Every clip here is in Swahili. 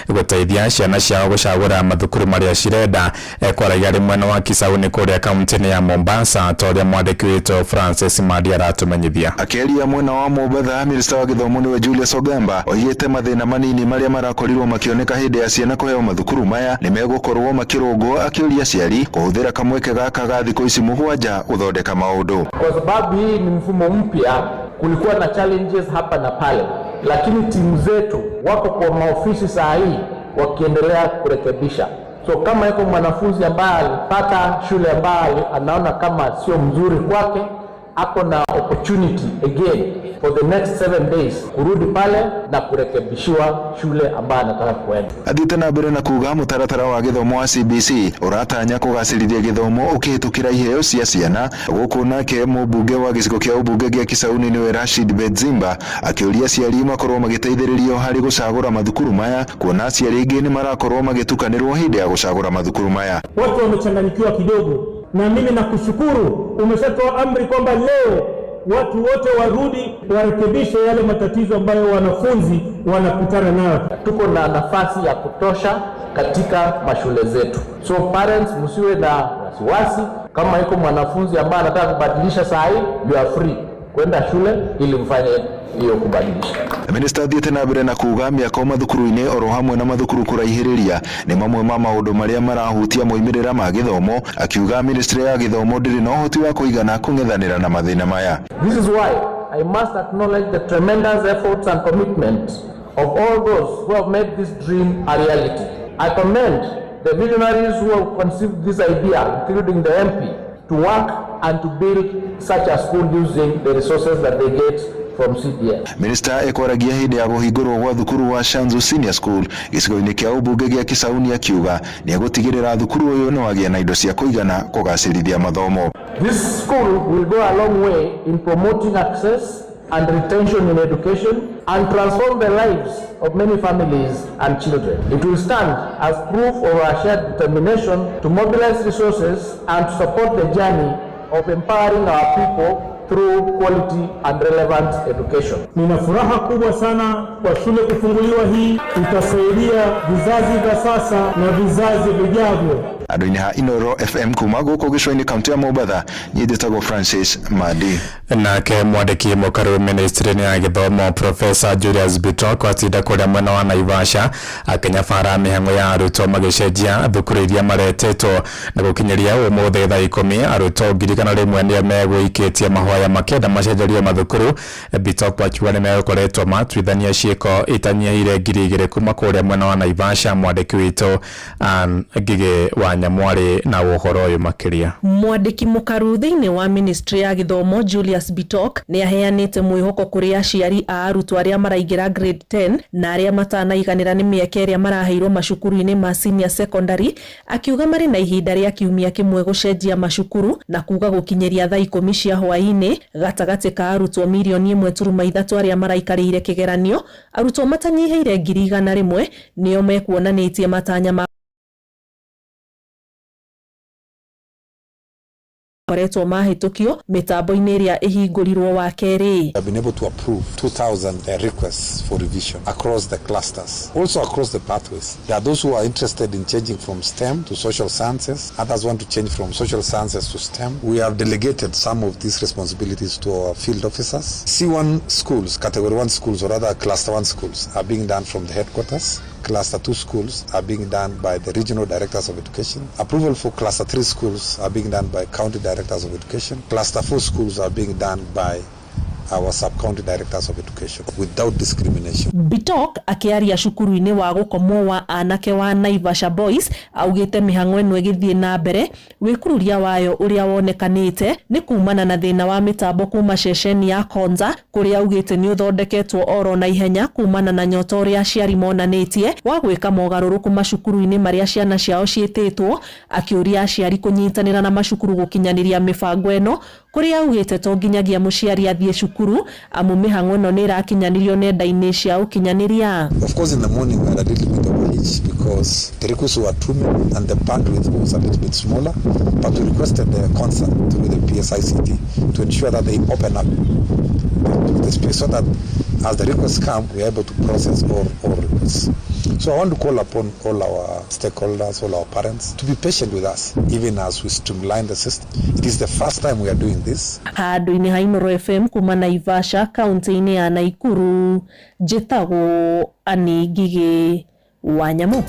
guteithia ciana ciao gucagura mathukuru maria cirenda kwaragia rimwe na wa Kisauni kuria kaunti ya Mombasa toria mwandiki wetu Francis Madi aratumenyithia. Akeria mwena wa Mombasa, Minister wa Githomo niwe Julius Ogamba oigite mathina manini maria marakorirwo makioneka hindi ya ciana kuheo mathukuru maya nimegukorwo makirungwo akiuria ciari kuhuthira kamweke gaka ga thiku ici mugwanja uthondeka maundu. Kwa sababu hii ni mfumo mpya, kulikuwa na challenges hapa na pale, lakini timu zetu wako kwa maofisi saa hii wakiendelea kurekebisha. So kama yuko mwanafunzi ambaye alipata shule ambaye anaona kama sio mzuri kwake, ako na opportunity again for the next 7 days kurudi pale na kurekebishiwa shule ambayo anataka kuenda. Adite na mbere na kuga mutaratara wa githomo wa CBC uratanya kugacirithia githomo ukihitukira iheo cia ciana. Guku nake mubunge wa gicigo kia ubunge gia Kisauni niwe Rashid Bedzimba akiuria ciari makorwo magiteithiririo hari gucagura mathukuru maya, kuona ciari ingi ni marakorwo magitukanirwo hindi ya gucagura mathukuru maya. Watu wamechanganyikiwa kidogo, na mimi nakushukuru umeshatoa amri kwamba leo watu wote warudi warekebishe yale matatizo ambayo wanafunzi wanakutana nayo. Tuko na nafasi ya kutosha katika mashule zetu. So parents msiwe na wasiwasi, kama yuko mwanafunzi ambaye anataka kubadilisha saa hii, you are free kwenda shule ili mfanye hiyo kubadilisha. Minister thiete na mbere na kuga miako mathukuru-ini oro hamwe na mathukuru kuraihiriria ni mamwe ma maundu maria marahutia moimirira ma githomo, akiuga ministry ya githomo ndiri na uhoti wa kuigana kungethanira na mathina maya. This is why I must acknowledge the tremendous efforts and commitment of all those who have made this dream a reality. I commend the visionaries who have conceived this idea, including the MP, to work and to build such a school using the resources that they get from CDF. Minister ekoragia hindi ya guhingurwo gwa thukuru wa Shanzu Senior School gicigo-ini kia ubunge gia Kisauni akiuga ni agutigirira thukuru uyu ni wagia na indo cia kuigana kugacirithia mathomo. This school will go a long way in promoting access and retention in education and transform the lives of many families and children. It will stand as proof of our shared determination to mobilize resources and to support the journey of empowering our people through quality and relevant education. Nina furaha kubwa sana kwa shule kufunguliwa hii, itasaidia vizazi vya sasa na vizazi vijavyo. Adoini ha Inoro FM kumago kwa gicwa-ini kaunti ya Mombasa, nyidetago Francis Madi. Nake mwandiki mukaru ministry ya githomo Professor Julius Bitok atinda kuria mwena wa Naivasha akanyabara mihango ya arutwo magicenjia thukuru iria maretetwo na gukinyiria umuthi thaa 10 arutwo ngirikana rimwe ni megwikitie mahoya makenda macenjerio mathukuru. Bitok akiuga ni mekoretwo matwithania ciiko itanyihire ngiri 2 kuma kuria mwena wa Naivasha. Mwandiki witu Ngige wa Nyamwari na uhoro uyu makiria. Mwandiki mukaru thiini wa ministry ya githomo Julius Bitok ni aheanite mwihoko kuri aciari a arutwo aria maraigira grade 10 na aria matanaiganira ni mieke iria maraheirwo macukuru-ini ma senior secondary, akiuga mari na ihinda ria kiumia kimwe gucenjia macukuru na kuga gukinyeria thaa 10 cia hwaini gatagati ka arutwo milioni 1.3 aria maraikarire kigeranio. Arutwo matanyiheire ngiri 100 nio mekuonanitie matanya koretwo mahitukio mitambo-ini iria ihingũrirwo wa keri. We have been able to approve 2,000 requests for revision across the clusters, also across the pathways. There are those who are interested in changing from STEM to social sciences. Others want to change from social sciences to STEM. We have delegated some of these responsibilities to our field officers. C1 schools, category 1 schools, or rather cluster 1 schools, are being done from the headquarters. Cluster 2 schools are being done by the regional directors of education. Approval for cluster 3 schools are being done by county directors of education. Cluster 4 schools are being done by our sub-county directors of education without discrimination. Bitok akiaria cukuru-ini wa gukomwo wa anake wa Naivasha Boys augite mihango eno igithie na mbere wikururia wayo uria wonekanite ni kumana na thina wa mitambo kuma ceceni ya Konza kuria augite ni uthondeketwo oro na ihenya kumana na nyoto uria aciari monanitie wa gwika mogaruruku macukuru-ini maria ciana ciao ciititwo, akiuria aciari kunyitanira na macukuru gukinyaniria mibango eno kuria augite to nginyagia muciari athie cukuru amu mihango eno ni irakinyanirio nenda-ini cia ukinyaniria. Of course, in the morning we had a little bit of a hitch because the requests were too many and the bandwidth was a little bit smaller, but we requested the concert through the PSICT to ensure that they open up the space so that as the requests come, we are able to process all requests. So I want to call upon all our stakeholders, all our parents to be patient with us, even as we streamline the system. It is the first time we are doing this. Handũ-inĩ ha Inooro FM kuma Naivasha, kaunti-inĩ ya Naikuru, njĩtagwo Annie Ngigĩ Wanyamũ.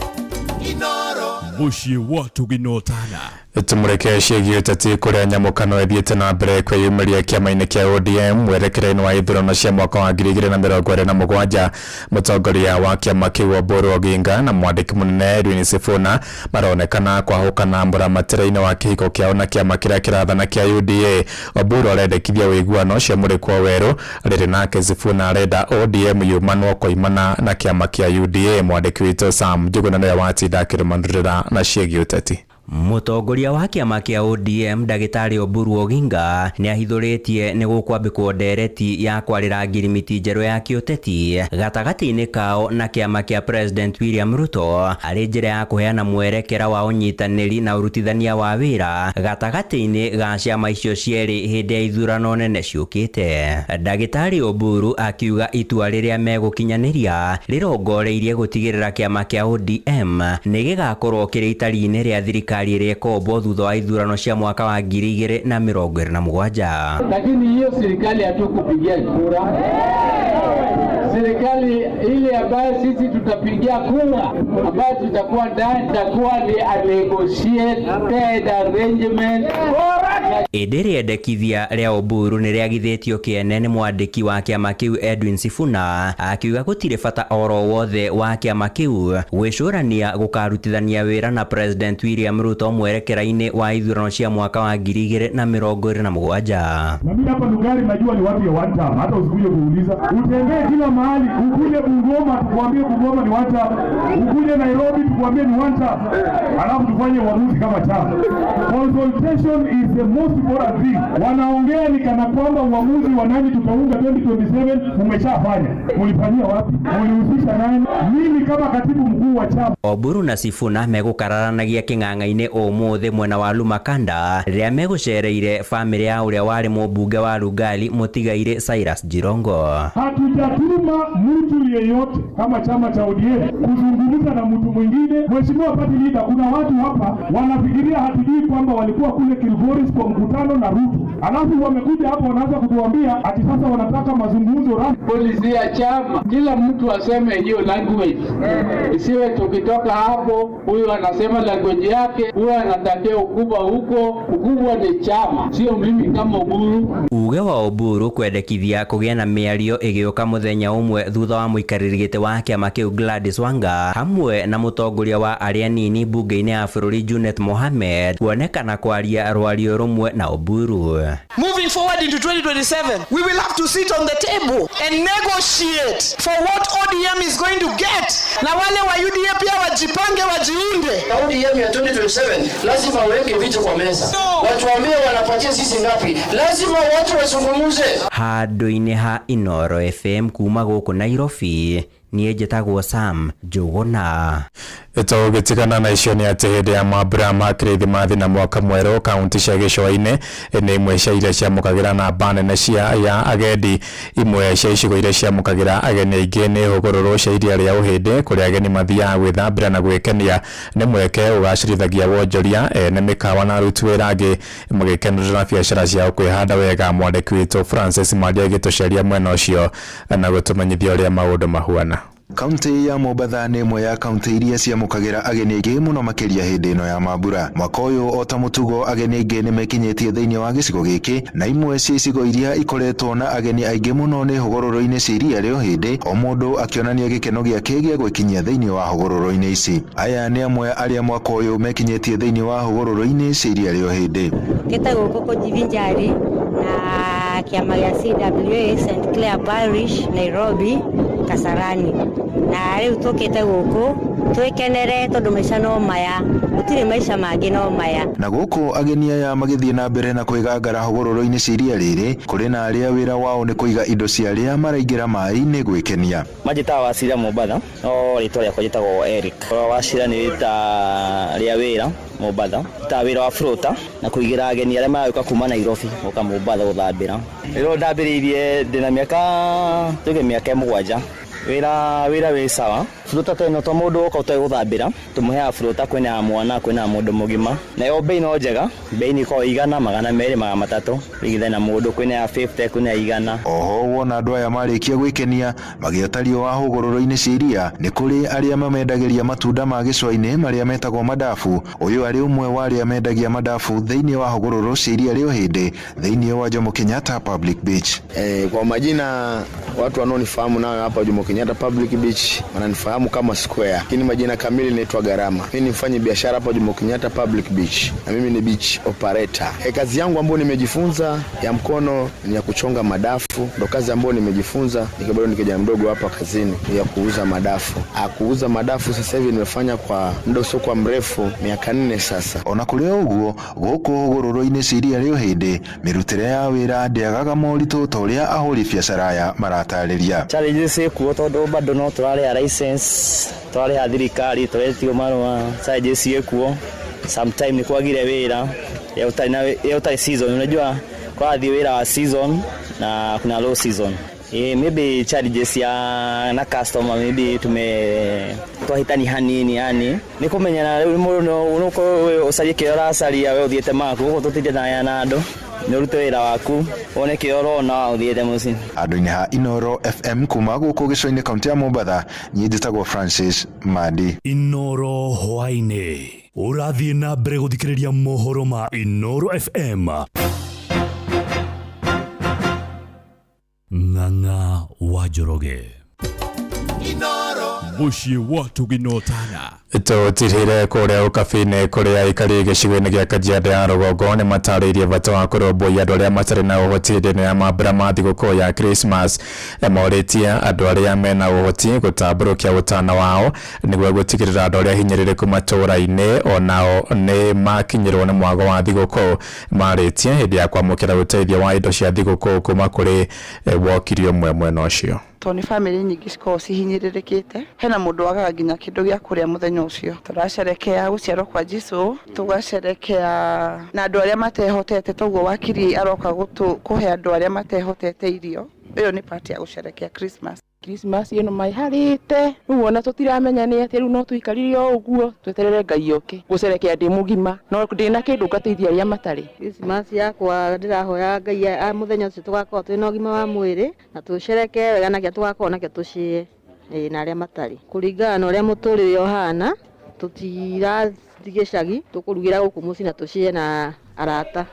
Muciĩ watu ginotana. Tumureke ciĩgiĩ ũteti kũrĩa nyamũkano ĩthiĩte na mbere kwĩyumĩria kĩama-inĩ kĩa ODM werekereinie wa ithurano cia mwaka wa 2027. Mũtongoria wa kĩama kĩu Oburu Oginga na mwandĩki mũnene Edwin Sifuna maronekana kwahũkana mũramatĩre-inĩ wa kĩhiko kĩao na kĩama kĩrĩa kĩrathana kĩa UDA. Oburu arendekithia ũiguano ũcio mũrĩkwo werũ rĩrĩ nake Sifuna arenda ODM yumanwo koimana na kĩama kĩa UDA. Mwandĩki witũ Sam Njuguna nĩwe watinda akĩrũmanĩrĩra na ciĩgiĩ ũteti. Mũtongoria wa kĩama kĩa ODM Ndagĩtarĩ Oburu Oginga nĩahithũrĩtie nĩ gũkwambĩkwo ndereti ya kwarĩra ngirimiti njerũ ya kĩũteti gatagatĩ-inĩ kao na kĩama kĩa President William Ruto arĩ njĩra ya kũheana mwerekera wa ũnyitanĩri na ũrutithania wa wĩra gatagatĩ-inĩ ga ciama icio cierĩ hĩndĩ ya ithurano nene ciũkĩte. Ndagĩtarĩ Oburu akiuga itua rĩrĩa megũkinyanĩria rĩrongoreirie gũtigĩrĩra kĩama kĩa ODM nĩgĩgakorwo kĩrĩ itari-inĩ rĩa thirikari ĩrĩa ĩkombo thutha wa ithurano cia mwaka wa 2027. Lakini hiyo serikali hatukupigia kura. Serikali ile ambayo sisi tutapigia kura ambayo tutakuwa ndani itakuwa ni a negotiated arrangement. Rĩendekithia rĩa Oburu nĩ rĩagithĩtio kĩene nĩ mwandĩki wa kĩama kĩu Edwin Sifuna akiuga gũtirĩ bata oro wothe wa kĩama kĩu gwĩcũrania gũkarutithania wĩra na President William Ruto mwerekera-inĩ wa ithurano cia mwaka wa 2027. Na mimi hapa Lugari najua ni watu ya one time, hata usikuje kuuliza. Utembee kila mahali, ukuje Bungoma tukwambie Bungoma ni one time, ukuje Nairobi tukwambie ni one time. Alafu tufanye uamuzi kama chama. Consultation is the most important thing. Wanaongea ni kana kwamba uamuzi wa nani tutaunga 2027 umeshafanya. Mulifanyia wapi? Mulihusisha nani? Mimi kama katibu mkuu wa chama. Oburu na Sifuna megũkararanagia kĩng'ang'a-inĩ ũmũthĩ mwena wa Lumakanda rĩrĩa megũcereire famĩlĩ ya ũrĩa warĩ mũmbunge wa Lugari mũtigaire Cyrus Jirongo. Hatujatuma mtu yeyote kama chama cha ODM kuzungumza na mtu mwingine. Mheshimiwa Party Leader, kuna watu hapa wanafikiria hatujui kwamba walikuwa kule Kilgoris kwa mkutano na Ruto. Alafu wamekuja hapa wanaanza kutuambia ati sasa wanataka mazungumzo rasmi. Polisi ya chama kila mtu aseme hiyo language. Isiwe tukitoka hapo huyu anasema language yake, huyu anatakia ukubwa huko. Ukubwa ni chama, sio mimi kama Oburu. Uge wa Oburu kwendekithia kũgĩa na mĩario ĩgĩũka mũthenya ũmwe thutha wa mũikarĩri gĩtĩ wa kĩama kĩu Gladys Wanga hamwe na mũtongoria wa arĩa nini bunge-inĩ ya bũrũri Junet Mohamed kuonekana kwaria rwario rũmwe na Oburu. Moving forward into 2027, we will have to sit on the table and negotiate for what ODM is going to get. Na wale wa UDA pia wajipange, wajiunde. ODM ya 2027 lazima waweke vitu kwa meza. Watu waambie wanapatia sisi ngapi. Lazima watu wazungumze. Handũ-inĩ ha Inooro FM kuma gũkũ Nairobi, niĩ njĩtagwo Sam Njuguna. Gĩtigana na icio nĩ atĩ hĩndĩ ya mambura ma Kirithimathi na mwaka mwerũ kaunti cia gĩcũa-inĩ nĩ imwe cia iria ciamũkagĩra namba nene ya agendi. Imwe cia icigo iria ciamũkagĩra ageni aingĩ nĩ hũgũrũrũ cia iria rĩa Ũhĩndĩ kũrĩa ageni mathiaga gwĩthambĩra na gwĩkenia. Nĩ mweke ũgacĩrithagia wonjoria nĩ mĩkawa na aruti wĩra angĩ magĩkenũra na biacara ciao kwĩhanda wega. Mwandĩki witũ Francis Maria agĩtũceria mwena ũcio na gũtũmenyithia ũrĩa maũndũ mahuana. Kaunti ya Mombatha nĩ ĩmwe ya kaunti iria ciamũkagĩra ageni aingĩ mũno makĩria hĩndĩ ĩno ya mambura. Mwaka ũyũ o ta mũtugo ageni aingĩ nĩ mekinyĩtie thĩinĩ wa gĩcigo gĩkĩ, na imwe cia icigo iria ikoretwo na ageni aingĩ mũno nĩ hũgũrũrũ-inĩ cia iria rĩa Ũhĩndĩ, o mũndũ akĩonania gĩkeno gĩake gĩa gwĩkinyia thĩinĩ wa hũgũrũrũ-inĩ ici. Aya nĩ amwe arĩa mwaka ũyũ mekinyĩtie thĩinĩ wa hũgũrũrũ-inĩ cia iria rĩa Ũhĩndĩ. Gĩtagwo Koko Jivinjari na kĩama gĩa CWA St Clair Parish Nairobi Kasarani. Na rĩu tũkĩte gũkũ twĩkenere tondũ maica no maya, gũtirĩ maica mangĩ no maya. Na gũkũ ageni aya magĩthiĩ na mbere na kwĩgangara hũgũrũrũ-inĩ cia iria rĩrĩ, kũrĩ na arĩa wĩra wao nĩ kũiga indo cia arĩa maraingĩra maĩ-inĩ gwĩkenia. Manjĩtaga Wachira Mombatha, no rĩtwa rĩakwa njĩtagwo Eric. Wachira nĩ rĩta rĩa wĩra Mombatha, ta wĩra wa floater na kũigĩra ageni arĩa maragĩũka kuma Nairobi gũka Mombatha gũthambĩra. Rĩrĩa ndambĩrĩirie ndĩna mĩaka 7 wira we sawa fruta teno to mundu uko uteguthambira tumuhea fruta kwena mwana kwena mundu mugima na yo bei no njega bei ni ko igana magana meri magana matatu igithe na mundu kwena 50 kwena igana. Oho wona andu aya marikia gwikenia magiotario wa hugururu-ini ciria ni kuri aria mamendagiria matunda ma gicwa-ini maria metagwo madafu. Uyu ari umwe wa aria mendagia madafu thiini wa hugururu ciria rio hindi thiini wa Jomo Kenyatta Public Beach. Kwa majina watu wanaonifahamu nayo hapa Jomo Kenyatta Public Beach wananifahamu kama Square. Lakini majina kamili naitwa Garama. Mimi ni mfanya biashara hapa Jomo Kenyatta Public Beach na mimi ni beach operator. Kazi yangu ambayo nimejifunza ya mkono ni ya kuchonga madafu. Ndio kazi ambayo nimejifunza nikiwa ni kijana mdogo hapa kazini ya kuuza madafu. Kuuza madafu sasa hivi nimefanya kwa muda sio kwa mrefu miaka 4 sasa. Ona kuri uguo guku hugururu-ini ciria rio hindi mirutire ya wira ndiagaga moritu toria ahuri biashara ya maratariria. Challenges ku tondu bado no turare ya license turare ya thirikari turetio marwa challenges yekuo sometime ni kwagire wira ya utai season. Unajua kwa thi wira wa season na kuna low season. Maybe challenges ya na customer maybe twahitani hanini yani ni kumenyana riu muno unuko usarie kiora saria we uthiete maku uko tutije na ya nado ni urute wira waku one kioro na uthiete muci. Andu-ini ha Inoro FM kuma guku gicwa-ini kaunti ya Mombasa nyinditagwo Francis Madi. Inoro hwaine urathie na mbere guthikiriria mohoro ma Inoro FM. Ng'ang'a wa Njoroge Muciĩ wa Tũginotana Tũtirire kũrĩa ũkabi-inĩ kũrĩa aikari gĩcigo-inĩ gĩa Kajiado ya rũgongo nĩ matarĩirie bata wa kũrũmbũiya andũ arĩa matarĩ na ũhoti hĩndĩ ya mambura ma thigũkũ ya Christmas. Morĩtie andũ arĩa mena ũhoti gũtambũrũkia ũtana wao nĩguo gũtigĩrĩra andũ arĩa hinyĩrĩrĩku matũũra-inĩ onao nĩ makinyĩrwo nĩ mwago wa thigũkũ. Marĩtie hĩndĩ ya kwamũkĩra ũteithio wa indo cia thigũkũ kuma kũrĩ wokiri ũmwe mwena ũcio. Toni family nyingi cikoragwo cihinyĩrĩrĩkĩte. Hena mũndũ wagaga nginya kĩndũ gĩa kũrĩa mũthenya ũcio. Tũracerekea gũciarwo kwa Jesũ, tũgacerekea na andũ arĩa matehotete, toguo wakiri aroka kũhe andũ arĩa matehotete irio. Iyo nĩ part ya gũcerekea Christmas. Christmas ino maiharite rĩu ona tutiramenya nĩ atĩ rĩu no tuikarie ũguo tweterere Ngai yoke gũcerekea ndĩ mũgima no ndĩna kĩndũ ngateithia arĩa matarĩ. Christmas yakwa ndĩrahoya Ngai mũthenya ũcio tũgakorwo twĩna ũgima wa mwĩrĩ na tũcerekee wega nakĩo tũgakorwo nakĩo tũcie na arĩa matarĩ kũringana na ũrĩa mũtũrĩre ũhana tũtirathiĩ gĩcagi tũkũrugĩra gũkũ mũciĩ na tũcie na arata.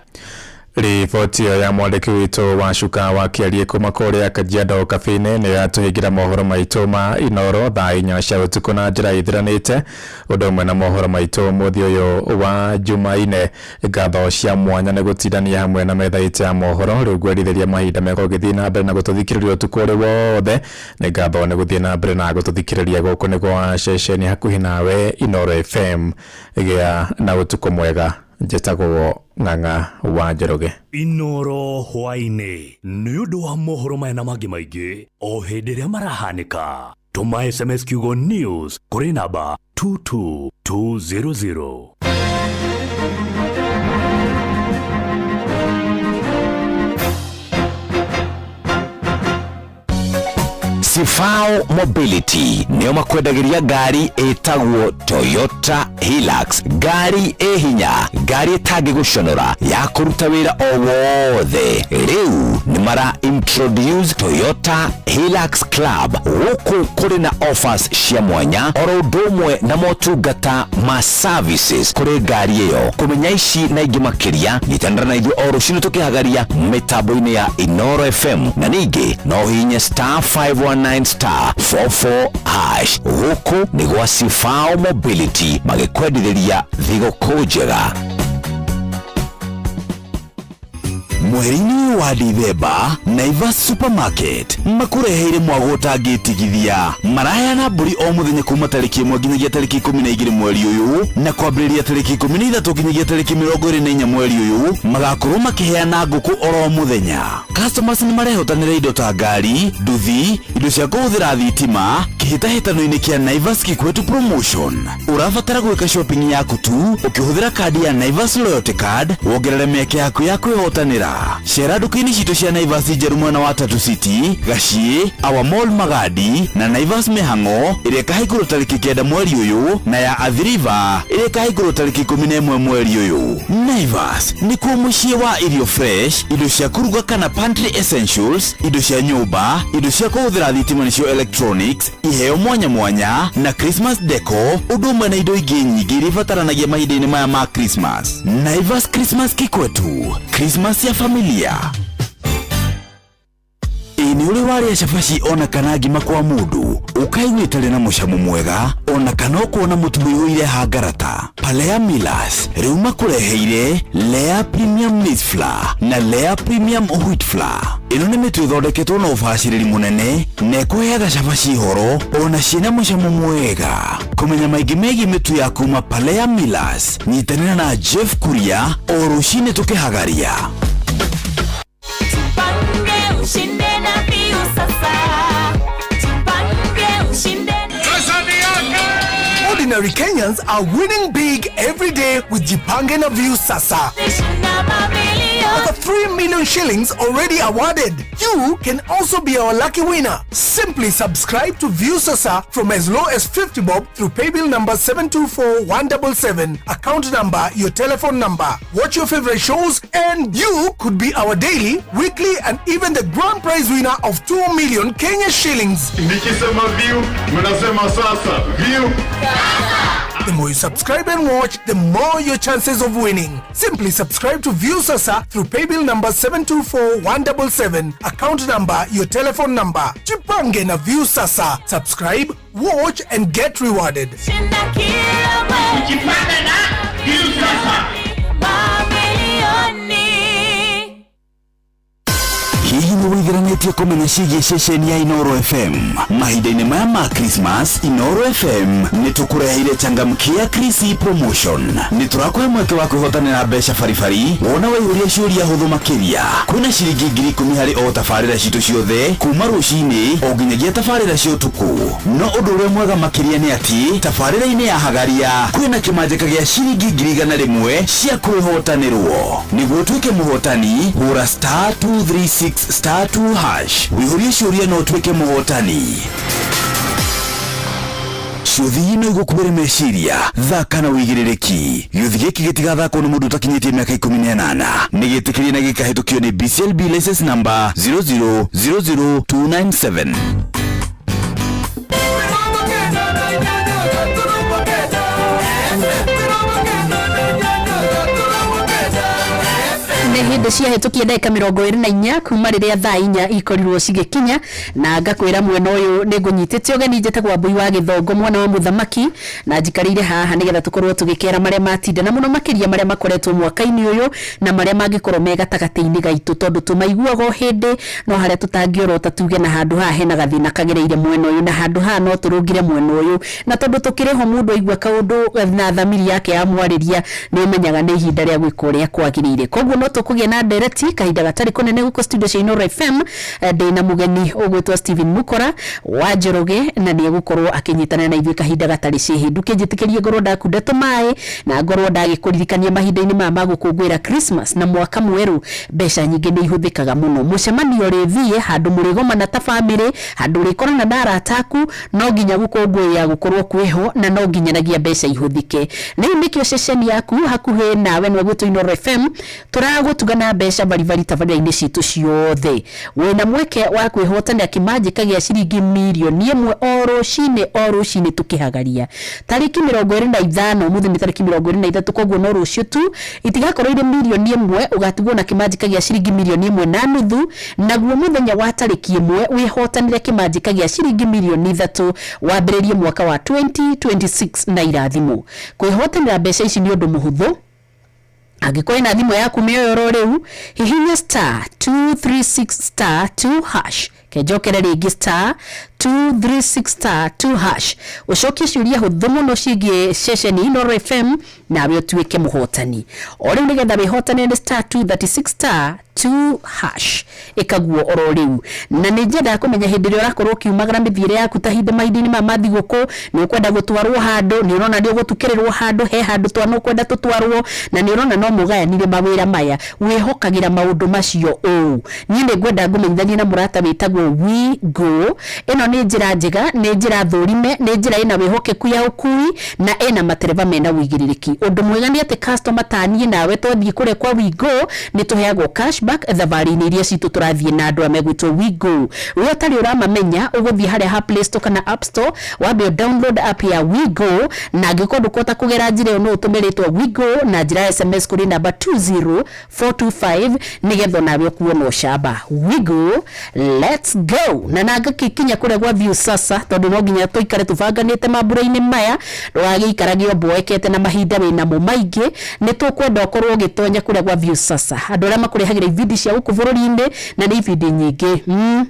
Riboti ya mwandĩki witũ wa Cuka wa Kĩarie kuma kũrĩa Kajiado kabi-inĩ nĩ yatũhingĩra mohoro maitũ ma Inoro thaa 4 cia ũtukũ na njĩra ithiranĩte. Ũndũ ũmwe na mohoro maitũ mũthĩ ũyũ wa Jumaine, ngatho cia mwanya nĩ gũtindania hamwe na metha itũ ya mohoro rĩu gwerithiria mahinda meko gĩthiĩ na mbere na gũtũthikĩrĩria ũtukũ ũrĩ wothe. Nĩ ngatho nĩ gũthiĩ na mbere na gũtũthikĩrĩria gũkũ nĩ gwa ceceni hakuhĩ nawe Inoro FM. Gĩa na ũtukũ mwega. Njĩtagwo Ng'ang'a wa Njoroge. Inoro hwaine nĩ ũndũ wa mohoro maya na mangĩ maingĩ o hĩndĩ ĩrĩa marahanĩka. Tũma SMS kiugo news kũrĩ namba 22200. Sifao Mobility nĩo makwendagĩria ngari ĩtagwo Toyota Hilux, ngari hinya, ngari ĩtangĩgũconora ya kũruta wĩra o wothe. Rĩu nĩ mara introduce Toyota Hilux Club gũkũ kũrĩ na offers cia mwanya oro ũndũ ũmwe na motungata ma services kũrĩ ngari ĩyo. Kũmenya ici na ingĩ makĩria nyitanĩra na ithuĩ o rũciinĩ tũkĩhagaria mĩtambo-inĩ ya Inoro FM na ningĩ no hihinye *519*44# gũkũ nĩ gwa Sifao Mobility magĩkwendithĩria thigũkũ njega. Mweri-inĩ wa Dithemba, Naivas Supermarket makureheire mwago ũtangĩtigithia. Maraheyana mbũri o mũthenya kuma tarĩki 1 nginyagia tarĩki 12 mweri ũyũ na kwambĩrĩria tarĩki 13 nginyagia tarĩki 24 mweri ũyũ magakorwo makĩheana ngũkũ oro mũthenya. Customers nĩ marehotanĩra indo ta ngari, nduthi, indo cia kũhũthĩra thitima, kĩhĩtahĩtano-inĩ kĩa Naivas Kikwetu Promotion. Ũrabatara gwĩka shopping yaku tu ũkĩhũthĩra kadi ya Naivas Loyalty Card wongerere mĩeke yaku ya kwĩhotanĩra. Cera duka-inĩ citũ cia Naivas njerũ mwena wa Tatu City, Gaciĩ, Our Mall Magadi na Naivas Mĩhang'o ĩrĩa ĩkahingũrwo tarĩki 9 mweri ũyũ, na ya Athi River ĩrĩa ĩkahingũrwo tarĩki 11 mweri ũyũ. Naivas nĩkuo mũciĩ wa irio fresh, indo cia kũruga kana pantry essentials, indo cia nyũmba, indo cia kũhũthĩra thitima nĩcio electronics, iheo mwanya mwanya na Christmas deco, ũndũ ũmwe na indo ingĩ nyingĩ iria ibataranagia mahinda-inĩ maya ma Christmas. Naivas Christmas kikwetu, Christmas ya familia. Ni uri waria cabaci ona kana ngima kwa mundu ukaigua itari na mucamo mwega ona kana kuona mutumbi uire hangarata. Palea Millers riu makureheire Lea Premium Maize Flour na Lea Premium Wheat Flour. Ino ni mitu ithondeketwo na ubaciriri munene na ikuheaga cabaci horo ona ciina mucamo mwega. Kumenya maingi megie mitu ya kuma Palea Millers, nyitanira na Jeff Kuria o rucini tukihagaria. Ordinary Kenyans are winning big every day with Jipange na View Sasa. Over 3 million shillings already awarded. You can also be our lucky winner. Simply subscribe to View Sasa from as low as 50 bob through paybill number 724177, account number, your telephone number. Watch your favorite shows and you could be our daily, weekly and even the grand prize winner of 2 million Kenya shillings. Nikisema View, mnasema Sasa. View The more you subscribe and watch, the more your chances of winning. Simply subscribe to View Sasa through paybill number 724177, account number, your telephone number. Jipange na View Sasa. Subscribe, watch and get rewarded. Jipange na View Sasa. Hihi nĩ wĩgeranĩtie kũmenya ciĩgiĩ ceceni ya Inooro FM? Mahinda-inĩ maya ma Christmas, Inooro FM nĩ tũkũreheire changamkia Chrissy promotion. Nĩ tũrakũhe mweke wa kwĩhotanĩra mbeca baribari wona waihũria ciũria hũthũ makĩria. Kwĩna ciringi 10,000 harĩ o tabarĩra citũ ciothe kuma rũcinĩ o nginyagia tabarĩra cia ũtukũ. No ũndũ ũrĩa mwega makĩria nĩ atĩ tabarĩra-inĩ ya Hagaria kwĩna kĩmanjĩka gĩa ciringi 100,000 cia kwĩhotanĩrwo. Nĩguo tuĩke mũhotani, hũra *236 *2 hash. Wihũrie ciũria no tuĩke mũhotani. Ciũthi ino igũkubĩre meciria, thaka na wĩigĩrĩrĩki. Gĩũthi gĩkĩ gĩtigathakwo nĩ mũndũ ũtakinyĩtie mĩaka 18. Nĩ gĩtĩkĩrie na gĩkahĩtũkio nĩ BCLB license number 0000297. Hindi ciahĩtũkia ndagĩka 24 kuma rĩrĩa thaa 4 ikorirwo cigĩkinya, na ngakwĩra mwena ũyũ nĩ ngũnyitĩte ũgeni njĩtagwo Mbui wa Gĩthongo mwana wa mũthamaki, na njikarĩire haha nĩgetha tũkorwo tũgĩkera marĩa matinda na mũno makĩria marĩa makoretwo mwaka-inĩ ũyũ na marĩa mangĩkorwo me gatagatĩ-inĩ gaitũ, tondũ tũmaiguaga hĩndĩ no harĩa tũtangĩorota tuge na handũ haha hena gathĩna kagereire mwena ũyũ na handũ haha no tũrũngire mwena ũyũ, na tondũ tũkĩrĩho mũndũ aigua kaũndũ na thamiri yake ya mwarĩria nĩ ũmenyaga nĩ ihinda rĩa gwĩka ũrĩa kwagĩrĩire. Koguo no tũkũgĩa na ndereti kahinda gatarĩ kũnene gũkũ studio cia Inooro FM. Ndĩna mũgeni ũgwĩtwo Steven Mukora wa Njoroge na nĩ egũkorwo akĩnyitana na ithuĩ kahinda gatarĩ cihindu. Kĩnjĩtĩkĩrie ngorwo ndakunda tũmaĩ na ngorwo ndagĩkũririkania mahinda-inĩ maya ma gũkũngũĩra Christmas na mwaka mwerũ. Mbeca nyingĩ nĩ ihũthĩkaga mũno. Mũcemanio rĩthiĩ handũ mũrĩgomana ta family, handũ rĩkorana na arata aku, no nginya gũkũngũĩra gũkorwo kwĩho na no nginyanagia mbeca ihũthĩke. Rĩu nĩkĩo ceceni yaku hakuhĩ nawe no gwĩtwo Inooro FM tũragũtugana mbeca baribari tabarĩra-inĩ citũ ciothe. Wĩna mweke wa kwĩhotanĩra kĩmanjĩka gĩa ciringi mirioni 1 o rũcinĩ tũkĩhagaria. Tarĩki 25 mũthenya tarĩki 23, koguo no rũciũ tu itigakorwo irĩ mirioni 1 ũgatigwo na kĩmanjĩka gĩa ciringi mirioni 1.5, naguo mũthenya wa tarĩki 1 wĩhotanĩre kĩmanjĩka gĩa ciringi mirioni 3 wambĩrĩrie mwaka wa 2026 na irathimo. Kwĩhotanĩra mbeca ici nĩ ũndũ mũhũthũ. Angĩkorwo na thimũ yaku mĩoyoro rĩu, hihinya *236*2 hash. Kejokere rĩngĩ *236*2 hash. Ũcokie ciũria hũthũ mũno ciĩgiĩ ceceni Inooro FM nawe ũtuĩke mũhotani. O rĩu nĩgetha wĩhotanĩre nĩ *236*2 2# ikaguo oro riu na ni njenda kumenya hindi ri urakorwo kiumagara mithire yaku ta hindi maidini ma mathiguku ni ukwenda gutwarwo handu ni urona ndio gutukirirwo handu he handu twa no kwenda tutwarwo na ni urona no mugayanire mawira maya wihokagira maundu macio ni ngwenda ngumenyithanie na murata witagwo WeGo ino ni njira njega ni njira thurime ni njira ina wihokeku ya ukui na ina matereva mena wigiririki undu mwega ni ati customer tanie nawe twathie kure kwa WeGo ni tuheagwo cashback thabari-ini iria citu turathie na andu amegwitwo WeGo we tari uramamenya uguthie haria ha Play Store kana App Store wambe download app ya WeGo na gikondu kota kugera njira no utumiritwo WeGo na njira SMS kuri namba 20425 nigetho nawe kuona shaba WeGo let's go na naga kikinya kure gwa view sasa tondu no nginya tuikare tubanganite mambura-ini maya ndwagiikaragio mboekete na mahinda wina mo maingi ni tukwenda ukorwo gitonya kure gwa view sasa andu aria makurehagira video cia guku bururi-ini na ni video nyingi ni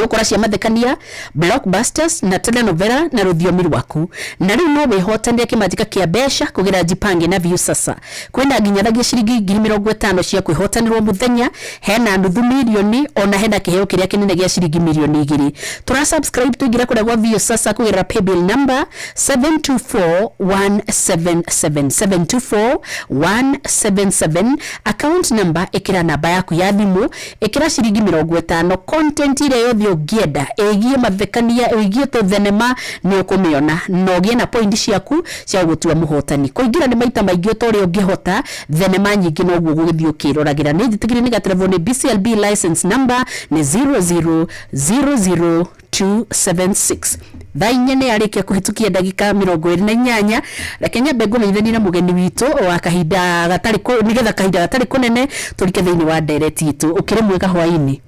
ukora cia mathekania blockbusters na telenovela na rudhiomi rwaku na riu no wihotania kimanjika kia besha kugira jipange na view sasa kwenda nginyaragia ciringi 50 cia kwihotanirwo muthenya hena nuthu milioni ona hena kiheo kiria kinene gia ciringi milioni 2 tura subscribe tuigira kura gwa view sasa kugira paybill number 724177 account number ikira namba yaku ya thimu ikira ciringi 50 content ile ugienda egie mathekania egie to thenema ni ukumiona no gie na point ciaku cia gutua muhotani kuingira ni maita maingi tori ungihota thenema nyingi no guo gugithio kiroragira ni jitigiri ni telefoni BCLB license number ni 0000276 thainya ni arikia kuhitukia ndagika 28 lakini mbego meithani na mugeni witu wa kahinda gatari ko nigetha kahinda gatari kunene turike thiini wa direct itu ukire mwega hwaini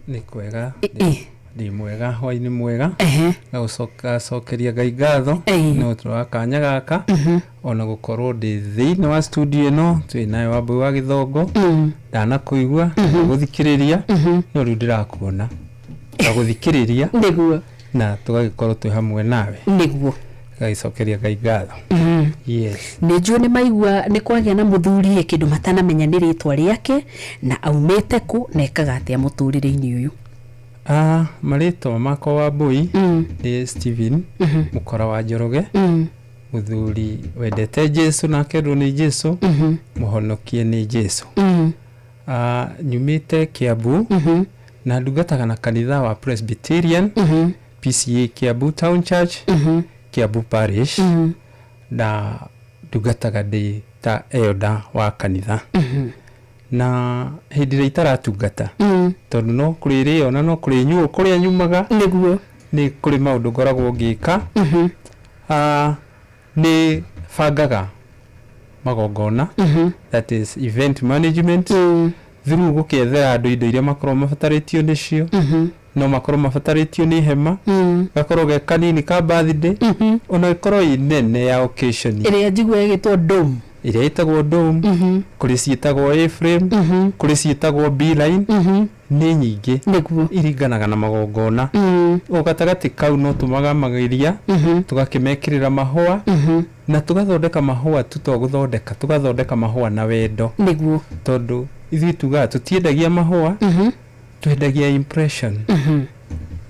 ni kwega ndi mwega hwaini mwega na usoka sokeria Ngai ngatho no turakanya gaka ona gukorwo ndi thiini wa studio no twinayo Wambui wa Githongo ndana kuigua guthikiriria no riu ndirakuona guthikiriria niguo na tugagikorwo twi hamwe nawe niguo gaicokeria Ngai ngatho yes ni njue ni maigua ni kwagia na muthuri kindu matanamenya ni ritwa riake na aumete ku na ekaga atia muturire-ini uyu marito makwa Wambui ni Steven mukora wa Njoroge muthuri wendete Jesu na kedo ni Jesu muhonokie ni Jesu nyumite Kiambu na ndugataga na kanitha wa Presbyterian PCA Kiambu Town Church Kiambu Parish na ndugataga ndi ta elder wa kanitha na hindire itaratungata tondu no kuriri ona no kuri nyu kuria nyumaga niguo ni kuri maundu ngoragwo ngika ni bangaga magongona that is event management through gukethera andu indo iria makorwo mabataritio nicio no makorwo mabataritio ni hema gakorwo ge kanini ka birthday ona ikorwo inene ya occasion iria njigua igitwo dome iria itagwo dome kuri ciitagwo A-frame kuri ciitagwo B-line ni nyingi niguo iringanaga na magongona ugatagati kau no tumagamagiria tugakimekirira mahua na tugathondeka mahua tugathondeka mahua na wendo niguo tondu ithi tuga tutiendagia mahua twendagia impression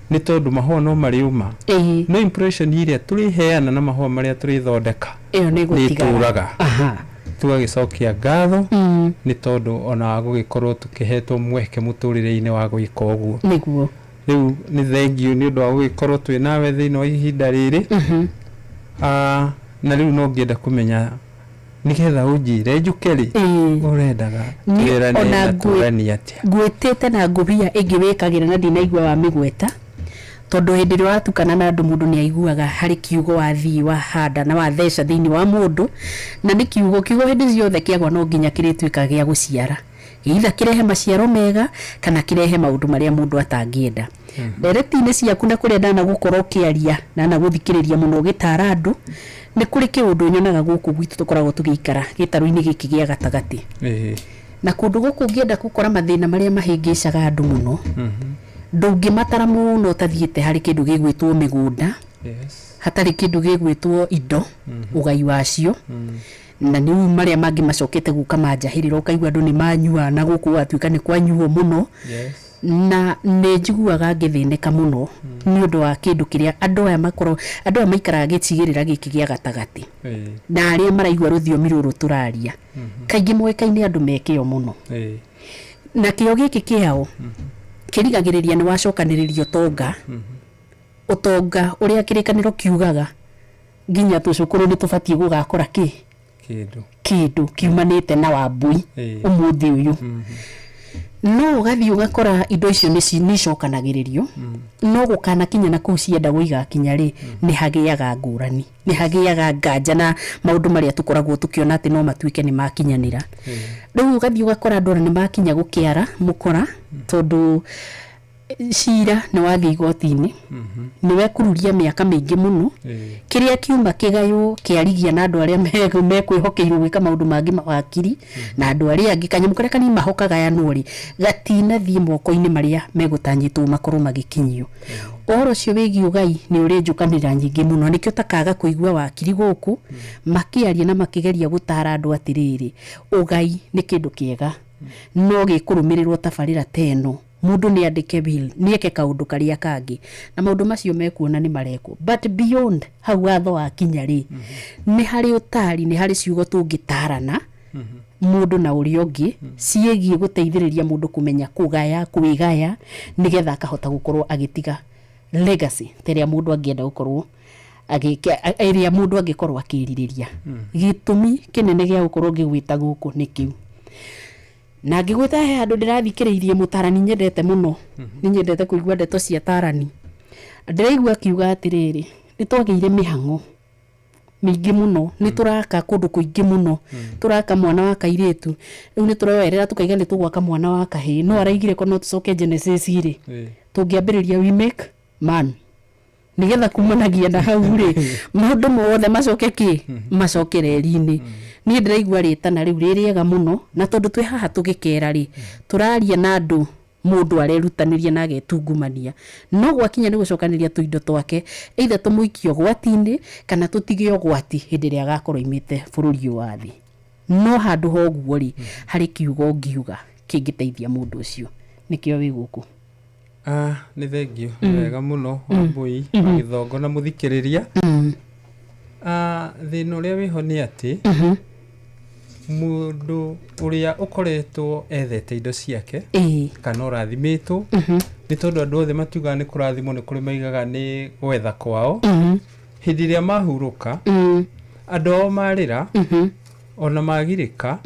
ni tondu mahua no mariuma no impression iria turiheana na mahua maria turithondeka iyo ni gutigara turaga tugagicokia ngatho ni tondu ona gugikorwo tukihetwo mweke muturire-ini wa gwika uguo niguo riu ni thengiu ni undu wa gugikorwo twi nawe thiini wa ihinda riri na riu no ngienda kumenya nigetha unjire njukeri urendaga ona ngwitite na ngubia ingiwikagira na ndinaigua wa migweta tondu hindi ri watukana na andu mundu ni aiguaga hari kiugo wa thii wa handa na wa theca thiini wa mundu na ni kiugo hindi ciothe kiagwa no nginya kiritwika gia guciara either kirehe maciaro mega kana kirehe maundu maria mundu atangienda direct-ini ciaku na kuria ndana gukorwo kiaria na na guthikiriria muno gitara andu ni kuri kiundu nyonaga guku gwitu tukoragwo tugiikara gitaru-ini giki gia gatagati na kundu guku ngienda gukora mathina maria mahingicaga andu muno ndungimatara muno tathiite hari kindu gigwitwo migunda hatari kindu gigwitwo indo ugai wacio na ni maria mangi macokete guka manjahirira ukaigua andu ni manyua na guku atuika ni kwanyuo muno na ne njiguaga ngithineka muno ni undu wa kindu kiria andu aya maikara gicigirira giki gia gatagati na aria maraigua ruthiomi ruru turaria kaingi mwekaine andu mekio muno na kio giki kiao kirigagiriria ni wacokaniririo tonga utonga uria kirikaniro kiugaga nginya tucukuru ni tubatie gugakora kindu kiumanite na Wambui umuthi uyu no gathi ugakora indo icio ni cokanagiririo no gukana kinya na kuu cienda guiga kinya ri ni hagiaga ngurani ni hagiaga nganja na maundu maria tukoragwo tukiona ati no matuike ni makinyanira riu gathi ugakora andu ni makinya gukiara mukora tondu cira ni wathi igoti-ini ni wekururia miaka mingi muno kiria kiuma kigayo kiarigia na andu aria mekwihokeirwo gwika maundu mangi mawakiri na andu aria angi kanyamu karia kanini mahokaga ya nuri gatina thie moko-ini maria megutanyitwo makorwo magikinyio oro cio wigi ugai ni uri njukanira nyingi muno nikio takaga kuigua wakiri guku makiaria na makigeria gutara andu atiriri ugai ni kindu kiega no gikurumirirwo tabarira teno mundu ni andike bill ni eke kaundu karia kangi na maundu macio mekuona ni mareko but beyond hau watho wa kinyari ni hari utari ni hari ciugo tungitarana mundu na uri ongi ciegie guteithiriria mundu kumenya kugaya kwigaya nigetha akahota gukorwo agitiga legacy teria mundu angienda gukorwo area mundu angikorwo akiririria gitumi kinene gia gukorwo ngigwita guku ni kiu na ngigwita he andu ndirathikiriirie mutarani nyendete muno ni nyendete kuigua ndeto cia tarani ndiraigua kiuga atiriri nitwageire mihango mingi muno ni turaka kundu kuingi muno turaka mwana wa kairitu riu ni turoerera tukaiga ni tugwaka mwana wa kahi no araigire ko no tucoke Genesis ri tungiambiriria we make man nigetha kumanagia na hau ri maundu mothe macoke macokereri-ini ni ndiraigua ritana riu ririega muno na tondu twi haha tugikera ri turaria na andu mundu arerutaniria na agetungumania no gwakinya ni gucokaniria tuindo twake either tumuikio gwati-ini kana tutigio gwati hindi ria agakorwo imite bururi wa thi no handu hoguo ri hari kiugo ngiuga kingiteithia mundu ucio nikio wi guku ni thengio wega muno Wambui Githongo na muthikiriria thina uria wiho ni ati mundu uria ukoretwo ethete indo ciake kana urathimitwo ni tondu andu othe matiuga ni kurathimo ni kuri maigaga ni gwetha kwao hindi iria mahuruka andu ao marira ona magirika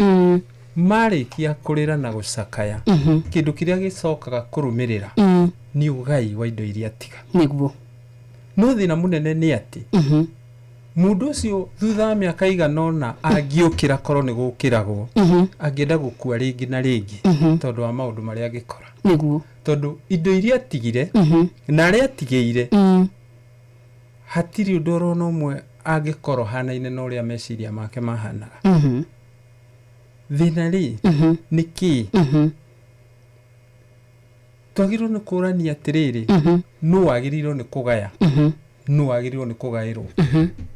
marikia kurira na gucakaya kindu kiria gicokaga kurumirira ni ugai wa indo iria tiga niguo no thina munene ni ati mundu ucio thutha miaka iganona angiukira korwo ni gukiragwo angienda gukua ringi na ringi tondu wa maundu maria angikora niguo tondu indo iria tigire na aria tigeire hatiri undu oro no mwe angikorwo hanaine na uria meciria make mahanaga thina ri niki twagirwo ni kurania atiriri no wagirirwo ni kugaya no wagirirwo ni kugairwo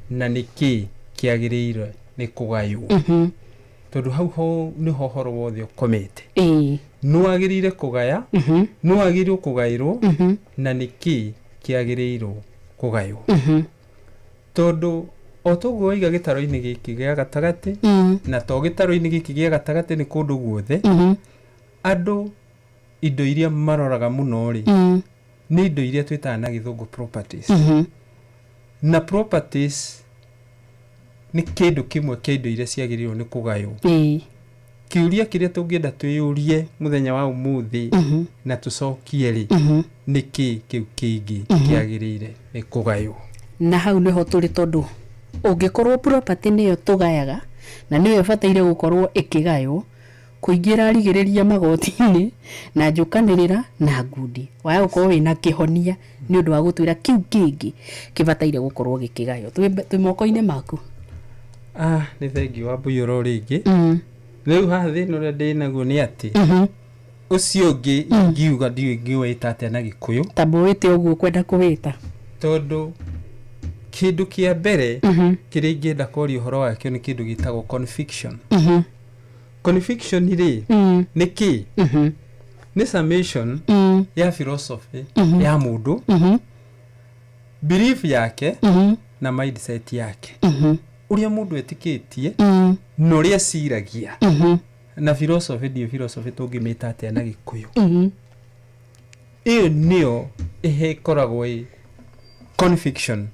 na niki kiagiriirwe ni kugaywo tondu hau ni hohoro wothe ukomete no wagirire kugaya no wagirirwo kugairwo na niki kiagiriirwo kugaywo tondu otoguo iga gitaro-ini giki gia gatagati na to gitaro-ini giki gia gatagati ni kundu guothe andu indo iria maroraga muno ri ni indo iria twitaga na githungu properties na properties ni kindu kimwe kia indo iria ciagirirwo ni kugayo kiuria kiria tungienda twiyurie muthenya wa umuthi na tucokie ri niki kiu kingi kiagirire ni kugayo na hau niho turi tondu ungikorwo property niyo tugayaga na niyo bataire gukorwo ikigayo kuingira rigiriria magoti-ini na njukanirira na ngundi waya gukorwo wina kihonia ni undu wa gutwira kiu kingi kibataire gukorwo gikigayo twi moko-ini maku ni thengio wa buyoro ringi riu haha thina uria ndinaguo ni ati ucio ungi ingiuga ndiwe ngiwita atia na Gikuyu tambo wite uguo kwenda kuwita tondu kindu kia mbere kiri ingenda kori uhoro wakio ni kindu gitagwo conviction. Conviction ri ni ki ni summation ya philosophy ya mundu, belief yake na mindset yake, uria mundu etikitie no ria ciragia na philosophy dio philosophy tungimita atia na Gikuyu. Iyo nio koragwo conviction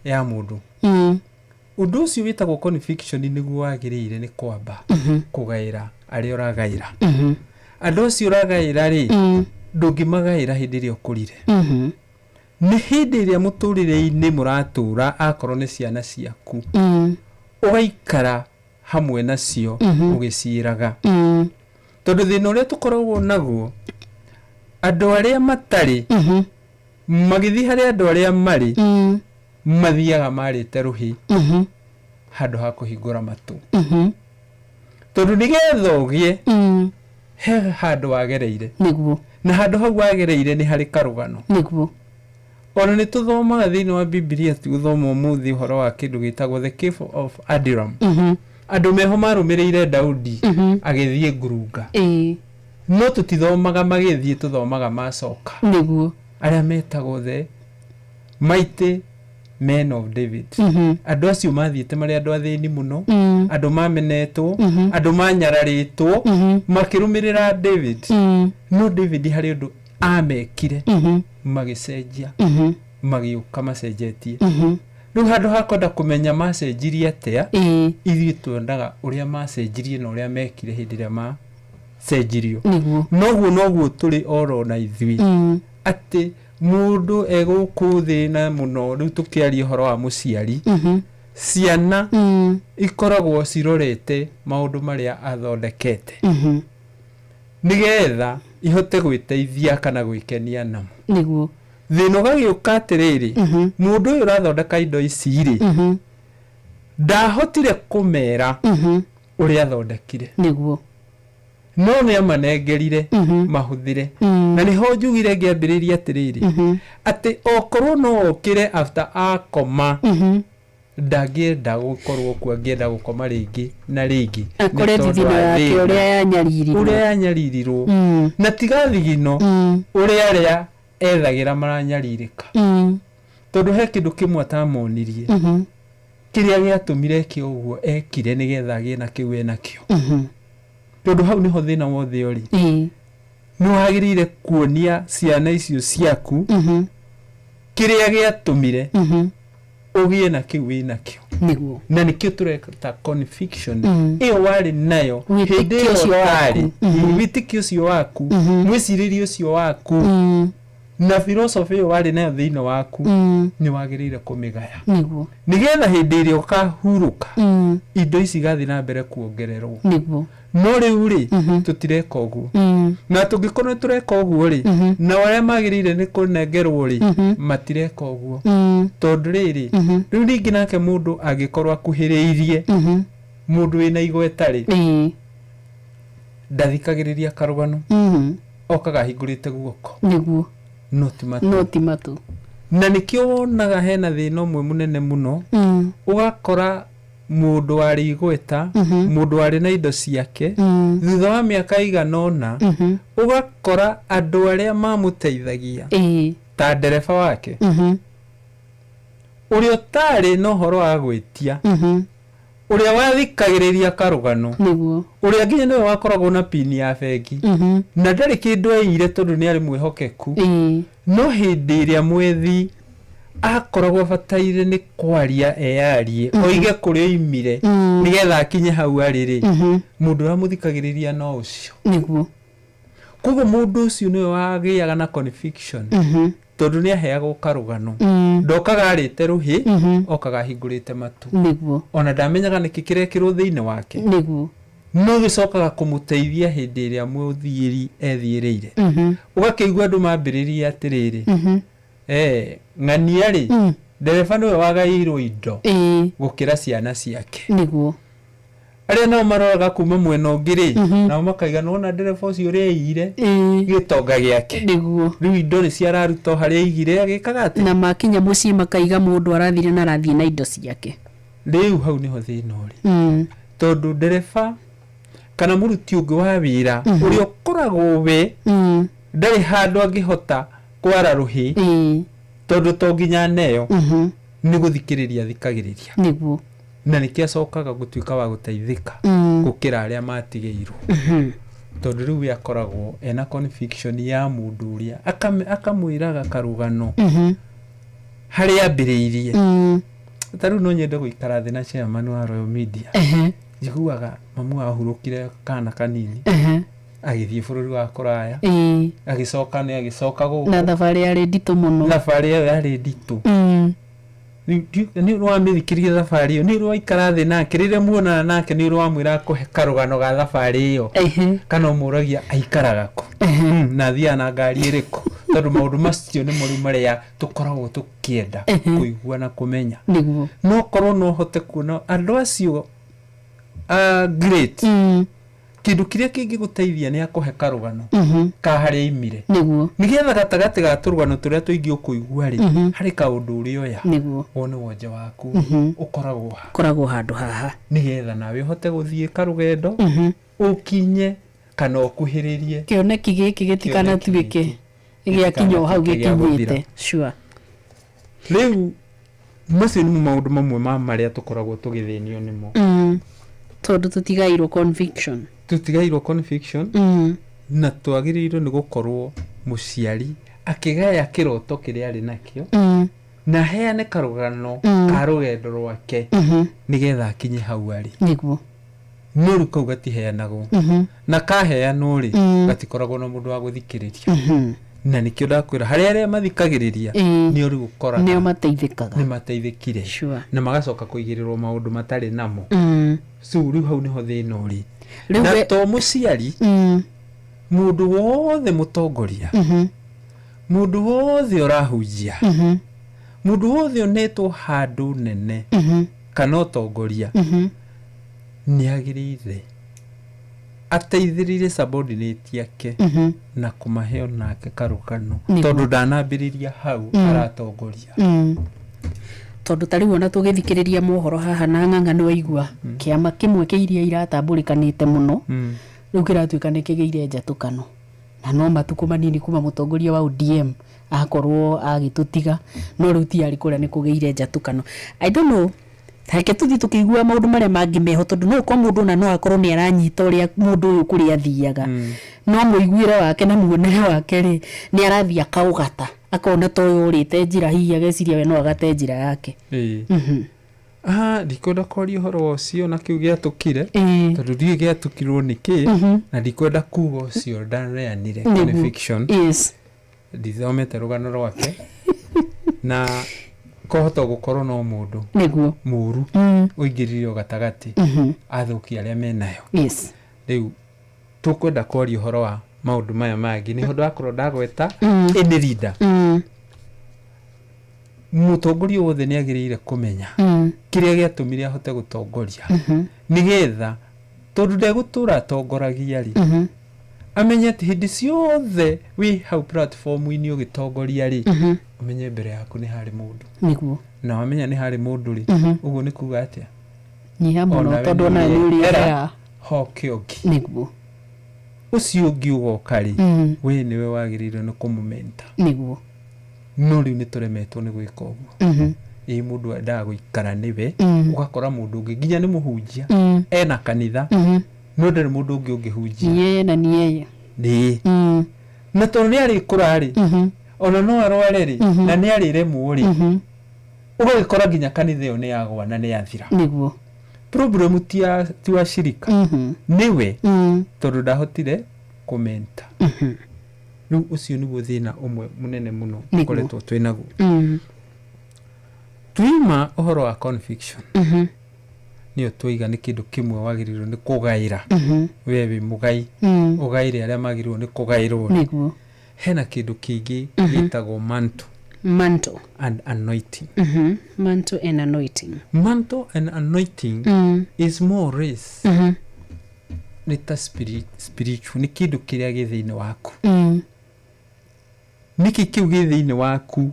ya mundu. Undu ucio witagwo conviction niguo wagiriire ni kwamba kugaira aria uragaira. Andu acio uragaira ri ndungimagaira hindi ria ukurire. Ni hindi ria muturire-ini muratura akorwo ni ciana ciaku ugaikara hamwe nacio ugiciraga. Tondu thina uria tukoragwo naguo andu aria matari magithi hari andu aria mari mathiaga marite ruhi handu ha kuhingura matu. Tondu nigetha ugie he handu wagereire niguo, na handu hau wagereire ni hari karugano niguo. Ona ni tuthomaga thiini wa Biblia tuthoma umuthi uhoro wa kindu gitagwo the cave of Adullam. Andu meho marumirire Daudi agithie ngurunga. No tutithomaga magithie, tuthomaga macoka niguo aria metagwo the mighty men of David. Andu acio mathiete mari andu athini muno, andu mamenetwo, andu manyararitwo makirumirira David. No David hari undu amekire magicenjia magiuka macenjetie. Riu handu hakwenda kumenya macenjirie atia, ithuĩ twendaga uria macenjirie na uria mekire hindi ria macenjirio. Noguo turi oro na ithuĩ ati mundu eguku thina muno. Riu tukiaria horo wa muciari, ciana ikoragwo cirorete maundu maria athondekete nigetha ihote gwiteithia kana gwikenia namo niguo. Thina gagiuka atiriri, mundu uyu urathondeka indo ici ri ndahotire kumera uria athondekire niguo, no ni amanengerire mahuthire. Na niho njugire ngiambiriria atiriri ati okorwo no okire after akoma ndagienda gukorwo ku, angienda gukoma ringi na ringi akore thithino yake uria yanyaririrwo na tiga thigino uria aria ethagira maranyaririka. Tondu he kindu kimwe atamonirie kiria giatumire ki uguo ekire nigetha agie na kiu ena kio. Tondu hau niho thina wothe uri. No hagirire kuonia ciana icio ciaku kiria giatumire ugie na kiu ina kio niguo. Na nikio tureka conviction iyo wari nayo hindi iyo wari witikio ucio waku, mwiciririo ucio waku na philosophy iyo wari nayo thiini waku ni wagirire kumigaya niguo, nigetha hindi iria ukahuruka indo ici gathi na mbere kuongererwo niguo. No riu ri tutireka uguo, na tungikorwo tureka uguo ri na waria magirire ni kunengerwo ri matireka uguo. Tondu riri riu ringi nake mundu agikorwo akuhiriirie mundu wina igweta ri ndathikagiriria karugano okaga hingurite guoko niguo, no ti matu. Na nikio wonaga hena thina umwe munene muno ugakora mundu wari igweta, mundu wari na indo ciake, thutha wa miaka iganona ugakora andu aria mamuteithagia ta ndereba wake uria tari no horo wa gwitia, uria wathikagiriria karugano niguo, uria nginya niwe wakoragwo na pini ya bengi na ndari kindu eire tondu ni ari mwihokeku. No hindi iria mwethi akoragwo bataire ni kwaria eyarie oige kuria imire nigetha akinye hau ariri mundu amuthikagiriria no ucio niguo. Koguo mundu ucio niwe wagiaga na conviction tondu ni aheagwo karugano ndokaga arite ruhi okaga hingurite matu niguo. Ona ndamenyaga niki kirekirwo thiini wake niguo, no gicokaga kumuteithia hindi iria muthiiri ethiiriire. Ugakeigua andu mambiriria atiriri ng'ania ri ndereba niwe wagairwo indo gukira ciana ciake niguo. aria no maroraga kuma mwena ngiri nao makaiga nona ndereba ucio uri aigire gitonga giake niguo riu indo ni ciararuta haria aigire agikaga ati na makinya mucii makaiga mundu arathire na arathie na indo ciake riu hau niho thina uri tondu ndereba kana muruti ungi wa wira uri ukoragwo we ndari handu angihota kwara ruhi tondu to nginya neyo ni guthikiriria thikagiriria niguo na nikia cokaga gutuika wa guteithika gukira aria matigeirwo tondu riu yakoragwo ena conviction ya mundu uria akamwiraga karugano haria ambiriirie taru no nyende guikara thi na chairman wa Royal Media jiguaga mamu ahurukire kana kanini agithie bururi wa kuraya agicoka ni agicoka guku na thabari ari nditu muno thabari iyo yari nditu ni rwa mithikirie thabari iyo ni rwa ikara thi nake rire muonana nake ni rwa mwira kuhe karugano ga thabari iyo kana umuragia aikaraga ku na thia na ngari iriku tondu maundu macio ni muri maria tukoragwo tukienda kuigua na kumenya niguo no korwo no hote kuona andu acio great kindu kiria kingi guteithia ni akuhe karugano ka haria imire niguo nigetha gatagati ga turugano turia tuingi ukuigua ri hari kaundu uri oya niguo wone wonje waku ukoragwo handu haha nigetha nawe uhote guthie karugendo ukinye kana ukuhiririe kioneki giki gitikana tuike igiakinyo hau gikinyite sure riu macio ni maundu mamwe ma maria tukoragwo tugithinio nimo tondu tutigairwo conviction na twagiriirwo ni gukorwo muciari akigaya kiroto kiria ari nakio na heane karugano ka rugendo rwake nigetha akinye hau ari niguo nuru kau gatiheanagwo na kaheanwo ri gatikoragwo na mundu wa guthikiriria na nikio ndakwira haria aria mathikagiriria ni uri gukora ni mateithikaga ni mateithikire na magacoka kuigirirwo maundu matari namo riu hau niho thina uri na to muciari mundu wothe mutongoria mundu wothe urahujia mundu wothe onetwo handu nene kana utongoria ni agirire ateithirire subordinate yake na kumaheo nake karugano tondu ndanambiriria hau aratongoria tondu tari wona tugithikiriria mohoro haha na ng'ang'ani waigua kiama kimwe kiiria iratambulikanite muno riu kiratuika ni kigeire njatukano na no matuko manini kuma mutongoria wa ODM akorwo agitutiga no riu ti ari kuria ni kugeire njatukano I don't know hake tuthi tukigua maundu maria mangi meho tondu no ko mundu na no akorwo ni aranyita uria mundu uyu kuria thiaga no muiguire wake na muonere wake ri ni arathia kaugata akona toyo urite njira hihi ageciria we no agate njira yake ndikwenda kwaria uhoro ucio na kiu giatukire tondu ndiĩ giatukirwo niki na ndikwenda kuga ucio ndaneanire conviction ndithomete rugano rwake na kohota gukorwo no mundu niguo muru uingiririo gatagati athuki aria menayo riu tukwenda kwaria uhoro wa maundu maya mangi ni hondu akorwo ndagweta eni leader mutongoria wothe ni agiriire kumenya kiria giatumire ahote gutongoria nigetha tondu ndegutura atongoragia ri amenye ati hindi ciothe wi hau platform-ini ugitongoria ri umenye mbere yaku ni hari mundu niguo na wamenya ni hari mundu ri uguo ni kuga atia nyiha muno tondu na nuriera hokiogi niguo ucio ungi ugoka ri we niwe wagiriire ni kumumenta niguo no riu ni turemetwo ni gwika uguo mundu endaga guikara niwe ugakora mundu ungi nginya ni muhunjia ena kanitha no ndari mundu ungi ungihunjia yeye na ni yeye na tondu ni ari kurari ona no arware ri na ni ari remu ri ugakora nginya kanitha iyo ni yagwa na ni yathira niguo problem ti wa shirika niwe tondu ndahotire kumenta riu ucio niguo thina umwe munene muno koretwo twinaguo tuima uhoro wa conviction niyo twiga ni kindu kimwe wagirirwo ni kugaira wewe mugai ugaire aria magirirwo ni kugairwo niguo hena kindu kingi gitagwo mantu Mantle and anointing. Mantle and anointing. Mantle and anointing is more less. Nita spiritual. Ni kindu kiria gi thiini waku. Niki kiu gi thiini waku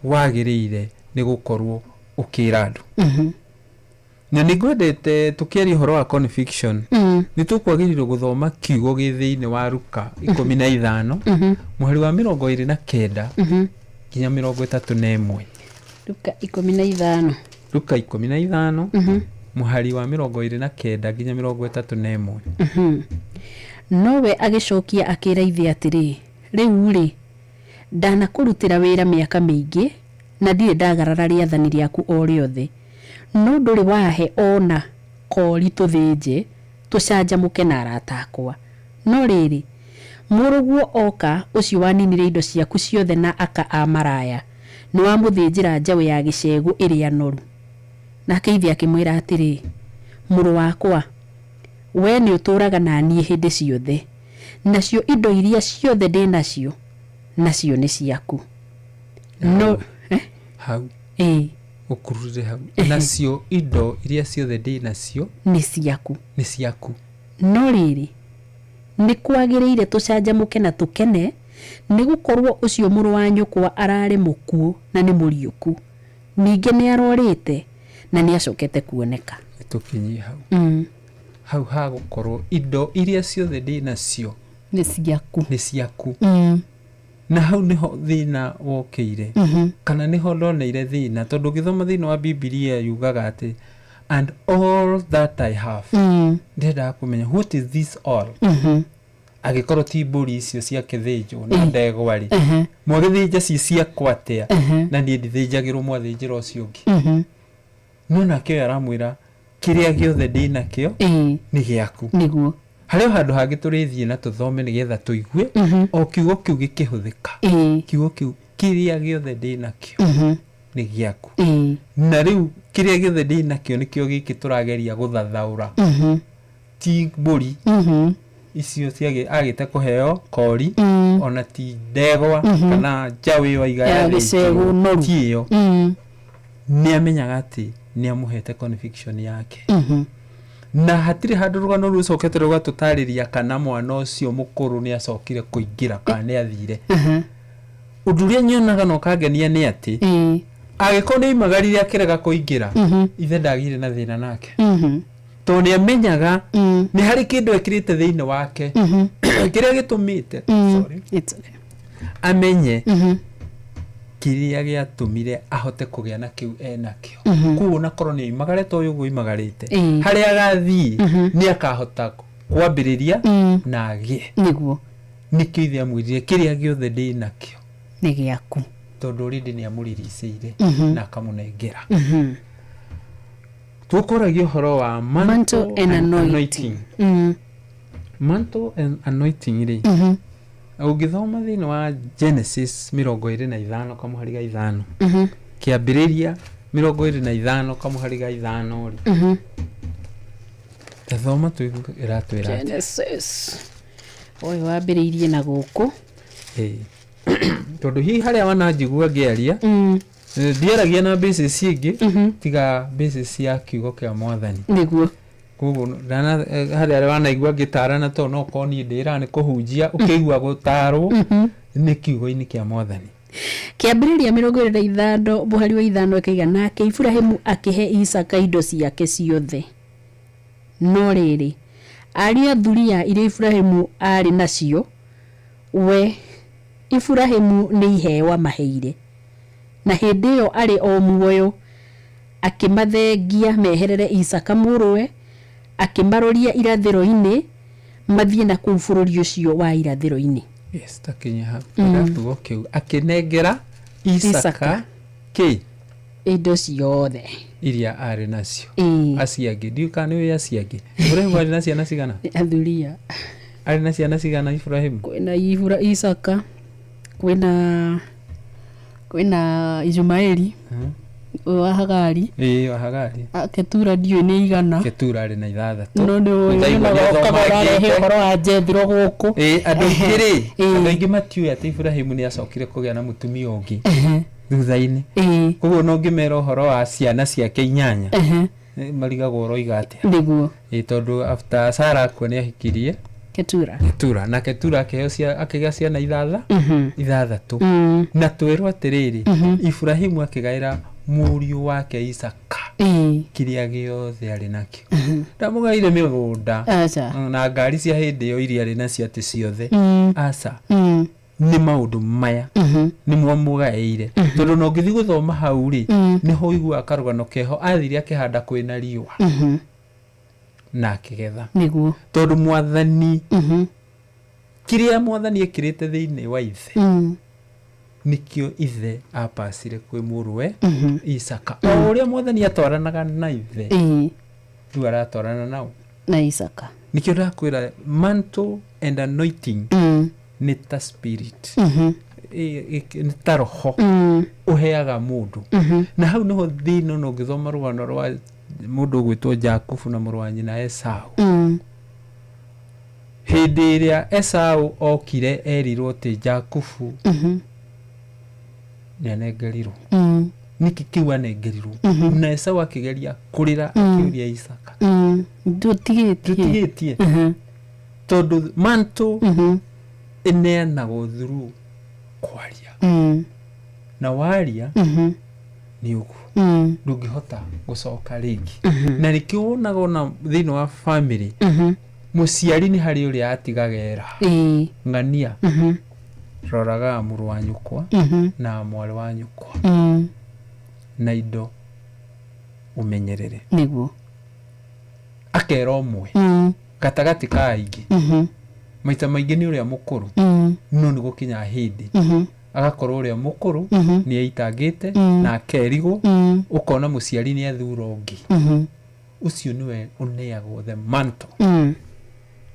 wagiriire ni gukorwo ukira andu. Na nigwendete tukiaria horo wa conviction ni tukwagirirwo guthoma kiugo gi thiini wa Luka 15 muhari wa 29 kinya 31. Luka 15. Luka 15 muhari wa 29 kinya 31. Nowe agicokia akira ithe atiri riu ri ndanakurutira wira miaka mingi na ndire ndagarara riathani riaku o riothe no nduri wahe ona kori tuthinje tucanjamuke na arata akwa no riri muruguo oka ucio waninire indo ciaku ciothe na aka amaraya ni wa muthinjira njawe ya gicegu iria noru nake ithe akimwira atiri muru wakwa we ni uturaga na nie hindi ciothe nacio indo iria ciothe ndi nacio ni ciaku no hau ukurure hau nacio indo iria ciothe ndi nacio ni ciaku no riri ni kwagiriire tucanjamuke na tukene ni gukorwo ucio muru wa nyukwa arari mukuo na ni muriuku ninge ni arorite na ni acokete kuoneka tukinyi hau hau ha gukorwo indo iria ciothe ndi nacio ni ciaku na hau niho thina wokire kana niho ndoneire thina tondu githoma thina wa Biblia yugaga ati and all that I have ndenda kumenya what is this all agikorwo ti mburi icio cia kithinjo na ndegwa ri mwagithinja ci cia kwatea na nie ndithinjagirwo mwathinjira ucio ungi no nake aramwira kiria giothe ndi nakio ni giaku niguo hario handu hangi turithie na tuthome nigetha tuigue o kiugo kiu gikihuthika kiugo kiu kiria giothe ndi nakio ni giaku na riu kiria giothe ndi nakio nikio giki turageria guthathaura ti mburi icio ciage agite kuheo kori ona ti ndegwa kana njawi wa igaya gicegu noru tiyo ni amenyaga ati ni amuhete conviction yake na hatiri handu rugano rucokete ruga tutariria kana mwana ucio mukuru ni acokire kuingira kana ni athire unduria nyonaga no kangenia ni ati agiko ni magarire akirega kuingira ithe ndagire na thina nake to ni amenyaga ni hari kindu ekirite thiine wake kiria gitumite sorry amenye kiria giatumire ahote kugia na kiu enakio kuona korwo ni magarete uyu guimagarite hari agathi ni akahota kwambiriria na agie niguo nikio ithe amwirire kiria giothe ndi nakio ni giaku tondu rindi ni amuririceire na akamunengera tukoragio horo wa mantle and anointing mantle and anointing ri ugithoma thini wa Genesis 25 kamuhariga 5 kiambiriria 25 kamuhariga 5 ri tathoma tuiratwira Genesis oi wambiriirie na guku tondu hi haria wananjigua ngiaria ndiaragia na basis ingi tiga basis ya kiugo kia mwathani niguo kugo dana haria wanaigua gitarana to no koni ndira ni kuhunjia ukigua gutarwo ni kiugo-ini kia mwathani kiambiriria 25 buhari wa 5 kiga nake Ibrahimu akihe Isaka indo ciake ciothe no riri aria thuria iria Ibrahimu ari nacio we Ibrahimu ni ihewa maheire na hindi yo ari o muoyo akimathengia meherere Isaka muruwe akimaroria irathiro-ini mathie na kuu bururi ucio wa irathiro-ini yes takinya hapo tugo kiu akinengera Isaka ki indo ciothe iria ari nacio aciangi ndiuka ni aciangi Ibrahimu ari nacio cigana athuria ari nacio cigana Ibrahimu kwina Isaka kwina Ismaeli wa Hagari Wahagari Ketura ndio ni igana Ketura ari na 6 no ni kabarare horo wa Jethro guku andu ingi matiu ati Ibrahim ni acokire kugia na mutumia ungi thutha-ini koguo no ngimera horo wa ciana ciake 8 marigagwo roiga atia niguo tondu after Sarah ko ni ahikirie Ketura na Ketura akigia ciana 6 na twirwo atiriri Ibrahim akigaira muriu wake Isaka kiria giothe ari nakio ndamugaire migunda na ngari cia hindi yo iria ari nacio ati ciothe aca ni maundu maya ni mwamugaire tondu no ngithi guthoma hau ri ni ho igua karugano keho athiri akihanda kwina riwa na kigetha niguo tondu mwathani kiria mwathani ekirite thiini wa ithe nikio ithe apasire kwi murwe Isaka o uria mwathani atwaranaga na ithe tu aratwarana nao na Isaka nikio ndakwira mantle and anointing ni ta spirit ni ta roho uheaga mundu na hau niho thino no ngithoma rugano rwa mundu gwitwo Jakubu na muru wa nyina Esau hindi iria Esau okire erirwo ti Jakubu nĩanengerirwo niki kiu anengerirwo na Esau akigeria kurira akiuria Isaka ndutigitie tondu manto ineanagwo through kwaria na waria ni uguo ndungihota gucoka ringi na nikio wonaga ona thini wa family muciari ni hari uria atigagera ngania roraga muru wa nyukwa na mwari wa nyukwa na indo umenyerere niguo akera omwe gatagati ka aingi maita maingi ni uria mukuru no ni gukinya hindi agakorwo uria mukuru ni aitangite na akerigo ukona muciari ni athura ungi ucio niwe uneagwo the mantle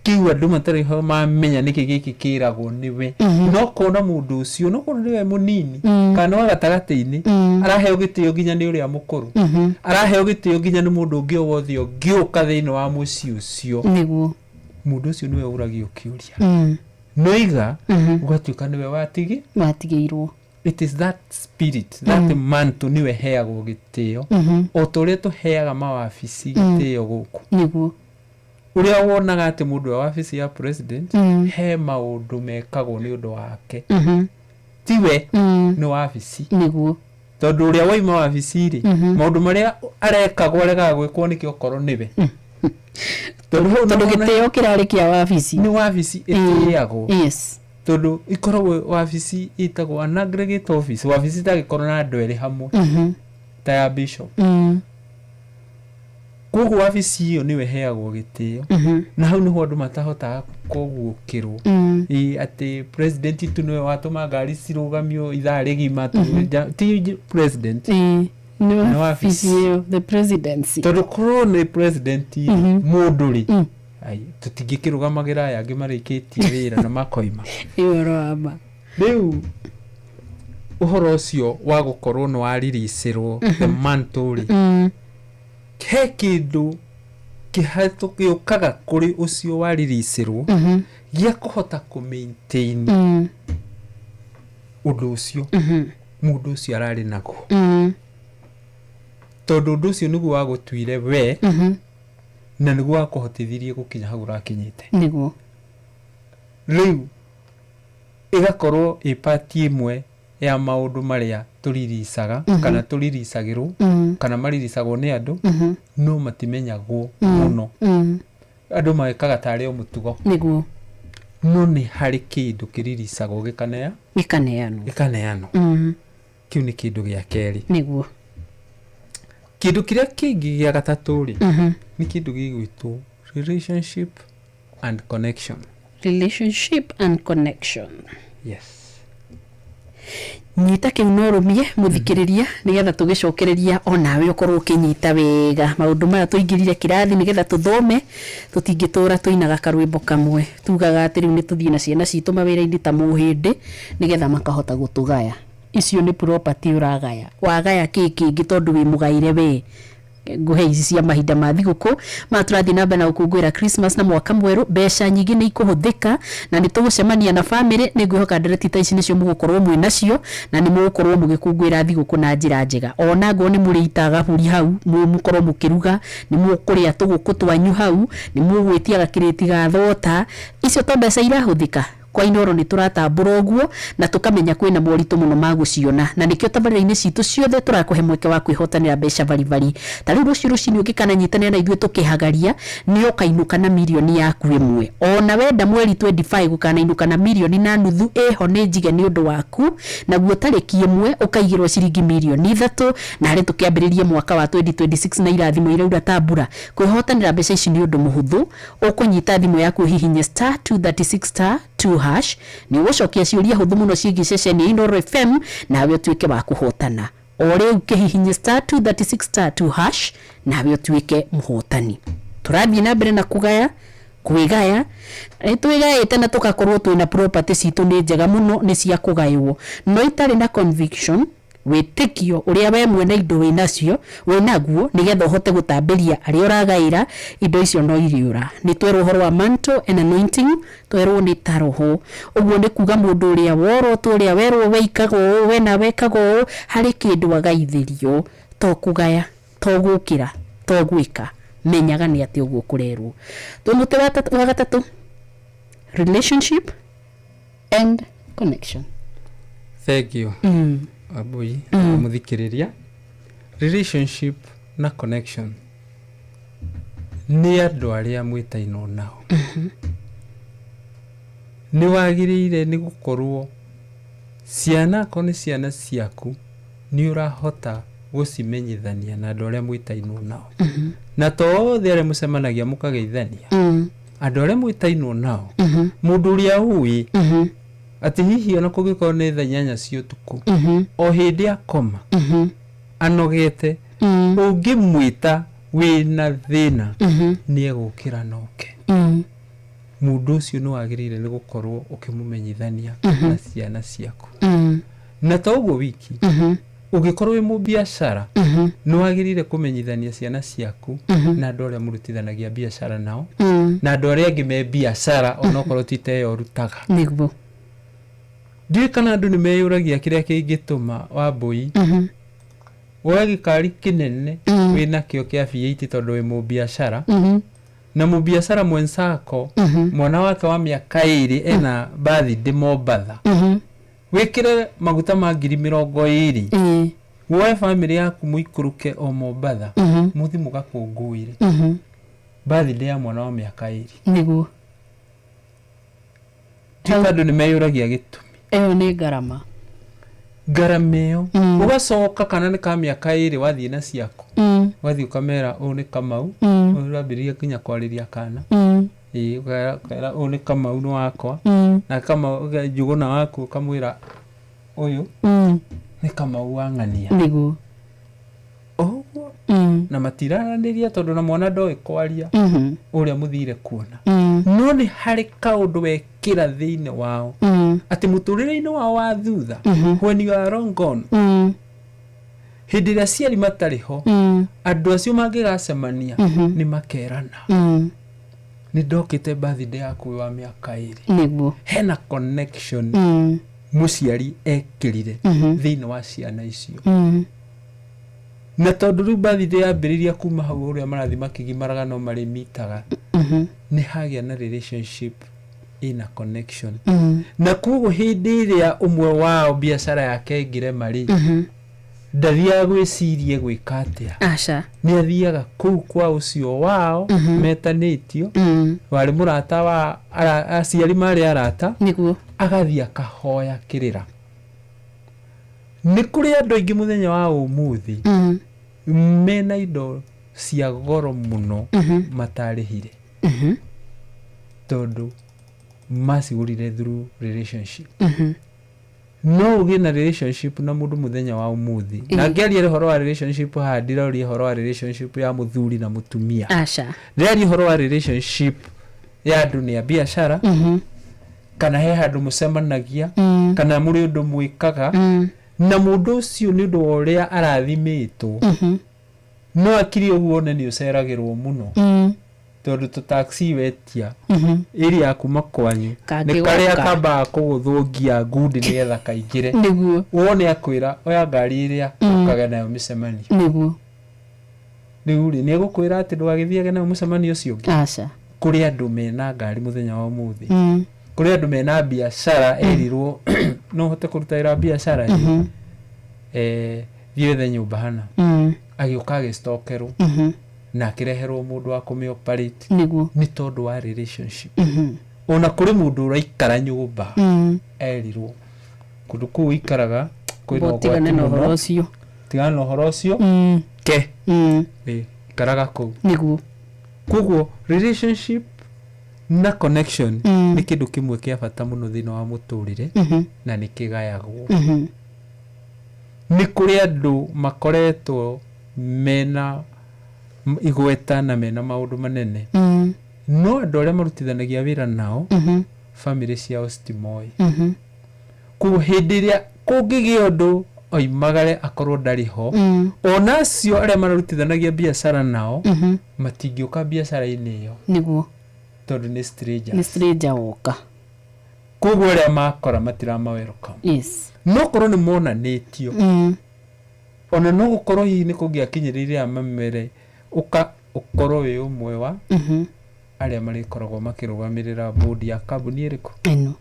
kiu andu matari ho mamenya niki giki kiragwo niwe no kona mundu ucio no kona niwe munini kana wa gatagati-ini araheo gitio ginya ni uria mukuru araheo gitio ginya ni mundu ungi wothe ungiuka thiini wa muci ucio niguo mundu ucio niwe uragio kiuria noiga ugatuika niwe watigiirwo it is that spirit that mantle niwe heagwo gitio o tore tuheaga mawabici gitio guku niguo uria wonaga ati mundu wa wabici ya president he maundu mekagwo ni undu wake tiwe ni wabici niguo tondu uria waima wabici ri maundu maria arekagwo arega gwikwo nikio okoro niwe tondu gitio kirari kia wabici ni wabici itiagwo yes tondu ikoragwo wabici itagwo an aggregate office wabici tagikorwo na andu eri hamwe ta ya bishop koguo wabici iyo niwe heagwo gitio na hau niho andu matahotaga kugukirwo ati president tu niwe watuma ngari cirugamio ithaa rigima ti president ni wabici the presidency tondu korwo ni president mundu ri ai tutingikirugamagira yangi marikitie wira na makoima iyoro aba riu uhoro ucio wa gukorwo no ariricirwo the mantle ri he kindu kihatukiukaga kuri ucio wariricirwo gia kuhota ku maintain undu ucio mundu ucio arari naguo tondu undu ucio niguo wagutuire we na niguo wakuhotithirie gukinya hau rakinyite niguo riu igakorwo ipati imwe ya maundu maria turiricaga kana turiricagirwo kana mariricagwo ni andu no matimenyagwo muno andu magekaga tari o mutugo niguo no ni hari kindu kiriricagwo gikaneano kiu ni kindu gia keri niguo kindu kiria kingi gia gatatu ri ni kindu gigwitwo relationship and connection yes nyita kiu no rumie muthikiriria nigetha tugicokereria onawe ukorwo ukinyita wega maundu maya tuingirire kirathi nigetha tuthome tutingitura tuinaga karwimbo kamwe tugaga ati riu ni tuthie na ciana citu mawira-ini ta muhindi nigetha makahota gutugaya icio ni property uragaya wagaya kiki gitondu wi mugaire we nguhe ici cia mahinda ma thiguku maturathi namba na ukungwira Christmas na mwaka mweru besha nyingi ni ikuhuthika na ni tugucemania na family ni ngwihoka ndereti ta ici nicio mugukorwo mwi nacio na ni mugukorwo mugikungwira thiguku na njira njega ona ngo ni muritaga buri hau mukorwo mukiruga ni mukuria tuguku twanyu hau ni mugwitia gakiriti ga thota icio to mbeca irahuthika kwa inoro ni turatambura uguo na tukamenya kwina moritu muno maguciona na nikio tabarira-ini citu ciothe turakuhe mweke wa kwihotanira mbeca bari tari rucini ukikana nyitane na ithuĩ tukihagaria ni ukainuka na milioni yaku imwe ona wenda mweri 25 gukana na milioni na nuthu eho ni njige ni undu waku na guo tariki imwe ukaigirwo ciringi milioni 3 na hari tukiambiriria mwaka wa 2026 na irathimo iraura tambura kwihotanira mbeca ici ni undu muhuthu ukunyita thimu yaku hihinye *236* 2 hash ni ucokia ciuria huthu muno ciigi ceceni Inooro FM nawe tuike wa kuhotana ore ukihihinye *236* 2 hash nawe tuike muhotani turathie na mbere na kugaya kwigaya twigayite na tugakorwo twina property citu ni njega muno ni cia kugaywo no itari na conviction witikio uria we mwene indo winacio winaguo nigetha uhote gutambiria ari uragaira indo icio no iriura ni twerwo uhoro wa mantle and anointing twerwo ni taroho uguo ni kuga mundu uria woro turia werwo weikago we na wekago hari kindu agaithirio to kugaya to gukira to gwika menyaga ni ati uguo kurerwo tumuti wa gatatu relationship and connection. Thank you. Abui muthikiriria relationship na connection ni andu aria mwitaino nao ni wagirire ni gukorwo ciana ko ni ciana ciaku ni urahota gucimenyithania na andu aria mwitaino nao na to there mucemanagia mukageithania andu aria mwitaino nao mundu uria ui ati hihi ona kugiko ni thanyanya cio tuku o hindi akoma anogete ungimwita wina thina ni egukira noke mundu ucio no agirire ni gukorwo ukimumenyithania na ciana ciaku na to uguo wiki ugikorwo mu biashara no agirire kumenyithania ciana ciaku na andu aria murutithanagia biashara nao na andu aria angi me biashara onokorwo titeyo rutaga niguo ndi kana andu ni meyuragia kiria kingituma wa mbui woe gikari kinene wina kio kia V8 tondu wi mu biashara na mu biashara mwensako mwana wake wa miaka 2 ena birthday Mombatha wikire maguta ma 20,000 woe family yaku muikuruke o Mombatha muthi mugakunguire birthday ya mwana wa miaka 2 niguo andu ni meyuragia gitu eyo ni garama garameo ugacoka kana ni ka miaka 2 wathie na ciaku wathie ukamera u ni Kamau urabiria kinya kwariria kana ukara u ni Kamau no wakwa na kama njuguna waku kamwira uyu ni Kamau wangania niguo na matiraraniria tondu na mwana ndoe kwaria uria muthire kuona no ni hari kaundu wekira thiine wao ati muturire-ini wao wa thutha when you are long gone hindi iria ciari matariho andu acio mangigacemania ni makerana ni ndokite birthday yaku wa miaka 2 niguo hena connection muciari ekirire thiine wa ciana icio na tondu riu birthday yambiriria kuma hau uria marathi makigimaraga no mari mitaga ni hagia na relationship ina connection na kugo hindi iria umwe wao biashara yake ingire mari ndathia gwicirie gwikatia aca ni athiaga kuu kwa ucio wao metanitio wari murata wa aciari mari arata niguo agathia kahoya kirira ni kuri andu aingi muthenya wa umuthi mena indo cia goro muno matarihire tondu macigurire through relationship no ugie na relationship na mundu muthenya wa umuthi na ngeria horo wa relationship ha ndirauri horo wa relationship ya muthuri na mutumia aca ndirauri horo wa relationship ya andu ni biashara kana he handu mucemanagia kana muri undu mwikaga na mundu ucio ni ndu uria arathimitwo no akiri uguo ne ni uceragirwo muno tondu to taxi wetia area kuma kwanyu ni karia kamba kuguthungia ngundi ni getha kaingire niguo wone akwira oya ngari iria ukaga nayo micemanio niguo ni egukwira ati ndugagithiage nayo mucemanio ucio ungi aca kuri andu mena ngari muthenya wa muthi kuri andu mena biashara erirwo no hote kurutaira biashara thiethe nyumba hana agioka agistockerwo na akireherwo mundu wa kumioperate niguo ni tondu wa relationship ona kuri mundu uraikara nyumba erirwo kundu kuu ikaraga kwina tigana na horo ucio ke karaga kuu niguo kuguo relationship na connection ni kindu kimwe kia bata muno thina wa muturire na ni kigayagwo ni kuri andu makoretwo mena igweta na mena maundu manene no andu aria marutithanagia wira nao family ciao citimoi ku hindi iria kungigia undu oimagare akorwo ndari ho ona acio aria marutithanagia biashara nao matingioka biashara-ini iyo niguo tondu ni stranger woka kuguo aria makora matirama welcome yes no korwo ni monanitio ona no gukorwo hihi ni kungiakinyiriire amamere ukorwo wi umwe wa aria marikoragwo makirugamirira board ya kambuni iriku ino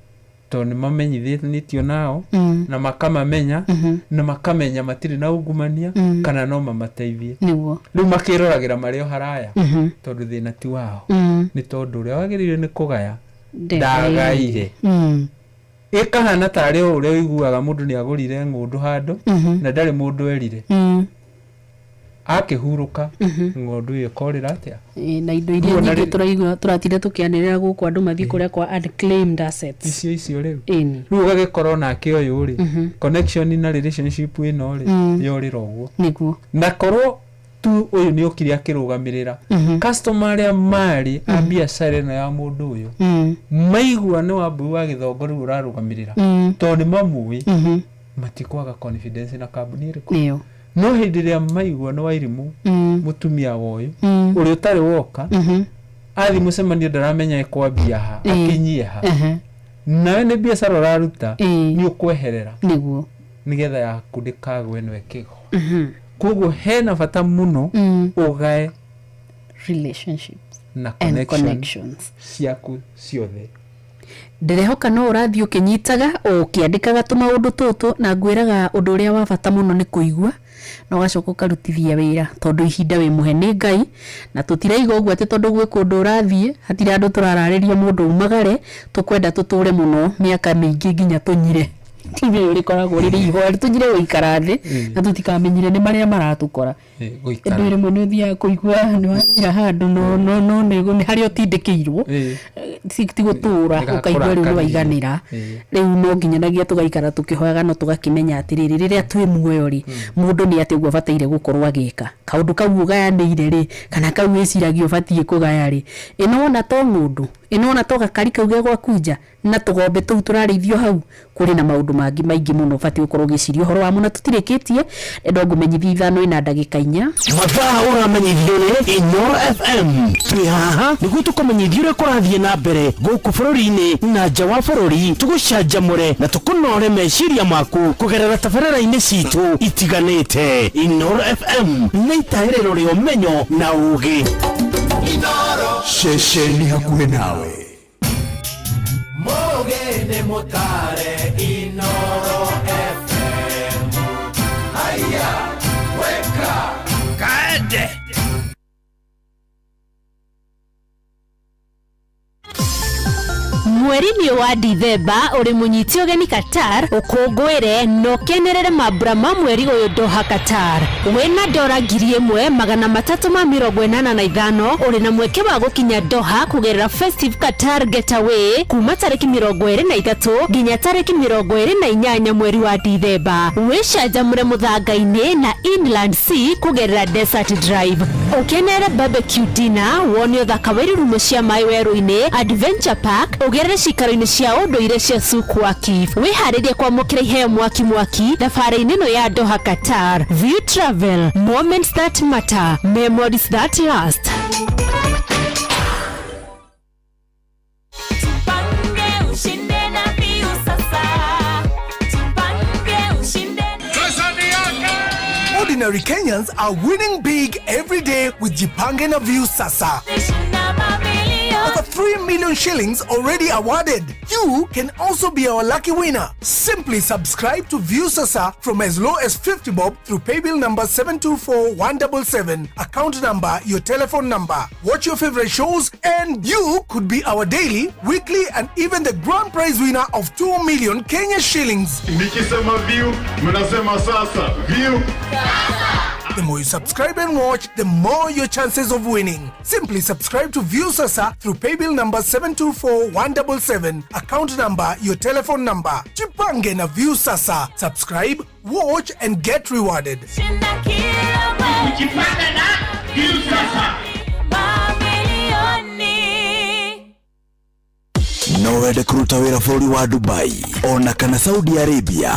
to ni mamenyithitio nao na makamamenya na makamenya matiri na ungumania kana no mamateithie niguo riu makiroragira mario haraya tondu thina ti wao ni tondu uria wagirire ni kugaya ndagaire ikahana tari uria wiguaga mundu ni agurire ngundu handu na ndari mundu erire akihuruka ngundu iyo korira atia na indo iria nyingi turaigua turatire tukianirira guku andu mathie kuria kwa unclaimed assets icio riu riu gagikorwo nake uyu ri connection na relationship ino ri yorira uguo niguo na korwo tu uyu ni ukiri akirugamirira customer aria mari a biashara ino ya mundu uyu maigua ni wambu wa githongo riu urarugamirira to ni mamui matikwaga confidence na kambuni iriku niyo no hindi iria maigua no wairimu mutumia woyu uri utari woka athi mucemanio ndaramenya ikwambia ha akinyie ha nawe ni biashara uraruta ni ukweherera niguo nigetha yaku ndikagwe no ekigo kuguo hena bata muno ugae relationships na connections ciaku ciothe ndirehoka no urathio kinyitaga ukiandikaga tumaundu tutu na ngwiraga undu uria wa bata muno ni kuigua no gacoka ukarutithia wira tondu ihinda wi muhe ni Ngai na tutiraiga uguo ati tondu gwi kundu urathie hatira andu turarariria mundu umagare tukwenda tuture muno miaka mingi nginya tunyire tibe uri koragwo riri ihori tunyire guikara thi na tutikamenyire ni maria maratukora ndu ri muno thia kuigua ni wanyira handu no ni hari otindikiirwo ti gutura ukaigua riu waiganira riu no nginyanagia tugaikara tukihoyaga no tugakimenya atiriri riria twi muoyo ri mundu ni ati uguo bataire gukorwo agika kaundu kau ugayanire ri kana kau iciragio batie kugaya ri inona to mundu inona to gakari kau ge gwakunja na tugombe tu turarithio hau kuri na maundu mangi maingi muno batie gukorwo gicirio horo wa muno tutirikitie endo ngumenyithia ithano ina ndagika 4 mathaa uramenyithio ni Ino FM twi haha niguo tukumenyithia uria kurathie na mbere guku bururi-ini na nja wa bururi tugucanjamure na tukunore meciria maku kugerera tabarĩra-inĩ citu itiganĩte Ino FM nĩ itaĩrĩro rĩa ũmenyo na ũũgĩ ceceni hakuhĩ nawe Mogene motare Inoro FM. Haya, weka kaende. Mweri-inĩ wa Dithemba uri munyiti ugeni Qatar ukungwire no kenerere mambura ma mweri uyu Doha Qatar wina dora 1385 uri na mweke wa gukinya Doha kugerera Festive Qatar Getaway kuma tariki 23 nginya tariki 28 mweri wa Dithemba wicanjamure muthanga-ini na Inland Sea kugerera Desert Drive ukenere barbecue dinner woni uthaka wa irurumo cia mai weru-ini Adventure Park ugerere cikaro-inĩ cia ũndũire cia Sukwaki. Wĩharĩrie kwamũkĩra iheo mwaki thabarĩ-inĩ ĩno ya Doha, Qatar. View Travel, moments that matter, memories that last. Ordinary Kenyans are winning big every day with Jipange na View Sasa. Over 3 million shillings already awarded. You can also be our lucky winner. Simply subscribe to View Sasa from as low as 50 bob through paybill number 724177, account number, your telephone number. Watch your favorite shows and you could be our daily, weekly and even the grand prize winner of 2 million Kenya shillings. Nikisema View, mnasema sasa. View. The more you subscribe and watch, the more your chances of winning. Simply subscribe to View Sasa through paybill number 724177, account number, your telephone number. Jipange na View Sasa. Subscribe, watch and get rewarded. Jipange na View Sasa. No wende kuruta wĩra bũrũri wa Dubai ona kana Saudi Arabia,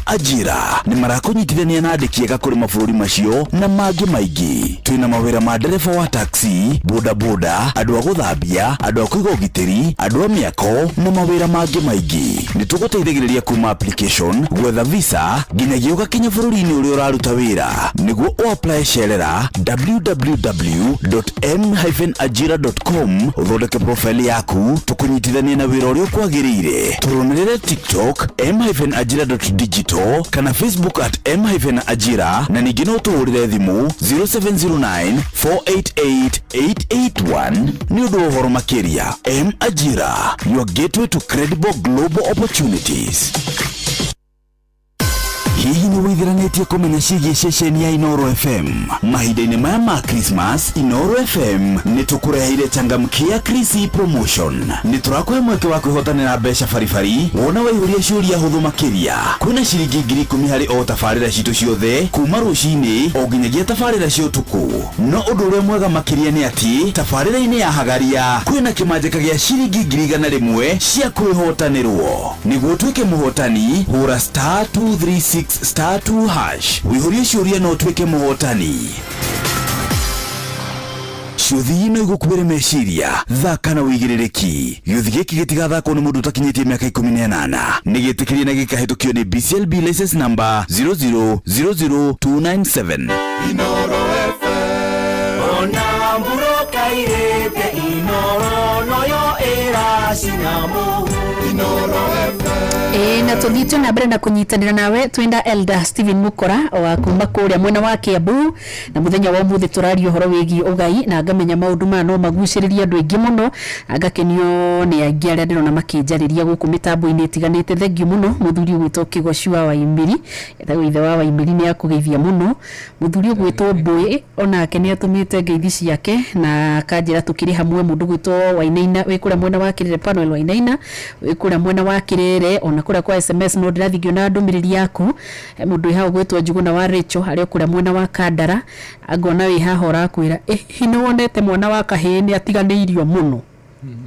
Ajira ni marakunyitithania na andĩki ega kũrĩ mabũrũri macio na mangĩ maingĩ. Twĩna mawĩra ma ndereba wa taxi, bodaboda, andũ a gũthambia, andũ a kũiga ũgitĩri, andũ a mĩako na mawĩra mangĩ maingĩ. Nĩ tũgũteithagĩrĩria kuma application, gwetha visa nginyagia ũgakinya bũrũri-inĩ ũrĩa ũraruta wĩra. Nĩguo o-apply cerera www.m-ajira.com ũthondeke profile yaku, tũkũnyitithanie na wĩra ũrĩa ũkwagĩrĩire. Tũronere TikTok m-ajira.digital kana Facebook @m-ajira na ningĩ no tũhũrĩre thimũ 0709488881 nĩ ũndũ wa ũhoro makĩria. M-Ajira, your gateway to credible global opportunities. Hihi nĩ wĩthiranĩtie kũmenya ciĩgiĩ ceceni ya Inoro FM? Mahinda-inĩ maya ma Christmas, Inoro FM nĩ tũkũreheire changamkia Chrissy promotion. Nĩ tũrakũhe mweke wa kwĩhotanĩra mbeca baribari wona waihũria ciũria hũthũ makĩria. Kwĩna ciringi 10,000 harĩ o tabarĩra citũ ciothe kuma rũcinĩ o nginyagia tabarĩra cia ũtukũ. No ũndũ ũrĩa mwega makĩria nĩ atĩ tabarĩra-inĩ ya Hagaria kwĩna kĩmanjĩka gĩa ciringi 100,000 cia kwĩhotanĩrwo. Nĩguo tuĩke mũhotani, hũra *236*2# wĩihũrie ciũria no tuĩke mũhotani. Ciũthi ino igũkuĩre meciria, thaka na wĩigĩrĩrĩki. Gĩũthi gĩkĩ gĩtigathakwo nĩ mũndũ ũtakinyĩtie mĩaka 18. Nĩ gĩtĩkĩrie na gĩkahĩtũkio nĩ BCLB license number 0000297. Inoro FM. Ona mburoka irete Inoro noyo era sinamu. Inoro FM. Na tũthitwe na mbere na kũnyitanĩra nawe twenda Elder Steven Mukora wa kuma kũrĩa mwena wa Kiambu, na mũthenya wa ũmũthĩ tũraria ũhoro wĩgiĩ ũgai na ngamenya maũndũ ma no magucĩrĩria andũ aingĩ mũno, agakenio nĩ aingĩ arĩa ndĩrona makĩnjarĩria gũkũ mĩtambo-inĩ ĩtiganĩte. Thengiũ mũno mũthuri ũgwĩtwo Kĩgoci wa Waimiri, etagwo ithe wa Waimiri nĩ akũgeithia mũno. Mũthuri ũgwĩtwo Mbũĩ onake nĩ atũmĩte ngeithi ciake na akanjĩra tũkĩrĩ hamwe. Mũndũ ũgwĩtwo Wainaina wĩ kũrĩa mwena wa Kĩrere, Panuel Wainaina wĩ kũrĩa mwena wa Kĩrere, ona kũrĩa kwa SMS no ndĩrathigio na ndũmĩrĩri yaku. Mũndũ wĩ haha ũgwĩtwo Njuguna wa Rachel harĩa kũrĩa mwena wa Kandara, angona wĩ haha ũrakwĩra hino wonete mwana wa kahĩĩ nĩ atiganĩirio mũno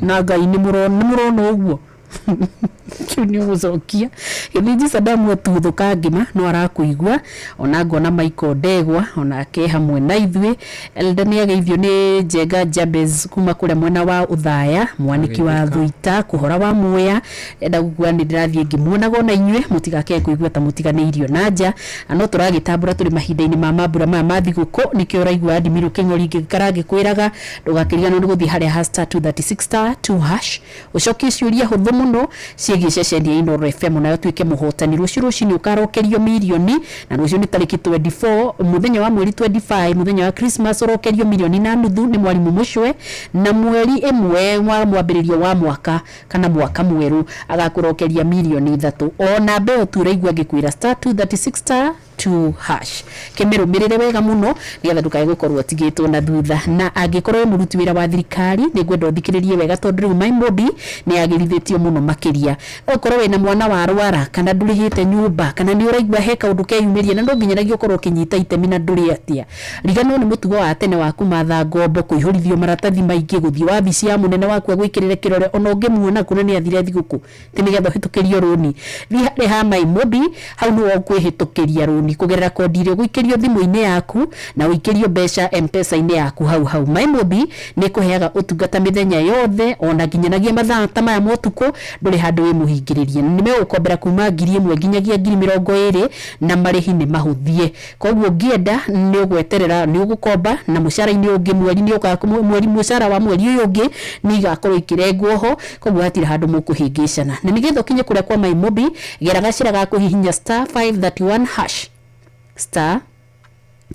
na Ngai nĩ mũrona ũguo. Kiu ni uzokia Eliji Sadamu atuthuka ngima no arakũigua, ona ngona Michael Ndegwa onake hamwe na ithuĩ. Elda nĩ ageithio nĩ Njega Jabez kuma kũrĩa mwena wa Uthaya, mwaniki wa Thuita kuhora wa Muya. Enda gũkua nĩ ndĩrathiĩ ngĩmuonaga na inyuĩ mũtigake kũigua ta mũtiganĩirio na nja. Ano tũragĩtambũra tũrĩ mahinda-inĩ ma mambura maya ma thigũkũ, nĩkĩo ũraigua Adimiru Kĩng'ori ngĩkarage kwĩraga ndũgakĩriganĩrwo nĩ gũthiĩ harĩa #236*2# ũcokie ciũria hũthũ mũno ciĩgiĩ ceceni ya Inoro FM nayo tuĩke mũhotani. Rũciũ rũcinĩ ũkarokerio milioni, na rũciũ nĩ tarĩki 24 mũthenya wa mweri 25 mũthenya wa Christmas ũrokerio milioni na nuthu nĩ Mwalimu Mucwe, na mweri ĩmwe wa mwambĩrĩrio wa mwaka kana mwaka mwerũ agakũrokeria milioni 3. Ona mbeo turaigua ngĩkwĩra *236 2# kemerumirire wega muno nigetha ndukae gukorwo tigitwo na thutha na angikorwo muruti wira wa thirikari ni gwenda uthikiririe wega tondu riu MyMobi ni agirithitio muno makiria okorwo wina mwana wa rwara kana ndurihite nyumba kana ni uraigwa he kaundu keyumiria na ndunginyanagia ukorwo kinyita itemi na nduri atia rigano ni mutugo wa tene wa kumatha ngombo kuihurithio maratathi maingi guthii wabici ya munene waku agwikirire kirore ona ungimuona kuna ni athire thiguku tinigetha hitukirio runi ri ha MyMobi hau ni wokwihitukiria runi kugerera kodi ile guikirio thimu-ini yaku na uikirio mbeca M-Pesa-ini yaku hau MyMobi ni kuheaga utungata mithenya yothe ona ginyanagia mathaa ta maya motuko nduri handu wi muhingiririe ni megukombera kuma 1,000 ginyagia 20,000 na marihi ni mahuthie koguo ngienda ni ugweterera ni ugukomba na mushara-ini ungi mweri ni mweri mushara wa mweri uyu ungi ni igakorwo ikirengwo ho koguo hatire handu mukuhingicana na nigetha kinye kuria kwa MyMobi geraga cira ga kuhihinya *531#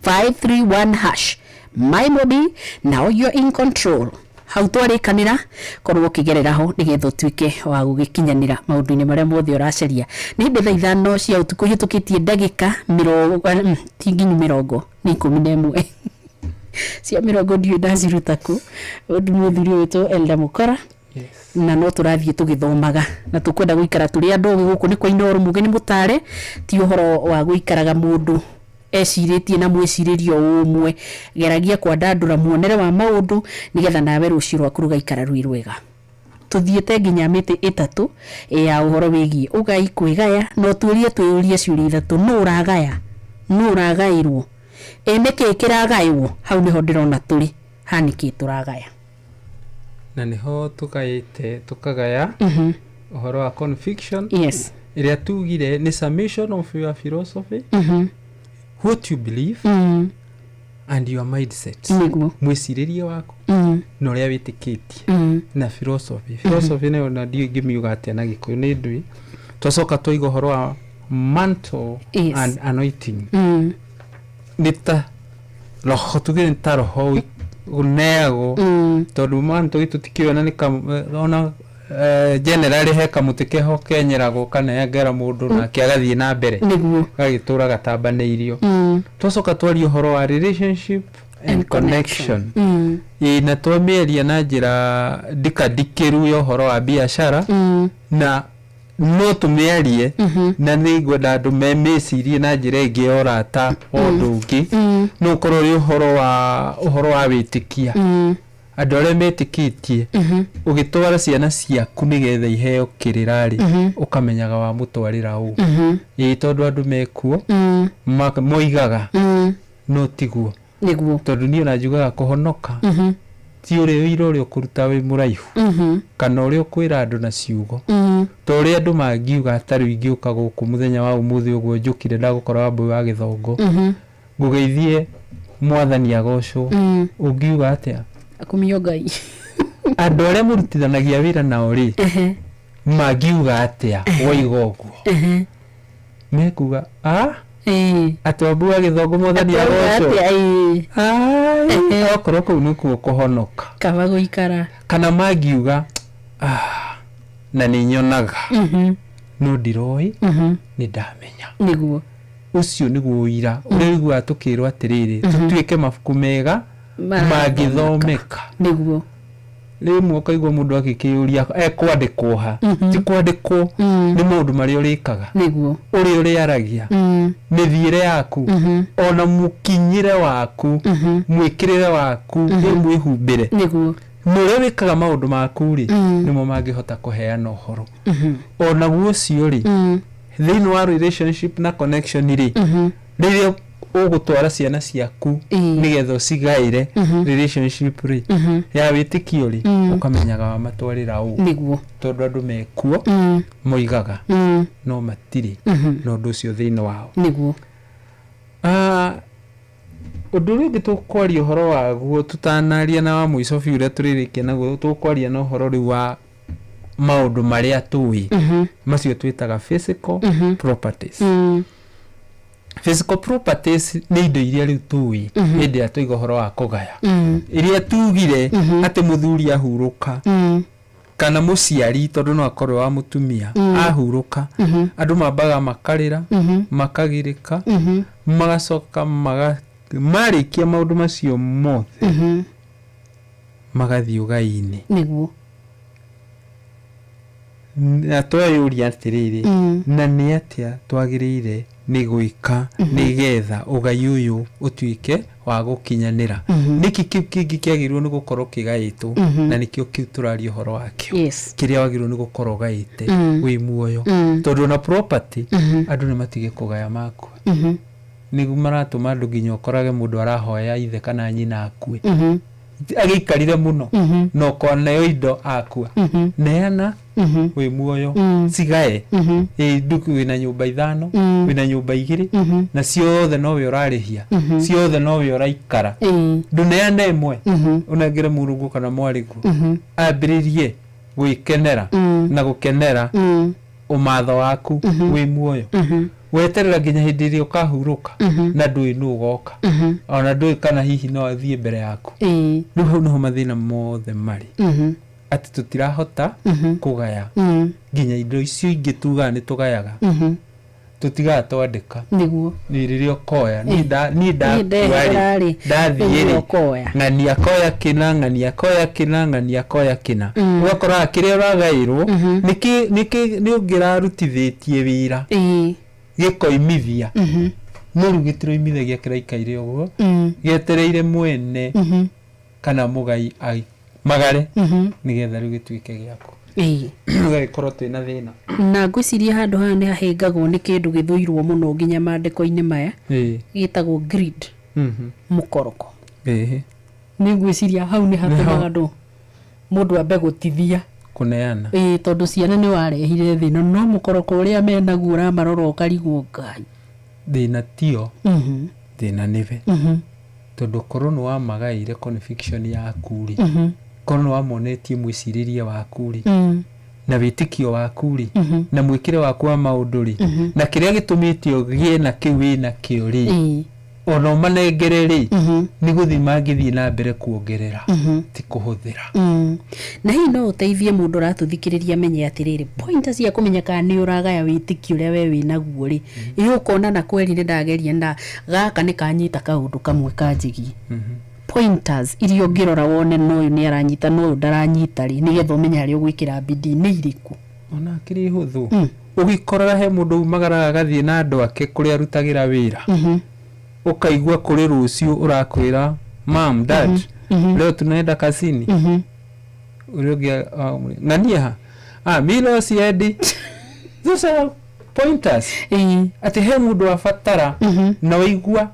*531#. MyMobi, now you're in control. Hau twarikanira korwo kigerera ho nigetha tuike wa gugikinyanira maundu-ini maria mothe uraceria ni hindi thaa ithano cia utuku hitukitie ndagika 30 ni 11 cia 30 ndacirutaku undu muthuri witũ Elda Mukora na no turathie tugithomaga na tukwenda guikara turi andu guku ni kwa inoru muge ni mutare ti uhoro wa guikaraga mundu eciritie na mwiciririo umwe geragia kwa ndandura muonere wa maundu nigetha nawe rucio rwaku rugaikara rwi rwega tuthiete nginya miti 3 ya uhoro wigi ugai kwigaya no tuurie twiyurie ciuria 3 no uragairwo niki kiragaywo hau niho ndirona turi haniki turagaya na niho tukagaya uhoro wa conviction yes iria tugire ni summation of your philosophy what you believe and your mindset mwiciririe wako no ria witikitie na philosophy ne ona dio ngimiuga atia na gikuyu ni ndui twacoka twiga uhoro wa mantle and anointing nita roho tugire ntaroho unego tondu mantle gitutikiona ni ona generally heka mutikeho kenyerago kana yagera mundu na kiagathie na mbere gagitura gatambaneirio twacoka twari uhoro wa relationship and connection ina twameria na njira dikadikiru yo uhoro wa biashara na no tumearie na nigwenda andu memecirie na njira ingi orata undu ungi no korwo uhoro wa witikia andu aria metikitie ugitwara ciana ciaku nigetha iheo kirirari ukamenyaga wa mutwarira u tondu andu mekuo moigaga no tiguo niguo tondu ni ona njugaga kuhonoka ti uri uri ukuruta wi muraihu kana uri ukwira andu na ciugo to uri andu mangiuga atari ingi ukaguku muthenya wa umuthi uguo njukire ndagukora wambu wa githongo ngugeithie mwathani agocwo ungiuga atia akumio Ngai andu aria murutithanagia wira nao ri magiuga atia woiga uguo mekuga atwambu wa githongo mwathani agocwo okorwo kuu nikuo kuhonoka kaba guikara kana magiuga na ni nyonaga no ndiroi ni ndamenya niguo ucio niguo uira urigwa atukirwo atiriri tutuike mabuku mega magithomeka niguo rimwe ukaigwa mundu akikiuria kwandikwo ha ti kwandikwo ni maundu maria urikaga niguo uri aragia mithiire yaku ona mukinyire waku mwikirire waku mwihumbire niguo muria wikaga maundu maku ri nimo mangihota kuheana uhoro ona gucio ri thiini wa relationship na connection ri riria ugutwara ciana ciaku nigetha ucigaire relationship ri ya witikio ri ukamenyaga wa matwarira u niguo tondu andu mekuo moigaga no matiri no ndu cio thiini wao niguo undu ringi tukwaria uhoro waguo tutanaria na wa mwico biu uria turirikia naguo tukwaria na uhoro riu wa maundu maria tui macio twitaga physical properties physical properties ni indo iria riu tui hindi atuiga uhoro wa kugaya iria tugire ati muthuri ahuruka kana muciari tondu no akorwo wa mutumia ahuruka andu mambaga makarira makagirika magacoka marikia maundu macio mothe magathii ugai-ini niguo na twayuria atiriri na ni atia twagirire ni gwika ni getha ugai uyu utuike wa gukinyanira niki kingi kiagirwo ni gukorwo kigaitwo na nikio kiu turario horo wakio kiria wagirwo ni gukorwo gaite wi muoyo tondu na property andu ni matige kugaya maku nigu maratuma andu nginya ukorage mundu arahoya ithe kana nyina akue agikarire muno no konayo indo akua neana wi muoyo sigae nduku wina nyumba 5 wina nyumba 2 na ciothe no we urarihia ciothe no we uraikara duneana imwe unagire murungu kana mwarigu ambiririe gwikenera na gukenera umatho waku wi muoyo weterera nginya hindi iria ukahuruka na ndui nugoka ona ndui kana hihi no athie mbere yaku riu hau no mathina mothe mari ati tutirahota kugaya nginya indo icio ingi tuga ni tugayaga tutiga twandika niguo ni ririo koya ni ndathire ng'ani akoya kina ng'ani akoya kina ng'ani akoya kina ugakora kiria uragairwo niki ungirarutithitie wira gikoimithia nuru gitiro imithagia kiraikaire uguo gietereire mwene kana mugai ai magare nigetha riu gituike giako ugakorwo twina thina na ngwiciria handu haha ni hahingagwo ni kindu githuirwo muno nginya mandiko-ini maya gitagwo grid mukoroko ni ngwiciria hau ni hatumaga andu mundu ambe gutithia kuneana tondu ciana ni warehire thina no mukoroko uria menaguo ramarora ukarigwo ngai thina tio thina nive tondu korona wa magaire conviction ya kuri korona wa monetie mwiciriria wa kuri na witikio wa kuri na mwikire wa kwa maunduri na kiria gitumitie ugie na kiwi na kiuri ono manengereri ni guthima ngithii na mbere kuongerera ti kuhuthira na hii no uteithie mundu ratuthikiriria menye atiriri pointa cia kumenya kana ni uragaya witikio uria we winaguo ri ukona na kweli ni ndageria nda gaka ni kanyita kaundu kamwe kanjigi pointers irio ngirora wone noyu ni aranyita noyu ndaranyita ri ni getho menya ari ugwikira bidii ni iriku ona kiri huthu ugikorora he mundu umagara gathie na andu ake kuri arutagira wira ukaigwa kuri rucio urakwira mam dad leo tunaenda kazini uriogia ngania milo siedi those are pointers ati he mundu afatara na waigwa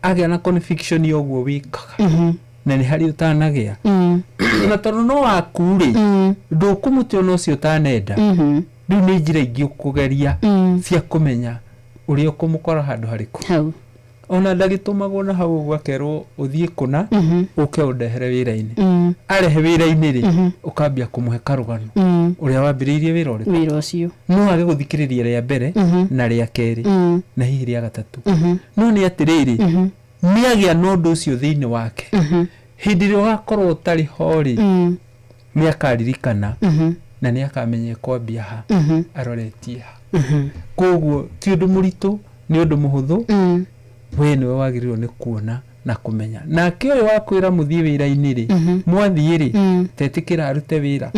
agia na conviction yoguo wikaga na ni hari utanagia na tondu no akuri ndukumuti ono cio utanenda riu ni njira ingi ukugeria cia kumenya uri ukumukora handu hariku ona ndagitumagwo na hau gwakerwo uthie kuna uke undehere wira-ini arehe wira-ini ri ukambia kumuhe karugano uria wambiriirie wira ucio no age guthikiriria ria mbere na ria keri na hihi ria gatatu no ni atiriri ni agia no ndu ucio thiini wake hindi ria ugakorwo utari hori ni akaririkana na ni akamenya kwambia ha aroretie ha koguo ti undu muritu ni undu muhuthu we niwe wagirirwo ni kuona na kumenya na kio wakwira muthie wira-ini ri mwathie ri tetikira arute wira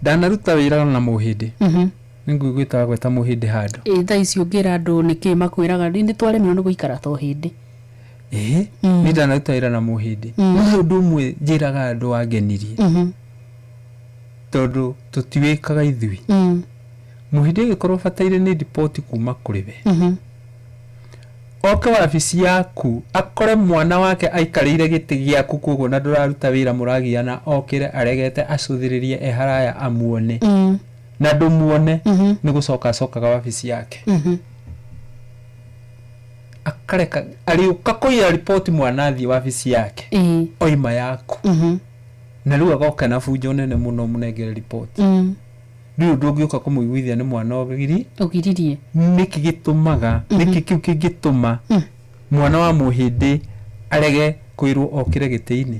ndanaruta wira na muhindi ningwigwita gweta muhindi handu tha icio ngira andu niki makwiraga ndi twaremwo ni guikara to hindi ni ndanaruta wira na muhindi no undu mwe njiraga andu wangenirie tondu tutiwikaga ithui muhindi gikorwo bataire ni report kuma kuri we oka wabici yaku akore mwana wake aikarire giti giaku koguo na nduraruta wira muragiana okire aregete acuthiririe eharaya amuone na ndumuone ni gucoka cokaga wabici yake akareka ariuka kuira report mwana athie wabici yake oima yaku na riu agoka na bunjo nene muno munengere report riu ndungioka kumuiguithia ni mwana ogiririe niki gitumaga niki kiu kingituma mwana wa muhindi arege kwirwo okire giti-ini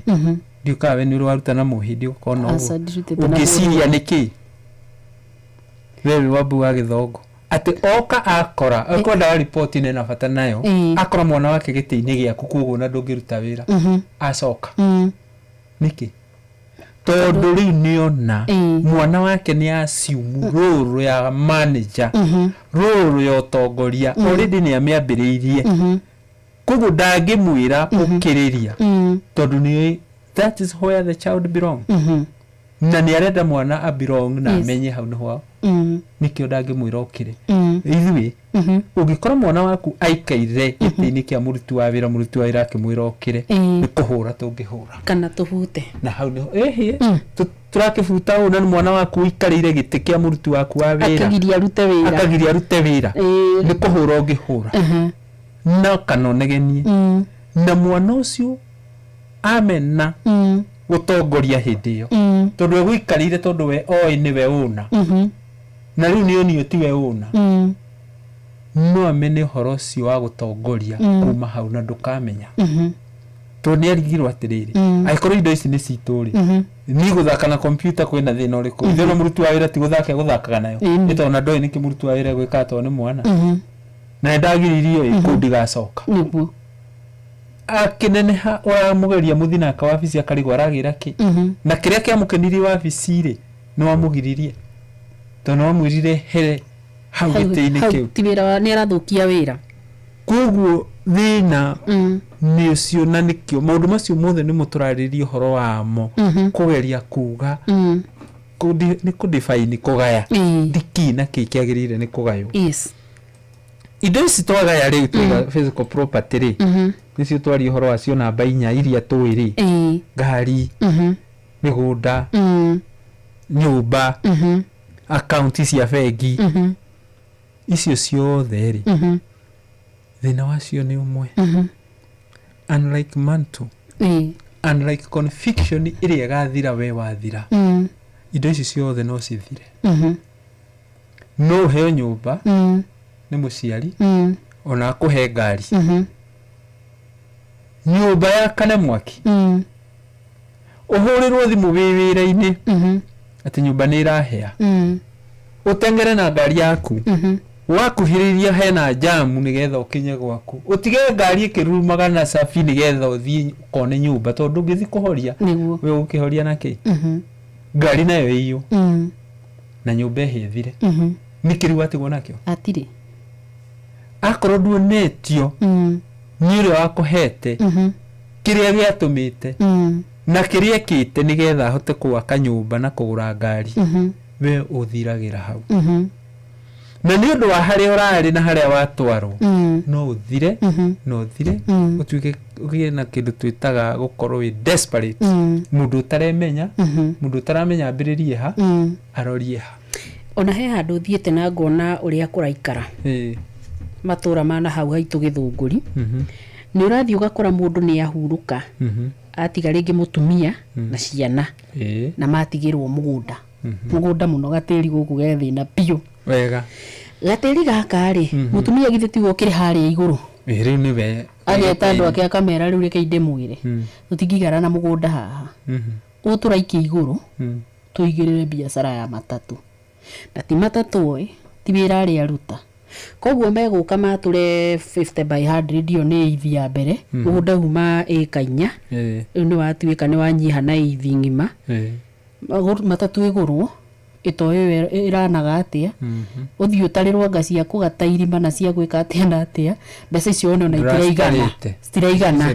ndiukawe ni waruta na muhindi ukona Asa, ndirutĩte na ungiciria niki wewe wabu wa githongo ati oka akora akwenda report nena bata nayo akora mwana wake giti-ini giaku kuguo na ndungiruta wira acoka niki tondu riu niona mwana wake ni assume role ya manager role ya utongoria already ni amiambiriirie kuguo ndangimwira ukiriria tondu ni that is where the child belong na ni arenda mwana abelong na amenye hau ni hwao nikio ndangimwira ukire ithui ungikora mwana waku aikaire giti-ini kia murutu wa wira akimwira ukire ni kuhura tungihura kana tuhute na hau ni turakibuta una ni mwana waku ikarire giti kia murutu waku wa wira akagiria rute wira ni kuhura ungihura na kanonegenie na mwana ucio amena gutongoria hindi iyo tondu egwikarire tondu we oi ni we una na riu ni oni ti we una no amene horo ucio wa gutongoria kuma hau na ndukamenya tondu ni arigirwo atiriri aikorwo indo ici ni cituri ni guthaka na computer kwina thina uriku ithona murutu wa wira ti guthakaga nayo itona ndoi niki murutu wa wira gwika to ni mwana na ndagiririo ikundi gacoka niguo akineneha wamugeria muthina ka wabici akarigwo aragira ki na kiria kiamukenirie wabici ri ni wamugiririe tondu wamwirire here hau giti-ini kiu ti wira ni arathukia wira kuguo thina ni ucio na nikio maundu macio mothe ni muturaririe horo wamo kugeria kuga ni kudefine kugaya ndiki na kikiagirire ni kugayo yes indo ici twagaya riu twiga physical property ri nicio twari horo wacio namba 4 iria twiri ngari migunda nyumba account cia bengi icio ciothe ri thina wacio ni umwe unlike manto unlike conviction iria igathira we wathira indo ici ciothe no cithire no heo nyumba ni muciari ona akuhe ngari nyumba ya kana mwaki uhurirwo thimu wira-ini ati nyumba ni irahea utengere na ngari yaku wakuhiriria hena jamu nigetha ukinye gwaku utige ngari ikirumaga na safi nigetha uthii ukone nyumba tondu ngithi kuhoria we ukihoria naki ngari nayo iyo na nyumba ihithire nikiriwa atigwo nakio atiri akorwo nduonetio ni uri wakuhete kiria giatumite na kiria kite nigetha hote kuwaka nyumba na kugura ngari we uthiragira hau na ni undu wa haria urari na haria watwarwo no uthire utuike ugie na kindu twitaga gukorwo wi desperate mundu utaremenya mundu utaramenya ambiririe ha arorie ha ona he handu thiete na ngona uria kuraikara matura mana hau haitu githunguri ni urathi ugakora mundu ni ahuruka atiga ringi mutumia na ciana na matigirwo mugunda muno gatiri guku gethina piu wega gatiri gaka ri mutumia githiti gukire haria iguru riu ni we ageta andu ake akamera riu reke inde mwire tutingigara na mugunda haha uturaiki iguru tuigirire biashara ya matatu na ti matatu ti wira ri aruta koguo meguka mature 50 by 100 dio ni ithi ya mbere mugunda huma eka 4 ni watuika ni wanyiha na ithi ngima matatu iguru itoyo iranaga atia uthi utarirwo ngacia kugatairima na cia gwika atia na atia mbeca icio no na itiraigana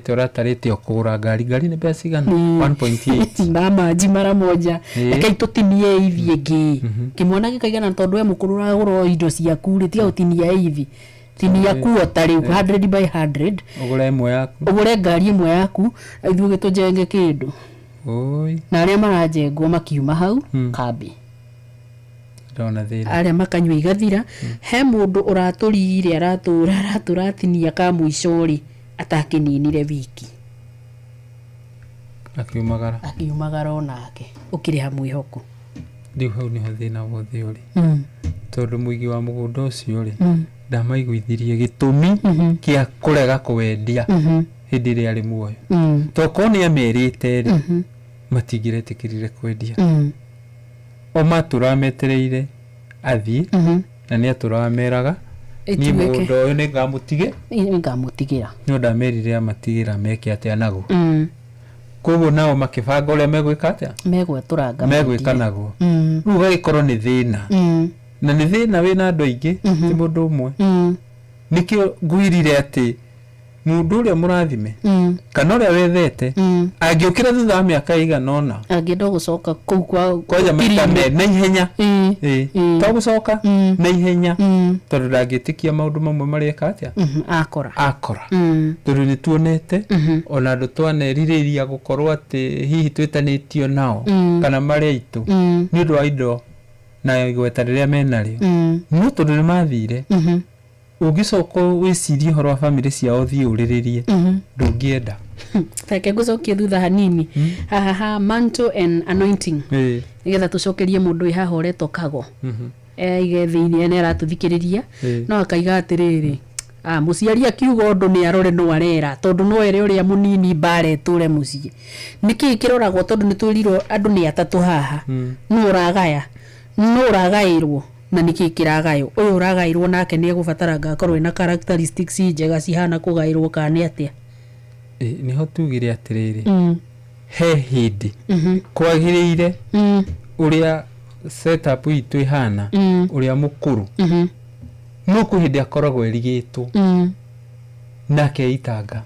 uratarite okugura ngari ni mbeca igana 1.8 na maji mara moja reke tutinie ithi ingi kimwana gikaigana tondu we mukuru uragura indo cia kuri tiga utinia ithi tinia kuota riu 100 by 100 ugure ngari imwe yaku ithu gitujenge kindu oi na aria marajengwo makiuma hau kambi ndona thira aria makanywa igathira he mundu uraturire araturatinia ka muicori atakininire wiki akiumagara onake ukire hamwe hoko ndiu hau niho thina wothe uri tondu muigi wa mugunda ucio ri ndamaiguithirie gitumi kia kurega kuwendia hindi ria ari muoyo to koni amerite ri matingiretikirire kwendia o maturametereire athie na ni aturameraga ni mundu uyu ni ngamutigira no ndamerire amatigira meke atia nago koguo nao makibanga uria megwika atia megwika nago riu gagikorwo ni thina na ni thina wina andu aingi ti mundu umwe nikio ngwirire ati mundu uria murathime kana uria wethete angiukira thutha wa miaka iganona angienda gucoka kuu kwa maitane na ihenya to gucoka na ihenya tondu ndangitikia maundu mamwe marieka atia akora tondu ni tuonete ona andu twaneririria gukorwo ati hihi twitanitio nao kana mari aitu ni undu wa indo na igweta riria menario no tondu ni mathire ugicoka wicirie horo wa family ciao thie uriririe ndungienda take gucokie thutha hanini haha mantle and anointing nigetha tucokerie mundu ihaha ureto kago igethiini ene aratuthikiriria no akaiga atiriri muciari akiuga undu ni arore no arera tondu no ere uria munini bare ture mucii niki kiroragwo tondu ni twiriro andu ni atatu haha no uragaya no uragairwo na niki kiragayo uyu uragairwo nake ni egubataranga akorwo ina characteristics njega cihana kugairwo kana atia niho tugire atiriri he hindi kwagiriire uria setup itu ihana uria mukuru no kuhindi akoragwo erigitwo nake itanga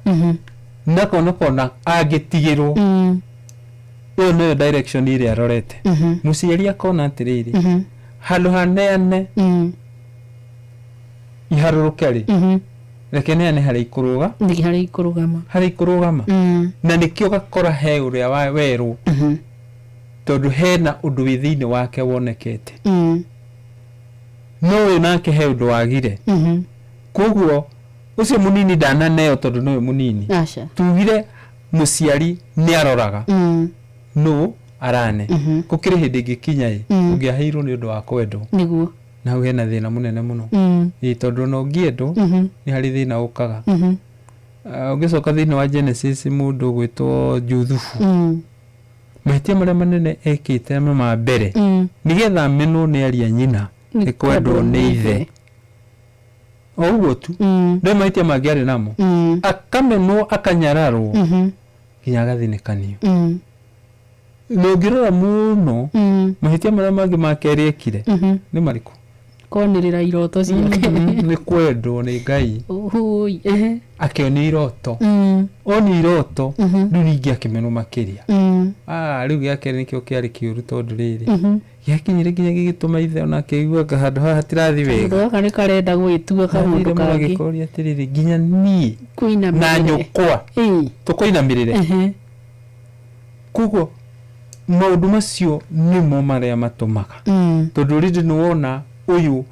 nako nokona agitigirwo uyu no direction iria arorete muciari akona atiriri handu hanene iharuruke ri reke neane hari ikurugama na nikio gakora he uria wa weru tondu hena undu wi thiini wake wonekete no we nake he undu wagire koguo ucio munini ndananeo tondu no munini tugire muciari ni aroraga no arane kukire hindi ngikinya ungiaheirwo ni undu wa kwendwo niguo na hena thina munene muno tondu no ngiendwo ni hari thina ukaga ungicoka thiini wa Genesis mundu gwitwo Juthufu mahtia maria manene ekite ma mbere nigetha menwo ni aria nyina ni kwendwo ni ithe ouguo tu ndo mahtia mangiari namo akamenwo akanyararwo kinya gathinikanio no ngirora muno mahtia maria mangi makeriekire ni mariku konirira iroto ciake ni kwendwo ni Ngai akioni iroto oni iroto ruringi akimenwo makiria riu giakere nikio kiari kiuru tondu riri giakinyire nginya gigituma ithe ona keigua handu haha hatirathi wega kana karenda gwitua kamundu kangi gikoria atiriri nginya ni na nyukwa tukoinamirire kugo maundu macio nimo maria matumaga tondu riri nuona uyu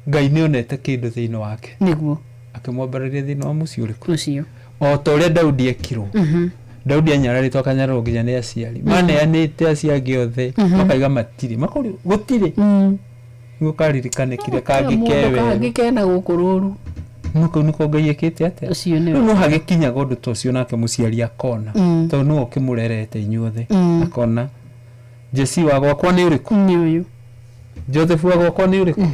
Ngai ni onete kindu thiini wake niguo akimwambariria thiini wa mucio uriku ucio o to ria Daudi ekirwo Daudi anyararitwo akanyararwo nginya ni aciari maneanite aciari othe makaiga matiri makori gutiri ngukaririkane kire kangikena gukururu nuko Ngai ekite ate ucio ni no hagikinya gondu to cio nake muciari akona to no kimurerete inyuothe akona Jesi wa gwakwa ni uriku ni uyu Joseph wa gwakwa ni uriku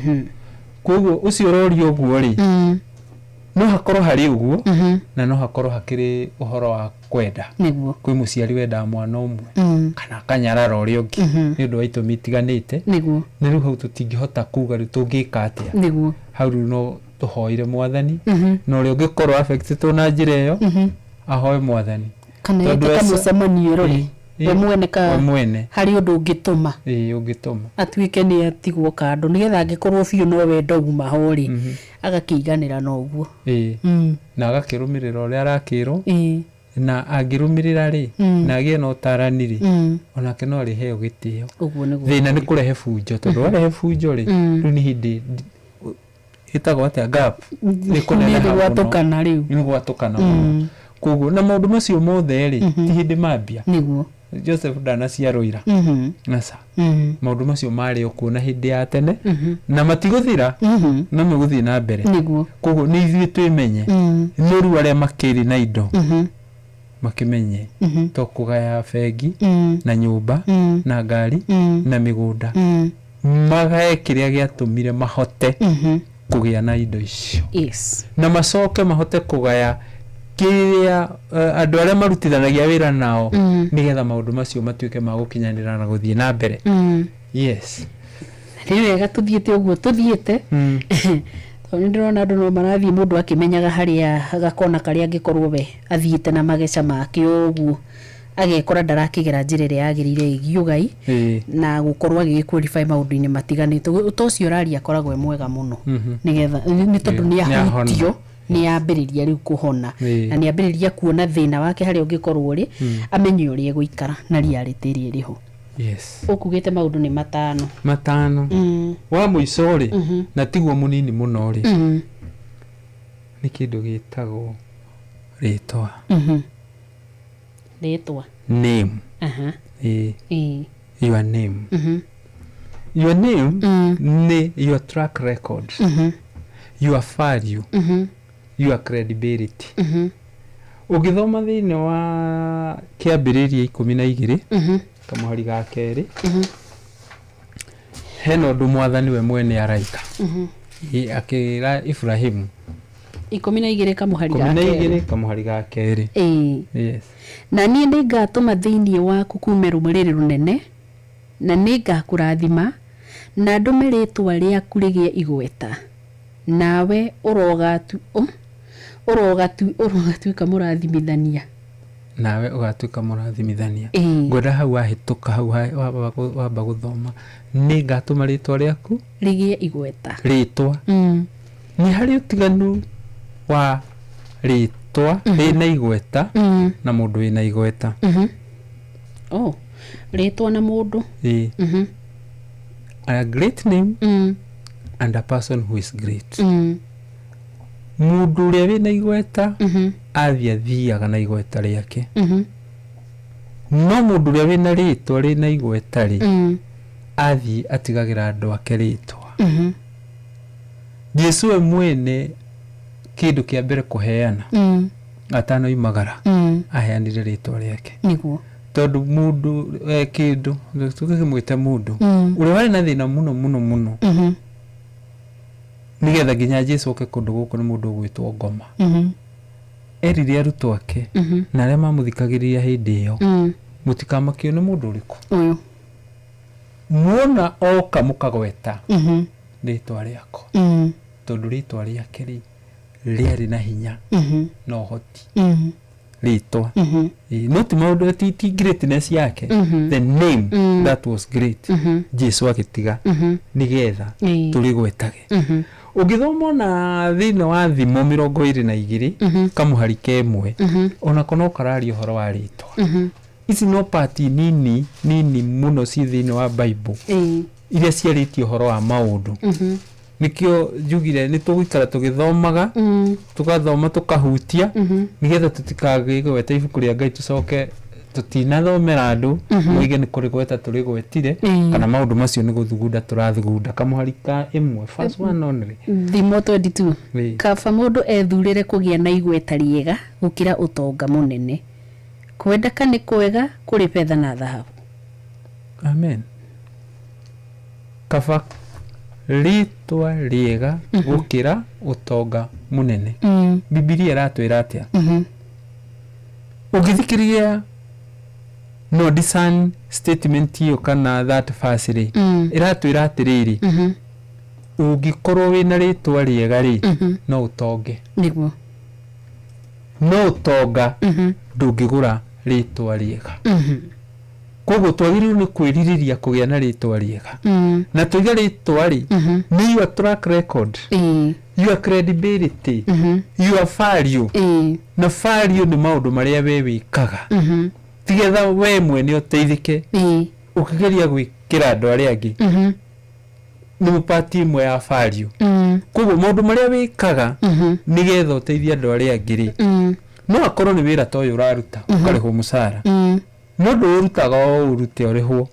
koguo ucio rorio guo ri no hakorwo hari uguo na no hakorwo hakiri uhoro wa kwenda niguo kwi muciari wenda mwana umwe kana kanyarara uria ungi ni undu wa itumi itiganite niguo ni riu hau tutingihota kuga riu tungika atia niguo hau riu no tuhoire mwathani no uri ungikorwo affected na njira iyo ahoe mwathani kana mucemanio rori we mwene hari undu ungituma ungituma atuike ni atigwo kando nigetha angikorwo biu no wendo uma hori agakiiganira no uguo na agakirumirira uria arakirwo na angirumirira ri na agie no taraniri onake no ri heo gitio uguo niguo thina ni kurehe funjo tondu arehe funjo ri riu ni hindi hitagwo atia gap ni kunene gwatukana riu ni gwatukana koguo na maundu macio mothe ri ti hindi mambia niguo Joseph ndanaciarũira nasa maundu macio mari okuona hindi ya tene na matiguthira no meguthii na mbere niguo koguo ni ithuĩ twimenye nuru aria makiri na indo makimenye to kugaya bengi na nyumba na ngari na migunda magae kiria giatumire mahote kugia na indo icio na macoke mahote kugaya kiria andu aria marutithanagia wira nao nigetha maundu macio matuike ma gukinyanira na guthie na mbere yes ni wega tuthiete uguo tuthiete tondũ ndĩrona andũ no marathiĩ mũndũ akĩmenyaga harĩa gakona karĩa angĩkorwo we athiĩte na mageca make ũguo agekora ndarakĩgera njĩra ĩrĩa yagĩrĩire ĩgiĩ ũgai na gũkorwo agĩqualify maũndũ-inĩ matiganĩte ũtocio ũraria akoragwo mwega mũno nĩgetha nĩ tondũ nĩ ahutio nĩ ambĩrĩria rĩu kũhona na nĩ ambĩrĩria kuona thĩna wake harĩa ũngĩkorwo ũrĩ amenye ũrĩa egũikara na reality ĩrĩa ĩrĩho yes ukugite maundu ni matano wa muico ri na tiguo munini muno ri ni kindu gitagwo ritwa name your name your name ni your track record your value your credibility ugithoma thiini wa kiambiriria 12 kamuhari ga keri heno ndu mwathani we mwene araika akira Ibrahimu 12 kamuhari ga keri yes na niĩ nĩngatũma thĩinĩ waku kuume rũmũrĩrĩ rũnene na nĩngakũrathima na ndũme rĩtwa rĩaku rĩgĩe igweta nawe ũrogatuĩka mũrathimithania nawe ugatuika mũrathimithania ngwenda hau wahĩtũka hau wamba gũthoma nĩngatũma rĩtwa rĩaku rĩgĩe igweta rĩtwa nĩ harĩ ũtiganu wa rĩtwa rĩna igweta na mũndũ wĩna igweta rĩtwa na mũndũ a great name and a person who is great mundu ũrĩa wĩna igweta athiaga na igweta rĩake no mundu ũrĩa wĩna rĩtwa rĩna igweta rĩ athiĩ atigagĩra andũ ake rĩtwa Jesu we mwene kĩndũ kĩa mbere kũheana atanoimagara aheanire rĩtwa rĩake nĩguo tondũ mundu kĩndũ tũkĩmwĩte mundu ũrĩa warĩ na thĩna mũno nigetha nginya Jesu oke kũndũ gũkũ nĩ mundu ũgwĩtwo ngoma erire arutwo ake na arĩa mamuthikagĩrĩria hĩndĩ ĩyo mũtikamakio nĩ mundu ũrĩkũ muona oka mũkagweta rĩtwa rĩako tondũ rĩtwa rĩake rĩarĩ na hinya na ũhoti rĩtwa no ti maũndũ ti greatness yake the name that was great Jesu agĩtiga nigetha tũrĩgwetage ugithoma na thĩinĩ wa thimo 22 kamuhari kemwe ona kono karari uhoro wa rĩtwa ici no party nini muno ci thĩinĩ wa Bible iria ciarĩtio uhoro wa maũndũ nikio jugire ni tugikara tugithomaga tugathoma tukahutia nigetha tutikagĩgweta ibuku rĩa Ngai tucoke tutinathomera andu moige ni kurigweta turigwetire kana maundu macio ni guthugunda turathugunda kamuharika imwe first one only thimo 22 kaba mundu ethurire kugia na igweta riega gukira utonga munene kwendeka ni kwega kuri petha na dhahabu amen kaba rĩtwa rĩega gukira utonga munene Biblia iratwĩra atĩa ugithikiria no discern statement hiyo kana that verse ri iratwĩra atĩrĩrĩ ũngĩkorwo wĩna rĩtwa rĩega rĩ no utonge nĩguo no utonga ndũngĩgũra rĩtwa rĩega koguo twagĩrĩirwo nĩ kwĩrirĩria kũgĩa na rĩtwa rĩega na tũiga rĩtwa rĩ nĩ your track record your credibility your value na value nĩ maũndũ marĩa we wĩkaga tigetha we mwene ũteithĩke ũkĩgeria gwĩkĩra andũ arĩa angĩ nĩ mũpati imwe ya value koguo maũndũ marĩa wĩkaga nĩgetha ũteithie andũ arĩa angĩ rĩ no akorwo nĩ wĩra ta ũyũ ũraruta ũkarĩhwo mũcara no ndũrutaga ũrute ũrĩhwo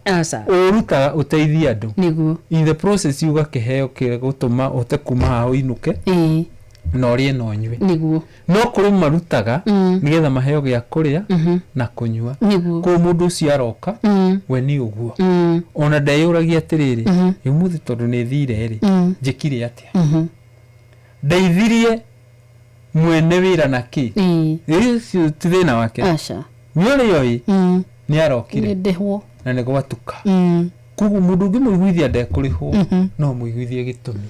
ũrutaga ũteithie andũ nĩguo in the process ugakĩheo gũtũma ũte kuma haha ũinũke no rie no nywe niguo no kuri marutaga nigetha maheo gya kuria na kunywa ko mundu ucio aroka we ni uguo ona ndayuragia atiriri imuthi tondu ni thire ri njikire atia ndeithirie mwene wira na ki icio tithina wake aca nyore yoi ni arokire ndehwo na ne gwatuka kugu mundu ngi muiguithia ndekurihwo no muiguithie gitumi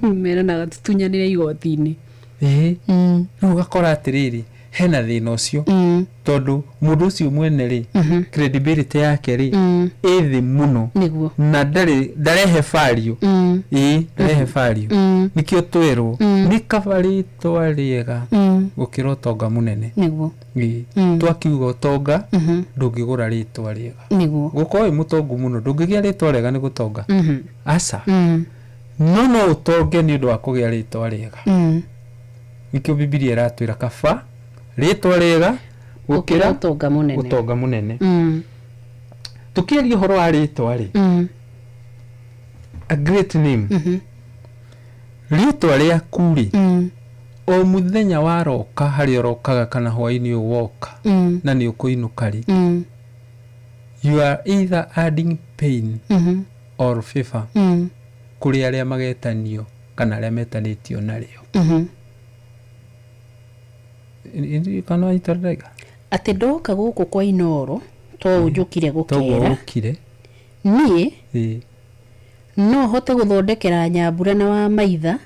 mera na gatutunyanire igoti-ini riu gakora atiriri hena thina ucio tondu mundu ucio mwene ri credibility yake ri ithi muno na ndarehe value ndarehe value nikio twirwo ni kabari twariega gukira utonga munene niguo twakiuga utonga ndungigura ritwa riega guko mutongu muno ndungigia ritwa riega ni gutonga asa no utonge ni undu wa kugia ritwa riega nikio Biblia iratwira kaba ritwa riega gukira utonga munene tukiaria horo wa ritwa ri a great name ritwa ria kuri o muthenya waroka hari orokaga kana hwaini uwoka na ni ukuinuka ri you are either adding pain or favor kuri aria magetanio kana aria metanitio nario kana itarega ati ndoka guku kwa Inoro to ujukire gukera ni no hote guthondekera Nyambura na wa Maitha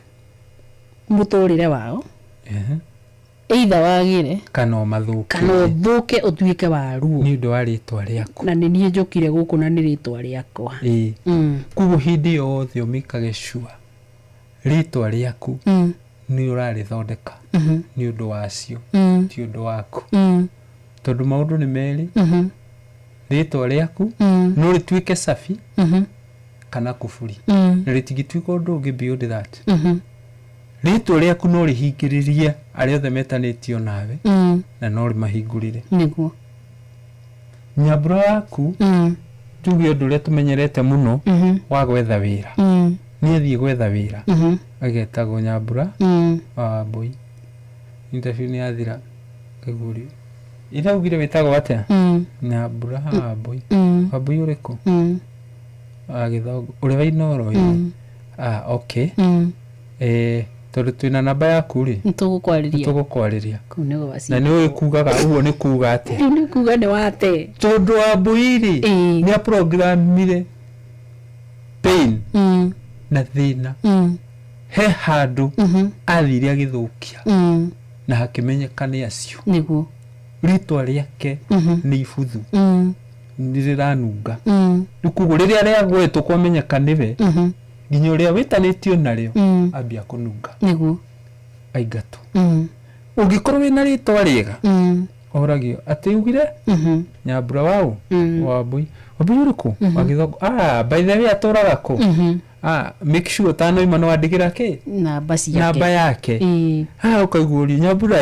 muturire wao either wagire kana mathuke utuike wa ruo ni undu wa ritwa riaku na ni nie njukire guku na ni ritwa riakwa kugu hindi yothe umikage shua ritwa riaku ni urarithondeka ni undu wacio ti undu waku tondu maundu ni meri ritwa riaku no rituike safi kana kufuri ritigituika undu ungi beyond that ritwa riaku no rihingiririe aria othe metanitio nawe na no rimahingurire niguo Nyambura waku tuge undu uria tumenyerete muno wa gwetha wira ni athie gwetha wira agetagwo Nyambura wa Mbui interview ni athira kaguri ira ugire wetagwo atia Nyambura wa Mbui wa Mbui uriku agithogo uri wa Inoro okay tondu twina namba yaku ri tugukwariria na ni wikugaga uguo ni kuga atia ni kuga ni wate tondu wa Mbui ri ni programire pain na thina he handu athire agithukia na hakimenyekane acio niguo ritwa riake ni ibuthu niriranunga rikugo riria riagwetwo kwamenyekaniwe nginya uria witanitio nario ambia kununga niguo aingatu ungikorwo wina ritwa riega oragio ati ugire Nyambura wao wa Mbui uriku agithogo by the way aturaga ku make sure tano imano andigira ki namba yake ukaiguria Nyambura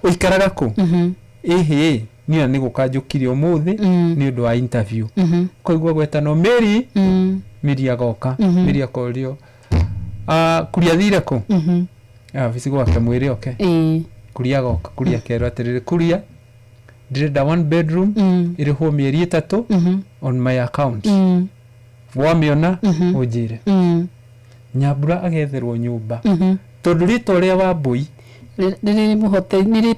uikaraga ku niyo ni gukanjukirie umuthi ni undu wa interview koigwa gwetano Mary agoka Mary akorio kuria thire ku visi gwake mwiri kuria agoka kuria kero atiriri kuria ndirenda 1 bedroom iri ho mieri 3 on my account wamiona ujire Nyambura agetherwo nyumba tondu ritwa ria wa Mbui niri muhote niri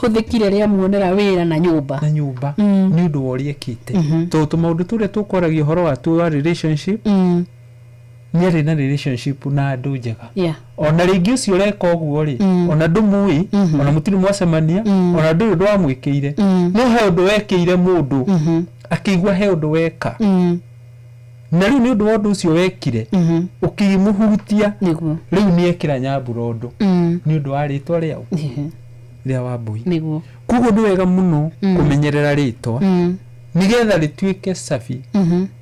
huthikire ria muonera wira na nyumba ni undu worie kite to maundu turia tukoragio horo wa tu relationship ni na relationship na andu njega ona ringi ucio reka uguo ri ona ndumui ona mutiri mwacemania ona ndu ndu amwikiire no he undu wekiire mundu akigwa he undu weka na riu ni undu wa undu ucio wekire ukimuhutia riu ni ekira Nyambura undu ni undu wa ritwa riao ria wa Mbui kugo ni wega muno kumenyerera ritwa nigetha rituike safi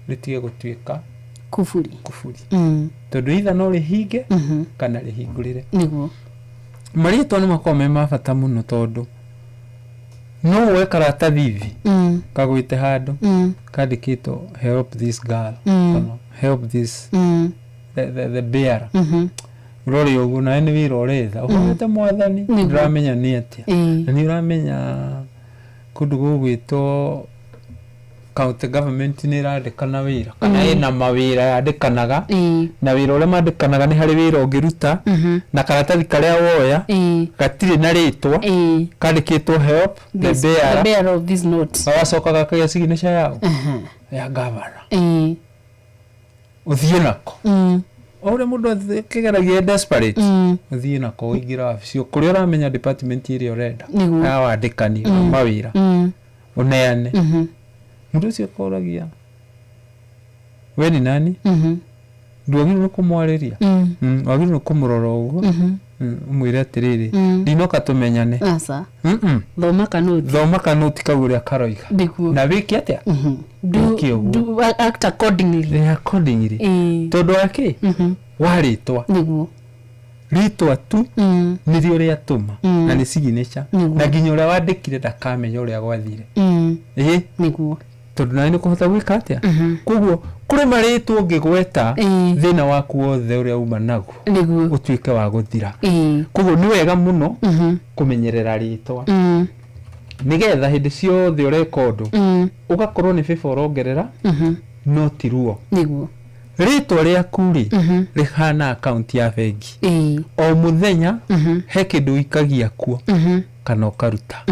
ritige gutuika kufuri tondu itha no rihinge kana rihingurire maritwa ni makome mabata muno tondu no we karatathi hivi kagwite handu kandikitwo help this girl help this the bear rori ugu na ni wira uretha uhorete mwathani ndiramenya ni atia na ni uramenya kundu gugwito county government ni irandikana wira kana ina mawira yandikanaga na wira ule mandikanaga ni hari wira ungiruta na karatathi karia woya gatiri na ritwa kandikitwo help the bearer of this note wacokaga kagia signature yao ya governor uthie nako ore mundu kigeragia desperate uthie nako uingira wabici kuria uramenya department iri urenda ya wandikani mawira uneane mundu ucio koragia we ni nani nduagirwo no kumwariria wagirwo no kumurora uguo umwire atiriri ndinoka tumenyane asa thoma kanuti kaguria karoiga na wiki atia do act accordingly todo yake waritwa niguo ritwa tu niri uria tuma na ni signature na nginya uria wandikire ndakamenya uria gwathire niguo tondu nani ni kuhota gwika atia koguo kuri maritwo ngigweta thina waku wothe uria uma naguo niguo utuike wa guthira koguo ni wega muno kumenyerera ritwa nigetha hindi ciothe ureka undu ugakorwo ni biba urongerera no tiruo niguo ritwa riaku ri rihana account ya bengi o muthenya he kindu ikagia kuo kana ukaruta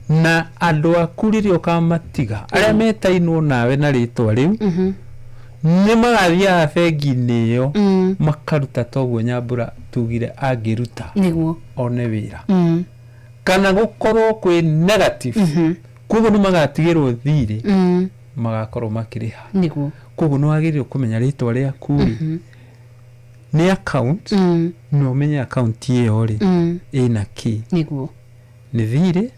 na andu aku riria ukamatiga aria metainwo nawe na ritwa riu ni magathia bengi-ini iyo makaruta toguo Nyambura tugire angiruta niguo one wira kana gukorwo kwi negative koguo ni magatigirwo thiri magakorwo makiriha niguo koguo no agirire kumenya ritwa riaku ni account no menye account iyo ri ina ki niguo ni thiri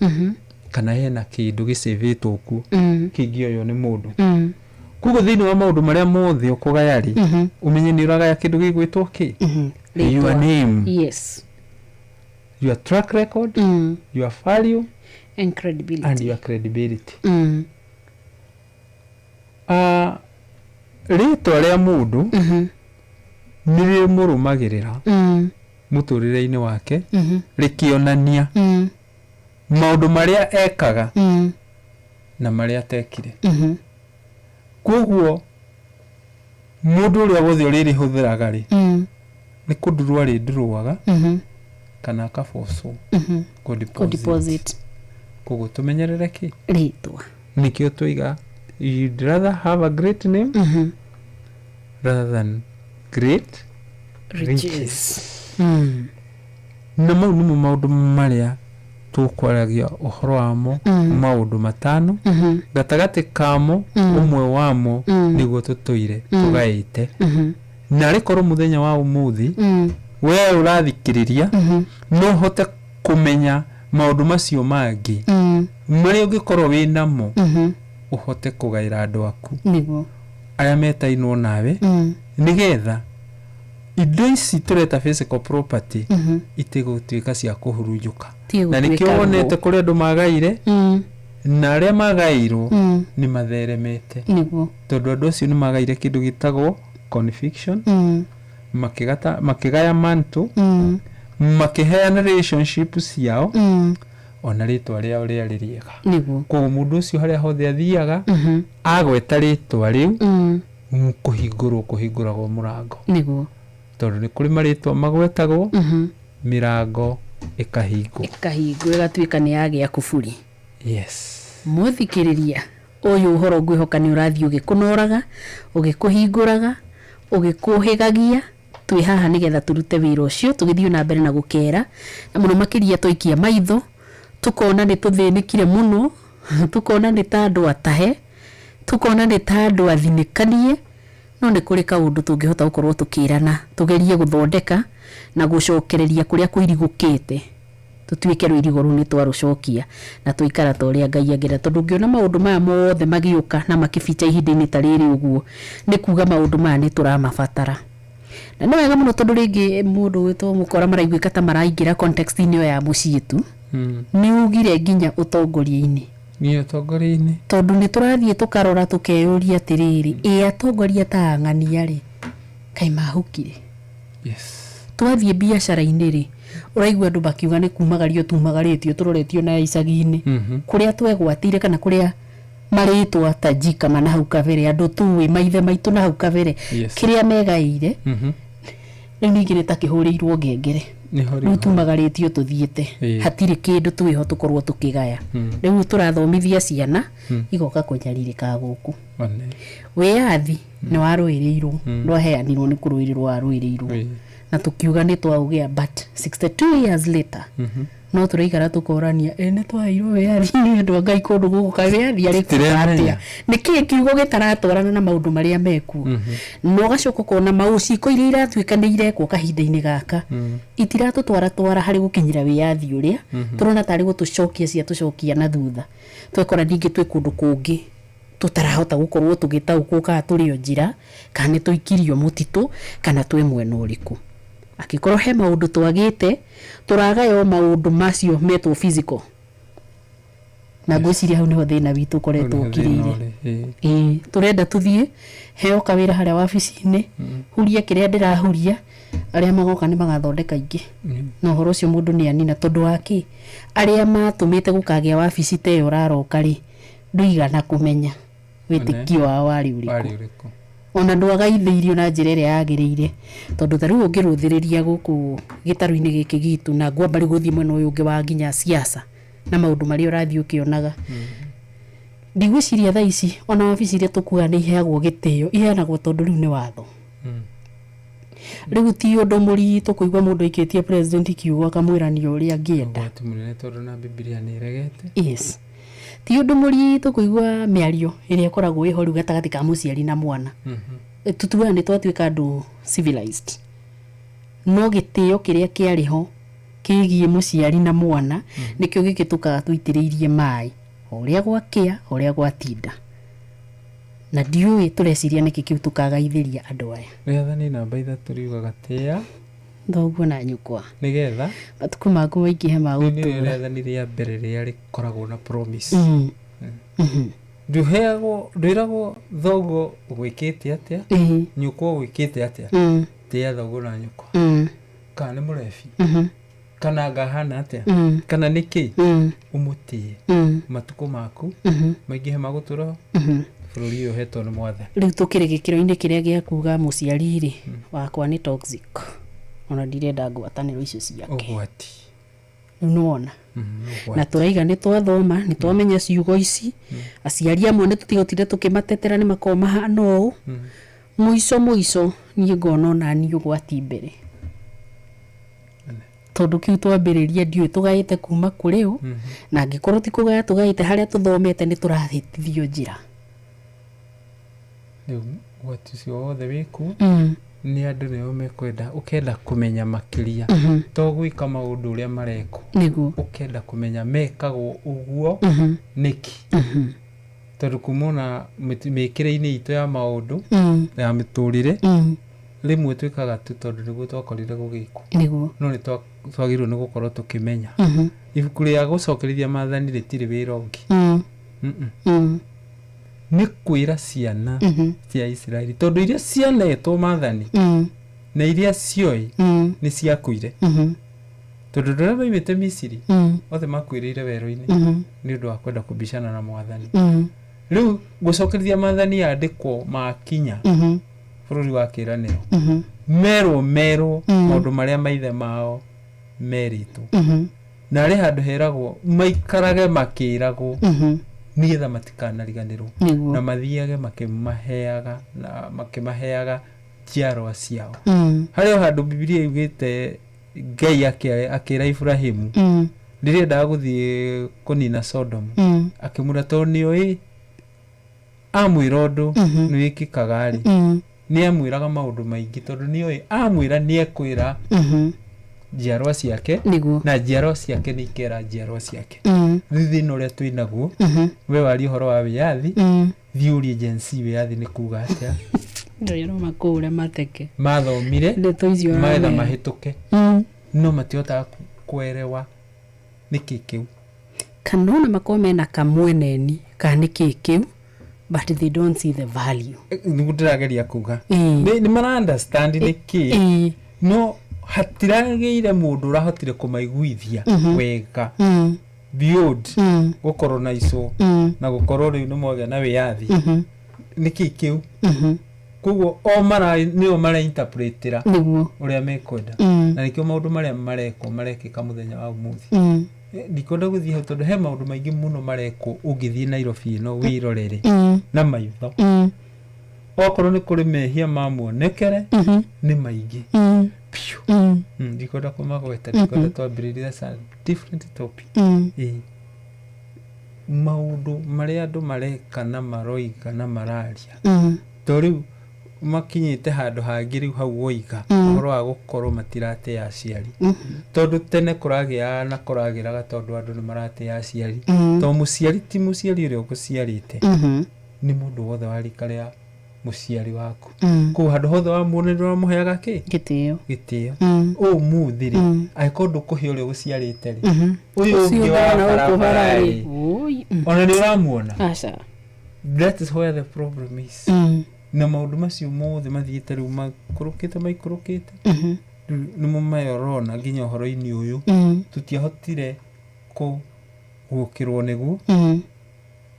kana hena kindu gisavitwo ku kingio yo ni mundu koguo thini wa maundu maria mothe ukugayari umenye ni uragaya kindu gigwitwo ki your name yes your track record your value and credibility and your credibility ritwa ria mundu niri murumagirira muturire-ini wake rikionania maundu maria ekaga na maria atekire koguo mundu uria wothe uriri huthiraga ri ni kundurwa ri nduruaga kana kaboco ko deposit koguo tumenyerere ki ritwa nikio tuiga you'd rather have a great name rather than great riches na mau nimo maundu maria tukwaragia uhoro wamo maundu matano gatagati kamo umwe wamo niguo tutoire tugaite na rikorwo muthenya wa umuthi we urathikiriria no hote kumenya maundu macio mangi maria ungikorwo winamo uhote kugaira andu aku niguo aria metainwo nawe nigetha indo ici tureta physical property itigutwika cia kuhurunjuka na nikio wonete kuri andu magaire na aria magairwo ni matheremete niguo tondu andu acio ni magaire kindu gitagwo conviction makigaya mantu makiheana relationship ciao ona ritwa riao ria ririega niguo koguo mundu ucio haria hothe athiaga agweta ritwa riu kuhinguragwo murango niguo tondu ni kuri maritwa magwetagwo mirango ikahingwo igatuika ni yagia kuburi yes muthikiriria uyu uhoro ngwihoka ni urathii ugikunoraga ugikuhinguraga ugikuhigagia twi haha nigetha turute wira ucio tugithio na mbere na gukera na muno makiria toikia maitho tukona ni tuthinikire muno tukona ni ta andu atahe tukona ni ta andu athinikanie no ni kuri kaundu tungihota gukorwo tukirana tugerie guthondeka na gucokereria kuria kuirigukite tutuike rwirigo ru ni twarucokia na tuikara ta uria Ngai agira tondu ngiona maundu maya mothe magiuka na makificha ihinda-ini ta riri uguo ni kuga maundu maya ni turamabatara na no wega muno tondu ringi mundu witwo mukora maraiguika ta maraingira context-ini yo ya mucii tu ni ugire nginya utongoria-ini ni utongoria-ini tondu ni turathie tukarora tukeyuria atiriri atongoria ta ng'ania ri kai mahukire yes twathie biacara-inĩ ri uraigua andu bakiuga ni kumagario tumagaritio turoretio na icagi-ini kuria twegwatire kana kuria maritwa tajika mana hau kabere andu tuwe maithe maitu na hau kabere kiria megaire riu ningi ni takihurirwo ngengere riu tumagaritio tuthiete hatire kindu twiho tukorwo tukigaya riu turathomithia ciana igoka kunyaririka guku wiathi ni waruirirwo ndwaheanirwo ni kuruirirwo waruirirwo na tukiuga ni twaugia but 62 years later no turaikara tukorania ni twairwo wiathi ni andu a Ngai kundu guku ka wiathi ari kuatia niki kiugo gitaratwarana na maundu maria meku no gacoka kona mauci ko iria iratwikanire ko kahinda-ini gaka itiratutwara hari gukinyira wiathi uria turona tari gutucokia cia tucokia na thutha twekora ningi twi kundu kungi tutarahota gukorwo tugitaukwo ka turio njira kana tuikirio mutitu kana twi mwena uriku akikorwo he maundu twagite turagayo maundu macio meto physical na gwiciria hau niho thina witu koretwo kirire turenda tuthie heo kawira haria wabici-ini huria kiria ndirahuria aria magoka ni magathondeka ingi no horo cio mundu ni anina tondu waki aria matumite gukagia wabici te uraroka ri nduigana kumenya witikio wa wari uriku ona ndwagaithĩirio na njĩra ĩrĩa yagĩrĩire tondu tariu ũngĩrũthĩrĩria gũkũ gĩtarũ-inĩ gĩkĩ gitu na ngwamba rĩ gũthiĩ mwena ũyũ ũngĩ wa nginya siasa na maũndũ marĩa ũrathiĩ ũkĩonaga ndigwĩciria thaa ici ona wabici iria tũkuaga nĩ iheagwo gĩtĩo iheanagwo tondu rĩu nĩ watho rĩu ti ũndũ mũritũ kũigua mũndũ aikĩtie president kiugo akamwĩrania ũrĩa angĩenda tondu na Biblia nĩ iregete yes ti undu mũritũ kũigua mĩario ĩrĩa ĩkoragwo ĩho rĩu gatagatĩ ka mũciari na mwana tutuaga nĩ twatuĩka andũ civilized no gĩtĩo kĩrĩa kĩarĩho kĩgiĩ mũciari na mwana nĩkĩo gĩkĩtũkaga tũitĩrĩirie maĩ ũrĩa gwakĩa ũrĩa gwatinda na ndiũĩ tũreciria nĩkĩ kĩu tũkagaithĩria andũ aya rĩathani namba 3 riugaga tĩa thoguo na nyukwa nigetha matuku maku maingĩhe ma gũtũra rĩathani rĩa mbere rĩrĩa rĩkoragwo na promise ndwĩragwo thoguo gwĩkĩte atĩa nyukwa gwĩkĩte atĩa tĩa thoguo na nyukwa kana nĩ mũrebi kana ngahana atĩa kana nĩkĩ ũmũtĩe matuku maku maingĩhe ma gũtũra bũrũri ũyũ hetwo nĩ Mwathani rĩu tũkĩrĩ gĩkĩro-inĩ kĩrĩa gĩa kuga mũciari rĩ wakwa nĩ toxic ona ndirenda ngwatanĩro icio ciake ũgwati nĩwona na tũraiga nĩ twathoma nĩ twamenya ciugo ici aciari amwe nĩ tũtigotire tũkĩmatetera nĩ makoo mahana ũũ mũico niĩ ngona ona niĩ ũgwati mbere tondu kiu twambĩrĩria ndiũĩ tũgaĩte kuma kũrĩ ũ na angĩkorwo ti kũgaya tũgaĩte harĩa tũthomete nĩ tũrahĩtithio njĩra rĩu ũgwati ũcio wothe wĩku nĩ andũ nĩo mekwenda ũkenda kũmenya makĩria to gwĩka maũndũ ũrĩa marekwo ũkenda kũmenya mekagwo ũguo nĩki tondu kumona mĩkĩre-inĩ itũ ya maũndũ ya mĩtũrĩre rĩmwe twĩkaga tu tondu nĩguo twakorire gũgĩkwo no nĩ twagĩrĩirwo nĩ gũkorwo tũkĩmenya ibuku rĩa gũcokerithia maathani rĩtirĩ wĩra ũngĩ nĩ kwĩra ciana cia Israeli tondu iria cianetwo maathani na iria cioĩ nĩ ciakũire tondu rĩrĩa maimĩte Misiri othe makuĩrĩire werũ-inĩ nĩ ũndũ wa kwenda kũbicana na Mwathani rĩu gũcokerithia maathani yandĩkwo makinya bũrũri wa kĩĩranĩro merwo maũndũ marĩa maithe mao merĩtwo na arĩ handũ heragwo maikarage makĩragwo nigetha matikanariganĩrwo na mathiage makĩmaheaga njiarwa ciao harĩa handũ Biblia yugĩte Ngai akĩra Ibrahimu rĩrĩa endaga gũthiĩ kũnina Sodomu akĩmwĩra tondũ nĩoĩ amwĩra ũndũ nĩ wĩkĩkaga rĩ nĩ amwĩraga maũndũ maingĩ tondũ nĩoĩ amwĩra nĩ ekwĩra njiarwa ciake na njiarwa ciake nĩ ikera njiarwa ciake rĩu thĩna ũrĩa twĩnaguo we waria ũhoro wa wĩyathi thiĩ ũrie Gen Z wĩyathi nĩ kuga atĩa ndĩrona makũre mateke mathomire magetha mahĩtũke no matihotaga kwerewa nĩkĩ kĩu kana ona makorwo mena kamweneni ka nĩkĩ kĩu but they don't see the value nĩguo ndĩrageria kuga nĩ mara understand nĩkĩ no hatiragĩire mũndũ ũrahotire kũmaiguithia wega beyond gũkorwo na ico na gũkorwo rĩu nĩ mwagĩa na wĩyathi nĩkĩ kĩu koguo o mara nĩo mara interpretera ũrĩa mekwenda na nĩkĩo maũndũ marĩa marekĩka mũthenya wa ũmũthĩ ndikwenda gũthiĩ hau tondũ he maũndũ maingĩ mũno marekwo ũngĩthiĩ Nairobi ĩno wĩrorere na maitho okorwo nĩ kũrĩ mehia mamuonekere nĩ maingĩ ndikwenda kũmagweta ndikwenda twambĩrĩria a different topic maũndũ marĩa andũ mareka na maroiga na mararia to rĩu makinyĩte handũ hangĩ rĩu hau woiga ũhoro wa gũkorwo matiratĩa aciari tondũ tene kũragĩaga na kũragĩraga tondũ andũ nĩ maratĩa aciari to mũciari ti mũciari ũrĩa ũgũciarĩte nĩ mũndũ wothe wa rika rĩa mũciari waku kũu handũ hothe wamuona nĩũramũheaga gĩtĩo ũmũthĩ rĩ angĩkorwo ndũkũhe ũrĩa ũgũciarĩte rĩ ũyũ ũngĩ wa barabara rĩ ona nĩũramuona that is where the problem is na maũndũ macio mothe mathiĩte rĩu maikũrũkĩte nĩmo mayorona nginya ũhoro-inĩ ũyũ tũtiahotire gũkĩrwo nĩguo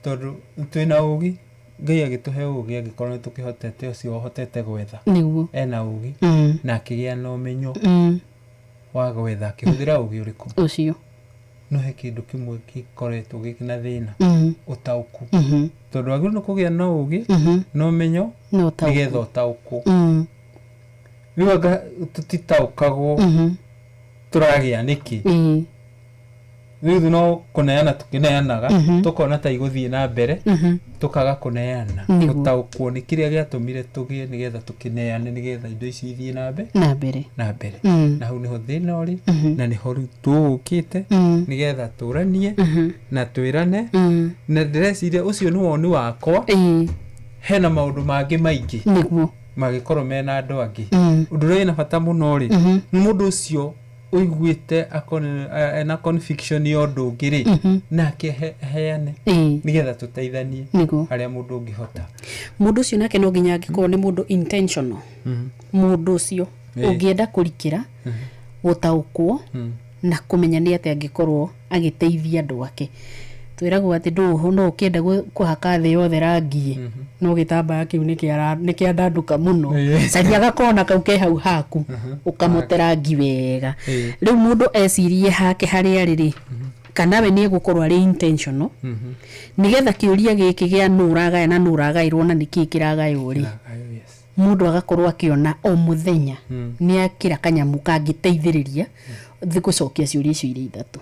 tondũ twĩna ũgĩ Ngai agĩtũhe ũgĩ angĩkorwo nĩtũkĩhotete ũcio ũhotete gwetha ena ũgĩ na akĩgĩa na ũmenyo wa gwetha akĩhũthĩra ũgĩ ũrĩkũ ũcio no he kĩndũ kĩmwe gĩkoretwo gĩkĩna thĩna ũtaũku tondũ wagĩrĩirwo kũgĩa na ũgĩ na ũmenyo nĩgetha ũtaũkwo rĩu anga tũtitaũkagwo tũragĩa nĩkĩ rĩu no kũneana tũkĩneanaga tũkona ta igũthiĩ na mbere tũkaga kũneana gũtaũkwo nĩ kĩrĩa gĩatũmire tũgĩe nĩgetha tũkĩneane nĩgetha indo ici ithiĩ na mbere na hau nĩho thĩna ũrĩ na nĩho rĩu tũũkĩte nĩgetha tũranie na twĩrane na ndĩreciria ũcio nĩ woni wakwa hena maũndũ mangĩ maingĩ magĩkorwo mena andũ angĩ ũndũ ũrĩa wĩna bata mũno rĩ nĩ mũndũ ũcio ũiguĩte ena conviction ya ũndũ ũngĩ rĩ nake heane nĩgetha tũteithanie harĩa mũndũ ũngĩhota mũndũ ũcio nake no nginya angĩkorwo nĩ mũndũ intentional mũndũ ũcio ũngĩenda kũrikĩra gũtaũkwo na kũmenya nĩ atĩ angĩkorwo agĩteithia andũ ake twĩragwo atĩ ndũho no ũkĩenda kũhaka thĩ yothe rangi no gĩtambaya kĩu nĩ kĩandandũka mũno caria gakona kau ke hau haku ũkamũte rangi wega rĩu mũndũ ecirie hake harĩa rĩrĩ kana we nĩ egũkorwo arĩ intentional nĩgetha kĩũria gĩkĩ gĩa nũragaya na nũragaĩrwo na nĩkĩ kĩragaywo rĩ mũndũ agakorwo akĩona o mũthenya nĩ akĩra kanyamũ kangĩteithĩrĩria thĩ gũcokia ciũria icio irĩ ithatũ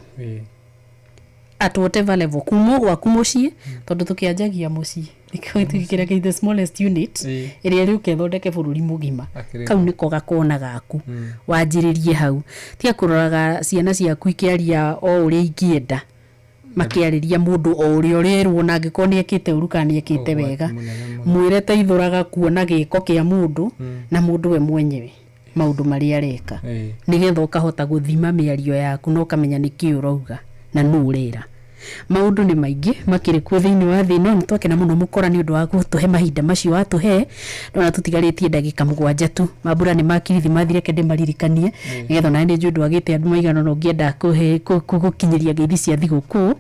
at whatever level kumo gwaku mũciĩ tondũ tũkĩanjagia mũciĩ nĩkĩreke the smallest unit ĩrĩa rĩu kethondeke bũrũri mũgima kau nĩko gakona gaku wanjĩrĩrie hau tia kũroraga ciana ciaku ikĩaria o ũrĩa ingĩenda makĩarĩria mũndũ o ũrĩa ũrerwo na angĩkorwo nĩ ekĩte ũru kana nĩ ekĩte wega mwĩre teithũraga kuona gĩko kĩa mũndũ na mũndũ we mwenyewe maũndũ marĩa areka nĩgetha ũkahota gũthima mĩario yaku na ũkamenya nĩkĩ ũrauga na nũ ũrera maũndũ nĩ maingĩ makĩrĩ kuo thĩinĩ wa thĩ no nĩtwakena mũno mũkora nĩ ũndũ wa gũtũhe mahinda macio watũhe no tũtigarĩtie ndagĩka 7 tu mambura nĩ makirithi mathire kende maririkanie nĩgetha na nĩ njũndũ agĩte andũ maigana no ngĩenda gũkinyĩria ngeithi cia thigũkũ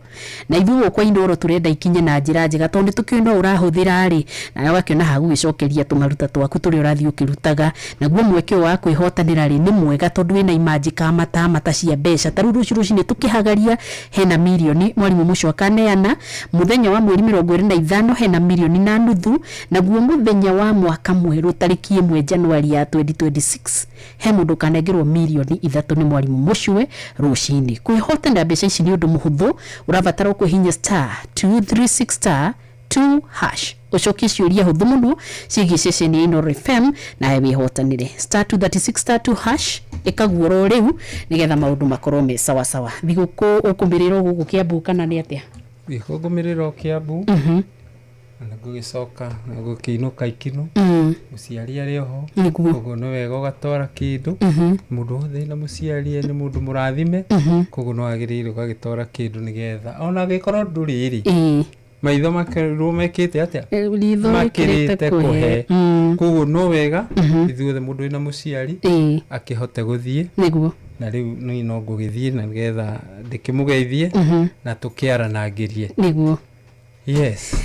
na ithuĩ kwa indoro tũrenda ikinye na njĩra njega tondũ tũkĩona ũrahũthĩra rĩ na wagakĩona ha gũgĩcokeria tũmaruta twaku tũrĩa ũrathiĩ ũkĩrutaga naguo mweke wa kwĩhotanĩra rĩ nĩ mwega tondũ wĩna imanjika mata cia mbeca tarũ rũciũ nĩ tũkĩhagaria hena milioni mwarimu mũcio akaneana mũthenya wa mweri 25 hena milioni na nuthu naguo mũthenya wa mwaka mwerũ tarĩki 1 Januari ya 2026 he mũndũ kanengerwo milioni 3 nĩ mwarimu mũcio rũcinĩ kwĩhotanĩra mbeca ici nĩ ũndũ mũhũthũ ũrabatara kũhihinya *236*2# ucokie ciũria hũthũ mũno ciĩgiĩ ceceni ya Inooro FM na wĩhotanĩre *236*2# ĩkaguũrwo rĩu nĩgetha maũndũ makorwo me sawa sawa thigũkũ ũkũmĩrĩrwo gũkũ Kiambu kana nĩ atĩa ngũmĩrĩrwo Kiambu na gũgĩcoka na gũkĩinũka ikino mũciari arĩ oho koguo no wega ũgatwara kĩndũ mũndũ wothe na mũciari nĩ mũndũ mũrathime koguo no agĩrĩirwo gagĩtwara kĩndũ nĩgetha ona angĩkorwo ndũrĩ rĩ maitho makerwo mekite atia ritho makirite kuhe kugu no wega ithuothe mundu ina muciari akihote guthie niguo na riu no ngugithie na ngetha ndikimugeithie na tukiaranangirie niguo yes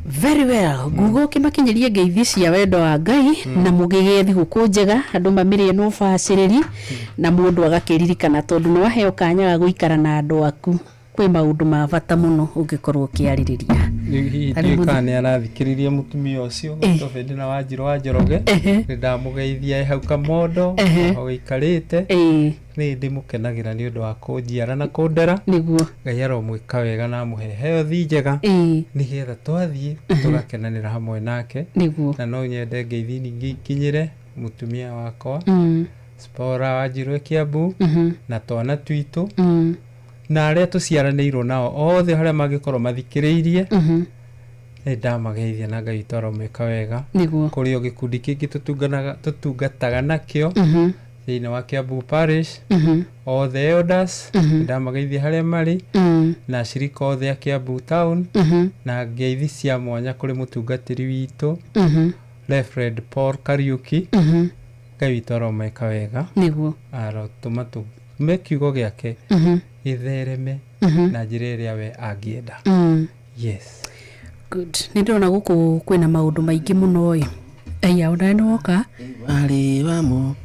very well gugo kimakinyirie ngeithi cia wendo wa Ngai na mugigethi gukunjega andu mamirie no faciriri na mundu agakiririkana tondu no aheo kanya ga guikara na andu aku kwi maundu ma bata muno ungikorwo kiaririria Ndiũkane arathikiririe mutumia ucio Tobedi na Wanjiru wa Njoroge ndamugeithia hau kamondo oikarite ni ndimukenagira ni undu wa kunjiara na kundera niguo Ngai aromwika wega na muheheo thi njega nigetha twathie tugakenanira hamwe nake niguo na no nyende ngeithi ningi kinyire mutumia wakwa Spora Wanjiru Kiambu na twana twitu na aria tuciaranirwo nao othe haria magikorwo mathikiriirie ndamageithia na Ngai twaromeka wega kuri o gikundi kingi tutungataga nakio thiini wa Kiambu Parish othe elders ndamageithia haria mari na shirika othe a Kiambu Town na ngeithi cia mwanya kuri mutungatiri witu Reverend Paul Kariuki Ngai twaromeka wega niguo arotumatu mekiugo giake ithereme na njira iria we angienda yes good nindona guku kwina maundu maingi muno oi aya unanoka bali bamo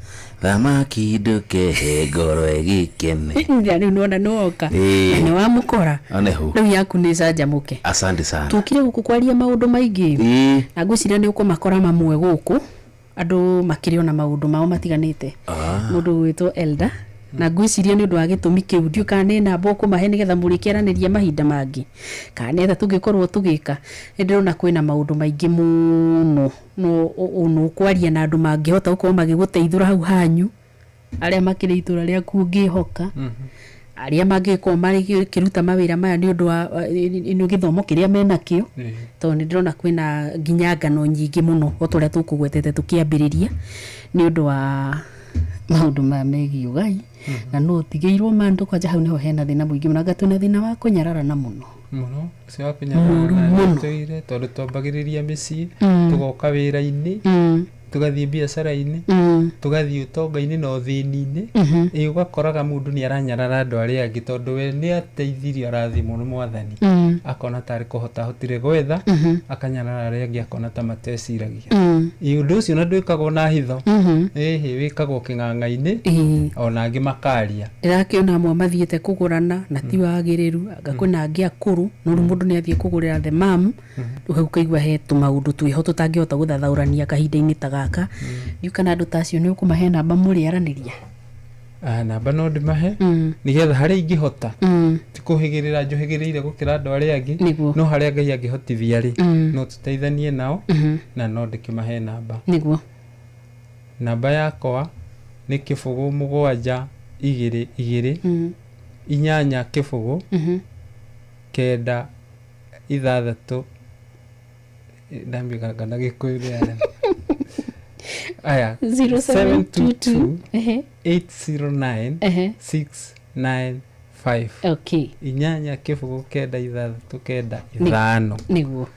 thamaki nduke ngoro egikene yani unaona noka ni wa mukora anehu riu yaku ni canjamuke asante sana tukire guku kwaria maundu maingi na ngwiciria ni uko makora mamwe guku andu makiriona maundu mao matiganite mundu witwo Elda na ngwiciria ni undu wa gitumi kiu ndiukane na boko mahe nigetha murikiaraniria mahinda mangi kana etha tungikorwo tugika ndirona kwina maundu maingi muno no kwaria na andu mangihota gukorwo magiguteithura hau hanyu aria makiri itura ria kungihoka aria mangikorwo mari kiruta mawira maya ni undu wa ino githomo kiria menakio to ndirona kwina nginya ngano nyingi muno oturia tukugwetete tukiambiriria ni undu wa maundu ma megi Ngai na no tigeirwo mandu kwa hau niho hena thina muingi na gatuna thina wa kunyarara na muno cio kunyarara toire tondu twambagiriria micii tugoka wira-ini tugathie biacara-ini tugathie utonga-ini na uthini-ini ugakoraga mundu ni aranyarara andu aria angi tondu we ni ateithirio arathimwo ni Mwathani akona tari kuhota hotire gwetha akanyarara aria angi akona ta mateciragia undu ucio na ndwikagwo na hitho wikagwo king'ang'a-ini ona angi makaria irakiona amwe mathiete kugurana na ti wagiriru agakuna angi akuru no mundu ni athie kugurira the mam hau kaigwa he tumaundu twiho tutangihota guthathaurania kahinda-ini ta you kana andu tacio ni ukumahe namba muri araniria namba no ndimahe nigetha haria ingihota ti kuhigirira njuhigiriire gukira andu aria angi no haria Ngai angihotithia ri no tuteithanie nao na no ndikimahe namba niguo namba yakwa ni 07 2 inyanya 7 9 6 ndambika kana gikuire aya 0722 809 695 okay inyanya 7 niguo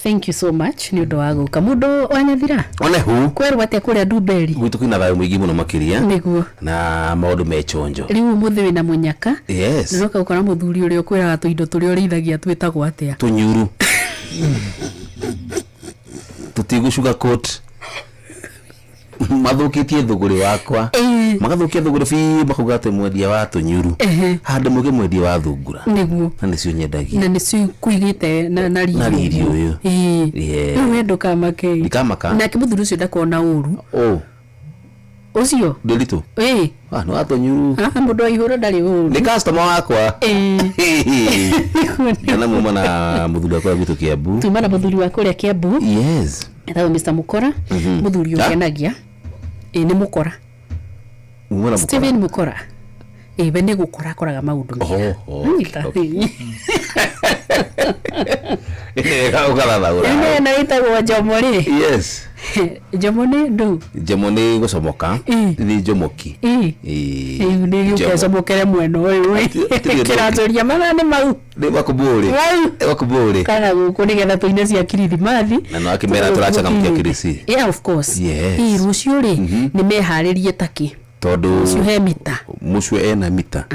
thank you so much ni undu wa guka mundu wanyathira onehu kweru atia kuria Nduberi gwitu kwina thayo mwingi muno makiria niguo na maundu mechonjo riu muthe wina munyaka yes ndoka ukora muthuri uria kwira tuindo turia urithagia twitagwo atia tunyuru tutigucuga coat mathukitie thuguri wakwa magathukia thuguri fi makugate mwendia wa tunyuru hande muge mwendia wa thungura niguo na nicio nyendagia na nicio kuigite na ririo uyu wendo kama ke ikamaka na kimuthuru ucio ndakona uru ucio ndiritu no atunyuru mundu aihura ndari uru ni customer wakwa kana muma na muthuri wakwa gitu Kiambu tuma na muthuri wakwa ria Kiambu yes ethawo Mr Mukora muthuri ukenagia ni mukora Steven Mukora we ni gukora akoraga maundu Nega ugathathaura. Ine naitagwo Njomori. Yes. Njomoni ndu. Njomoni gucomoka. Ni njomoki. Ni ukecomokere mwena uyu. Kiraturia manane mau. Ni bakuburi. Bakuburi. Kana guku nigetha tuine cia Kirithimathi. Na no akimera turachaga mkia kirisi. Yeah, of course. Yes. Rucio ri ni meharirie taki. Tondu Suhe mita. Mucwe ena mita.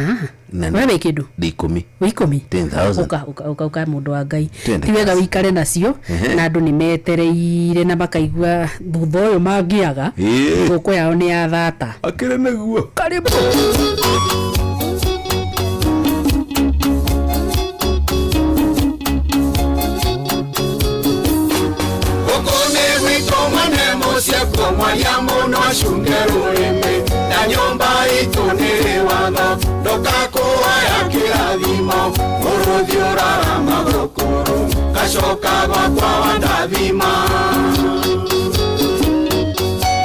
Wewe kindu? 10. 10,000. Uka mundu wa Ngai. Ti wega wikare nacio na andu ni metereire na makaigua thutha uyu mangiaga. Guku yao ni ya thata. Akire naguo. Karibu. Kwa mwalimu no shungero eme na nyumba itonere wano ndokakuwa ya kirathimo uruthiurara magukuru kashoka gwakwa wandathima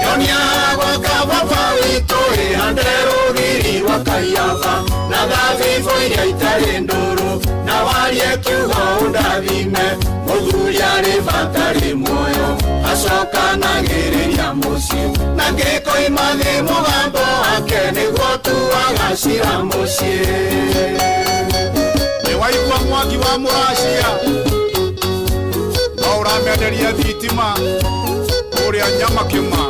yonia gwaka baba witu ihandero giri wakaiava na thabibu iria itari nduru na warie kiugo undathime muthuri ari batari muoyo acoka nagiriria muciĩ na ngĩkoimathi mũgambo wake nĩguo tu agacira muciĩ nĩ waigua mwaki wa mũracia no ũramenderia thitima ũrĩa nyama kĩma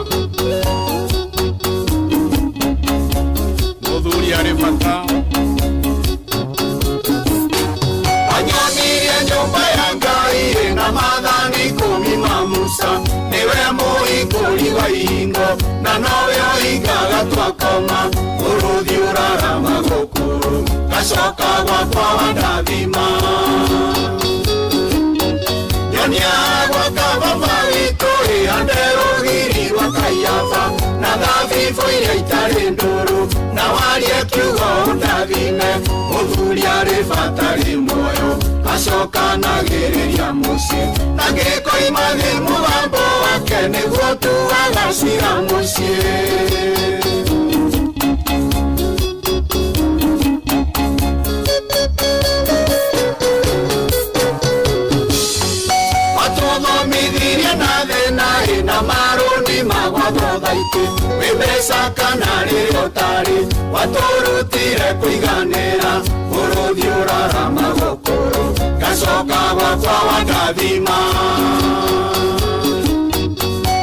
mũthuri arĩ bata anyonirie nyũmba ya Ngai na maathani 10 ma Musa niwe mũhingũri wa ihingo na nowe ũhingaga twakoma ũrũthi ũrara magũkũrũ gacoka gwakwa wandathima nyonia gwaka baba witũ ĩhande rũgiri rwa Kaiafa na thabibu iria itarĩ ndũrũ na warie kiugo ũndathime mũthuri arĩ batarĩ muoyo acoka nagĩrĩria muciĩ na ngĩkoimathi mũgambo wake nĩguo tu agacira muciĩ watũthomithirie na thĩna na marũni magwatho thaitĩ wĩmbeca kana rĩrĩa ũtarĩ watũrutire kũiganĩra ũrũthi ũrara magũkũrũ gacoka gwakwa wandathima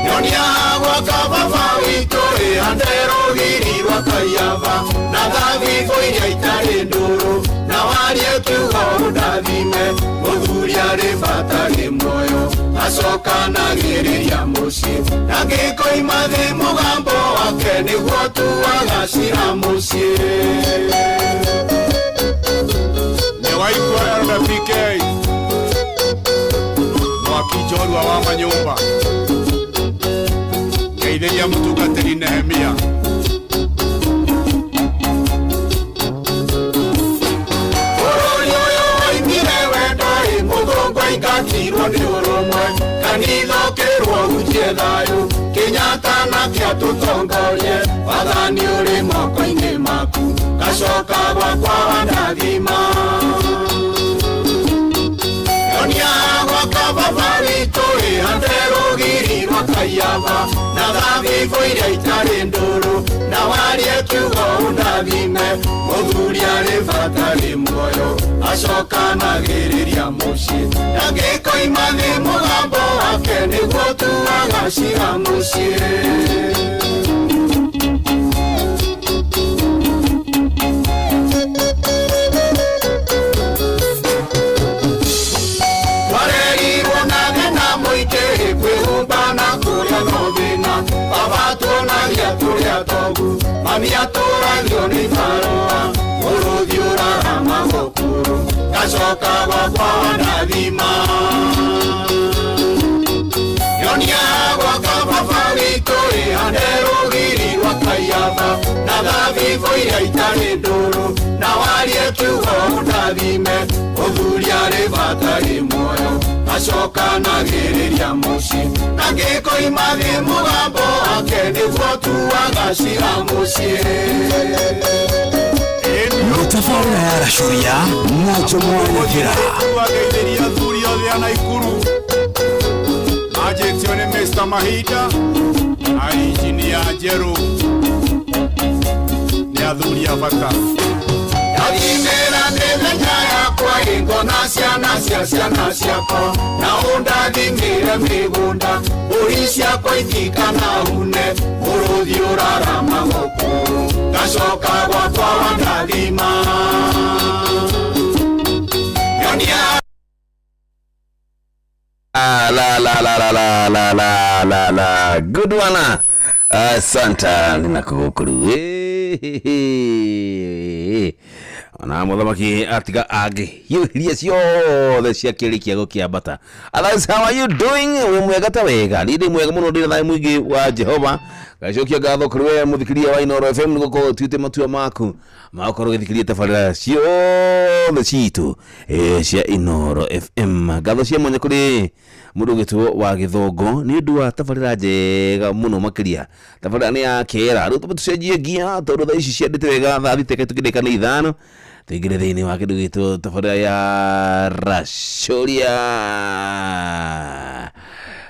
nyonia gwaka baba witũ ĩhande rũgiri rwa Kaiafa na thabibu iria itarĩ ndũrũ na warie kiugo ũndathime mũthuri arĩ batarĩ muoyo acoka nagĩrĩria muciĩ na ngĩkoimathi mũgambo wake nĩguo tu agacira muciĩ nĩ waigua Elder PK mwaki njorua wa manyũmba ngeithĩria mũtungatĩri Nehemia bũrũri ũyũ woimire wendo mũthũngũ aingatirwo nĩ ũrũmwe kanitha ũkĩrwo hunjie thayũ Kenyatta nake atũtongorie wathani ũrĩ moko-inĩ maku gacoka gwakwa wandathima yonia gwaka baba witũ ĩhande rũgiri rwa Kaiafa na thabibu iria itarĩ ndũrũ na warie kiugo ũndathime mũthuri arĩ batarĩ muoyo acoka nagĩrĩria muciĩ na ngĩkoimathi mũgambo wake nĩguo tu agacira muciĩ twarerirwo na thĩna mũingĩ kwĩhumba na kũrĩa no thĩna baba tuonagia tũrĩa togu mami atũragio nĩ ibarũa ũrũthi ũrara magũkũrũ gacoka gwakwa wandathima yonia gwaka baba witũ ĩhande rũgiri rwa Kaiafa na thabibu iria itarĩ ndũrũ na warie kiugo ũndathime mũthuri arĩ batarĩ muoyo acoka nagĩrĩria muciĩ na ngĩkoimathi mũgambo wake nĩguo tu agacira muciĩ Mutafarira ya rashuria nacho mwanakira Wagetheria thuri othe ana ikuru Ajetio ni Mr. Mahida na Engineer Jeru ni athuri a bata Yathimera mĩthenya yakwa ingona ciana ciakwa na undathimĩre mĩgũnda mbũri ciakwa itikana une mũrũthi ũrarama gũkũ ngacoka gwakwa wandathima la good one. Santa ninakugukuru ona muthamaki atiga age hiria ciothe cia kiri kiago kia bata. Others, how are you doing? Mwega ta wega ndi mwega muno ndina thaĩ mwingi wa Jehova gacokia ngatho kuri we muthikiria wa Inoro FM niguko tuite matua maku makorwo githikiria tabarĩra ciothe citu cia Inoro FM ngatho cia mwanya kuri mundu gitwo wa Githongo ni ndu wa tabarĩra njega muno makiria tabarĩra ni ya kera ru tucenjie gia tondu tha ici ciandite wega tha thiteke tukindika ni ithano tigire thiini wa kindu gitwo tabarĩra ya Rashuria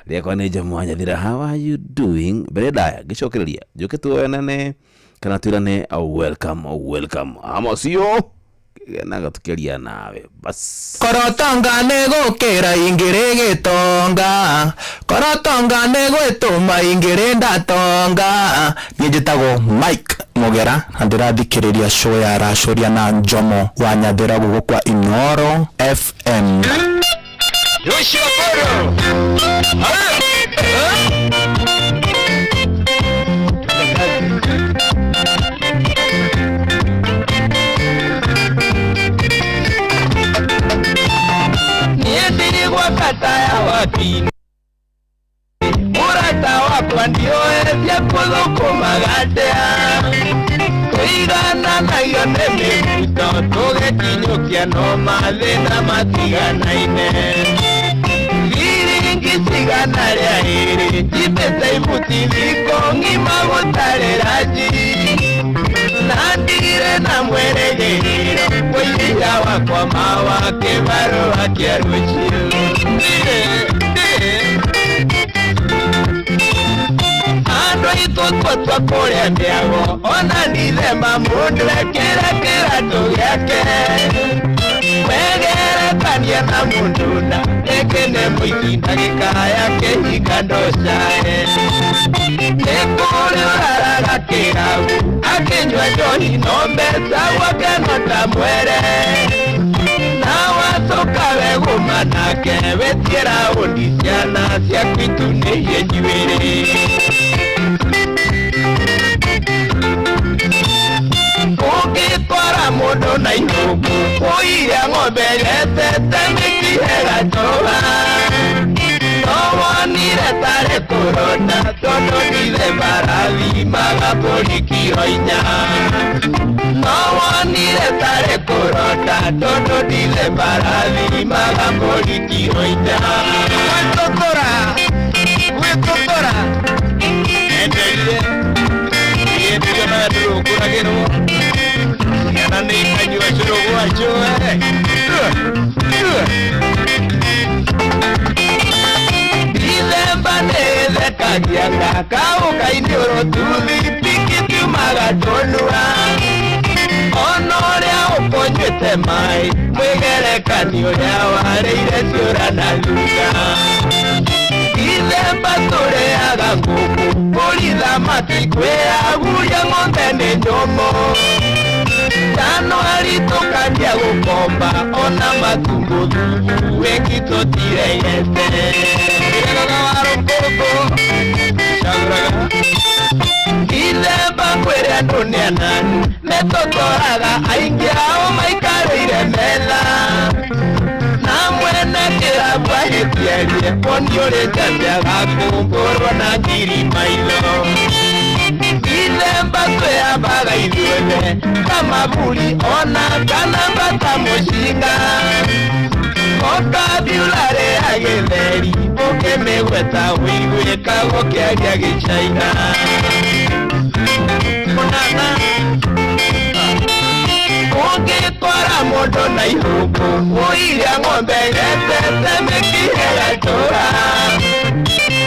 Riakwa ni Jamwanya Thira. How are you doing? Beredaya gicokereria njuke tuonane kana twirane welcome amasio naga tukeria nawe bas Korotonga negukira ingire gitonga Korotonga negwituma ingire ndatonga Njitagwo Mike Mogera ndirathikiriria show ya Rashuria na Njomo wa Nyathira gukwa Inoro FM Yoshikoro Niendiri wakata ya wakini Murata wakwa ndio ezia kuzoko magatea Kuigana na yone mekuto Toge kinyokia no mathina matigana ine Sigana ria iri Jipeta imutithiko ngima gutariraji Nandire na mweregeriro Kwaiya wakwa mawa kibaru wakiaruchio Ando itototwa kuria ndiago Ona nithema mundre kira tugiake Megere kania na munduna Ekene muitinda gikaya kehiga ndocae Ekore uraraga kiragu Akenywa joni nombesa wakenota mwere Na wasoka weguma nake Wetiera undisiana cia kwitu niye njuiri Ukitwara mundu na inugu Uiria ng'ombe yetete mikihega njoga Nowonire tare kurona Tondo nithe mbarathi magaburi kiro inya Nowonire tare kurona Tondo nithe mbarathi magaburi kiro inya Gwĩtũtũra Endeire Endeire madru kuragĩrwo Yana nĩ ikanyua cũrũ gwacio Ithemba nĩthekagia Kauka-inĩ ũrotuthi Piki tiumaga tũnua Ona ũrĩa ũkonyuĩte maĩ Mwĩgerekani ũrĩa warĩire ciũra na thutha Ithemba tũrĩaga ngũkũ Mbũri thamaki kwĩaguria ng'ombe nĩ nyũmũ Januari tukania gukomba Ona matumbo thubu Wengi tũtiregete Ĩgaga waro ngũkũ Shaguraga Ithemba kwĩrĩ andũ nĩ anani Nĩtũtoraga aingĩ ao maikarĩire metha Na mwene kĩrabu ahĩtierie Woni ũrĩ njambia gakũmbũrwo na ngiri maitho Ithemba twĩambaga ithuothe Kama mbũri ona kana mbata mũcinga Vocabulary ya gĩtheri Ũkĩmĩgweta wĩigwĩkagwo kĩaria gĩcaina Mũnana ungikora mundu na ihungu uiria ng'ombe getete mikihega tora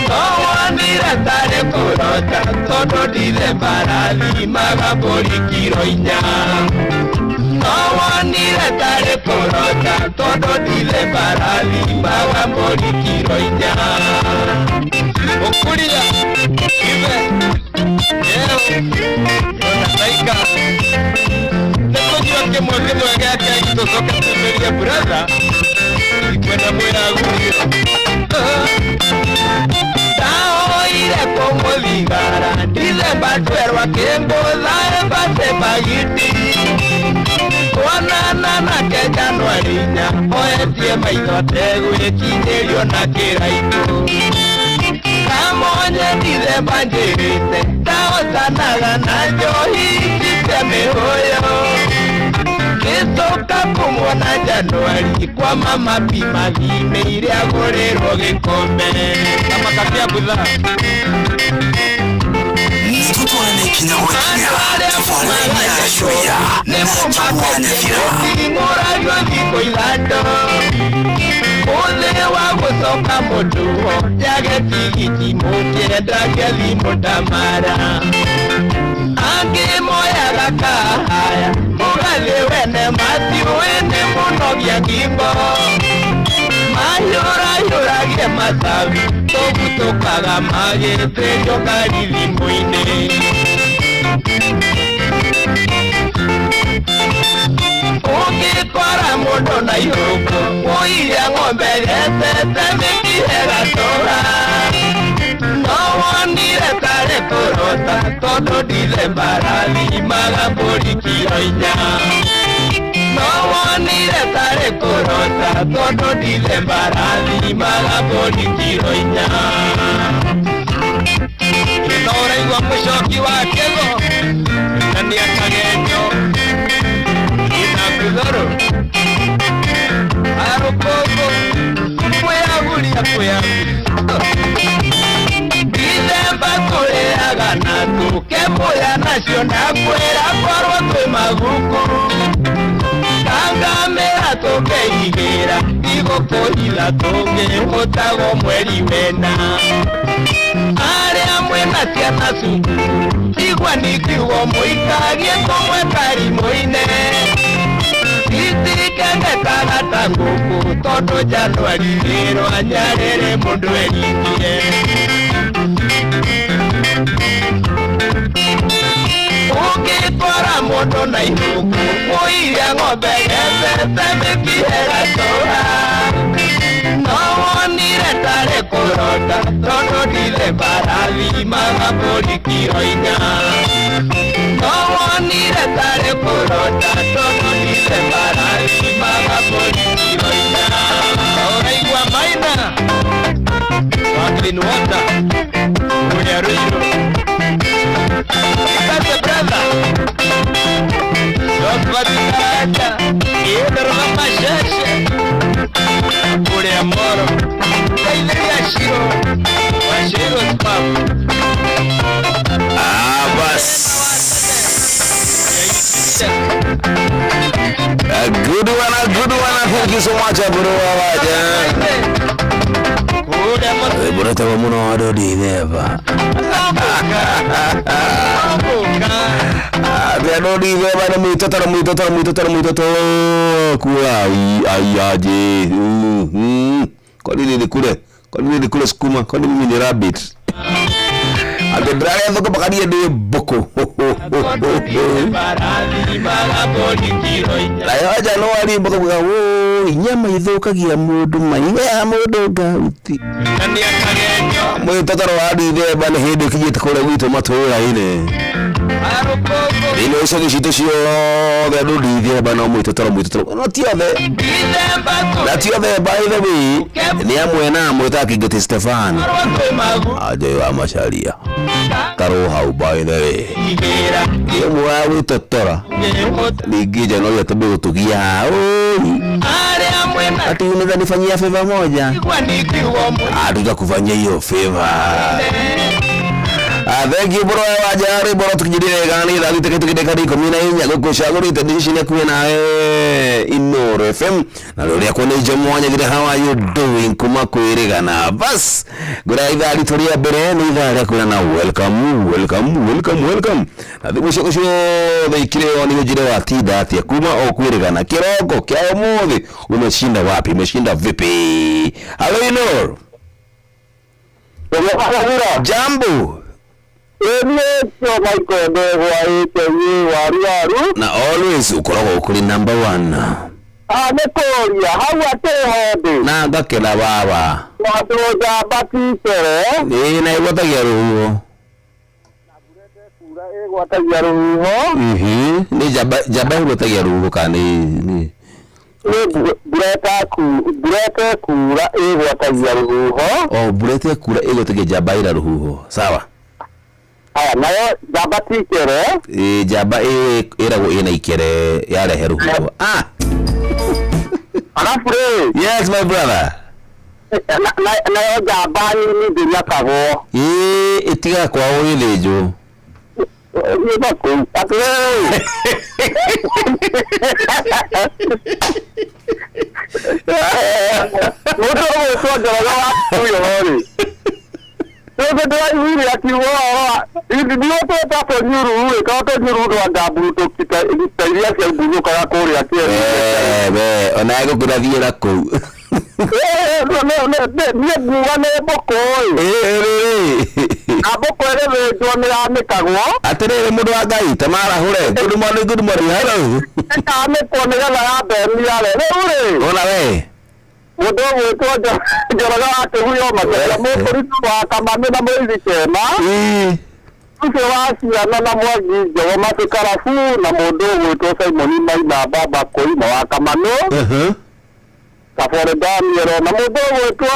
nowonire tari kurota tondu ndithe mbarathimagha mburi kiro 4 nowonire tari kurota tondu ndithe mbarathimagha mburi kiro 4 ukuria ive Taika Nekunywa kimwe gake agitosoka tumeria brother ikwenda mwiragurio Taoire kumuthigara ndize batwerwa kimbutha embate magiti Wanana nake Januarinya oetie maitho tegwikinyirio na kiraitu Kamonye December njirite taotanaga na njohi njite mihoyo Gicoka kumwona Januari kwa mama pima thime iria agũrĩrwo gĩkombe kama kapia budha Tutwane kinya wakinya Tufalenya shoya Tuwane fira Ngũragio thikũ ithano Ũthĩ wa gũcoka mũndũo Njage tigiti mũkĩenda gĩthi mũndamara Angĩ moyaga kahaya Mũgathĩ wene matiũĩ mũnogia ngingo Mahiũrahiũragie masabi Tũgutũkaga magĩte njogari thimũ-inĩ Ungikora mundu na ihungu uiria ng'ombe getete mikihega tora nowonire tari kurota tondu ndithe mbarathimagha mburi kiro 4 nowonire tari kurota tondu ndithe mbarathimagha mburi kiro 4 Inoraigua mũcoki wa kĩgo na nĩakagenyo Inakudhuru Arukogo Kweagulia December kuleaga na tuke moya nacio na kwera korwo twi maguku Kangamera tukeigira igũkũhitha tũngĩhũtago mweri wena Arĩa mwĩna ciana cukuru igua nĩkiugo mũikagie kũmwe karimũ-inĩ Itikengekaga ta ngũkũ tondũ Januari nĩrwanjarĩrĩ mũndũ erikie Ungikora mundu na ihungu uiria ng'ombe getete mikihega tora nowonire tari kurota tondu ndithe mbarathimagha mburi kiro 4 nowonire tari kurota tondu ndithe mbarathimagha mburi kiro 4 Uraigua maina Clean water Uria Ruiru That's a brother Josvatikaja Iederwa masheshe Uria Moro Kaileria Shiro Washiro Spam Bas A good one. Thank you so much, bro. Bro, tawa muno adodi neva. Adodi neva na muito kuwa ayaje. Kwa nini kule skuma? Kwa nini mimi ni rabbit? Adebrale ndoko bakari de boko. La ya Januari mbaka kuga wo inyama ithukagia mundu mainga ya mundu ngauti. Mwe tataro adi de bana hede kijita kule wito matora ine. Ile uso gishito shio ga dudi de bana mwe tataro. No tiove. Na tiove by the way ni amwe na mweta kigeti Stefan. Aje wa masharia. Taro hau by the way. Ye mwa witotora. Nigija no yatabe utugia. Ati unaweza nifanyia favor moja? Tutakufanyia hiyo favor. thank you bro wajari bro tukijidire gani dali tukide kadi komina inya go shagori tadishine kuena Inoro FM na lori yakone jamwanya gire how are you doing kuma kuirigana bas gura idali toria bere ni idali kuna na welcome adibushe kusho beikire oni jire watida atia kuma o kuirigana kiroko kya umuthi umeshinda wapi umeshinda vipi hello Inoro jambo na always ukorogo kuri number 1 nekoria hau atehode na ngakela baba wadoja batisere na igotagia ruho egwatagia ruho ni jaba igotagia ruho kana ni burete kura egwatagia ruho burete kura egotagia jaba ira ruho sawa nayo jaba tikere jaba irago ina ikere yarehe ruho alafu yes my brother nayo jaba ni ndinya kago itiga kwa oilejo onago kurathiira kou atiriri mundu wa Ngai tamarahure good morning hello ona we mundu gwitwo Njoroge wakihuyo matera mũkũritu wa Kamame na Mũithi Kema ucio wa ciana na Mwangi Njogo Matukarabu na mũndũ gwitwo Simon Maina Baba Koima wa Kamano Kabore Daniel na mũndũ gwitwo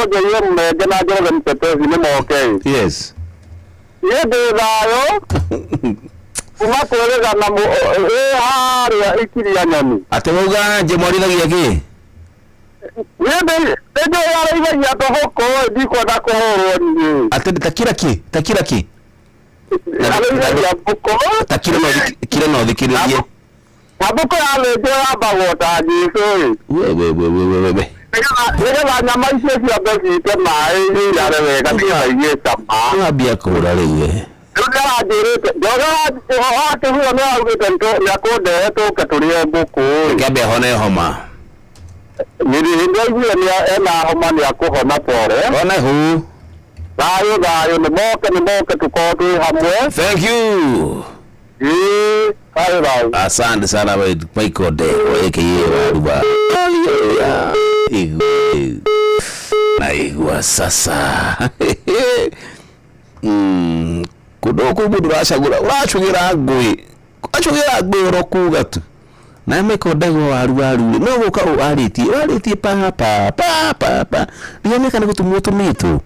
Njoie Menge na Njoroge Mtetezi nĩ moke yes ndĩ thayo kuma kwĩrĩga na harĩa ikiria nyoni ati mauga njĩmwarithagia kĩ ndio yaraigagia tohoko ndikwenda kũhũrwo niĩ ati takira ki yaraigagia mbũkũ takira no thikĩrĩrie na mbũkũ yarĩngĩ yambagwo ta Jesũ nĩgetha nyama icio ciothe cite maĩ irare wega nĩgetha igĩe cama ng'ambia kũra rĩu Njoroge wakihuyo nĩ augĩte nĩakũndehe tũke tũrĩe mbũkũ kĩambe hone homa nĩaiguire ena homa nĩakũhona pore ona hu thayũ nĩ moke tũkorwo twĩ hamwe thank you asante sana Michael Dego aka Waruba naigua sasa kudoku mundu uracũgĩra ngũĩ ũrokuga tu na Michael Dego Waruba no gũka warĩtie pa nĩoneka nĩ gũtũmwo tũmĩtũ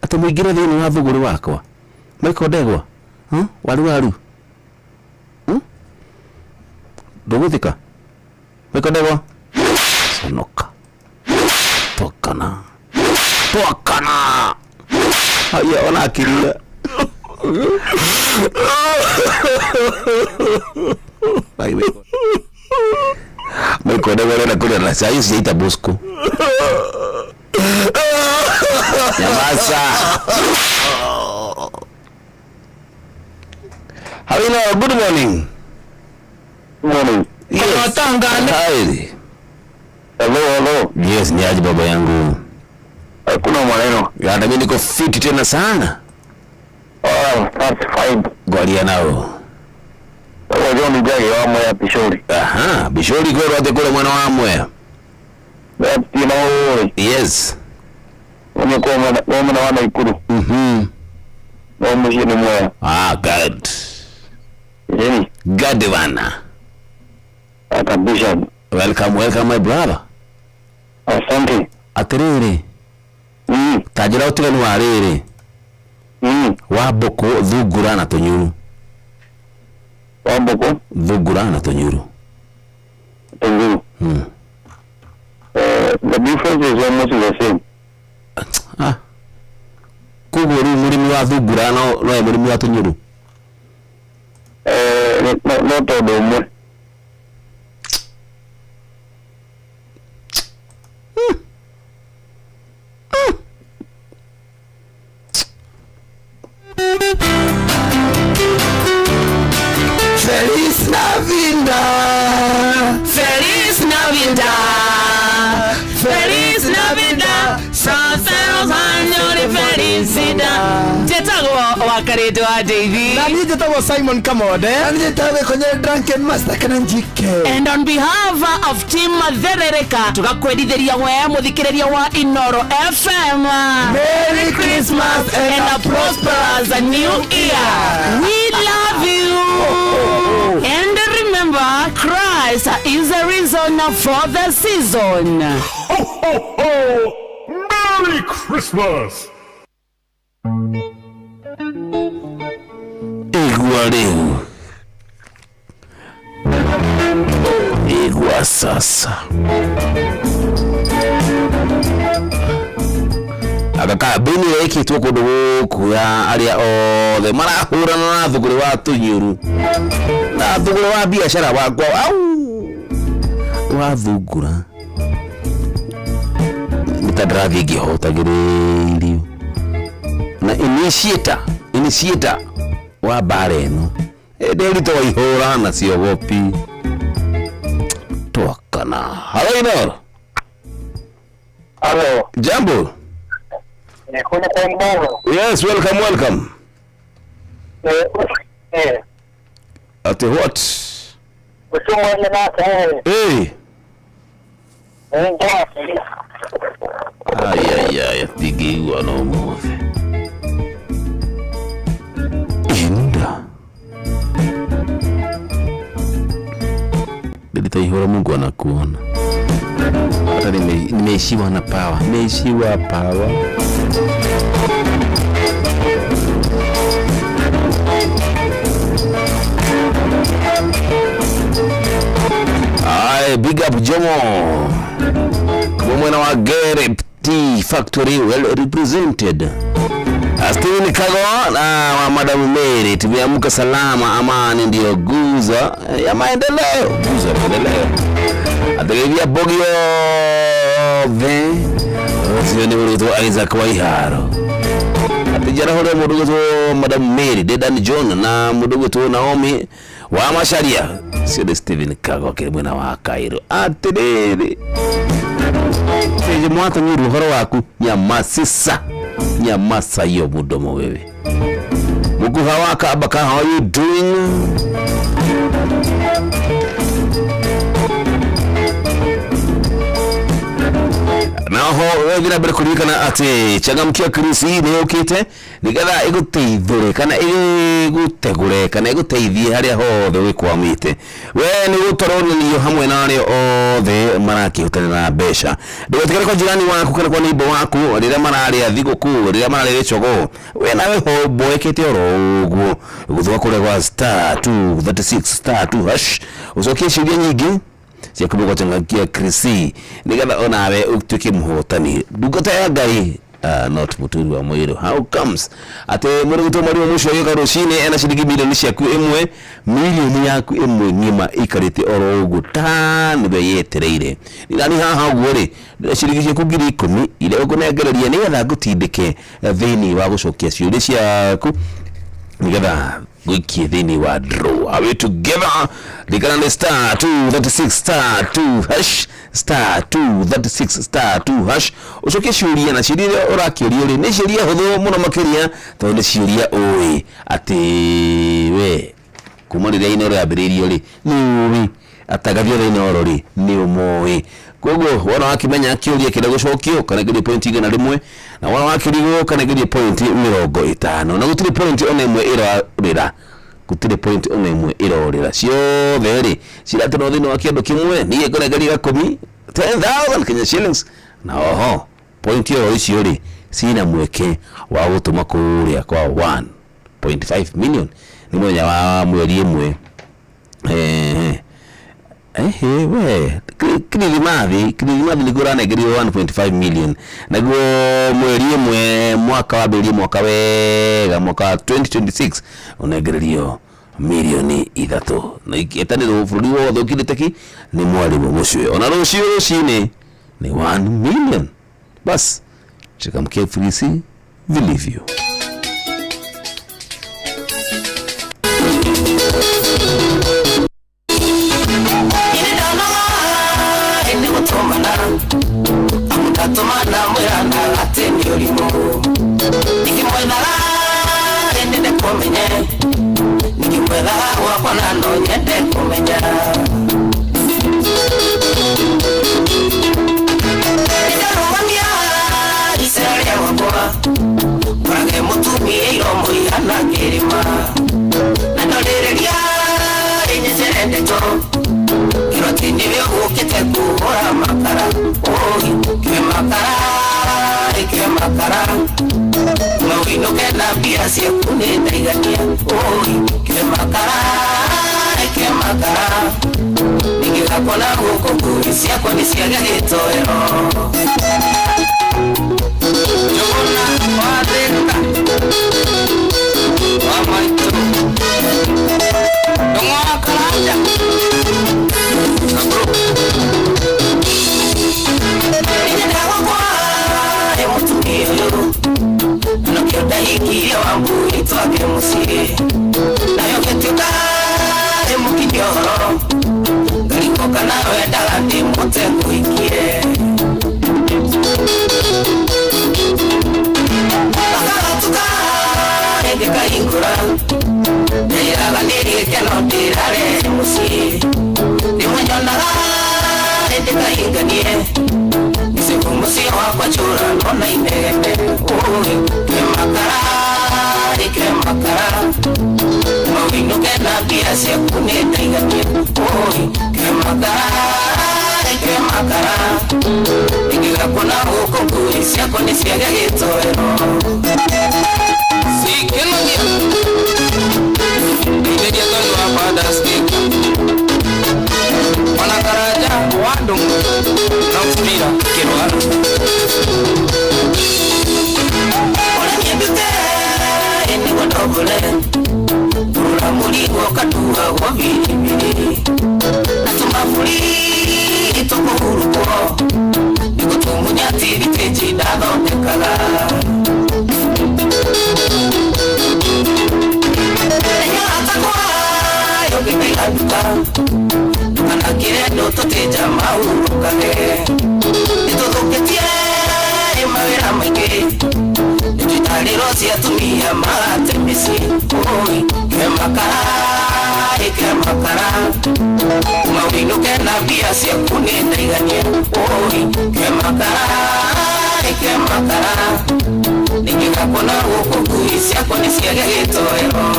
atĩ mũingĩre thĩinĩ wa thũgũrĩ wakwa Michael Dego Waruba ndũgũthika Michael Dego sonoka twakana haya ona akiria Michael Dego na kule na saa hizi ita Bosco nyamaza good morning yes hi hello yes ni aje baba yangu hakuna maneno ya mimi niko fit tena sana that's fine gwalia nao John Njagi wa Mwea Bishori Bishori kwero ate kule mwana wa Mwea yes kwa mwana wa Naikuru na mjini Mwea good good bana Bishop welcome my brother asante atiriri tajira utiganu wa riri wa mbũkũ thungura na tũnyuru wa mbũkũ thungura na tũnyuru the difference is almost the same kuguru wa thungura no e murimi wa tunyuru no todo umwe Feliz Navidad, Feliz Navidad, Feliz Navidad, Santeros años de felicidad. Jetago wakarito wa Davy. Nani jetago Simon Kamode. Nani jetago kwenye Drunken Master Kananjike. And on behalf of Team Matherereka, tukakwedithiria we muthikiriria wa Inoro FM. Merry Christmas and a prosperous new year. We love you. And remember, Christ is the reason for the season. Ho, ho, ho! Merry Christmas! Igwa sasa agaka bini eki tukundu guku ya aria othe marahurana na thuguri wa tunyuru na thuguri wa biashara wakwa wa thugura mutadrathi ngihotagiririo na initiator wa bareno ndirito ihura na siogopi twakana. Hello Inoro. Hello. Jambo. Yes, welcome. At what? Hey. Ay, tigi wano move. Inda. Bilita ihora Mungu anakuona. Hata nimeishiwa na power. Nimeishiwa power. Big up Jomo. Kumwena wa Gere Tea Factory well represented. Steven Kago na Madam Mary tumeamka salama, amani ndio guza ya maendeleo. Ategevia Bogio sioni ulizo Isaac Waiharo. Atijara hore mudugo to Madam Mary Dedan John na mudugo to Naomi wa Masharia. Sio Steven Kago kile wa Cairo. Atedede mwata ni ruhoro waku nyamasa yo mudomo wewe mugu hawaka abaka. How are you doing? Naho wegina bere kurikana ati changamkia Chris ni ukite nigatha iguteithore kana igutegure kana iguteithie haria hothe wikwamite we ni gutoroni niyo hamwe nario othe maraki utarina besha ndigotikare kwa jirani waku kana kwa nibo waku rira marari athiguku rira marari chogo we nawe ho boekete oroguo guthwa kure kwa *236 hash usokie shiria nyingi cia kubuka changakia Krisi nigatha onawe utuke muhotani dugota ya Ngai not muturi wa mwiro. How comes ate muruguto mari omusho yoka roshine ena shilingi milioni ciaku imwe milioni yaku imwe ngima ikarite oro ugu tani be yetereire nani haha gwore shilingi ciaku ngiri 10 ile ugunegereria nigetha ngutindike thini wa gucokia ciuri ciaku nigetha wiki thini wa draw. Are we together? Ligana ni *236*2 hash *236*2 ucoke ciuria na ciuria urakiuria ri ni ciuria huthu muno makiria tondu ni ciuria oi ati we kuma rira Inoro yambiririo ri ni ui atagathio Inoro ri ni umoi koguo wana wakimenya kiuria kile gucokio kana gidi point igana rimwe na wana wakirigo kana gidi point 50 na gutiri point ona imwe irorira gutire point ona imwe irorira ciothe ri ciratino thino wa kindu kimwe ni ikonegeria 10,000 Kenya shillings na oho point yo icio ri sina mweke wa gutuma kuria kwa 1.5 million ni mwenya wa mweri imwe we Kilimathi ligura negerio 1.5 million naguo mweri mwe mwaka wa bili mwaka wega mwaka 2026 unegerio milioni 3 na ikitaniro buri wothe ukirite ni mwalimu mucio ona rucio cine ni 1 million bas cheka mkefilisi vilivyo. Amukatomana mweranda ateni olimo nikimwedala endede kumenye nikimwedala wakona no nyende kumenya nikarumania Israeli wakwa kurage mutumi iromo ihana kirima nandorereria inyezerendeto kirotini vyogukite kuhora makara kwe makara mawinoke na bia siekune ndaigania kwe makara nikikakona huko kuri siako nisiagahitoero jogona wadeka wamaito dongwa kalanja Ikiwa wangu itwake musiri na yoketuka emukinyoro galikoka nawe dalandi mute kuikie bakalatuka egeka ingura neiraga nirikeno ndirare musiri nimwenyonara egeka inganie nisikumusio wakwachura nona inegene kwe makara mawinuke na bia siekune ndaiganie kwe makara nikigakuna huko kuri siako nisiagahitoero sikinugia ibedia tondo wapada skika wanakaraja wadungu na uspira kiruana Pura muri wakatua wabiri Natumafuri itoko huruko Nikotumunya tiriteji dado tekala Nenya atakwa yogi kailaduka Manakire doto teja maurukale Nitodoketie mawera maike Alirozia tumia matemisi kwe makara mawinuke na bia siekune ndaiganie kwe makara nikikakona huko kui siako nisiagahitoero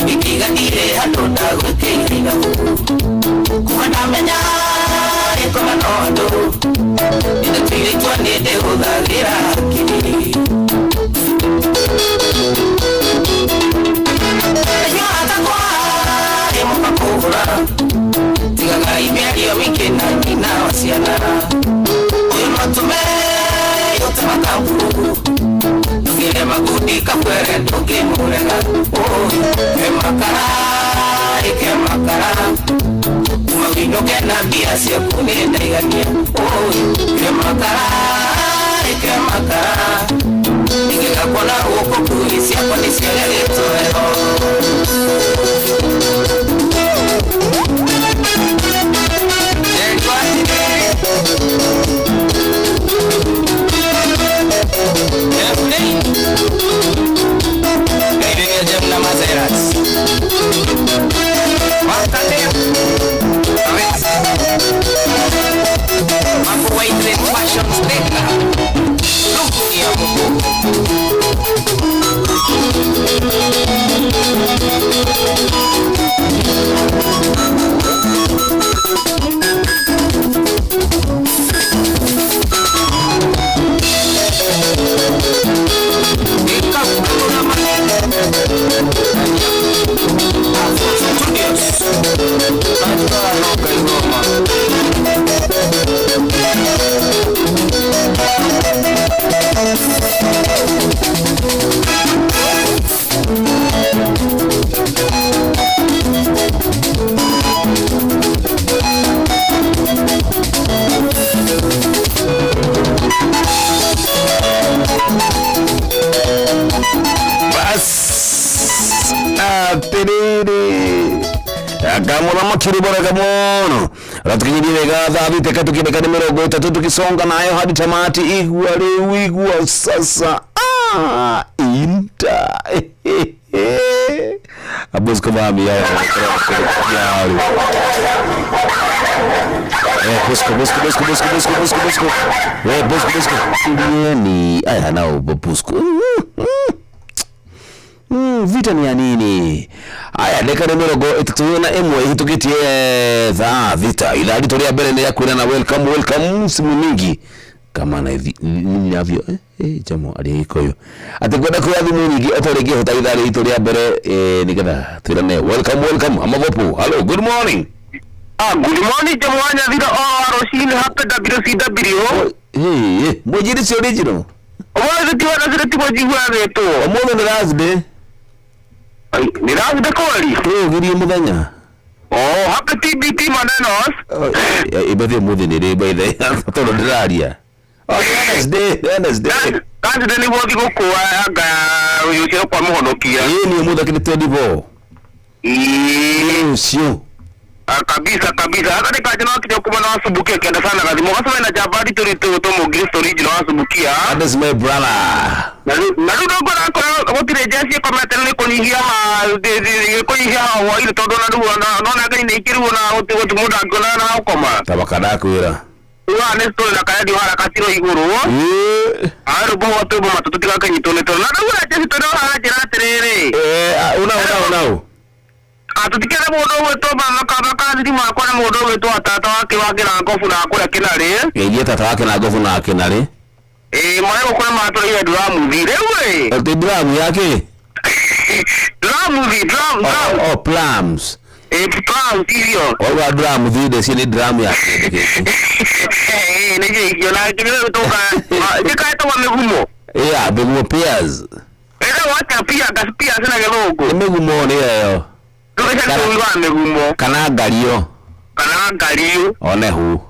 Nikiganire hadonda gwekeiga kumanamenya ekoma nondo ndatwiritwa nende huthagira kiri enyo atakwa emukakuvura tigaga imiario mikena nyina wa ciana uyu matume yote makamburu Nugire magudi kakwere ndugi murega kwe makara Mawinuke na bia siekune ndaiganie kwe makara Nikikakona huko kuri siako nisiagahitoero Mambo White Red Fashion State atiriri akamona makiribora kamono ratukinyire gadha biteka tukibeka nimero 3 tukisonga nayo hadi tamati igwa sasa inta Abusco mami ya busco ni aya nao busco vita ni ya nini aya deka numero 3 na emwe hitukitie za vita ila editoria bere ni ya kuina na welcome simu mingi kama na nini avyo jamo ali ikoyo atakwenda kwa thimu nyingi otorege hotaithari editoria bere nikada twirane welcome amabopu hello good morning good morning jamwanya thira roshini hape WCW mujiri original omo zitiwa na zile tipo jigwa veto omo ni Thursday ni Thursday kweli giri muthenya happy TBT manenos ibethe muthini by the tolo ndiraria Wednesday kandi ni bodi gukua anga uyuchero kwa muhonokia ni muthakire 24 sio kabisa hata nikajina wakija kumana wasubukia kienda sana kazi mwakasama ina jabadi to mugristo original wasubukia that is my brother narudo kwa wakire jasi kwa materne konihia wa ile todo naona gani nikiru na wote muda gona na ukoma tabakada kwira uwa nesto na kayadi wala kasiro iguru aro bo watu bo matutuka kanyitone to narudo jasi to na jira terere una atutikere mudo wetu baka ndi makora mudo wetu atata wake wagira ngofu na akora kinare ye tata wake na ngofu na kinare mwayo kuna mato ile drum vile we drum yake drum plums plums hiyo wa drum vile si ni drum yake nije hiyo na kile kutoka jikaita wa megumo megumo pears wacha pia sina gelogo megumo ni yo kana gario onehu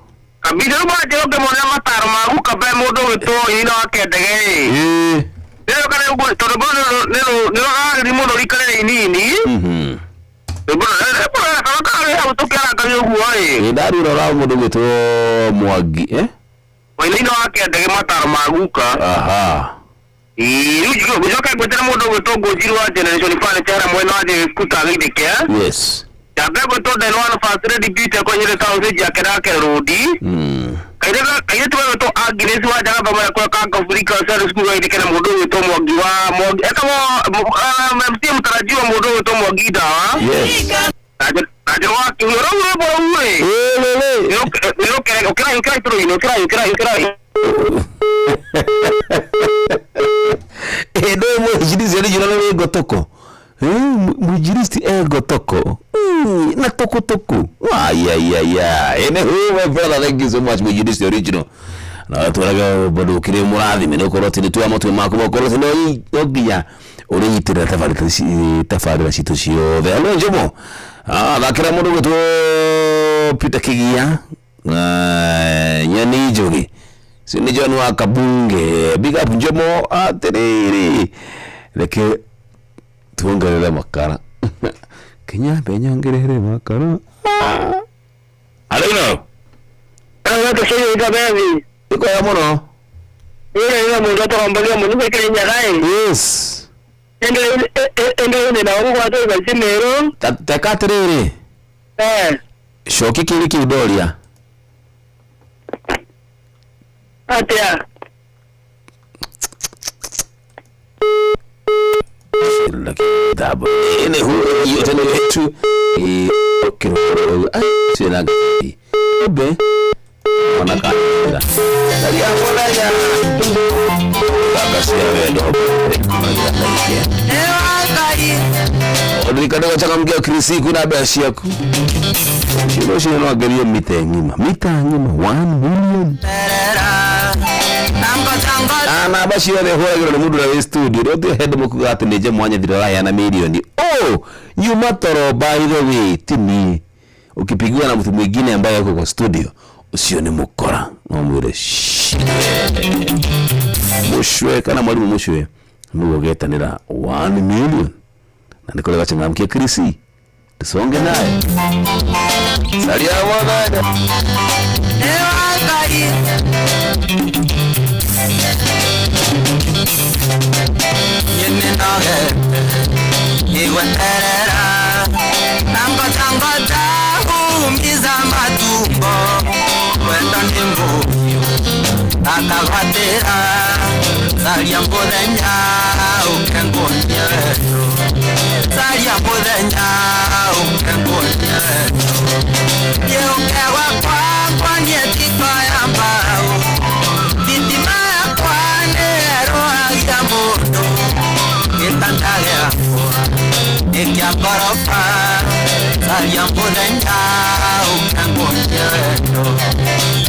kabisa rubaje oge mona mataro magu kabe modo weto ina wakedege leo kana ugo todo nero ari modo likale nini kana utokera kali ugo ndari rora modo weto mwagi ina wakedege mataro magu ka Yuko kujoka kwetera modo weto gojirwa generation pale chara mwena waje kutagideke yes Jabe to the one fast repeat ko nyere ka ose jakera ke rodi kaire to to agnes wa jaga ba ko ka Afrika sare school wa dikena modo weto mogiwa eka mo mti mtarajiwa modo weto mogida yes ajwa kioro bo we ukira ndo mujiristi original we gotoko mujiristi gotoko na toko ene my brother thank you so much mujiristi original na turaga bodo kire murathi mene koroti ni tu amatu makoma koroti no yogia uri itira tafari situ sio the allo jomo lakira modo goto pita kigia nyani jogi sini jonu akabunge big up jomo atiriri leke tuongelele makara Kenya benyongelele makara alino to sio ida baby iko ya mono ile mundu to ambalia mundu kile nyagai yes ende na wangu watu basimero takatiriri shoki kili kidolia atia dabo ene yote no yetu kiro sina be ona kaira dari akora ya baba siavendo Odrika ndo chaka mgea krisi kuna bashi yako shino no agerio mita ngima 1 million na bashi ya hora gero mudu na studio ndo head mukugate neje mwanya thira ya na milioni you matoro by the way tini ukipigwa na mtu mwingine ambaye yuko kwa studio usione mukora no mwire mushwe kana mwalimu mushwe mugogetanira 1 million na nikole wachangamkia Krisi tusonge naye salia mwana ewa kari yene nage igweterera nangota umiza matumbo wenda nimbuyo akagwatira salia mudenya ukengonya salia mudenya ukengonya yeukewa kwa nietiko ya mbao vitima kwa nero ya mundo itandage ikia korofa salia mudenya ukengonya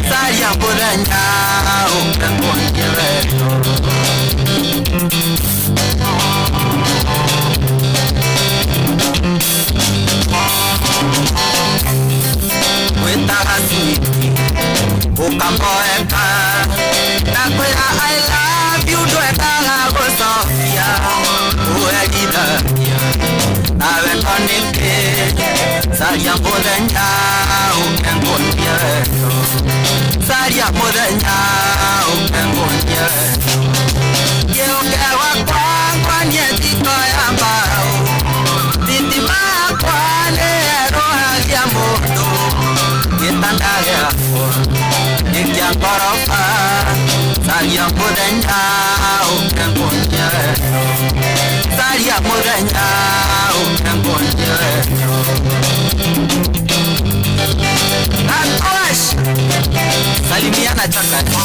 salia mudenya ukengonya wetagasuiti ukamboeka nakwira I love you ndwendaga gũcokia uegithania nawe ndonĩkĩ caria mũthenya ũkengonia wendo caria mũthenya ũkengonia wendo gĩũkewa kwakwa nietiko ya mbaũ thitima yakwa nĩerũhagia mũndũ gĩtanda gĩakwa gĩkĩa ngoroba caria mũthenya ũkengonia wendo caria mũthenya ũkengonia wendo Nakosh salimiana chakati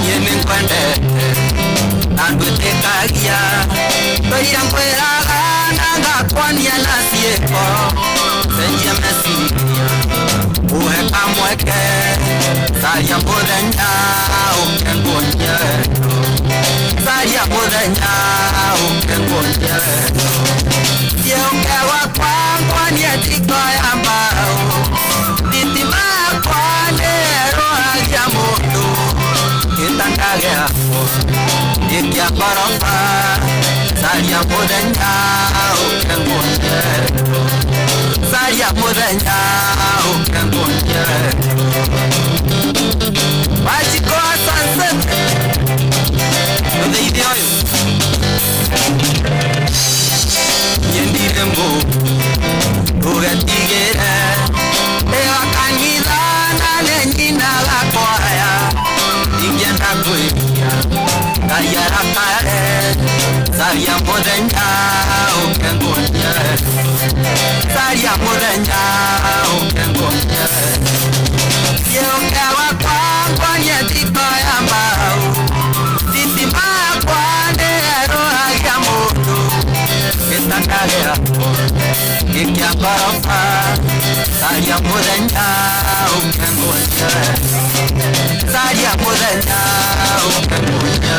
yene nkwende andwetekagia toira nkweraga nangakwania nasieko senjia mesiria uhe kamweke saria mũthenya ũkengonia wendo saria mũthenya ũkengonia wendo yeukewa kwakwa nietiko ya mbao thitima yakwa nĩerũhagia mũndũ gĩtanda gĩakwa gĩkĩa ngoroba caria mũthenya ũkengonia wendo caria mũthenya ũkengonia wendo wachikoa sunset mũtheithi ũyũ nyendire mbũ ũgetigĩre ĩyo kanitha na nĩnyinaga kwaya ingĩenda kwĩkia ngai arakare caria mũthenya ũkengonia caria mũthenya ũkengonia gĩũkewa kwakwa nietiko ya mbaũ thitima yakwa nĩerũhagia mũndũ gĩtanda gĩakwa gĩkĩa ngoroba caria mũthenya ũkengonia caria mũthenya ũkengonia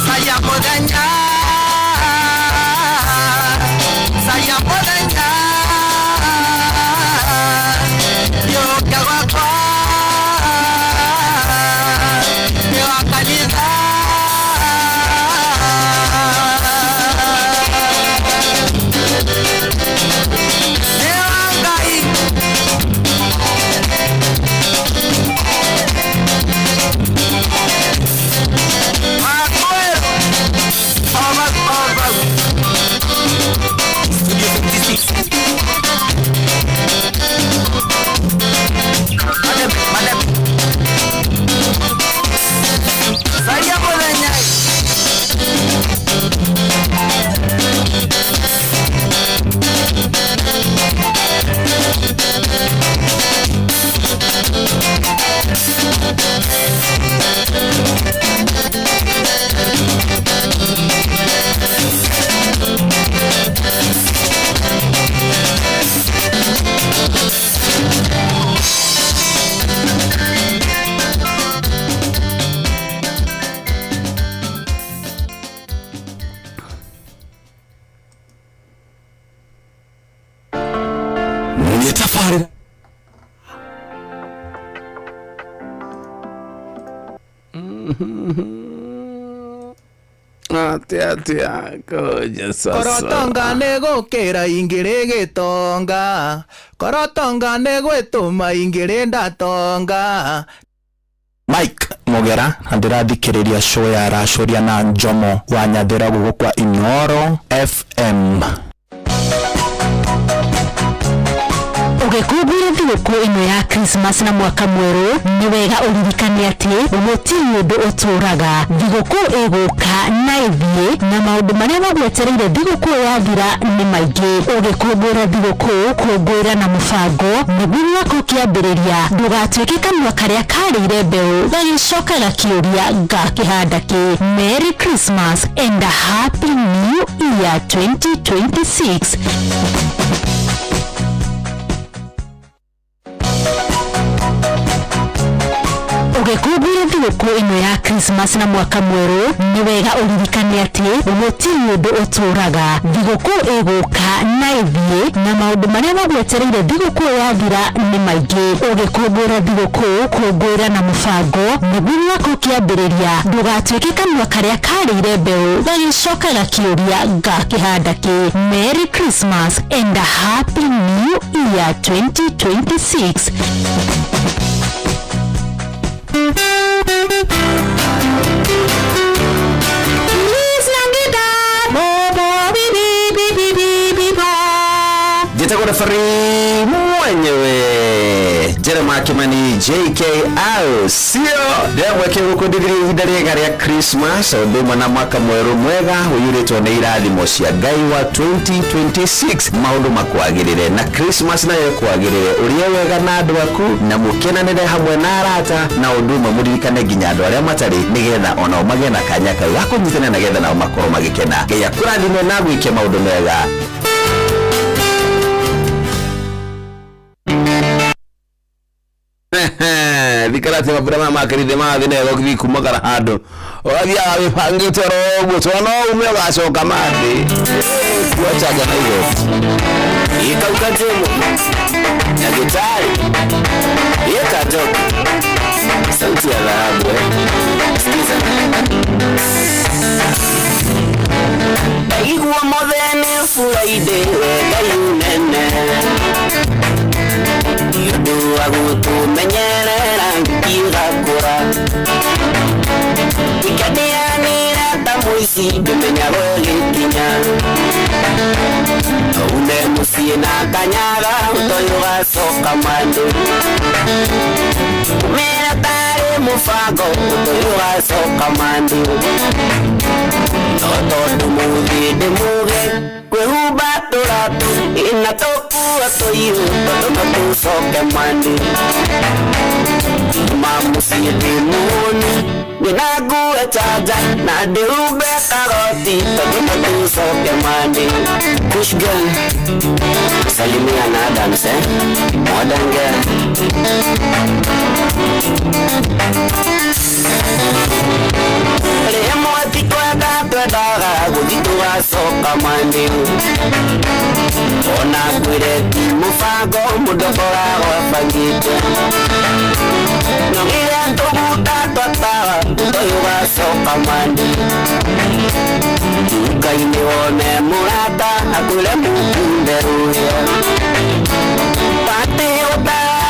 caria mũthenya caria mũthenya yũkewa kwa nĩwa kanitha Atia koja sasa. Korotonga nego kera ingire gitonga. Korotonga nego etuma ingire ndatonga. Mike Mogera ndirathikiriria show ya Rashoria na Njomo wa Nyathira gugukwa Inoro FM. Ugekumbira thigũkũ ĩno ya Christmas na mwaka mwerũ nĩ wega ũririkane atĩ gũtirĩ ũndũ ũtũraga. Thigũkũ ĩgũka na ĩthiĩ na maũndũ marĩa magwetereire thigũkũ yathira nĩ maingĩ. Ũgekumbũra thigũkũ kũngũĩra na mũbango nĩguo wako kĩambĩrĩria ndũgatuĩke kanua karĩa karĩire mbeũ gagĩcoka gakĩũria ngakĩhanda kĩ. Merry Christmas and a Happy New Year 2026. Ugekumbura thigũkũ ĩno ya Christmas na mwaka mwerũ nĩ wega ũririkane atĩ gũtirĩ ũndũ ũtũraga. Thigũkũ ĩgũka na ĩthiĩ na maũndũ marĩa magwetereire thigũkũ yathira nĩ maingĩ. Ũgekumbũra thigũkũ kũngũĩra na mũbango nĩguo wako kĩambĩrĩria ndũgatuĩke kanua karĩa karĩire mbeũ gagĩcoka gakĩũria ngakĩhanda kĩ. Merry Christmas and a Happy New Year 2026. Jitako referee mwenyewe Jeremiah Kimani JKR sio ndeweke guko digiri ihinda rĩa Christmas nduma na mwaka mwerũ mwega uyuritwo nĩ irathimo cia Ngai wa 2026 maundu makwagirire na Christmas nayo kwagirire urie wega na andu aku na mukenanire hamwe na arata na unduma muririkane nginya andu aria matari nigetha ona umage na kanya kau gakunyitana na getha na makoro magikena Ngai akurathime na gwike maundu mega. Dikarate mabrama makaride ma dine gogvi kumagara hado oya abipange toro gutona umwe gasoka made wachaga na hiyo ikakatemo ya gitari yekajoka sauti ya dhahabu sikiza igwa modene furaide gayunene yudu agutu menyerera ngikagura ikadianira tamuisi bimenyago gikinya une musie na kanyaga utoyuga soka mandu mera tare mufago utoyuga soka mandu toto dumugi demuge kwehuba turatu inatoku atoyu toto soke mandu mamusie demuni ninagu echaja na deube karoti toto soke mandu Kush girl salimia na dance modern girl Lemo atikoga twadaga guditua soka mandi Ona kwire mufago mudokora wafangite Nongire tobuta twataga utoyuga soka mandi Kaine one murata akule mukunderuya Pati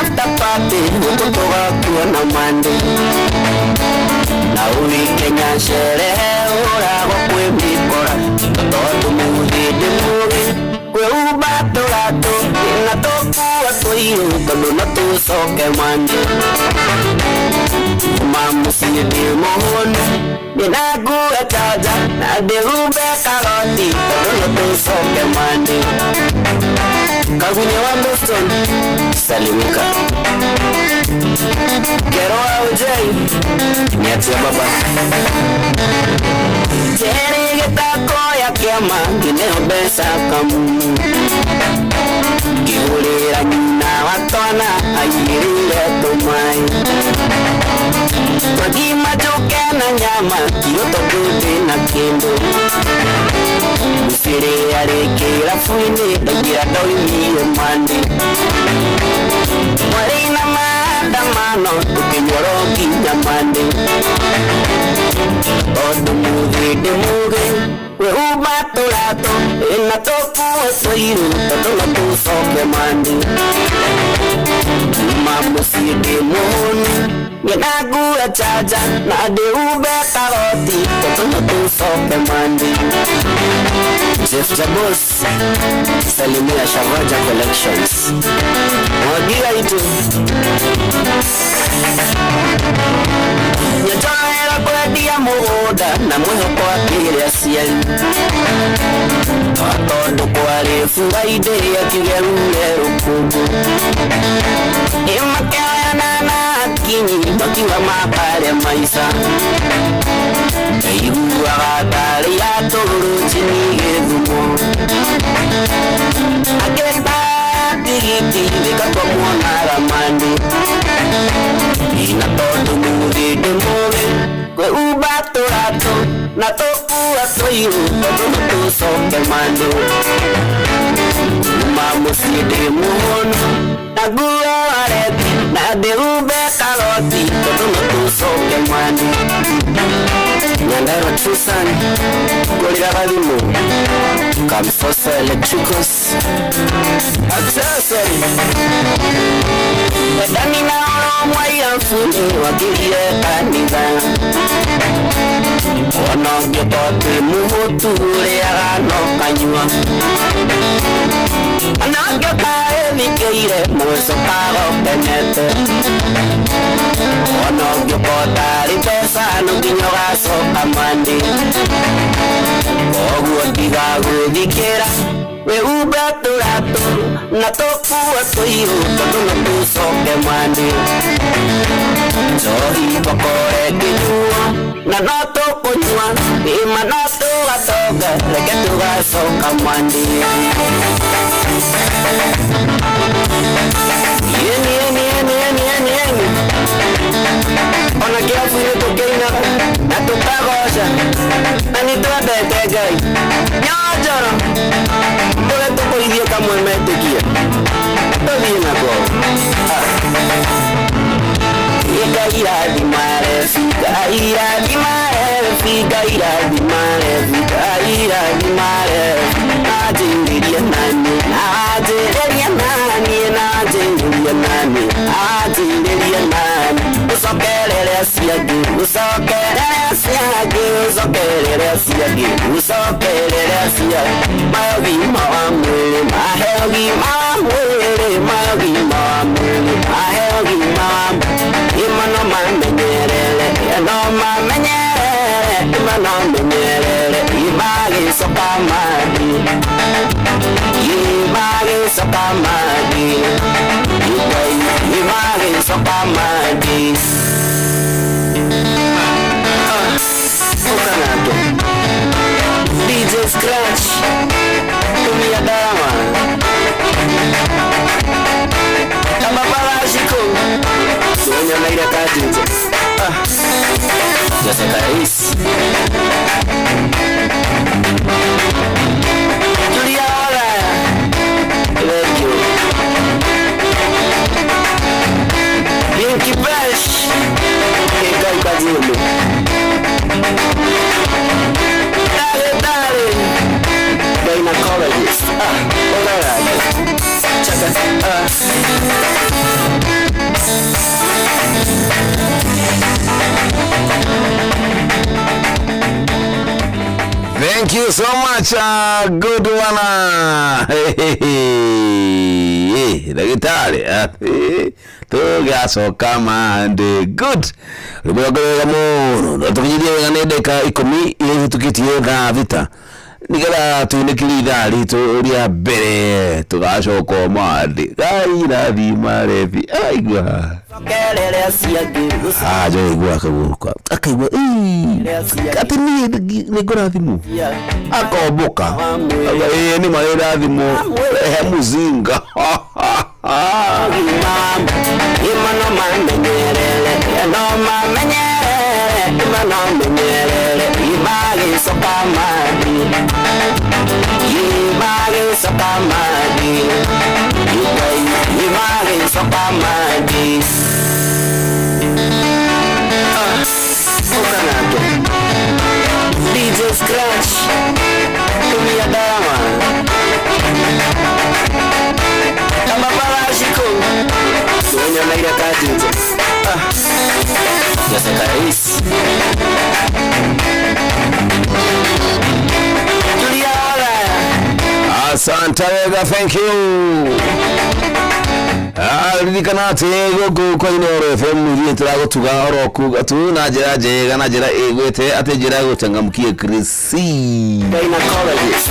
after party utotoga kuona mandi na ulikenya sherehe urago kwimikora toto muhidi mugi kweuba turato inatoku atoiru tondo natusoke mandi mamusidi muhuni ninagu etaja na derube karoti tondo natusoke mandi kagunye wa Boston salimika Kero aujai Nyati ya baba Jeri getako ya kiama Gineo besa kamu Kiulira na watona Ayiri tumai Magima joke na nyama Kiyoto kuti na kindu Usiri arikira fuini Dagira doi miyo mandi Marina maandamano tukinyoroki nyamani Odu muthidi muge we ubaturato ina tokuwe soiru tatono tusoke mandi Mamusidi muhuni Ninaguwe chaja na ade ube karoti tatono tusoke mandi Jeff Jabos Salimia Shavaja Collections Mwagira itu Nyatoera kwedia mugoda na mweho kwa kiri asiali Watondo kwa refu gaide ya kigerule rukugu Imakea ya nana akinyi makiwa mapare maisa Eihua gatari ya toro chini gezumo Aketa tigiti vika kwa muona ramani Ina todo muthidi muge kwe ubaturato na tokuwa soiru todo tusoke mando Mamusidi muhono na guwe wareti na de ube karoti todo tusoke mando Nyandara Trusan Golira Balimu Kamfosa Electricals Accessory Edani na mwaya mfuni wakilie kanida Wanogyo kote muhutu agano kanyua Anogyo kae vikeire mweso karo penete Wanogyo kotari pesa nukinyoga soka mandi Ogu otigagu dikera we ubaturato na tokuwa soiru totono tusoke mandi Zohi pakore kinyua na noto konyua ima noto gatoga reke tuga soka mandi Yeni Ona kia fune tokeina na tutagosha na nituatete gai Nyojoro Tole toko idhia kamwe metekia Todhie na kwa Ika iradi mare Fika iradi mare Fika iradi mare Fika iradi mare Najindiria nani Najindiria nani Najindiria nani Najindiria nani Usokelele siagi Usokelele siagi Usokelele siagi Usokelele siagi Mayogi mawamwele Mayogi mawamwele Mayogi mawamwele Mayogi mawamwele Imano mamenyerele Imano mamenyerele Imano mamenyerele Imagi sokamadi Imagi sokamadi Imagi sokamadi Ukanato DJ Scratch Tumia Dama Tababala Shiko Tuwanya naida kajinja Jasa Karis Julia Ola Thank you Linky Bash Eka Ukazulu Dale Gynecologist Alright Chaka Thank you so much, good one. Hey, dagitari. Tugasoka mande good. Rubogorera muno. Tukijidia ganedeka 10 ile tukitie ga vita. Nigala tunikilida lito ria bere tugashoka mande. Gaira di marevi. Aigwa. Jo igwa kabuka. Akaigwa katini nigora thimu. Akoboka. Ni mayora thimu. Muzinga. Imano mamenyerele. No mamenyerele. Imano mamenyerele. Imagi sokamadi. Imagi sokamadi. Imagi sokamadi. branch tumia darama kama parashiko tuonyo na ile kati sasa rais Asante wega, thank you. Ririkana guku kwa Inooro FM iri turagutuga oroku gatu na njira njega na njira igwete ate njira gutangamkie Krisi gynecologist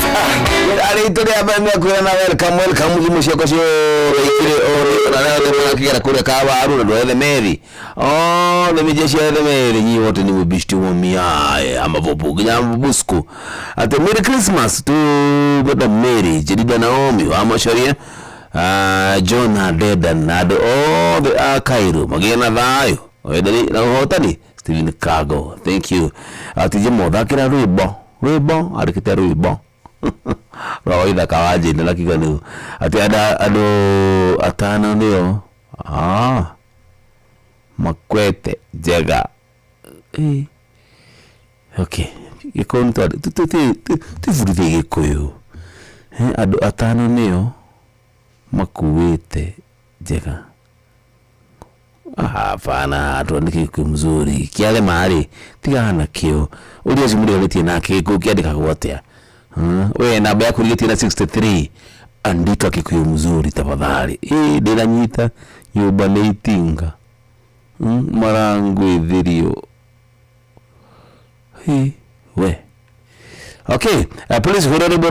ari tuli abana kwena na welcome gimucio kocio ikire ori na na kigera kure ka waru na the Mary the mijeshi the Mary nyi wote ni mubishti wa miae amavopo nyambusku ate Merry Christmas to the Mary jidida Naomi wa masharia John Adeda Nado the Cairo magena thayo wedari na hotani Stephen Kago, thank you. Atije modakira rwimbo arikite rwimbo rawaida kawaje ndala kiganu ati ado atano nio makwete jega okay ikonto tivurite gikuyu ado atano nio makuwete jega hapana tuandike kumzuri kiale mahali tigana kio uliye zimuri oletie na kiko kiandika kuwatea we namba yako uliyetie na 63 andika kikuyu mzuri tafadhali dila nyita yubale itinga marangu idhirio we okay police honorable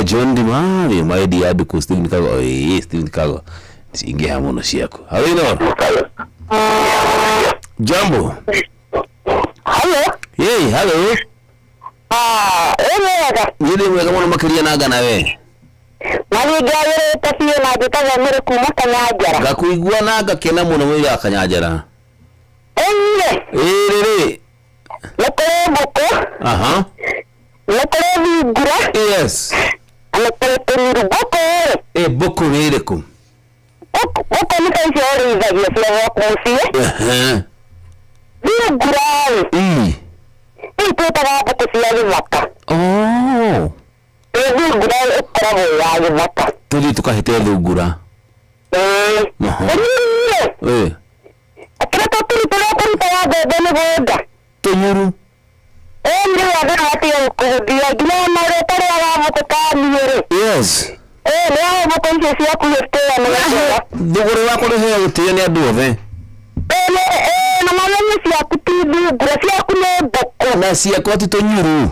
John Dimari maidi aduku Stephen Kago Stephen Kago singe hamono siako hawino jambo hello hello yule mwega mwana makiria naga nawe mali gayere tafiye na gitaga mere kuma kanyajara gakuigwa naga kena muno mwe ya kanyajara rere Lekoko aha lekoko gura yes lekoko boko boko rereko boko ni kai shori za ya kusia ni gura tutara boko sia waka ni gura ukra ya waka tuli tukahite lugura akira tuli ya bebe boda Tonyuru ndi wadana wati ya kudia gina mare tare ya boko ka niere yes leo boko nje sia kuyetea na dugure wako he utie ni aduve na mama sia kutibu gracia kune boko na sia kwa Tonyuru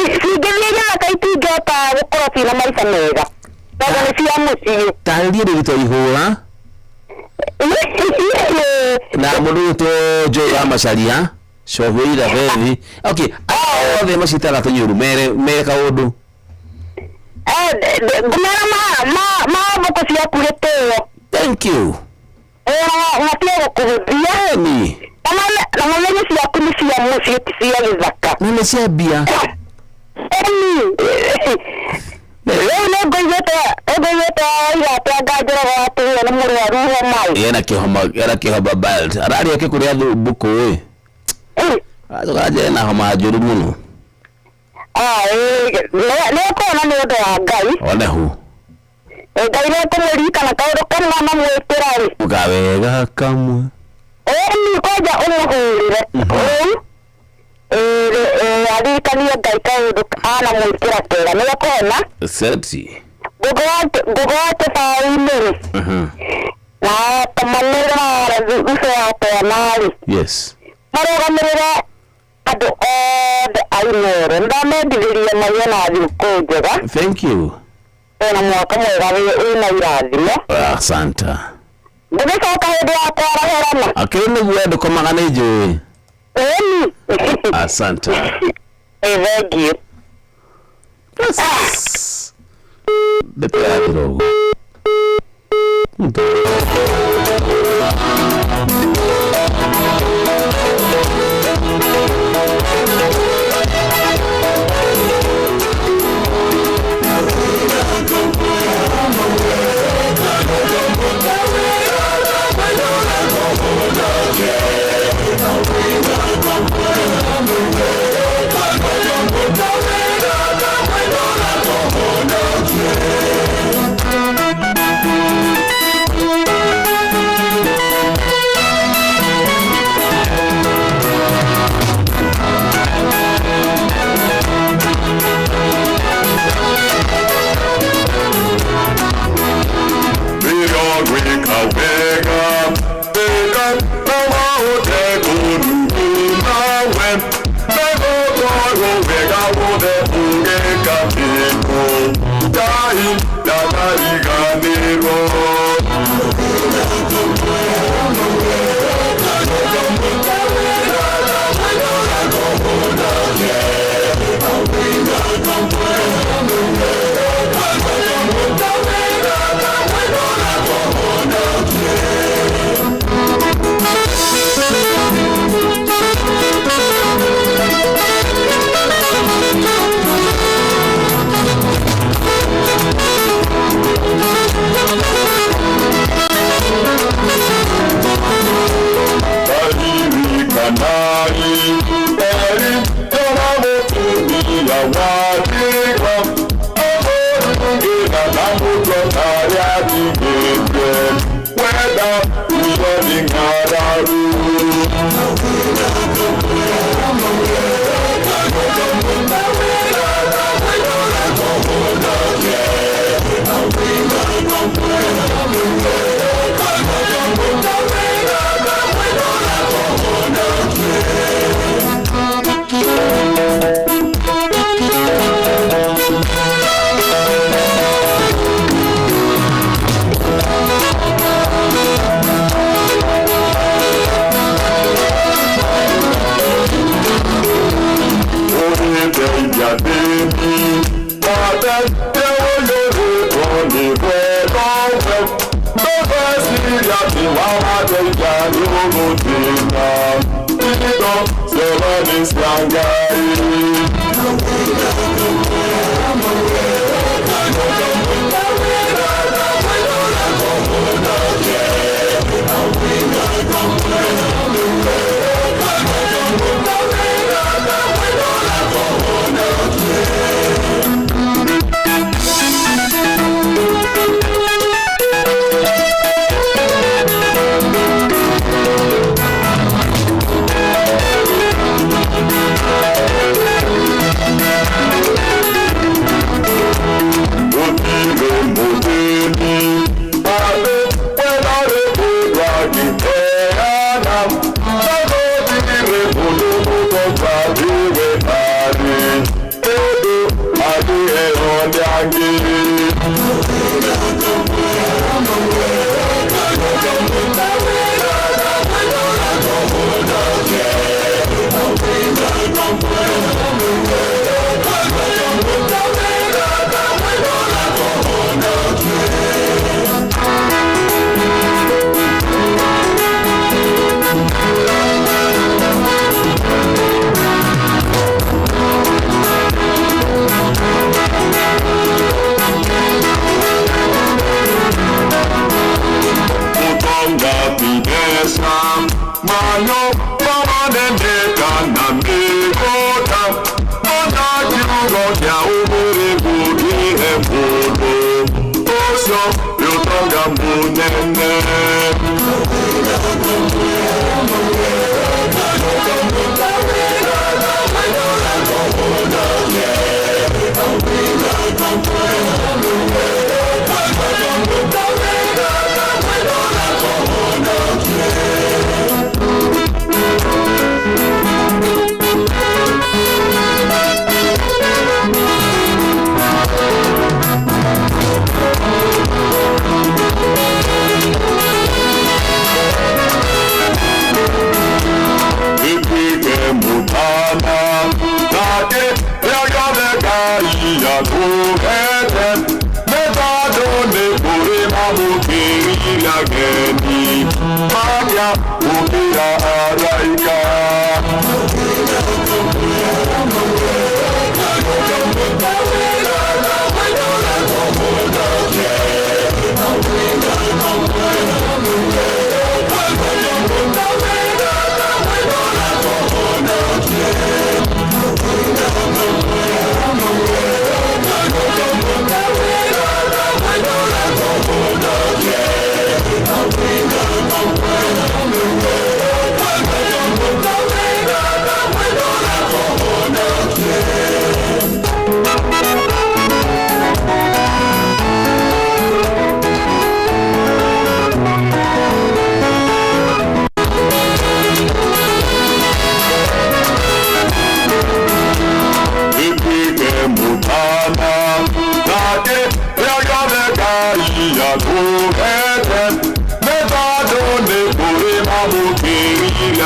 si gele ya kaitiga ta boko na maisha mega bado ni sia musi tandie de ihura na mundu to jo amasharia shohira bevi okay the mashitara Tonyuru mere ka odu gumera ma boko sia kuleteo thank you unataka kurudia ni na mama sia kunisia musi sia gizaka mimi sia bia leo goyeta ya tagajira watu na muri wa ruho mai yana kihoma belt arari yake kuria buko we azogaje na homa juru muno leo kona ni odo agai ole hu ngai ne kumuri kana kauro kana na mwetera ukawega kamwe ni koja umuhurire adikania ngai kauro ana mwetera tera ne kona seti gogote faimiri na tamanera uso ya penali yes marogamirira adu ode ainoro ndamediviria mayona adikojega thank you na mwaka mwega ina irathimo asanta ndibisa kaidi akora herana akene gwedo komagana ijo asanta thank you de Pedro Yeah. Dai la Mariganero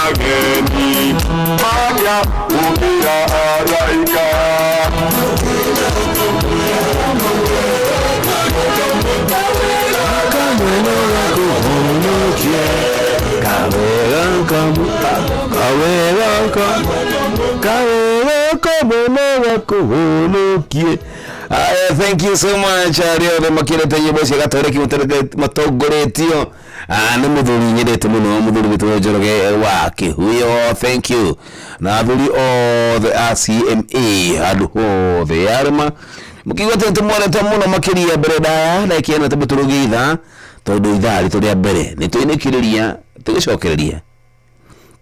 ageni Maya ukira araika Thank you so much. Ariyo makirete yebose gatoreki matogoretio. Ni muthuri nyendete muno muthuri witwa Njoroge wa Kihuyo. Thank you. Na athuri o the RCMA adu ho the arma. Mukigote tumwonete muno makiria bereda na ikiena tabuturugitha tondu ithari turia mbere ni tuinekiriria tugicokereria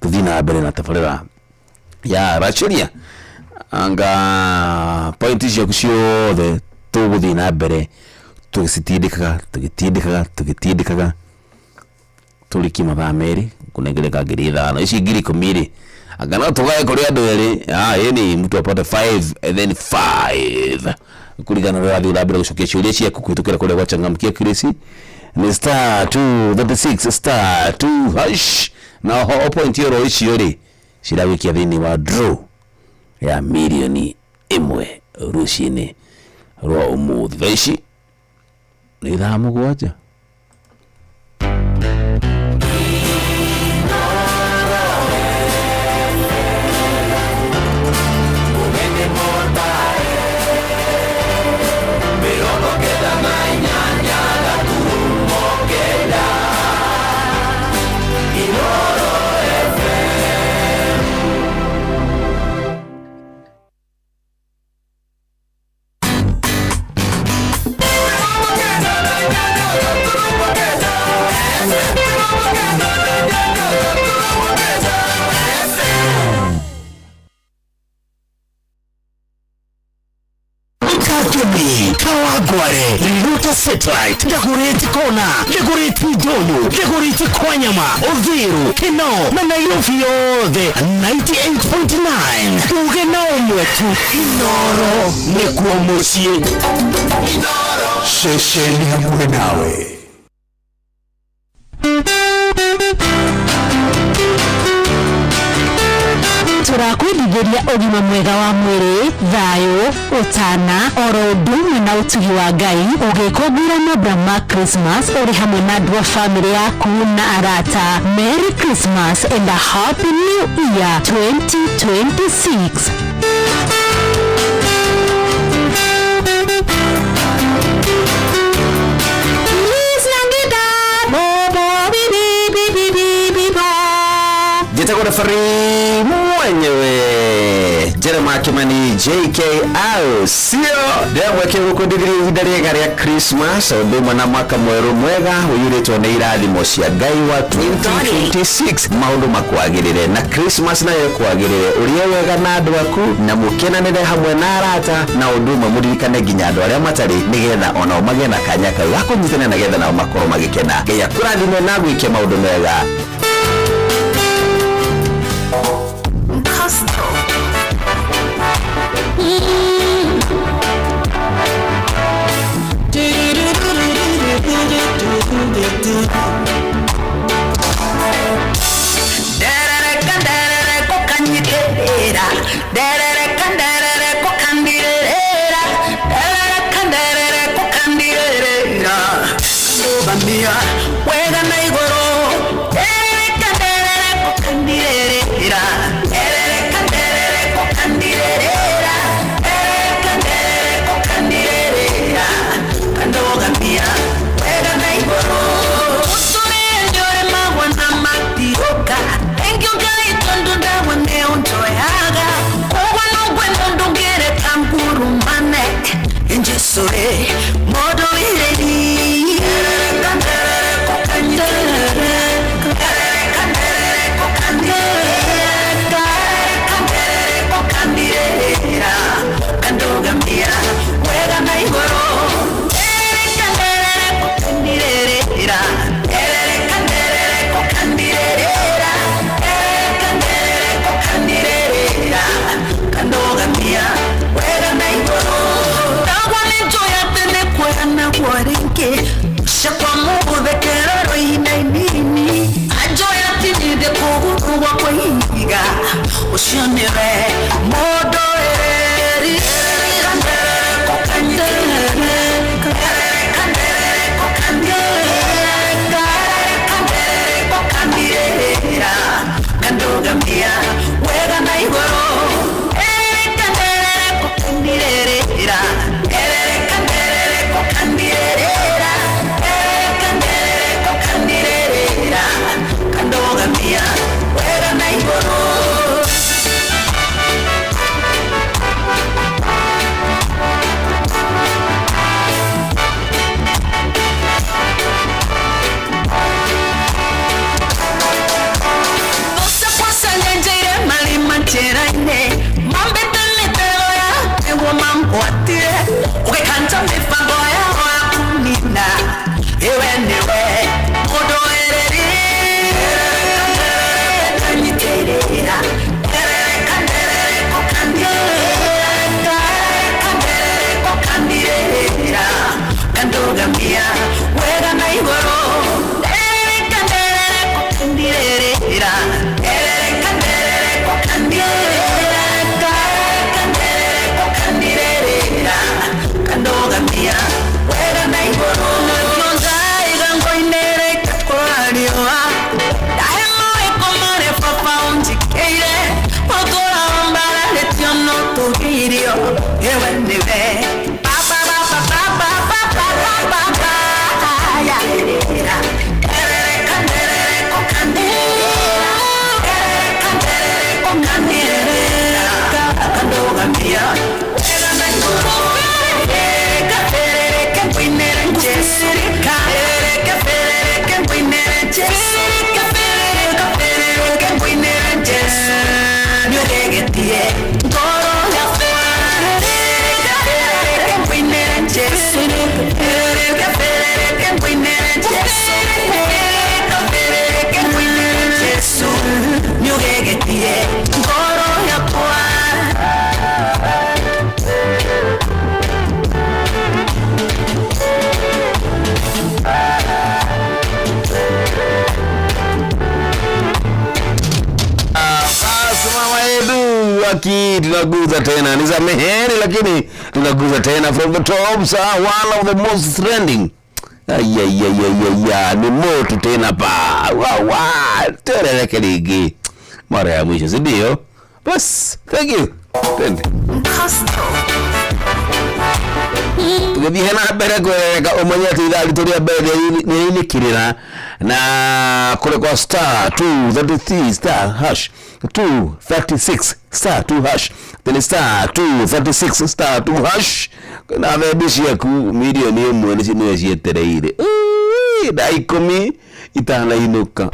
tuthina mbere na tabarira ya rachiria anga pointi cia ciothe tuguthina mbere tugitindikaga tuliki mathaa meri kunengereka ngiri ithano ici ngiri 10 anga no tugae kuri andu eri yani mtu apate 5 and then 5 kuligana na radio labda gucokia ciuria ciaku kuitukira kuri gwachangamkia kirisi ni star 236 star 2 hash na ho point yoro icio ri cirawikia thini wa draw ya milioni 1 rushini rwa umuthi thaici ni thaa mugwanja Kawagware, Liruta Satellite, Dagoretti Kona, Dagoretti Donu, Dagoretti Kwanyama, Oviru, Kino, na Nairobi yothe 98.9. Uge na umwetu Inoro nikuo mucie. Inoro shesheni hamwe nawe. Turakwidigeria ugima mwega wa mwiri, thayo, utana, oro ndumwe na utugi wa Ngai ugikũngũĩra mambura ma Christmas uri hamwe na andũ a family yaku na arata. Merry Christmas and a Happy New Year 2026. Jitako referee mwenyewe Jeremiah Kimani JKL sio ndio mweke gukundigiri ihinda rĩa Christmas ndumwe na mwaka mweru mwega uyiritwo nĩ irathimo cia Ngai wa 2026 maundu makwagirire na Christmas nayo kwagirire urie wega na andu aku na mukenanire hamwe na arata na undumwe muririkane nginya andu aria matari nigetha ona magĩe na kanya kau ga kũnyitana na getha nao makorwo magĩkena Ngai akũrathime na gwĩke maundu mega. Thank you guys, don't do that when they don't enjoy. Tunaguza tena ni za meheri, lakini tunaguza tena from the top. One of the most trending ni moto tena pa tereleke ligi mara ya mwisho, sindio? Bas, thank you. Tende tukibihe na habari kweleka omanyati idhali tulia bede ni kirina na kule kwa star 233 star hash 236 star 2 hash then star 236 star 2 hash na vebishi ya ku milioni emu nisi nuwezi yetereire daikomi itana inuka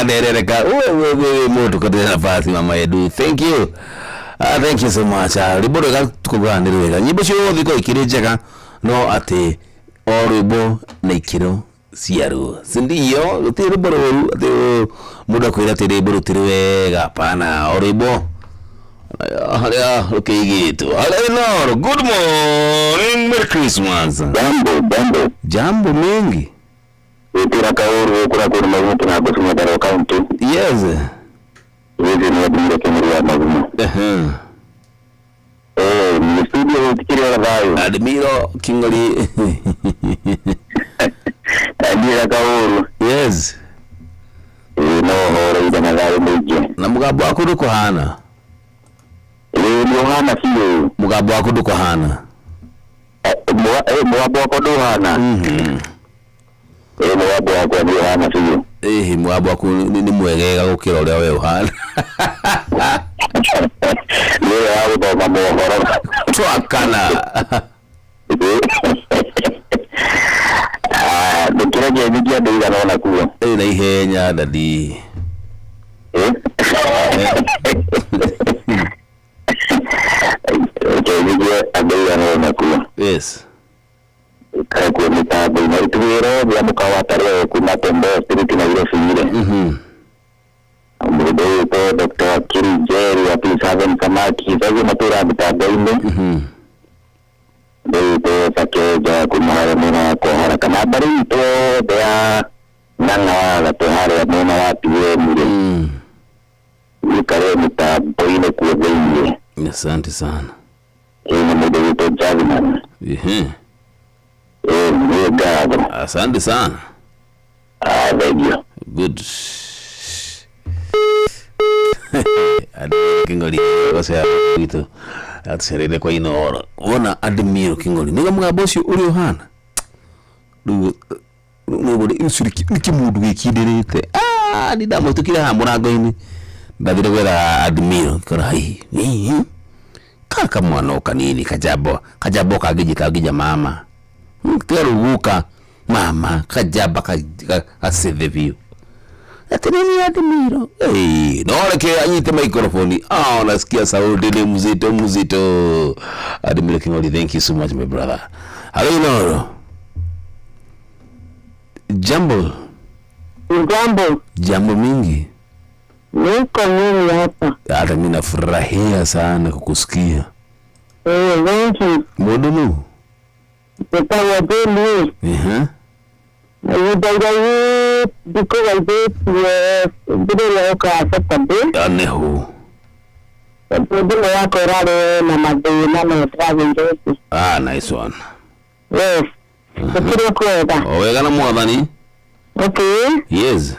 Dereka. Wewe moto kwa nafasi mama Edu. Thank you. Thank you so much. Ribodo ga tukuganirira. Nyimbo cio thiko ikirejeka no ati oribo na ikiro ciaru. Sindiyo utiri boro ati muda kwira tiri boro tiri wega hapana oribo. Okay gitu. Hello, good morning, Merry Christmas. Jambo mingi. Utira kauru kura kura magumu na kusuma daro county. Yes. Hizi ni wadumire kemuri magumu. Ni studio tikiri wala vayo. Admiro Kingoli. Admiro kauru. Yes. No hore ida na vayo muje. Na mugabo wako duko hana. Ni hana siyo. Mugabo wako duko hana. Mugabo wako duko hana. Mwabu wako ni hana siyo. Mwabu wako ni mwegega gukira uria we uhana. Nire hapo kwa mambo horo. Twakana. Nukiraje vidia ndio naona kuwa. Na ihenya dadi. Vidia ndio naona kuwa. Yes. Kwa mitabu na ituwero vya mkawatare kuna tembo spiriti na ile fingire. Mbudo to Dr. Kiri Jerry wa P7 Samaki zaje matura mitabu inde. Ndio to sakeja kumara mwana kwa haraka na habari to ya nanga la tohara mwana wapi wewe mure. Nikare mitabu ile kwa inde. Asante sana. Mbudo to Javman. Asante sana. Thank you. Good. Kingoli osea itu atserere kwa ino ona Admiro Kingoli niga mugabosi uri hana nubode insuriki nikimudu gikidirite ni damo tukira hamurago ini ndabire gwera Admiro korai kaka mwana kanini kajabo kagija mama teruguka mama kajaba kaseve view ateneni Admiro naona ke anyite microphone nasikia sauti ni mzito Admiro Kingoli. Thank you so much my brother. Hello jambo mingi niko mimi hapa. Hata mimi nafurahia sana kukusikia. Thank you. Modunu Petawa deni. Udairayi diko waide bidele oka satambe. Aneho. Bidele yako rale na madena na travel resi. Nice one. Yes. Kiro kweda. Owega na mwadhani? Okay. Yes.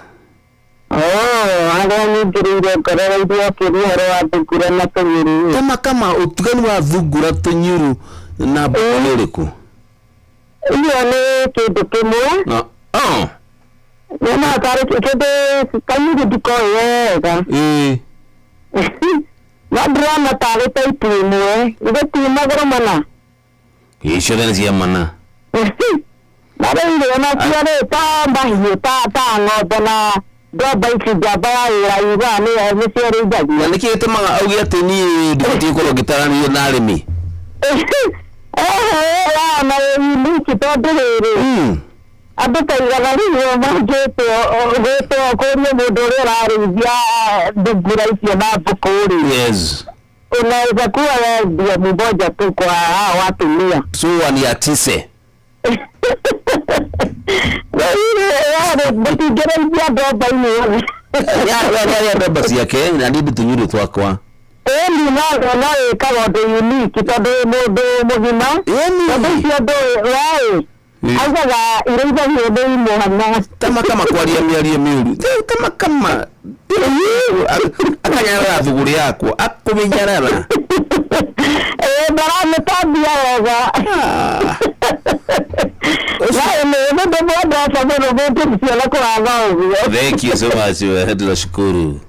Aga ni diringo karara idia kiri haro adukura na tonyuru. Kama utugani wa dhugura tonyuru na boleriku. Iyo ne kitu kimwe. Nena kare kede kanyuru diko yega. Na drama tare tai timwe. Ide timagro mana. Isho tena cia mana. Nare ile na tiare tamba hiyo ta ng'ombe na ndomba ici njamba ya wĩra iga nĩ ciarĩithagia. Na nĩkĩ gĩtũmaga auge atĩ niĩ ndibatiĩ gũkorwo ngĩtaranĩrio na arĩmi? Na unique tondũ rĩrĩ andũ ta igana rĩmwe mangĩtwo kũria mũndũ ũrĩa ũrarĩithia thungura icio na mbũkũ rĩ. Yes. Unaweza kuwa wewe mmoja tu kwa hao watu 100. So ni atise. Wewe mtingeraithia ndomba ini. Ya ndomba ciake na ndindi tunyuru twakwa. Ni no ĩkagwo unique tondũ mũndũ mũgima. Tondũ icio andũ wewe augaga irĩithagio nĩ imwe kama kwaria mĩario mĩũru. Kama akanyarara thuguri yakwa akũmĩnyarara. Baramĩtambia wega. Thank you so much. Tunashukuru.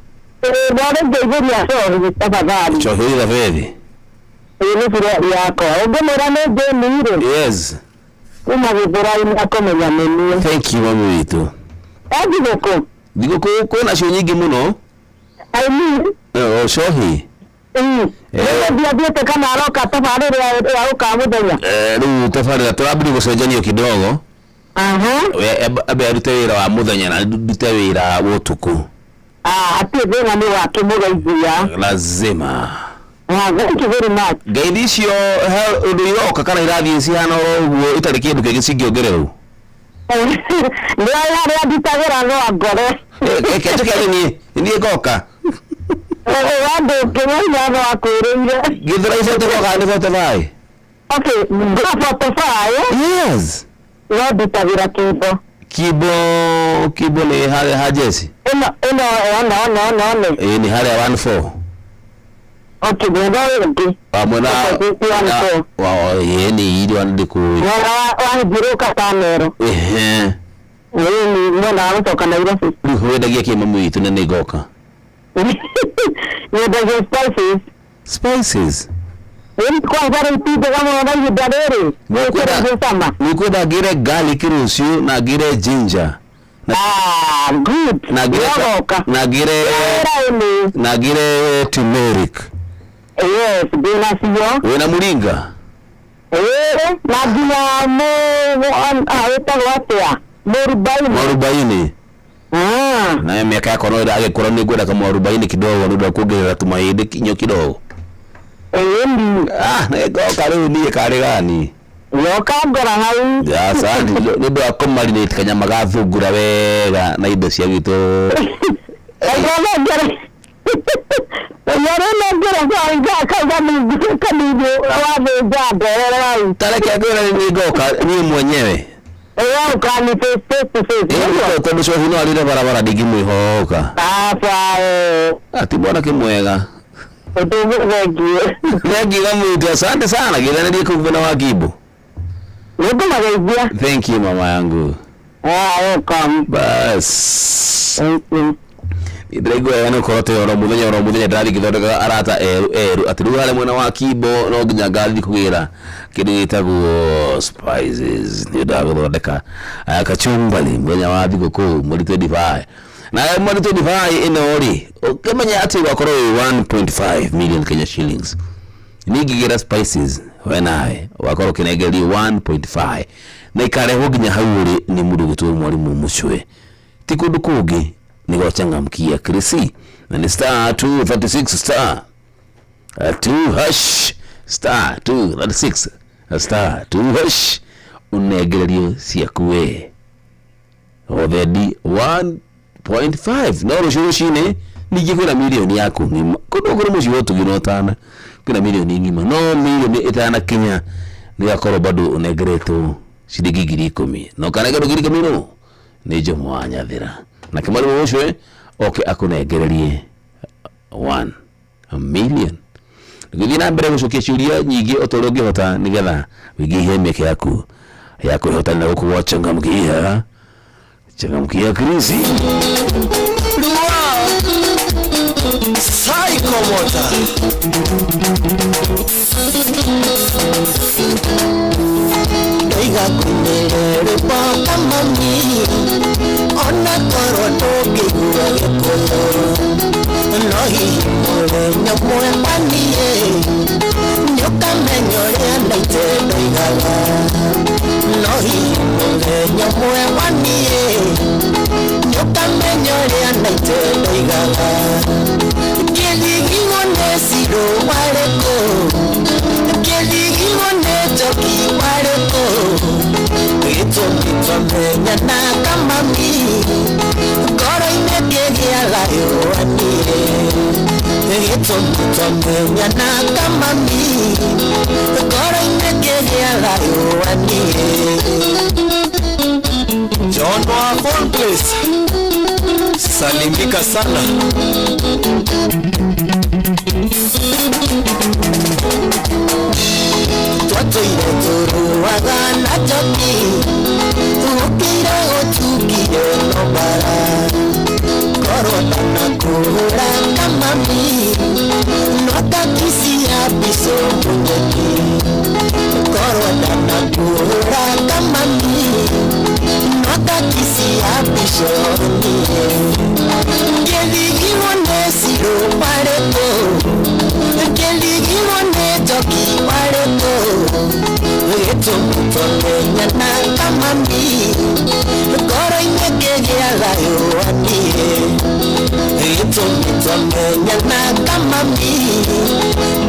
Chohira vedi. Yes. Thank you mami wetu. Thigũkũ kwĩna cio nyingĩ mũno. Shohi. Ndiathiĩte kana aroka tabarĩra ya ũkamũthenya. Rĩu tabarĩra tũrambiri gũcenjanio kidogo. Abe arute wĩra wa mũthenya na ndute wĩra wa ũtukũ. Ati thĩna nĩ wake mũgeithia. Lazima. Thank you very much. Ngeithi icio ũndũ iroka kana irathiĩ cihana ũguo itarĩ kĩndũ kĩngĩ cingĩongererwo. Nĩ arĩa ndutagĩra no ngore. Kĩndũ kĩarĩ niĩ ngoka. Wando kĩmwe no akwĩrĩire. Gĩthũra-icio tũgoka nĩ 45. Okay, 45. Yes. No ndutagĩra Kibo. Kibo nĩ harĩa Jesse. Ĩno Nĩ harĩa 14. Okay, ndio ndio. Amona ni ili wandiku. Wangiruka tamero. Ni mbona kutoka Nairobi. Huendagia kimamu itu na nigoka. Ni ndio spices. Spices. Kwa bara ipige kama wanai dadere. Ni kwenda gire garlic rusiu na gire ginger. Good. Na gire turmeric. Yes, bila sio. Wena muringa. Na bila Mwarubaini. Na miaka yako no agekora ni gwenda kama mwarubaini kidogo ndio kuongerera tumaidi kinyo kidogo. Na goka riu ni kare gani? Yoka ngora hau. Ya sandi ni ndo akomarinate kanyama gathungura wega na indo cia gitu. Tareke agora ni goka ni mwenyewe. Kwa mwisho hino alile barabara digimu ihoka. Ati bwana kimwega. Wengi gamu asante sana githana ndi kuvuna wa Kibo. Thank you mama yangu. Welcome. Bas. Thank you. Idrego yana korote oro muthenya ndari githondeka arata eru ati ruhale mwena wa Kibo no nginya ngari kugira kindu gitagwo spices ni ndagithondeka akachumbali muthenya wa thigũkũ mweri 25 na mweri 25 ino ri ukimenya ati wakorwo 1.5 million Kenya shillings nigigira spices wenawe wakorwo kinegeri 1.5 na ikareho nginya hau ri ni mundu gitwo mwarimu mucwe ti kundu kungi nigochangamkia Krisi na ni star 236 star 2 hash star 236 star 2 hash unegererio ciakuwe already 1.5 no rushine nigikura milioni yaku ni kudogoro muci wotu ginotana kuna milioni ngima no milioni itana Kenya ni akoro bado unegereto shilingi 10,000 no kanegero 10,000 no nijo mwanya thira na kimali woshwe okay akunegererie 1 million ngithina mbere gucokia ciuria nyingi otoroge hota nigetha wigihe meke yaku hota na gukugwa changamkia Krisi. Psycho Motor. Oiga kunerere kwa mami, ona koro toki kuwe koyo. Nohi mole nyamwe panie, nyoka menyore naite doigala. Nohi mole nyamwe panie, nyoka menyore naite doigala. Keligi ngone siro wareko, keligi ngone toki wareko. Ito menya na kamami, koro inegegia layo anire. Ito menya na kamami, koro inegegia layo anire. John wa full place, salimika sana. Twato ile turu wagana toki, ukira otukire no bara. Korota na kura kamami, nota kisi ya biso munyeki. Korota na kura kamami, nota kisi ya biso niye. Keligi wone siro pareko, keligi wone toki pareko. Eto mutone na kamami, koro inegegia layo anire. Eto mutone na kamami,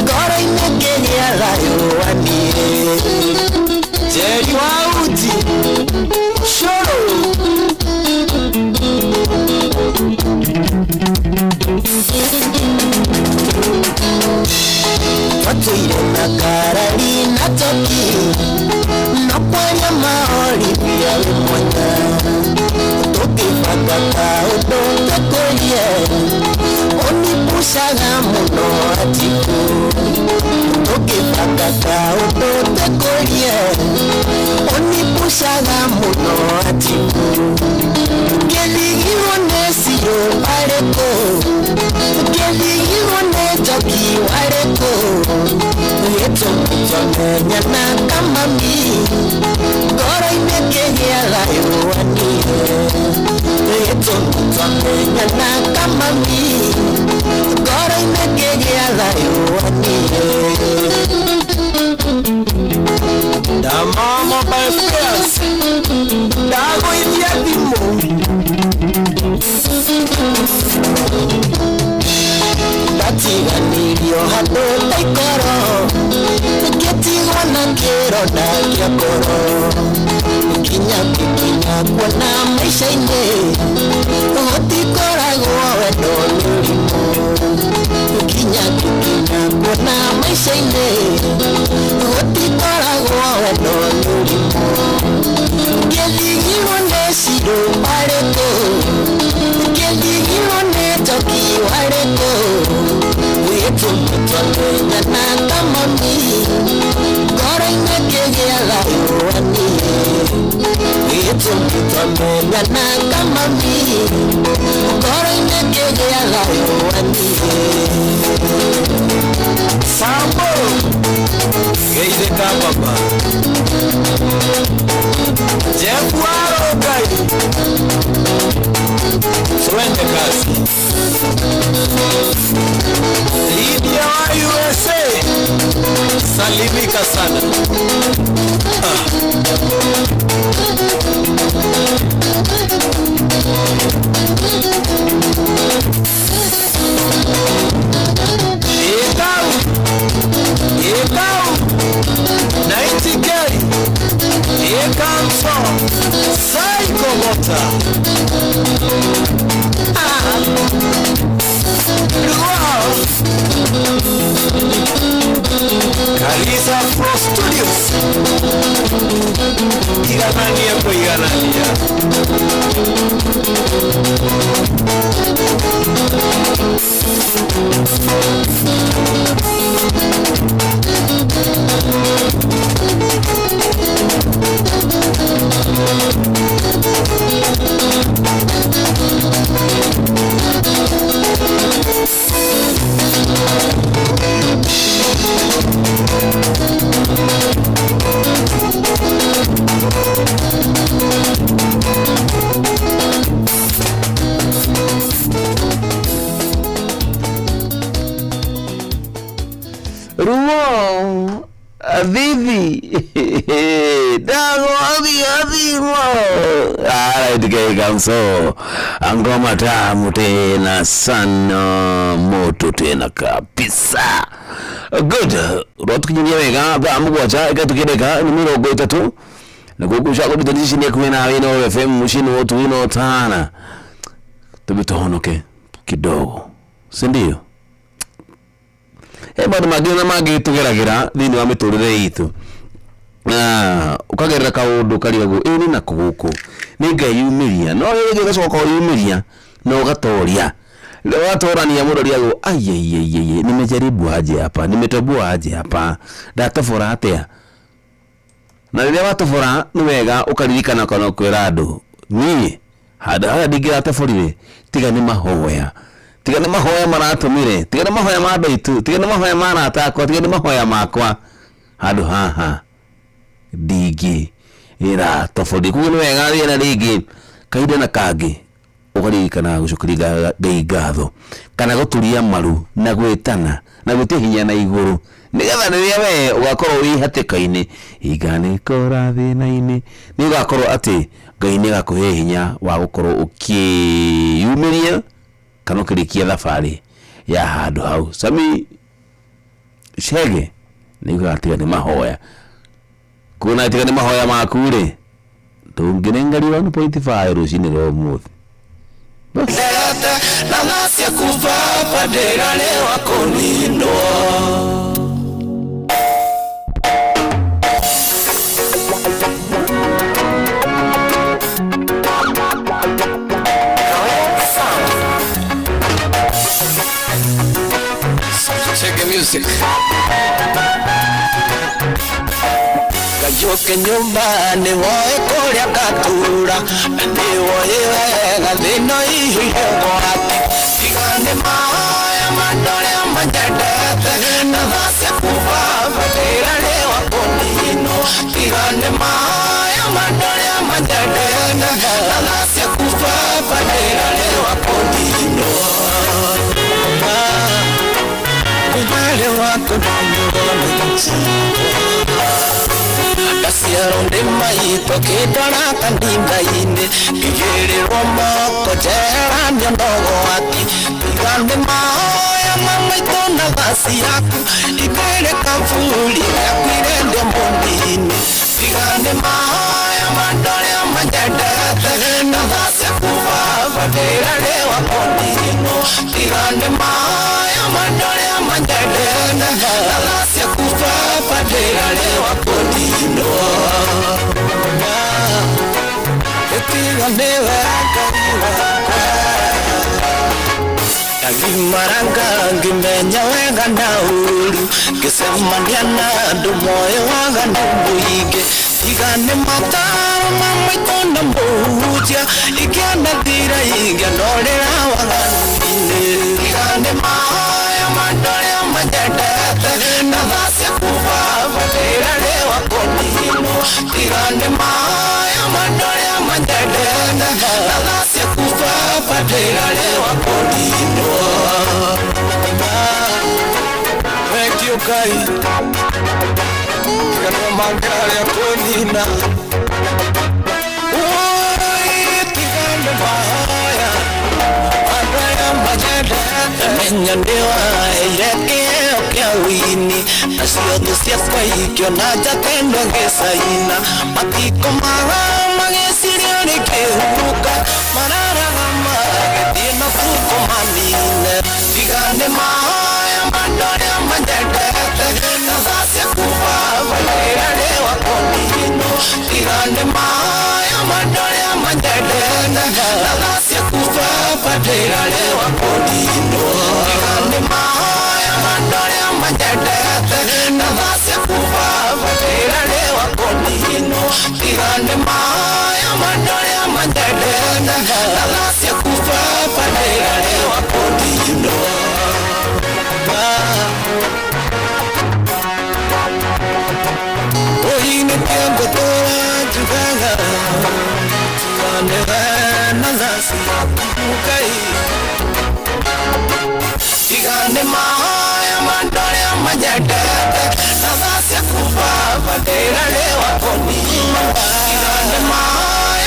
koro inegegia layo anire. Jeri wauti, shoro. Watu ile na karali na toki, nakwanya maoli pia wimwanya. Toki fakaka udote kolie, onipushaga muno atiku. Toki fakaka udote kolie, onipushaga muno atiku. Keligi wone siyo pareko, keligi wone toki wareko. Eto menya na kamami, koro inegegia layo anire. Eto menya na kamami, koro inegegia layo anire. Damama by fairs, dago idia dimo. Datiga nilio hado taikoro, ketigo na kero na kiakoro. Kinya kuona maisha ine, otikora gowe no nilimo. Kinya kuona maisha ine, otikora gowe no nilimo. Keligi wone siro pareko, keligi wone toki wareko. Eto mutone na kamami, koro inegegia layo anire. Eto mutone na kamami, koro inegegia layo anire. Sambo, geide kababa. Jefuaro gai, swende kasi. Lydia wa USA, salimika sana. Ekau, Nightingale, Ekanso, Psycho Motor. Wow. Kalisa Pro Studios. Iganania kwa iganania. Alright, okay, kamso. Angoma tamu tena sana, moto tena kabisa. Good. Rotu kinyingia wega, ba mugwacha, eka tukideka, ni 3 na kukusha kwa bitanishi ni kuwena wino FM mushini wotu wino tana. Tubitohonoke kidogo. Sindio? Bado magina magi tugeragira thini wa miturire itu. Ukagerera kaundu kari ago ni nakuguko. Ni ngayumiria. No yege gacoka yumiria no gatoria. Leo watorania murori ago ayeyeyeye nimejaribu aje hapa. Nimetobua aje hapa. Ndatofora atia. Na rĩrĩa watofora nĩ wega ũkaririkana kana kwĩra andũ niĩ hada ndingĩratoborire tiga nĩ mahoya maratũmire tiga nĩ mahoya ma ndaitu tiga nĩ mahoya ma aratakwa tiga nĩ mahoya makwa handũ haha ndingĩratoborire kuguo nĩ wega rĩera rĩngĩ kahinda na kangĩ ũkaririkana gũcokeria Ngai ngatho kana gũturia maru na gwĩtana na gwĩtia hinya na igũrũ nigetha rĩrĩa we ugakorwo wĩ hatĩka-inĩ iganĩkora thĩna-inĩ nĩ ugakorwo atĩ Ngai nĩ agakũhe hinya wa gũkorwo ũkĩyumĩria kana ũkĩrĩkia thabarĩ ya handũ hau. Sami Chege nĩ ugaga nĩ mahoya kuna tiga nĩ mahoya maku rĩ ndũngĩrenga 1.5 rũcinĩ rwa ũmũthĩ na nasia kuva padera lewa konino. Check the music. Gayoke nyumbani woe korea katura ndi woe wega thino ihihe gwati tigane mahaya mandore amajadete na thasya kuvava tira lewa konino tigane mahaya mandore amajadete na thasya kuvava tira lewa konino kumale wako Kasiaro ndema ito kitara kandinga inde Kigirirwa moko jera nyonogo ati Tigande mahoya mama ito na gasi yaku Ikere kafuli yakwire ndio mbondini Tigande mahoya mandore amajadete Na gasi yaku vava dera lewa kondino Tigande mahoya mandore amajadete Na gasi yaku vava dera lewa kondino Maranga ngimenya wega na uru Kisemania na dumoyo waga ndubuige Igane mataro mama itona mbuja Ikianda dira igia norera waga nune Igane mahaya mandore amajadete Na vasya kuvava dira lewa konino Igane mahaya mandore amajadete Na vasya kuvava dira lewa konino Thank you, Kai. Tigana mangala ya konina. Tigana mahaya. Andaya majadete. Menya ndewa yeke okia wini. Nasio dusia kwa ikyo na jatendo ngesaina. Matiko marama ngesirio nikehuka. Marara gama getina fuko manine. Tigane mahaya mandore amajadete Na zasya kuvava lera lewa konino Tigane mahaya mandore amajadete Na zasya kuvava lera lewa konino Tigane mahaya mandore amajadete Na zasya kuvava lera lewa konino Tigane mahaya mandore amajadete Na zasya kuvava lera lewa konino Oine tengo toda jugada Tigane na zasi ukai Tigane mahaya mandore amajadete Na zasi kuvava dera lewa konino Tigane mahaya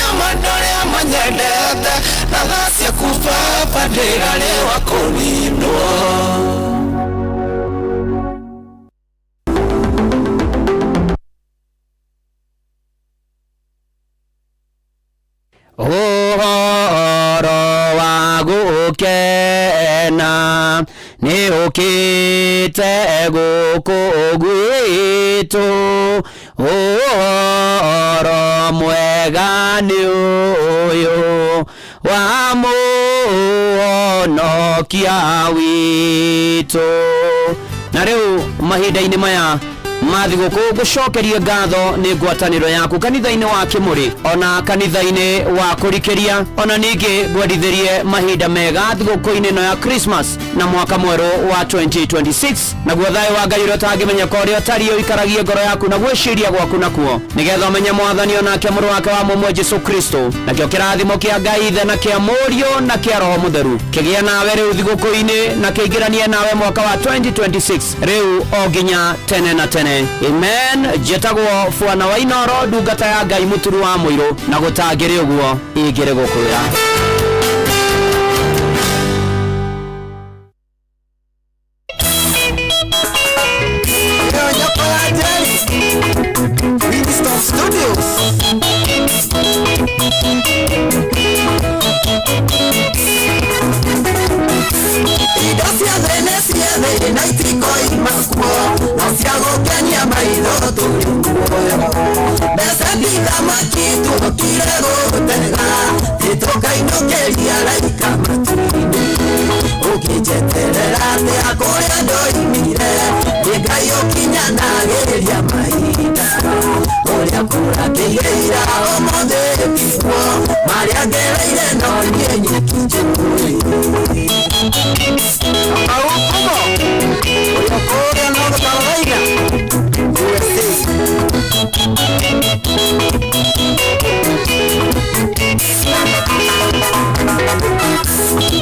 padegale wakonino. Uhoro wa gukena ni ukite guku gwitu. Uhoro mwega ni uyu wa muhonokia witu. Na riu mahinda-ini maya mathiguku gucokeria ngatho ni ngwataniro yaku kanitha-ini wa Kimuri ona kanitha-ini wa kurikiria ona ningi gwendithirie mahinda mega thiguku-ini no ya Christmas na mwaka mweru wa 2026 na guothayo wa Ngai utangimenya korio tario ikaragie ngoro yaku na gwiciria gwaku nakuo nigetha umenye mwathani onake muru wake wa mumwe Jesu Kristo na kio kirathimo kia Ngai ithe na kia Murio na kia Roho Mutheru kigia nawe riu thiguku-ini na kiingiranie nawe mwaka wa 2026 riu o nginya tene na tene. Amen. Jetagwo Fwana wa Inoro ndungata ya Ngai muturu wa muiru na gutangire uguo ingire gukwira. Idacia Venecia de Naitico y Mascuo, Asiago Kenya Maido Turinguo. Descendida Maquito, Kirego Tega, Titoca y no quería la Icamatini. Ukicheterate a Coreano y mire, llega yo Kinyana Geria Maida. Oria Cura que ira, homo de Pico, Maria Guerreira no niñe Kichemuri.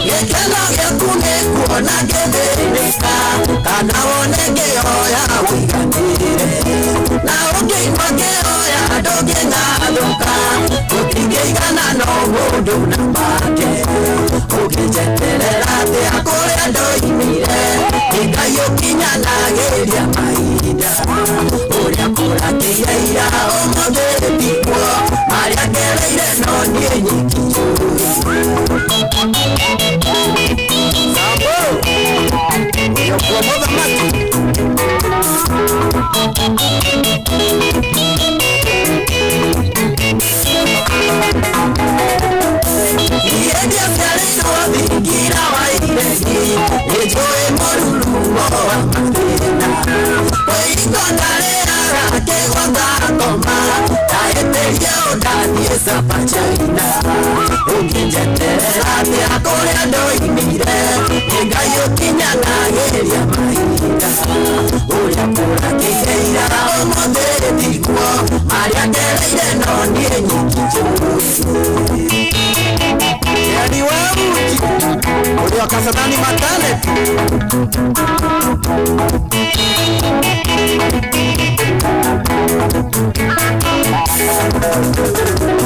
Yekela yakune kuona gedeleka kana onege oya wiganire na oge image oya doge na doka ukige igana no mudu na make ukijeterera te akore ando imire ikayo kinyana geria maida oria kura kiyeira omode tikwo maria gereire no nienyi kichuri Sabo yo promoda mati Yedia fialino vingira wa iregi Ejoe morulu wa matena Oikondale arake wanda koma Taeteria odani esa pachaina Ukijeterera te akore ando imire Egayo kinyana geria maida Uria pura kigeira omode tikwo Maria gereire no nienyi kichuri Yani wewe Uria kasadani matane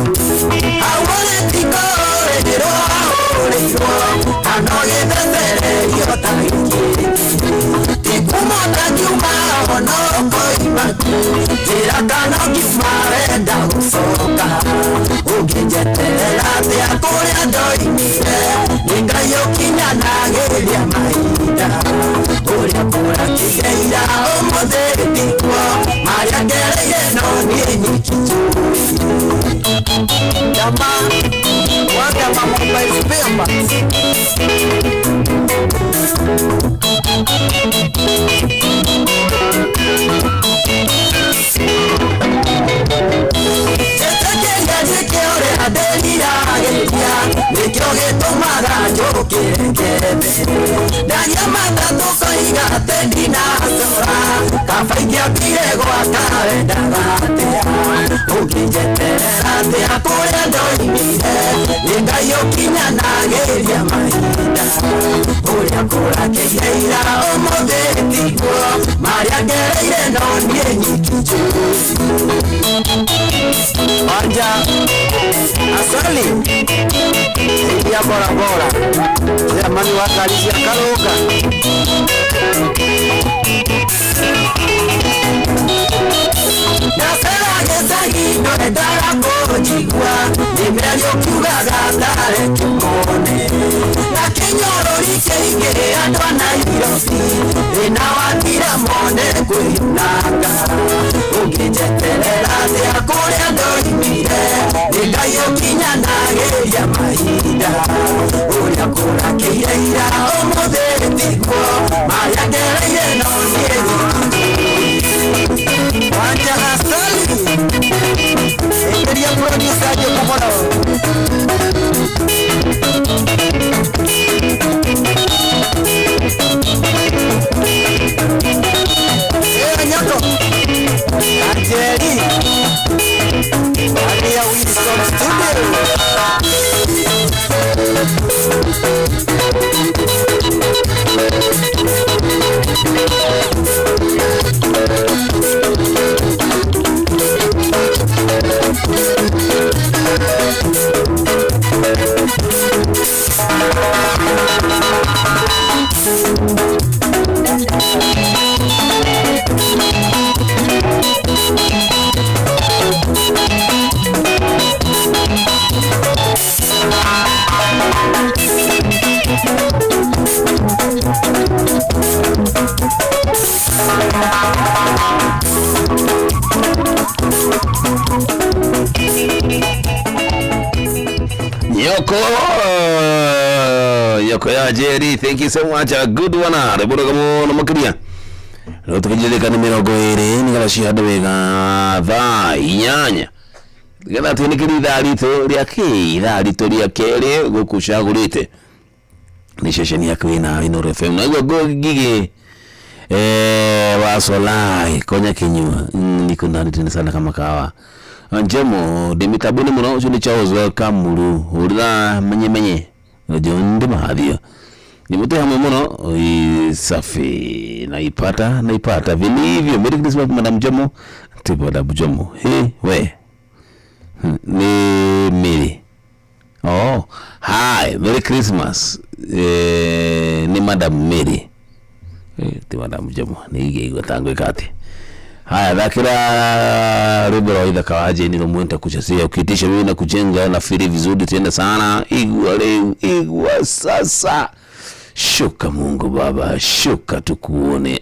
Awole tiko edero awole iro Anoye desere yota ikiri Tikumo tajuma onoko imatu Tirakano kismarenda usoka Ukijeterera te akore ando imire Ninga yokinya nageria maida Uria pura kigeira omode tikwo Maria gereire no nienyi kichuri Yama Waka mamomba ispemba Chetekeria chekeore adelira ageria Nekioge tomaga jokerengebe Danyamata toko iga tendina sora Kafaikia pirego akaenda gatea Ukijeterera te akore ando imire Ninga yokinya nageria maida Uria kura kegeira omode tikwo Maria gereire no nienyi kichuri Anja Asali ya bora bora ya mani wakalisia karoga nasera gesagi nodara kojigwa nimeyo kugaga dare tumone na kenyoro likenge andwana irosi inawatira mone kuinanga ukijeterera de akore ndoimire igayo kinyanage ya maida uya kura kiyeira omodetiko mayagereire no nieni wanja hasali quería producer yo como no ñato Angeli Maria Wilson Studio Yoko ya Jerry, thank you so much. A good one. Rebora kamo namakiria. Leo tukijileka ni mirongo ere ni kala shihada wega va inyanya. Gana tunikiri dhalito ria kere gokushagurite. Ni shesheni ya kwina Inoro FM. Na go gige wasolai konya kinyua. Niko ndani tena sana kama kawa. Anjemo demitabuni muno chuni chaozo kamuru urira menye jonde mahadhia nimuto hamwe muno safi naipata vilivyo. Merry Christmas madam Jomo tipo da Jomo we ni Mary hi Merry Christmas ni madam Mary ti madam Jomo ni igego tangwe kati. Haya dhakira rubero idha kawaje ni mwenta kuchasia ukitisha mimi na kujenga na firi vizuri tena sana igwa sasa shuka Mungu Baba shuka tukuone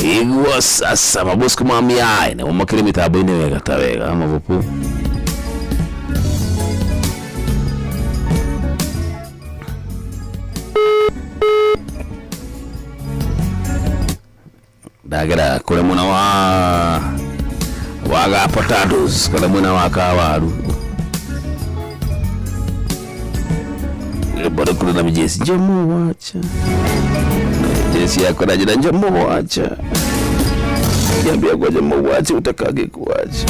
igwa sasa mabusku mamiae na umakiri mitabo ine wega tawega ama vupu dagira kule muna waga potatoes kule muna waka waru bado kule na mijesi jamu wacha jesi yako na jina jamu wacha niambia kwa jamu wacha utakage kuwacha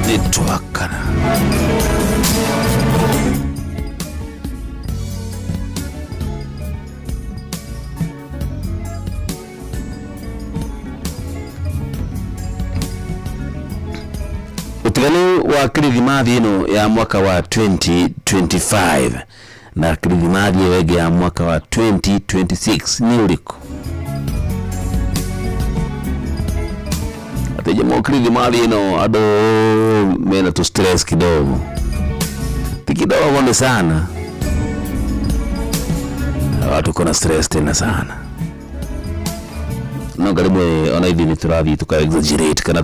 nitwakana utigani wa kirithimathi ino ya mwaka wa 2025 na kirithimathi wege ya mwaka wa 2026 ni uliko ateje mo kirithimathi ino ado mena tu stress kidogo tikidogo wonde sana watu kuna stress tena sana no karibu ona hivi ni turathi tuka exaggerate kana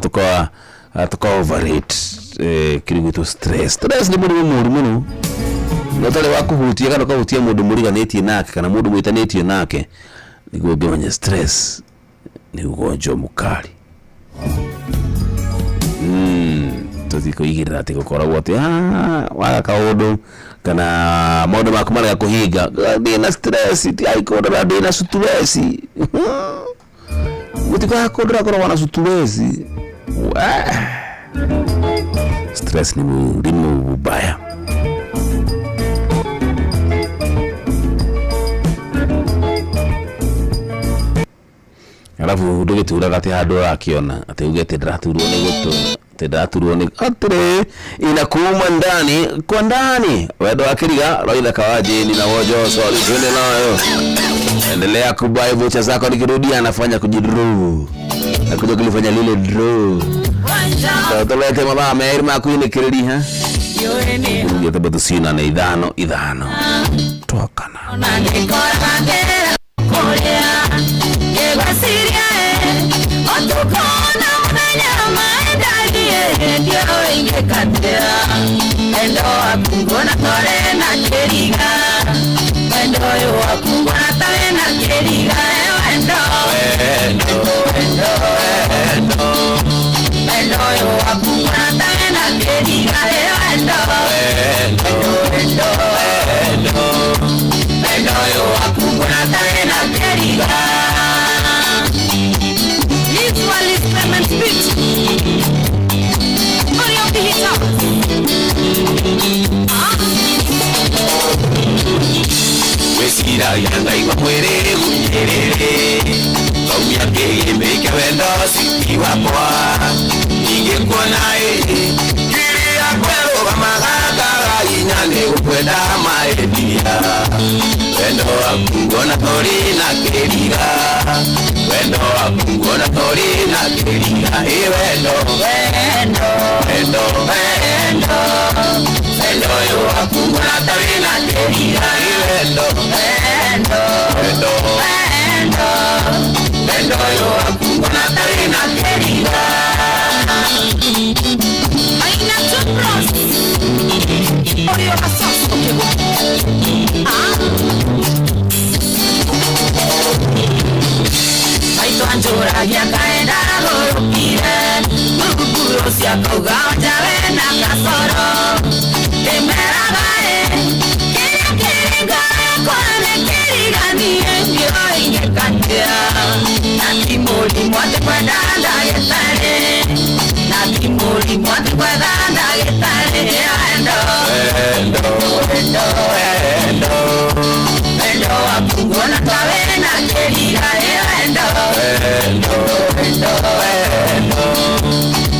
tuka overrate kirigu to stress ni mundu muno notale wakuhutia kana kuhutia mundu muriganeti nake kana mundu mwitaneti nake niguo gibanya stress ni ugonjwa mukali tuziko igira ati gukora wote waga kaundu kana maundu makumara kuhiga ndina stress ti aikora ndina stress Utika kodra kwa wana sutuwezi. Stress ni mbaya. Alafu udogetura kati hado akiona ati ugete draturwo ni guto tedaturwo ni atre inakuuma ndani kwa ndani wedo akiriga roida kawaje ni na wojo so twende nayo endelea kubai vocha zako nikirudi anafanya kujidru na kuja kulifanya lile draw tolete mama ameirma kuini kiridi ha ndio tabatu sina na idhano tokana Wesira yanga igwa mwere kunyerere Kauya keye meke wendo siki wapwa Nige kwa nae Kiri ya kwelo Bamagagara inyane ukweda maedia Wendo wakungona tori na keriga Wendo wakungona tori na keriga Wendo Wendo yo wakungona tori na keriga Wendo yo wakungona tori na keriga Aina chupros Oyo asoso Aito anjura ya kaenda gorokire Muguguro siya kogao jawe na kasoro Temera gae Kiri gae kwane kiri gani Endio inge kantia Nati muli mwate kwa danda getare Nati muli mwate kwa danda getare Endo wakungona kawe na kiri gae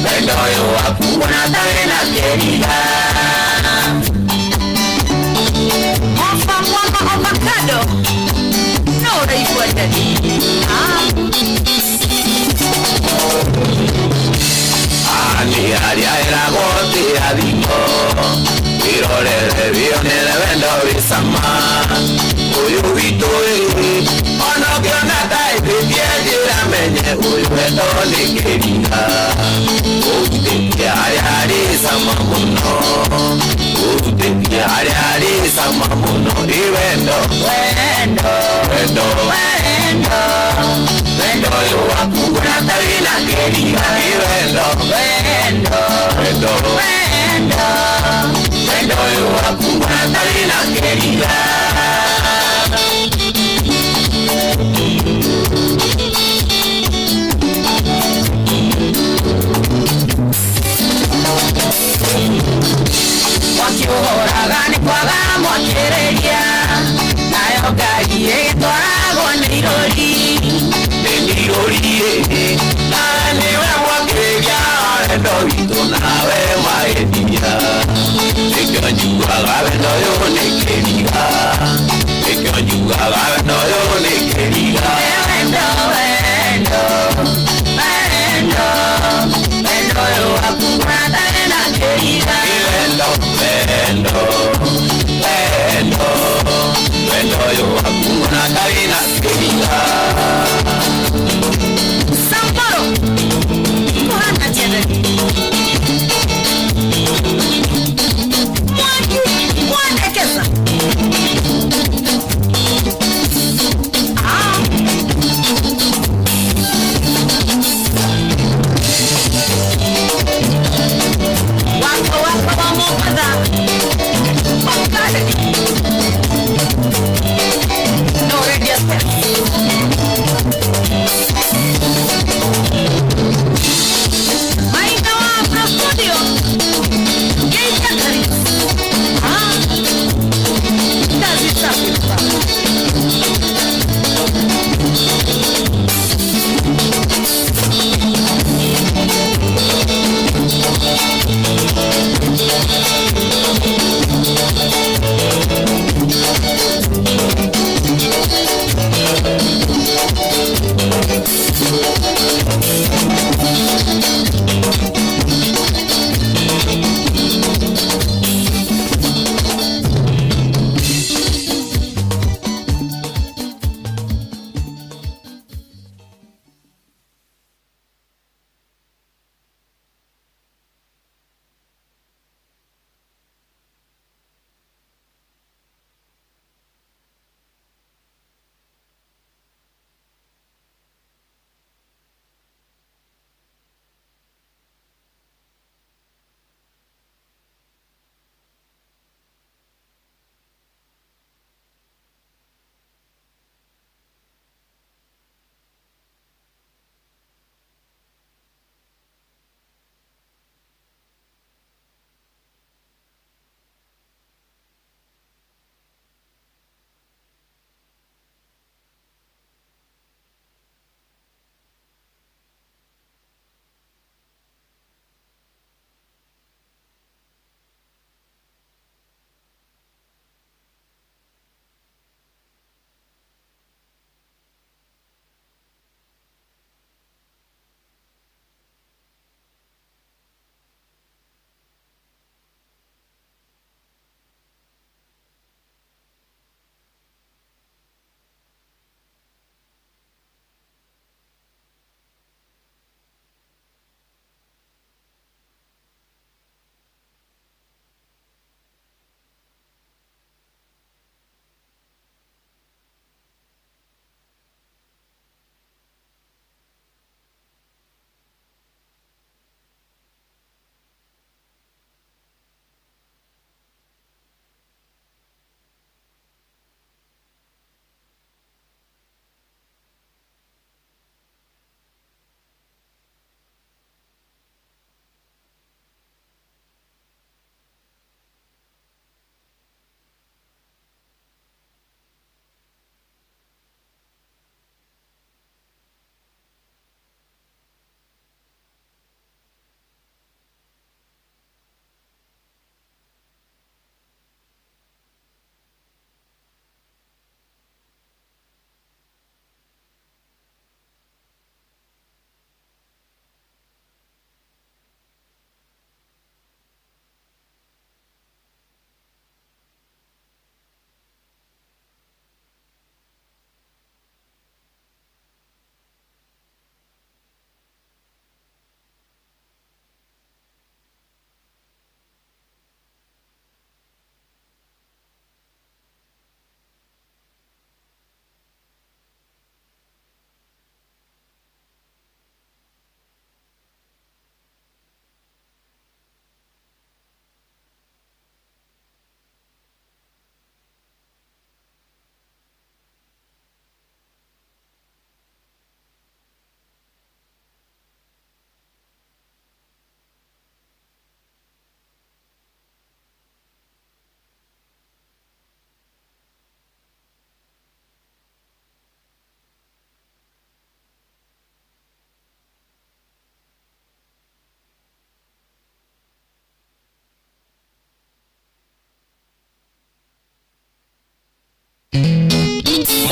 Wendo yo wakungona kawe na kiri gae Ofa mwaka avocado No reifuete Ani aria era goti adiko Irore vione le vendo visama Uyu vitoi Ono kiona tai pipiedira menye Uyu vendo likirika Utiki ari sama muno Utiki ari sama muno Iwendo Wendo yo wakunguna tawina kirika Iwendo Wendo yo wakunguna tawina kirika Wakiohoraga ni kwaga mwakereria Nayo gari egitwaragwo nĩ irori Nĩ irori Niwe mwakereria wendo witũ nawe maendia Nĩkĩo njugaga wendo ũyũ nĩ kĩriga Nĩkĩo njugaga wendo ũyũ nĩ kĩriga Wendo ũyũ wakunguna tarĩ na kĩriga Wendo yo wakunguna tarĩ na kĩriga Samporo Kuhana jene Mwandekeza Wako wamokaza Wakale No radius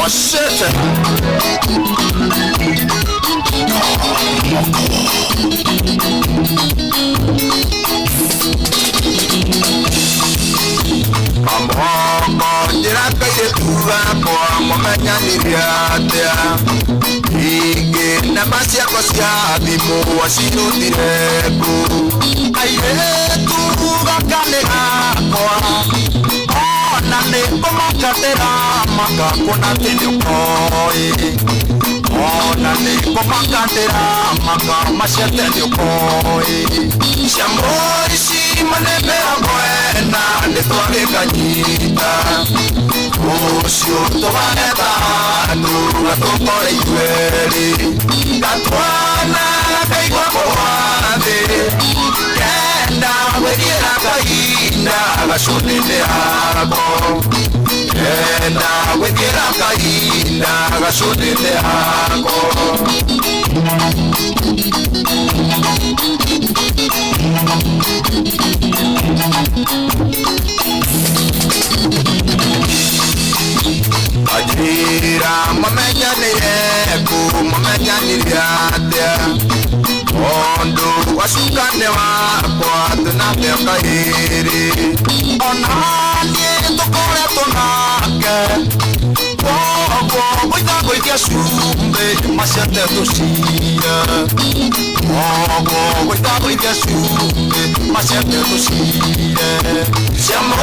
Oh shit. Amoko njiraka yetuga kwa momenya niriatea Ige na basi yako sia bimu wasirudireku Airetu gakane akwa Ona ne komakatera maka kona teniukoi Ona ne komakatera maka masiate niukoi Shamoi si manebea buena ne tuage kanyita Usio tovareta nuga tokore iweri Katuana kaigwa koade Kenda wediera kaina gasonene ako Kenda wediera kaina gasonene ako Ajira mamenya niyeku mamenya niriatea Ondo wasukane wakwa tunapeka hiri Onanie tokore tonake Ogo goita sumbe masiate tosia Ogo goita sumbe masiate tosia Siamo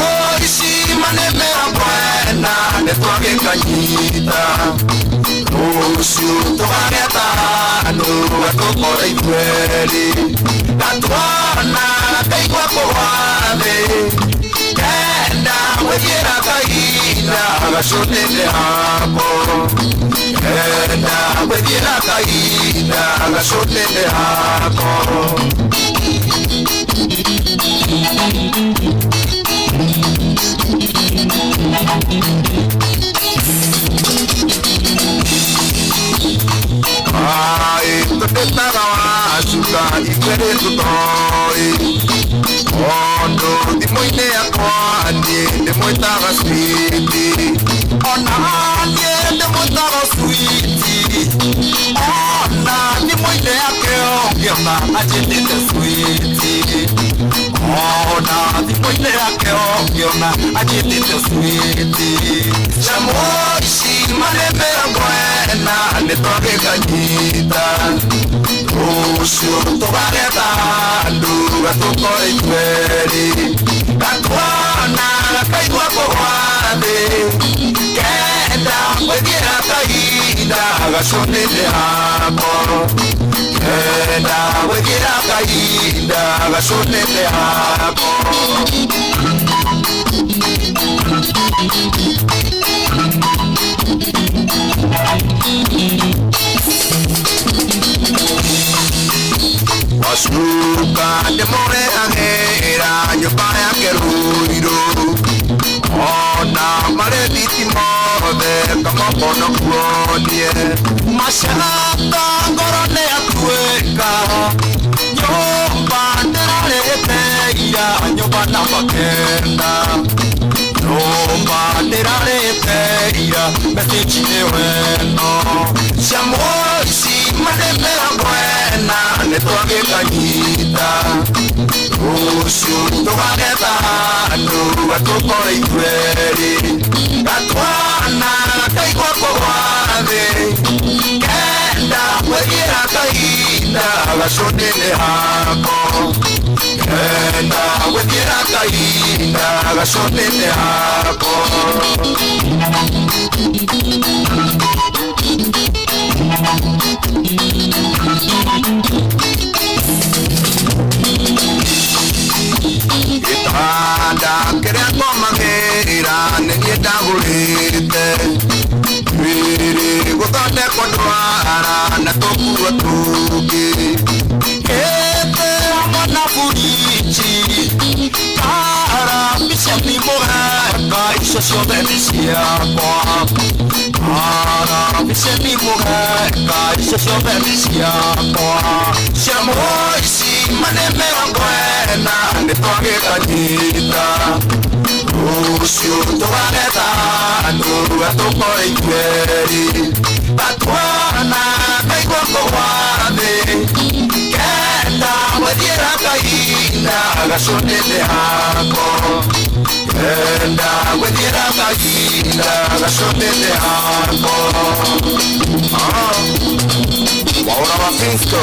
isi manemea buena ne tuage kanyita Usio tovareta nuga tokore iweri Katuana kaigwa koade Kenda wediera kaina gasonene ako Kenda wediera kaina gasonene ako Ai, tutetaga wasuka ikwere tutoi Ondo dimoine akwani demoitaga switi Onanie demoitaga switi Ona dimoine akeo giona ajitite switi Ona dimoine akeo giona ajitite switi Shamoishi manemea buena ne toge kanyita Usio tovareta nuga tokore ikweri Katuana kaigwa koade Kenda wediera kaina gasonene ako Kenda wediera kaina gasonene ako Wasuka demore angera nyumba yake ruiro Ona marediti mothe kama bono kuonie Mashata ngorone atueka Nyumba nderarete iya nyumba namba kenda Nyumba nderarete iya mesichine weno Shamoisi manemea buena ne tuage kanyita Usio tovareta nuga tokore ikweri Katuana kaigwa koade Kenda wediera kaina gasonene ako Kenda wediera kaina gasonene ako Itanda kerea komagera nenienda gurite Wiri guthonde kondwara na tokuwa tugi Ete amona burichi Kara bisha mimoheka icio ciothe ni ciakwa Kara bisha mimoheka icio ciothe ni ciakwa Ciamo ici manemea buena ne twage kanyita Ucio tuwagetha Nuru atuko ikweri Batuana kaigwa kowame Kenda mwethiera kainda Gashonele hako Kenda mwethiera kainda Gashonele hako Waura wa Kristo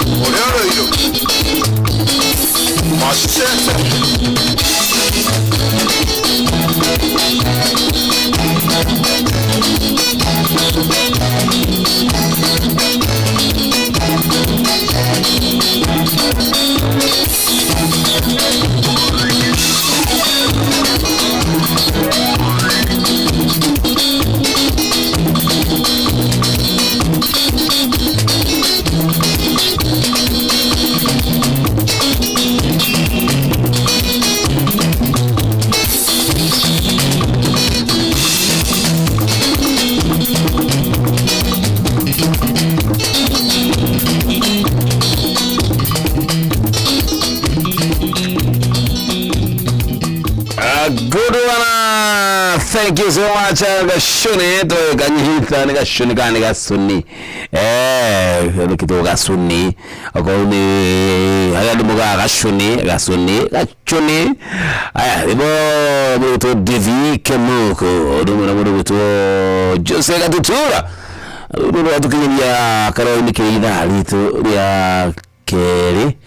Ulioro ilo Machete Good one. Thank you so much. Gashoni to ganyita ni gashoni gani gasuni. Kitu gasuni. Akoni haya dumuga gashoni gachoni. Aya ibo to Devi Kemuko. Dumuna to Jose Gatutura. Dumuna to kinya karo ni keida litu ya keri.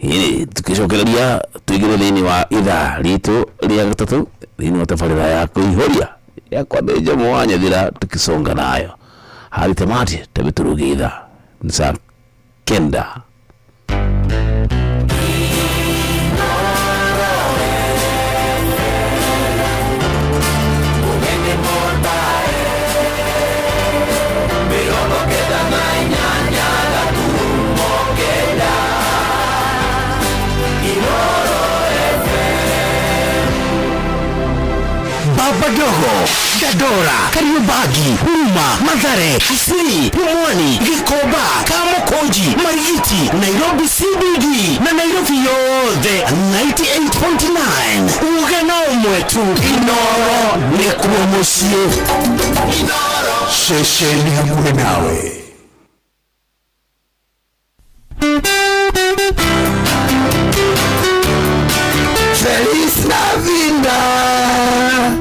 Hii tukishokelia tuigire thini wa itha ritu ria gatatu thini wa tabarira ya kuihoria ya kwabeja mwanya thira tukisonga nayo hari tamati tabiturugi itha nsa kenda Badogo, Dadora, Kariubagi, Huruma, Mathare, Kisii, Pumwani, Gikoba, Kamukonji, Marigiti, Nairobi CBD, na Nairobi yote 98.9. Ugana mwetu Inoro ni kuomosie. Inoro sheshe ni hamwe nawe. Feliz Navidad,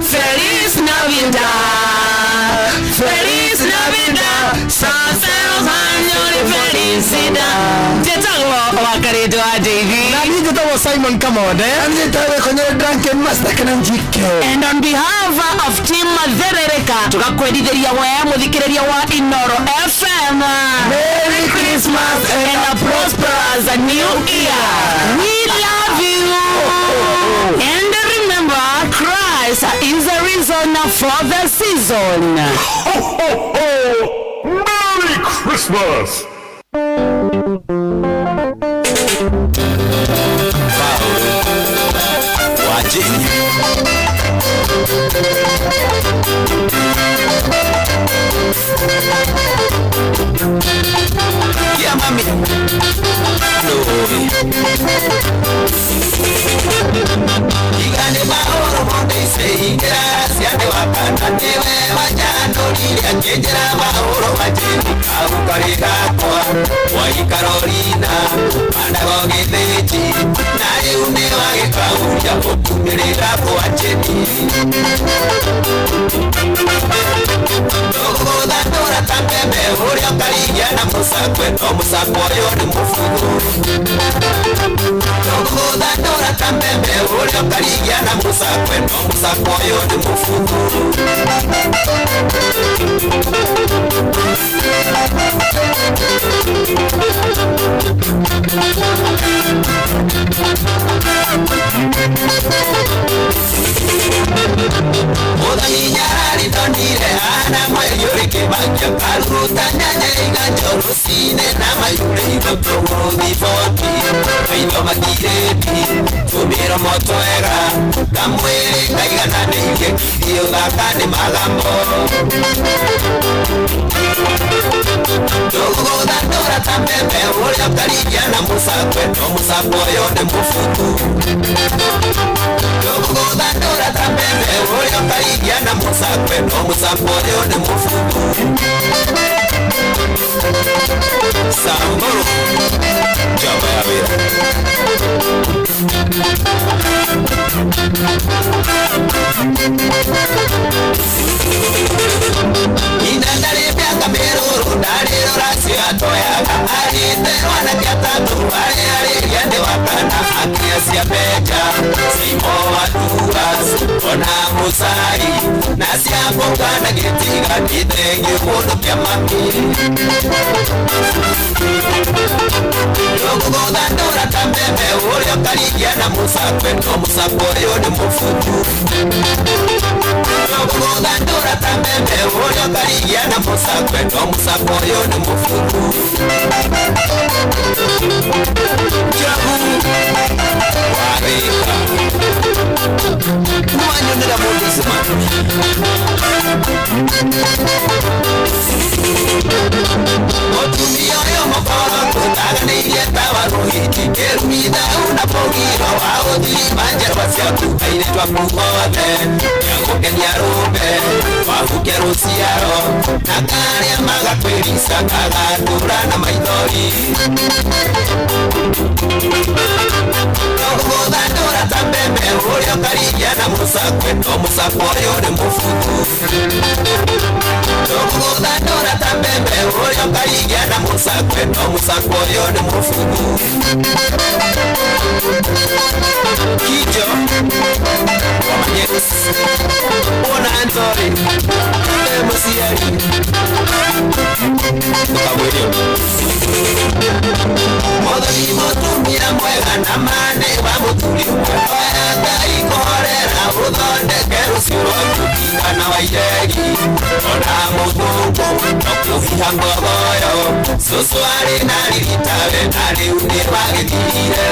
Feliz Navidad, Feliz Navidad, Sanseros años de felicidad. Jetango wakarido wa JV. Na nini to Simon Kamode? Nani tawe kwenye drunken master kana njike. And on behalf of Team Matherereka, tukakweditheria wewe muthikiriria wa Inoro FM. Merry Christmas and a prosperous new year. We love you. And remember, Christ is the reason for the season. Ho, ho, ho! Merry Christmas! Yeah, mami. Igane mahoro monde iseingira siande wakana newe wajano lilia njejera mahoro majini Abukarika kwa Waikarolina Anago gebeji Nari unewa gekauja Pokumirika kwa cheni Dogo dandora tambeme Uri akarigia na musakwe No musakwe yoni mufugu Dogo dandora tambeme Uri akarigia na musakwe No musakwe yoni mufugu Odani nyari donire ana mayuri ke bagya karuta nyanya iganjo rusine na mayuri iboto bifoti ayo magireti tumira motoera kamwere kaigana nenge kidio gakane magambo Dogo dandora tambeme uri akarija na musakwe no musakwe yone mufuku Dogo urio karigia na musakwe no musakwe urio ni mufuku Samburu Jaba ya wira Inandari bianga miruru Dariro rasi atoyaga Arite wana kiatatu Ari yende wakana Akiasi ya peja Simo waturas Ona musari Nasi hapo kana getiga Nitengi mudu kia maki Yogo dandura tambeme Urio karigia na musakwe No musakwe urio ni mufuku Yogo dandura tambeme Urio karigia na musakwe No musakwe urio ni mufuku Jabu Warika Mwanyo nila mundisi manu Otumia yo mokoro Kutaga ni yeta waruhiti Kerumida unapogiro Wao dili manjero wasiaku Ailetwa kuhote Yango kenya rumbe Wafuke rusiaro Nakari amaga kwelisa Kagadura na maidori Yogodandura tambeme Urio karigia na musakwe No musakwe urio ni mufuku Yogodandura tambeme Urio karigia na musakwe No musakwe urio ni mufuku Kijo Wamanyes Una anzori Musiari Tukabwelio Modoni motumia mwega na mane Wamutuli Mwega ikorera Udonde kerusi Rokutika na waidegi Ona mutuku Nokufiha ngogoyo Susuari nari vitawe Nari unirwagitire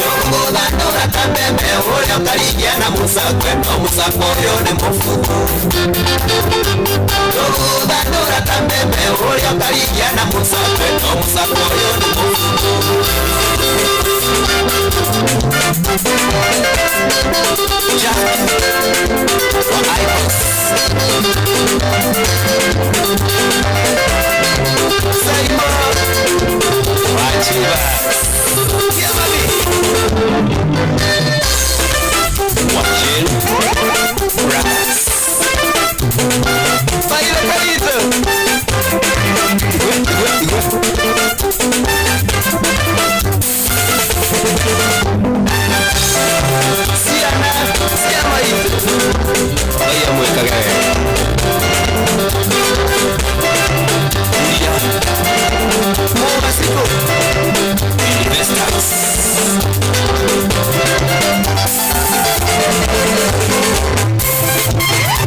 Yogodandura tambeme Urio karigia na musakwe No musakwe urio ni mufuku Yogodandura tambeme Urio karigia na musakwe No musakwe urio ni mufuku Jack Wa Ipos Saimo Wachiba Yamami Wachin Brass Fire Palito Siana Siama itu Oya mweka gaya Dia Moga siko Investas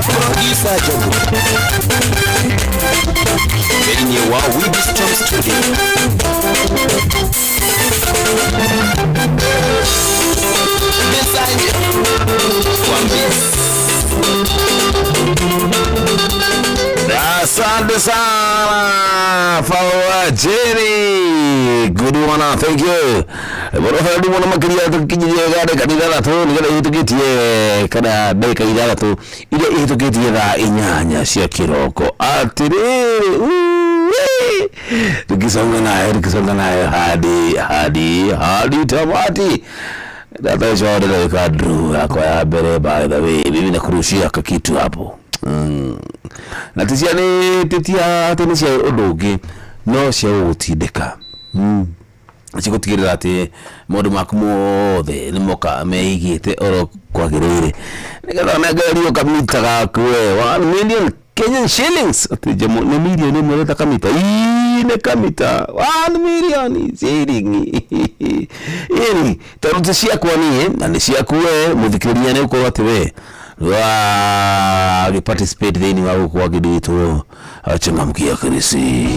Producer Jogo Venye wa Weeby Strong Studio Mensagem Wambis Asante sana Fawa Jerry. Good one, thank you. Boro hadi mwana makiria tukijije gade kadira tu nigala hitukitie kada beka idara tu ile hitukitie da inyanya cia kiroko atiriri tukisonga naye hadi tamati data jode le kadru yako ya bere by the way mimi nakurushia kitu hapo na tisia ni titia tenisia odogi no cia utindika chikutigirira ati mundu makumothe ni moka meigite oro kwagirire nigetha nagario kamita gakwe 1 million Kenyan shillings ati ni million ni mweta kamita ne kamita 1 million shilling ini tarutishia kwa ni na nishia kuwe muthikiria ne uko wati we wa participate thini wa uko wagiditu achangamkia kirisi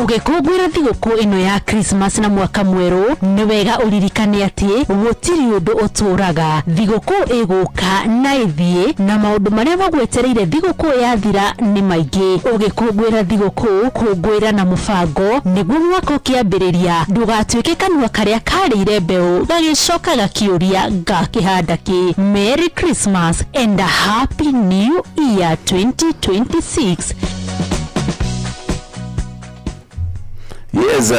ugikungwira thiguku ino ya Christmas na mwaka mweru ni wega uririkane ati gutiri undu uturaga thiguku iguka na ithie na maundu maria magwetereire thiguku yathira ni maingi ugikungwira thiguku kungwira na mubango niguo mwaka ukiambiriria ndugatuike kanua karia karire mbeu gagicoka gakiuria ngakihanda ki. Merry Christmas and a Happy New Year 2026. Yes,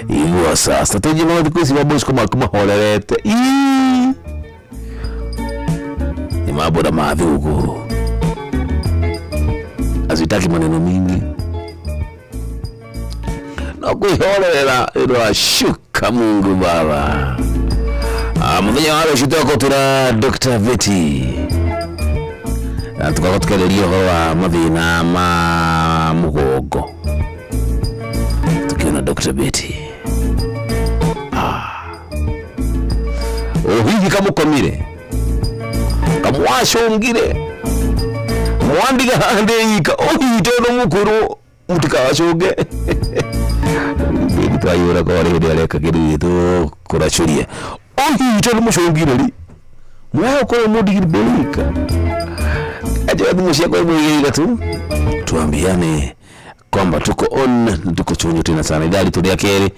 Igua sasa tujima ndikusi babushi kuma holerete. Ni mabora mavi huko. Azitaki maneno mingi. Na kuiholela ilo ashuka Mungu baba. Mwenye wale shitoko tuna Dr. Betty. Tukako tukelelio kwa mathina ma mugogo. Tukiona Dr. Betty. Hivi kama ukomire. Kamwasho ungire. Mwandiga hande yika. Teno mukuru. Mutikawashoge. Twayura kwa wale aleka kidu kurachuria. Teno mushongire li. Mwao kwa mudigiri belika. Aje mshia kwa mwingine tu. Tuambiane kwamba tuko on, tuko chonyo tena sana. Idadi tu ya keri.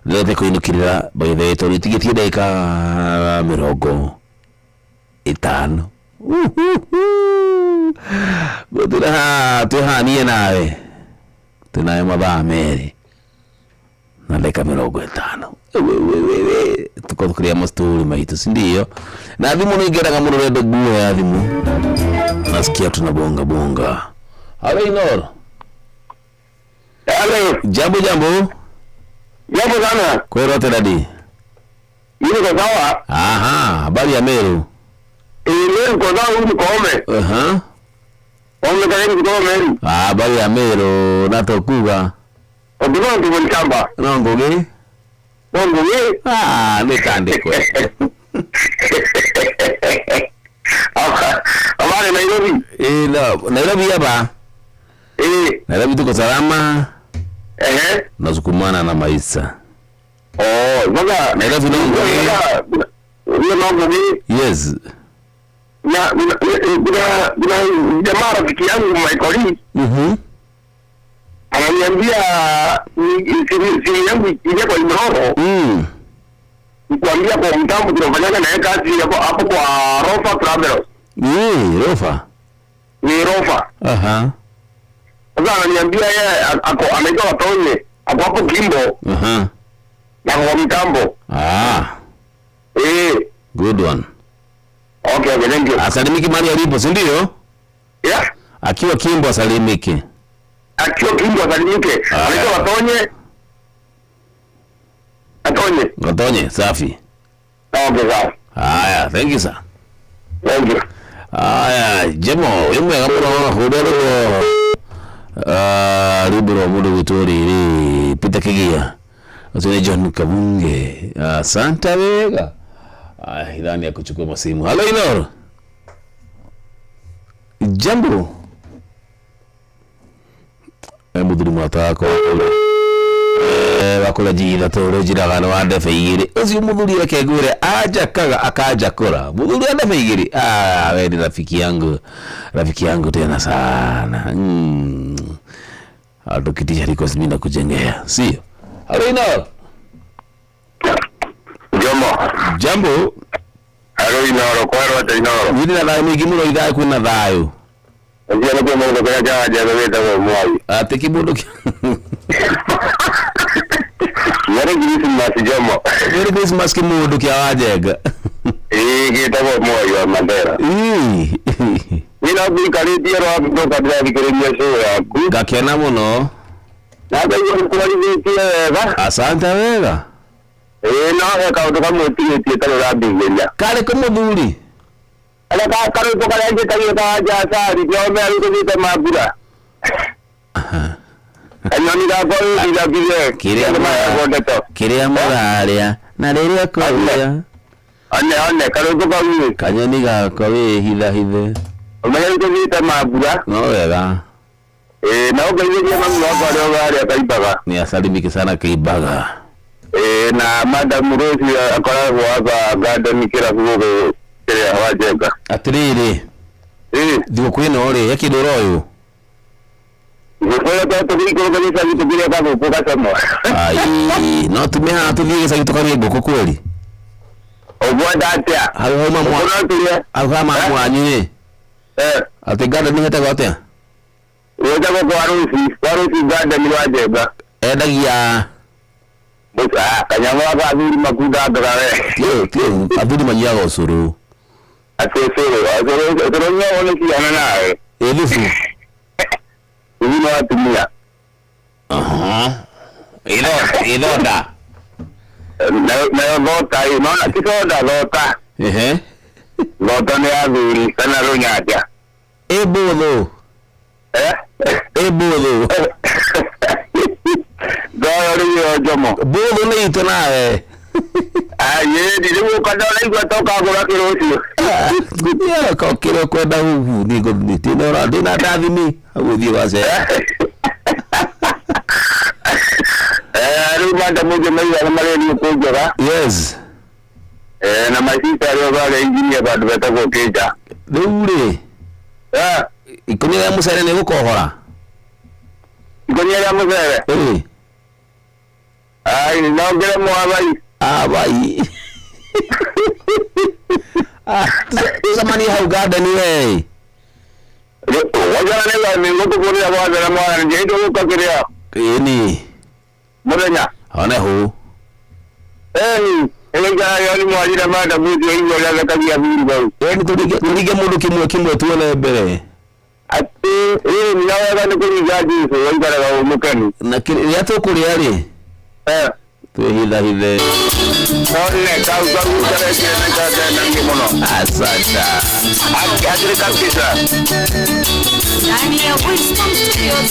Leo kuinukirira baadhi yetu tigitie dakika mirongo 5. Godira tuhanie nawe. Tunaye mabaa meri. Na dakika mirongo 5. Tuko tukiria masturi maitu, si ndio? Na dhimu nigera kama mredo guo ya dhimu. Nasikia tunabonga bonga. Halo Inoro. Hello. Jambo. Jambo sana. Kwa rote dadi. Yule kwa sawa. Aha, habari ya Meru. Meru kwa sawa huko Kome. Kome karibu kwa Meru. Habari ya Meru natokuga. Odimo ndimo nchamba. Nongoge. Nikande kwe. Habari Nairobi. Nairobi hapa. Nairobi tuko salama. Nasukumana na maisha. Baba Nairobi Nongoge. Yes. Kuna jamaa rafiki yangu Michael. Ananiambia siri yangu ile kwa Imroho. Nikwambia kwa mtambo tunafanyana naye kazi hapo kwa Rofa Travelers. Rofa. Ni Rofa. Sasa ananiambia yeye anaitwa Watonye. Hapo Kimbo. Na kwa mtambo. Good one. Okay, thank you. Asalimiki mali alipo, si ndio? Yeah. Akiwa Kimbo asalimiki. Akiwa Kimbo asalimike. Anaitwa Watonye, safi. Okay, sawa. Haya, thank you sir. Thank you. Haya, jemo, yemwe ngamura hudero. Libro mudu vitori pita kigia. Usine John Kabunge. Santa Vega. Idhani ya kuchukua masimu. Hello Inoro. Jambo. Muduri mwatako wakula jida toro jiraga no ande feigiri. Uzi muduri yake gure aja kaga akaja kora. Muduri ande feigiri. Wewe ni rafiki yangu tena sana. Adokitisha request mimi nakujengea. Sio? Hello Inoro. Jambo. Hello Inoro, kwa rote Inoro. Nini na nani kimulo idai kuna dhayo. Ndio ndio mambo kwa jaja kwa mwai. Tekimulo. Merry Christmas Jomo. Merry Christmas kimulo kia wajega. Kitabo mwai wa Mandera. Nina bikaritia ro kutoka bila kirimia show. Gakiana muno. Na kwa kualizitia. Asante wega. No, kutoka moti tano rabi ngenya. Kale kama duli. Ala karo to kale nje tayo ta jasa ri yo me alu ni ta magura. Anyoni da ko ni da bile. Kiria mararia na riria koya. Ane karo to ka ni. Kanyoni ga ko we hithe. Umeelewa ndio mabura? No wega. Na ukaije mami wako leo gari akaibaga. Ni asalimike sana Kaibaga. Na Madam Rose akoragwo hapa garden kila kugo kile hawajeka. Atiriri. Digo kwino ore yakidoro yo. Ngofera kwa tukiko kabisa kitu kile kama upoka sana. Ai, no tumeha tulie sasa kitu kali goko kweli. Obwada atia. Hayo mama mwanyu. Atigada ni hata gote. Woja kwa harusi garden wajeka. Edagia Buka kanyama kwa aduri makuda adrawe. Tio aduri manyaga osuru. Asoro nya wala ki anana. Elufu. Uno atumia. Iloda. Na lota inaona kisoda lota. Lota ni aduri sana runyaja. Ebolo. Ebolo. Garo jomo. Bolo ni itanae. Aye, ndio kadala iko toka kwa kirosi. Ya kwa kilo kwenda huku niko nitino ra dina davini awuthi wase. Rubanda moja mai mali ni kujoga. Yes. Na masita leo bale engineer bado betako keja. Dure. Ikonya ya musere ne gukohora. Ikonya ya musere. Ai nongere mo abai. Zamani hau garden we. Wajana ne la ngoto kuri aba na mwana njeito ko kiria. Ni. Murenya. Hone hu. Elenga yoni mwajira mada buti hiyo la kabia biri bau. Tulige mundu kimwe tuone mbere. Ati ninawaga ni kunyigaji so wangara ga umukani. Na kile yato kuri yari. Tuhila hile. None kauka utare tena kada nangi mono. Asante. Akadri kabisa. Ndani ya Wisdom Studios.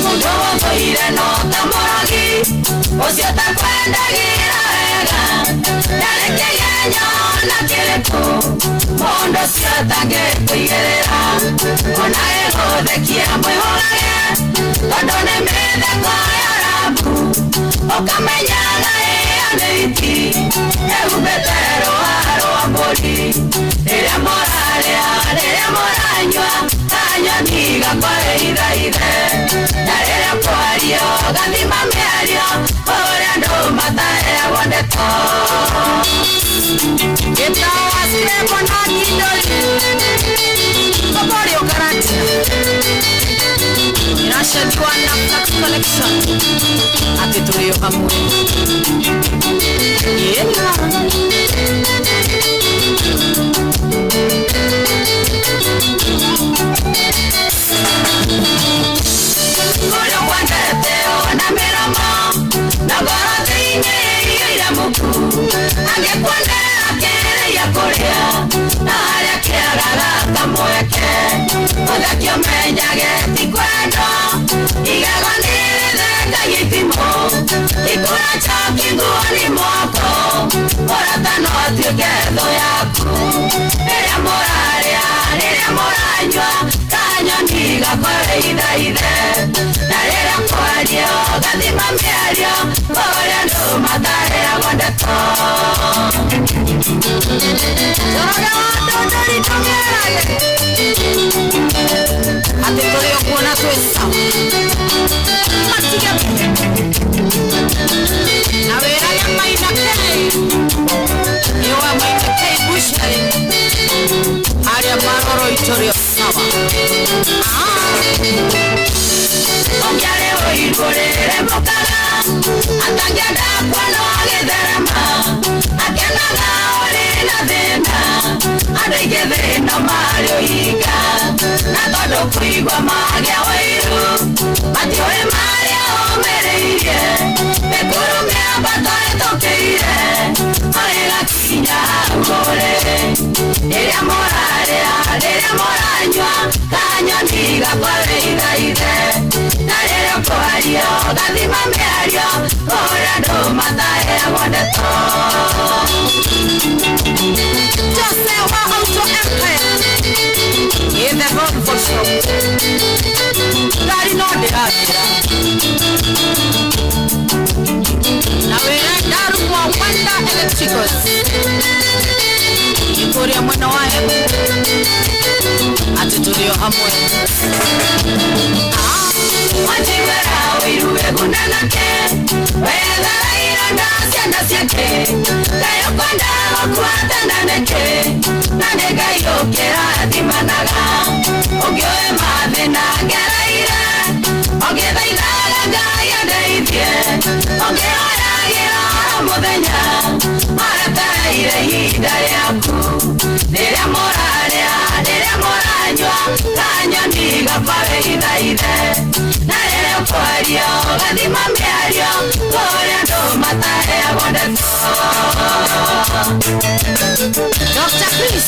Mudowa koire no tamoragi. Osio takwenda gira ega. Dale que yaño na keleko. Mondo sio tange kuigerera. Ona ego de kia mwe holage. Tondone mede koya rabu. Okamenyaga aneiti. Egu betero aro amboli. Ere moranywa. Kanya niga kore iraire. Narere kwario. Gandima meario. Ore ando matae wondeto. Kita wasle bonani doli. Koporio garantia. Inashajua na Flax Collection. Ati tulio kamwe. Koyo wandete ona miramo. Nagora ine ira muku. Angekwende akere ya korea. Nare kiagara kamweke. Odakio menyage tikwendo. Igagondire kayitimo. Ikura chakinguani moko. Oratano atiukedo yaku. Ere moranywa. Kanyo niga kore ide. Narera kwario. Gathima miario. Kore ndo matare agondeto. Soraga wando dori tongerage. Ati tulio kuona tuesa. Matiga. Na vera ya maina kei. Ewa maina kei bushari. Aria maroro itorio sawa. Ongyare oigorere mokala. Atangiada kwano agitherema. Akenaga ori na thina. Andoige thina mario higa. Na tondu kuigua magia wairu. Matioi maria omereirie. Mekuru miambato etokeire. Oiga kinya ugore. Iria moranywa. Kanyo niga kore iraire. Narere kwario. gathima mĩario kũrĩa andũ matahe mondeto Jose wa Auto Empire in the road for shop Dari no ndĩrathira na wĩra ndaru kwa Wanda Electricals Ikuria mwena wa Embu ati tulio hamwe Wajibera wiruwe gunanake Wethara ironda ciana ciake Gayo kwenda wakuata naneke Nanega yokera thimanaga Ogioe mathina ngeraire Ogithaithaga Ngai andeithie Ogioyagira muthenya Marataire ihinda rĩaku Rĩrĩa mũrarĩa rĩrĩa mũranyua Kanyoni gabawe ithaithe Na rĩrĩa ũkwaria ũgathima mĩario Kũrĩa andũ mataheagwo ndeto Dr. Chris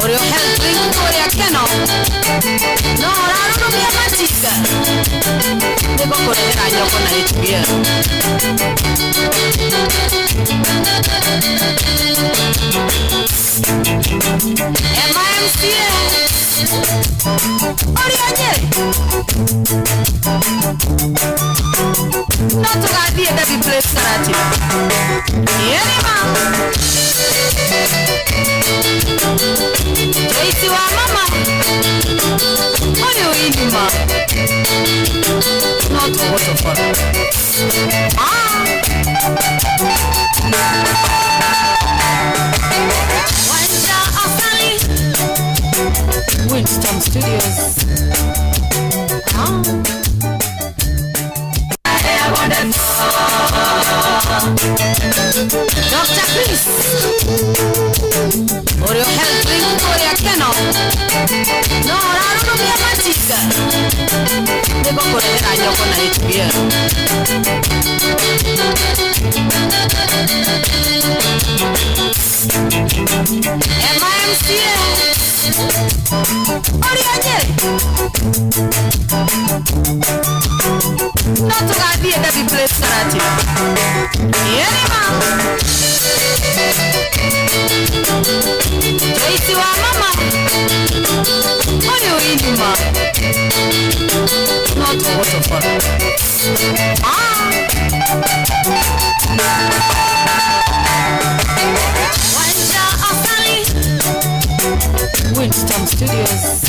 Ũrĩa helping kũrĩa Keno No ũrarũrũmia matinga Nĩguo kũrehera nyoko na HBL MIMCA Oria Nyeri No tũgathiĩ Debbie Place Karate Yerima Joyce wa mama Oria Inima No tũgũtũbora Wanja Asali Winston Studios Dr. Chris Oreo helping Korea Keno No ũrarũrũmia matinga Nĩguo kũrehera nyoko na HBL MIMCA Oria Nyeri No tũgathiĩ Debbie Place Karate Yerima Joyce wa mama Oria Inima No tũgũtũbora Wanja Asali Winston Studios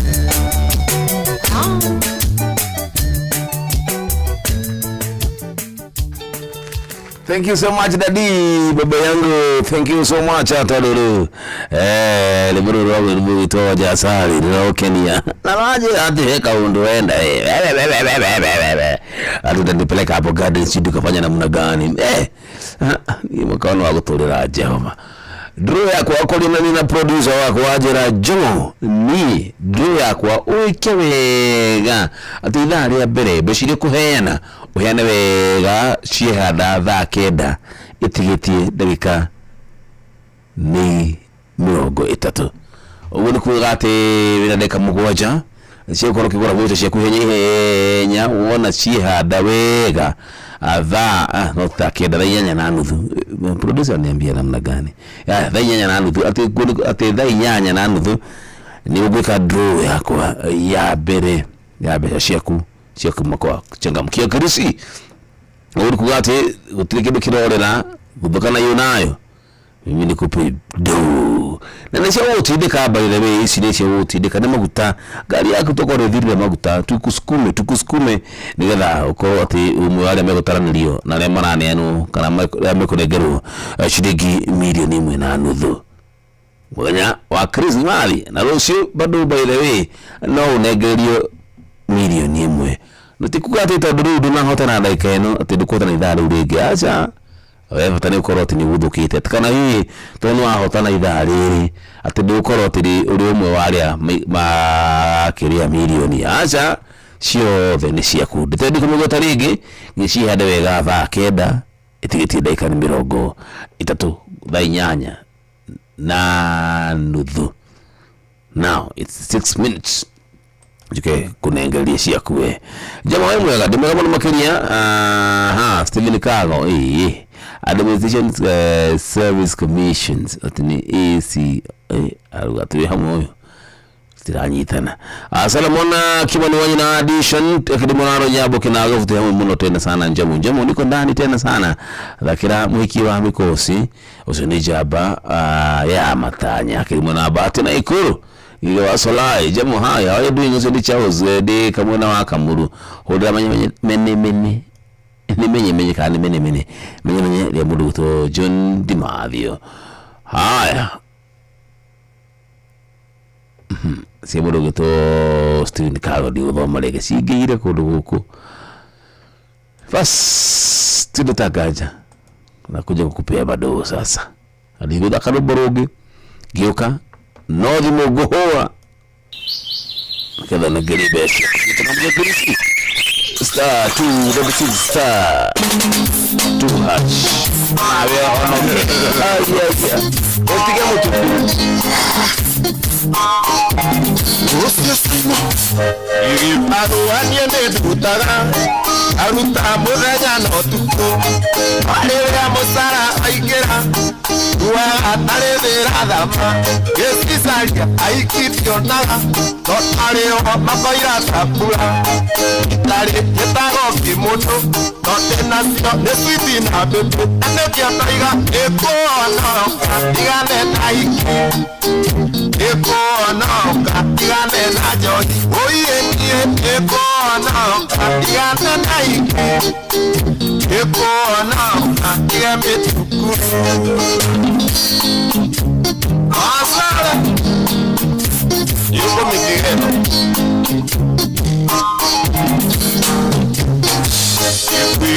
Thank you so much daddy baba yangu, thank you so much ataduru liburu rogo libu itoja asali lilo Kenya na waje heka undu enda atutandipeleka hapo garden studio kufanya namna gani ni mkaona wa kutolera Jehova draw yako wakoli na producer wako wajera Jomo ni draw yako uike wega ati thari ya mbere beshire kuheana uheane wega ciehanda thaa kenda itigitie ndagika ni 30 uguo ni kuga ati wina ndeka mugwanja cio koro kigora gwitu cia kuhenya wona ciehanda wega thaa no thaa kenda thaa 8:30 producer aniambia namna gani thaa 8:30 ati thaa 8:30 ni ugwika draw yakwa ya mbere ya mbeca ciaku makwa changamkia Krisi uri kugati utire kindu kirorera guthukana yunayo mimi nikupe do na nisha utindika barire we isi nisha utindika na maguta gari yako tokore thirire maguta tukusukume nigetha ukorwo ati umwe wale megotaranĩrio na arĩa maraneanwo kana mekurengerwo ciringi milioni 1.5 mwanya wa Krismasi na rũciũ bado by the way no unengerio milioni 1 nutikuga ati tondu riu ndunahota na ndagika ino ati ndukota na ithaa riu ringi acha wewe fatani ukorwo ati ni guthukite kana hihi tonu wahota na ithaa riri ati ndukorwo ati uri umwe waria makiria milioni acha ciothe ni ciaku nditendi kumugota ringi ngicihande wega thaa kenda itigitie ndagika 30 thaa 8:30 now it's 6 minutes juke kunengelia cia kuwe jamaa wewe mwega ndimega muno makiria Stephen Kago Administration Service Commissions atini AC arugatu hamwe stiranyitana Salamona Kimani wanyi na addition kidimonaro nyabo kinaga futi hamwe muno tena sana njamu niko ndani tena sana lakira mwiki wa mikosi usinijaba ya matanya kidimona bati na ikuru ile wasolai jamu haya wale doing usedi chao zedi kamona wakamuru hodra menye kandi menye ya mudu to John Dimavio haya si mudu to Stephen Kago di udhoma lege sigire kuduku fast tidotagaja nakuja kukupea bado sasa aliguda karoboroge gioka Nodi mogohoa kada na gari besi tunakuja grisi star 2 star 2 hatch awe ono yeah otige moto yiri aro aniende dutara aruta mudanya no tuko alera mosara aigera wa atarevera dama yesisaria aikipionaga totareo makoira tapura itare yetago kimono totenasio neswiti na bebe anekia taiga ekoona igane naiki ekoona igane na jodi oye nie ekoona igane naiki ekoona igame tukuru Asara yuko mikigeno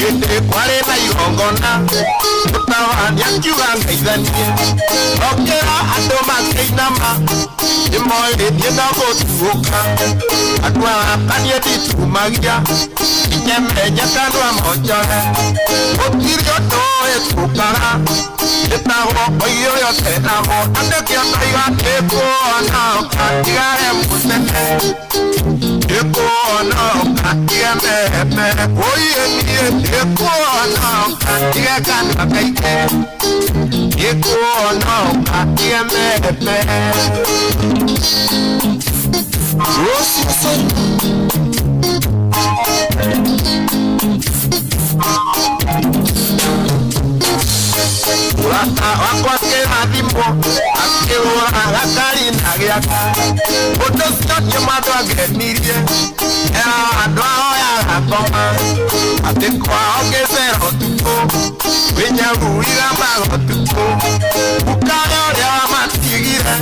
Yete kware na yongona Utawanya kiwanga idhanie Okera adoma kainama Imoe nienda botuoka Atwa kanye ditumagia Ikemenya kanwa mojore Otirio toe tukara Etago oyo yo tenago Atekia taiga ekoona Katigare musene ekoona Katigame Oye nie ekoona Katigakana kaike ekoona Katigame Rosisi Wata wakwake nadimbo Akiura gakari nagiaka Utosio nyumado agenirie Era adwa oya gakoma Atikwa ogezero tuko Winya ruiga mago tuko Ukayo leo matigire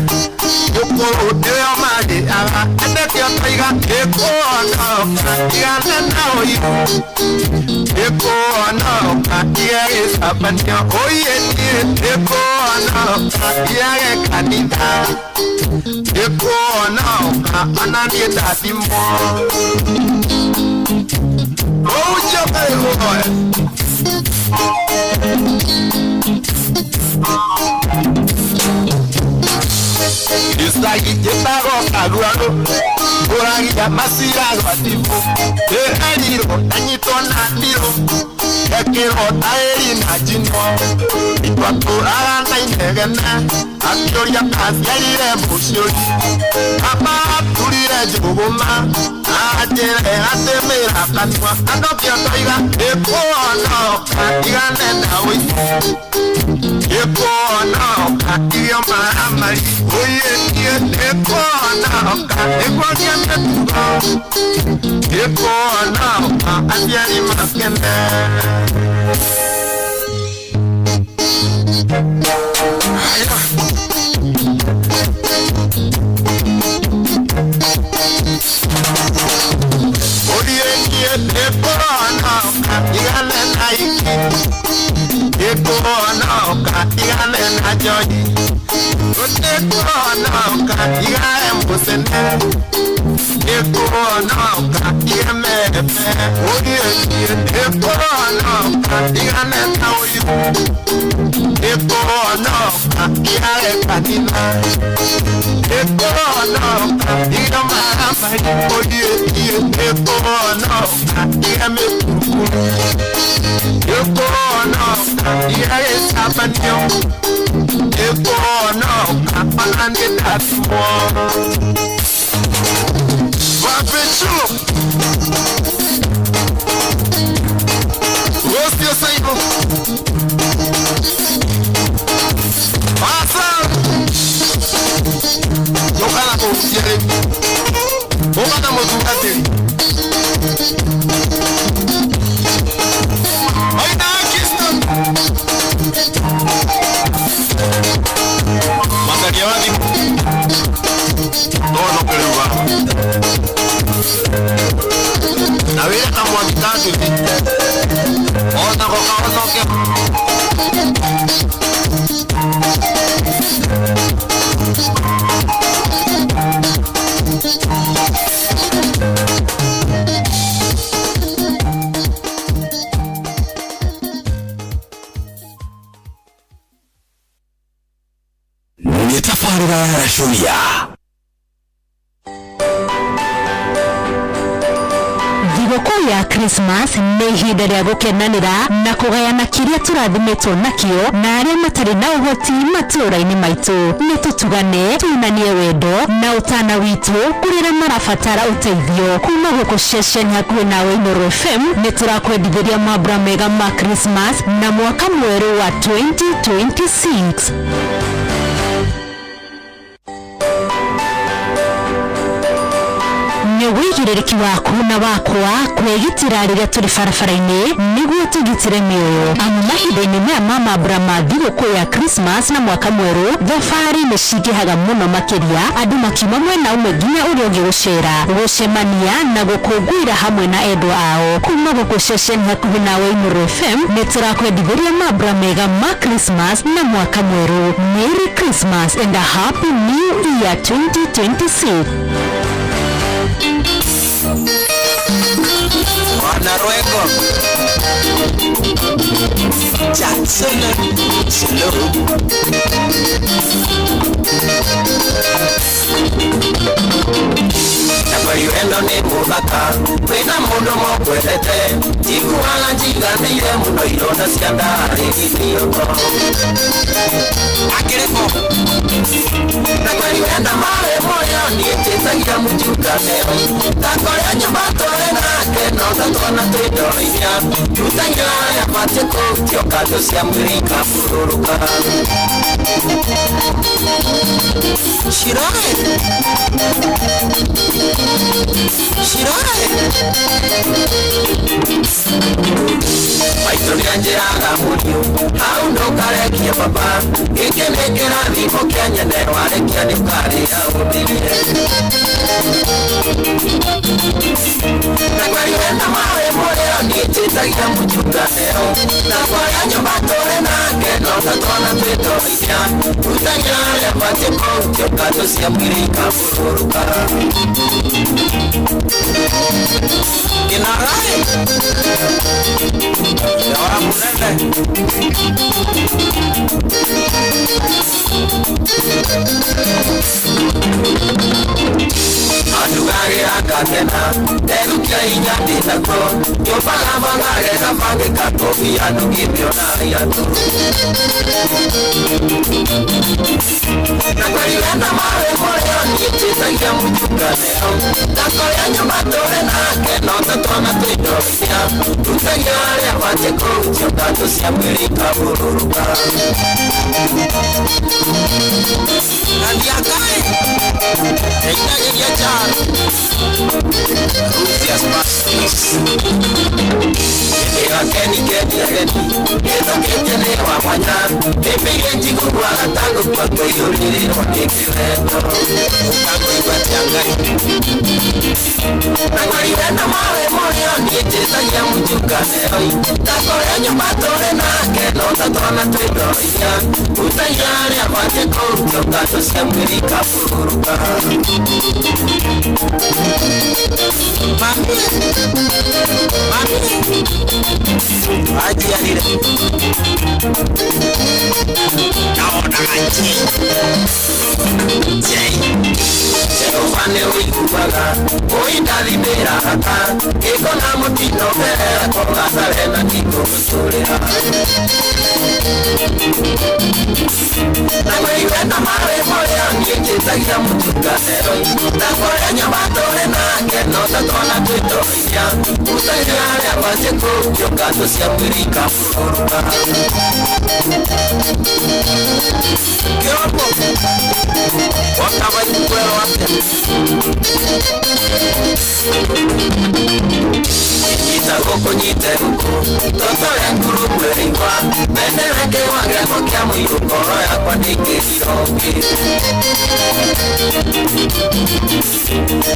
Yukuru deo magi aga Edekio taiga ekoona Igane na oibu ekoona Iage sabanyo oye nie ekoona Iage kanita ekoona Ananie dadimbo Ojo kayo Isagi jetago kaguano Uragi ya masirago ativo Eriro tanyito nandiro Ekiro taeri najino Itwatu arana inegene Akioria kaziaire bushori Ama turire juguma Ajere atemera kanwa Adokia taiga ekoona Katigane na wisi ekoona Katigio maramari Oye nie ekoona Ekonia metuga ekoona Asiari maskene Oye nie ekoona Igane naiki ekoona Igane na jodi ekoona Igane musene ekoona Igame Oye nie ekoona Igane na oyibu ekoona Igane kanina ekoona Igama amari Oye Yekono Yame Yekono Yae Sabanyo Yekono Kapanande Tatmo Wapechu What's your cycle? Awesome! Yokana ko yere. Yokana mo tukate. Ay na kiston. Masaria wadi. No peruwa. Na vera kama wakitatu hivi. Ona kwa kawazo ke. Nitafarira Rashulia. Thigũkũ ya Christmas nĩ ihinda rĩa gũkenanĩra na kũgayana kĩrĩa tũrathimetwo nakĩo na arĩa matarĩ na ũhoti matũũra-inĩ maitũ. Nĩ tũtugane, tuonanie wendo na ũtana witũ kũrĩa marabatara ũteithio. Kuma gũkũ ceceni hakuhĩ nawe Inooro FM nĩ tũrakwendithĩria mambura mega ma Christmas na mwaka mwerũ wa 2026. Wĩigĩrĩrĩki waku na wakwa kwĩgitĩra rĩrĩa tũrĩ barabara-inĩ nĩguo tũgitĩre mĩoyo. Amu mahinda-inĩ maya ma mambura ma thigũkũ ya Christmas na mwaka mwerũ, thabarĩ nĩ cingĩhaga mũno makĩria, andũ makiuma mwena ũmwe nginya ũrĩa ũngĩ gũcera, gũcemania na gũkũngũĩra hamwe na endwa ao. Kuma gũkũ ceceni hakuhĩ nawe Inooro FM nĩ tũrakwendithĩria mambura mega ma Christmas na mwaka mwerũ. Merry Christmas and a Happy New Year 2026. Wana Ruego Jackson Slow Nakwariwendo ni mubaka Wina mundu mokwendete Jiguana jiganire muno ironda cia ndari githiyoko Akireko Nakwariwenda mawe moyo Nietetagia mujunganero Takoya nyumba tore nake No tatwana twindoria Tutanya ya mateko Tiokato cia mwiri kafururuka Shirae Maitoni anjiraga munio Hau ndo karekia papa Gike nekera thimo kia nyenero Arekia ni ukaria udhirie Nakwariwenda mawe moreo Nietetagia mujunganero Nakwaya nyumba tore nake No tatwana twindoria Tutanya ya mateko Tiokato cia mwiri kafururuka Inarai Yawara munene Adugari akatena Terukia inyati nako Yopala vangare kafange kakofi Adugibio na yatu Nakwariwenda mawe moyo Nietetagia mujunganero Takoya nyumba tore nake No tatwana twindoria Tutanya ya mateko Tiokato cia mwiri kafururuka Nandiakai Eitageria charo Rusias pastis Ega keni Eza ketene wa mwanya Epege njigugu agatango kwa kweyorire wa kekireto Ukango ibatiangai Nakwariwenda mawe moyo Nietetagia mujunganero Takoya nyumba tore nake No tatwana twindoria Tutanya ya mateko Tiokato cia mwiri kafururuka Mami Ajiarire Naona aji Jai Jai Fane wiku ikuaga uindathimira haka iko na mutino mbere kogatare na nikuguturira na mwĩwenda mawe moya nĩnjĩtagia mũtukanĩro ndakoya nyabatũre nake no tatwana twĩtũiria mũthenya arĩa macie kũngĩũka tũcia mwĩrĩ ikabũrũka kĩroko wakaba ikukwero wapya nyite mko totore nguru mwĩrĩwa mendereke wagĩako kĩa mũirũ ngoro yakwa ndĩngĩriroki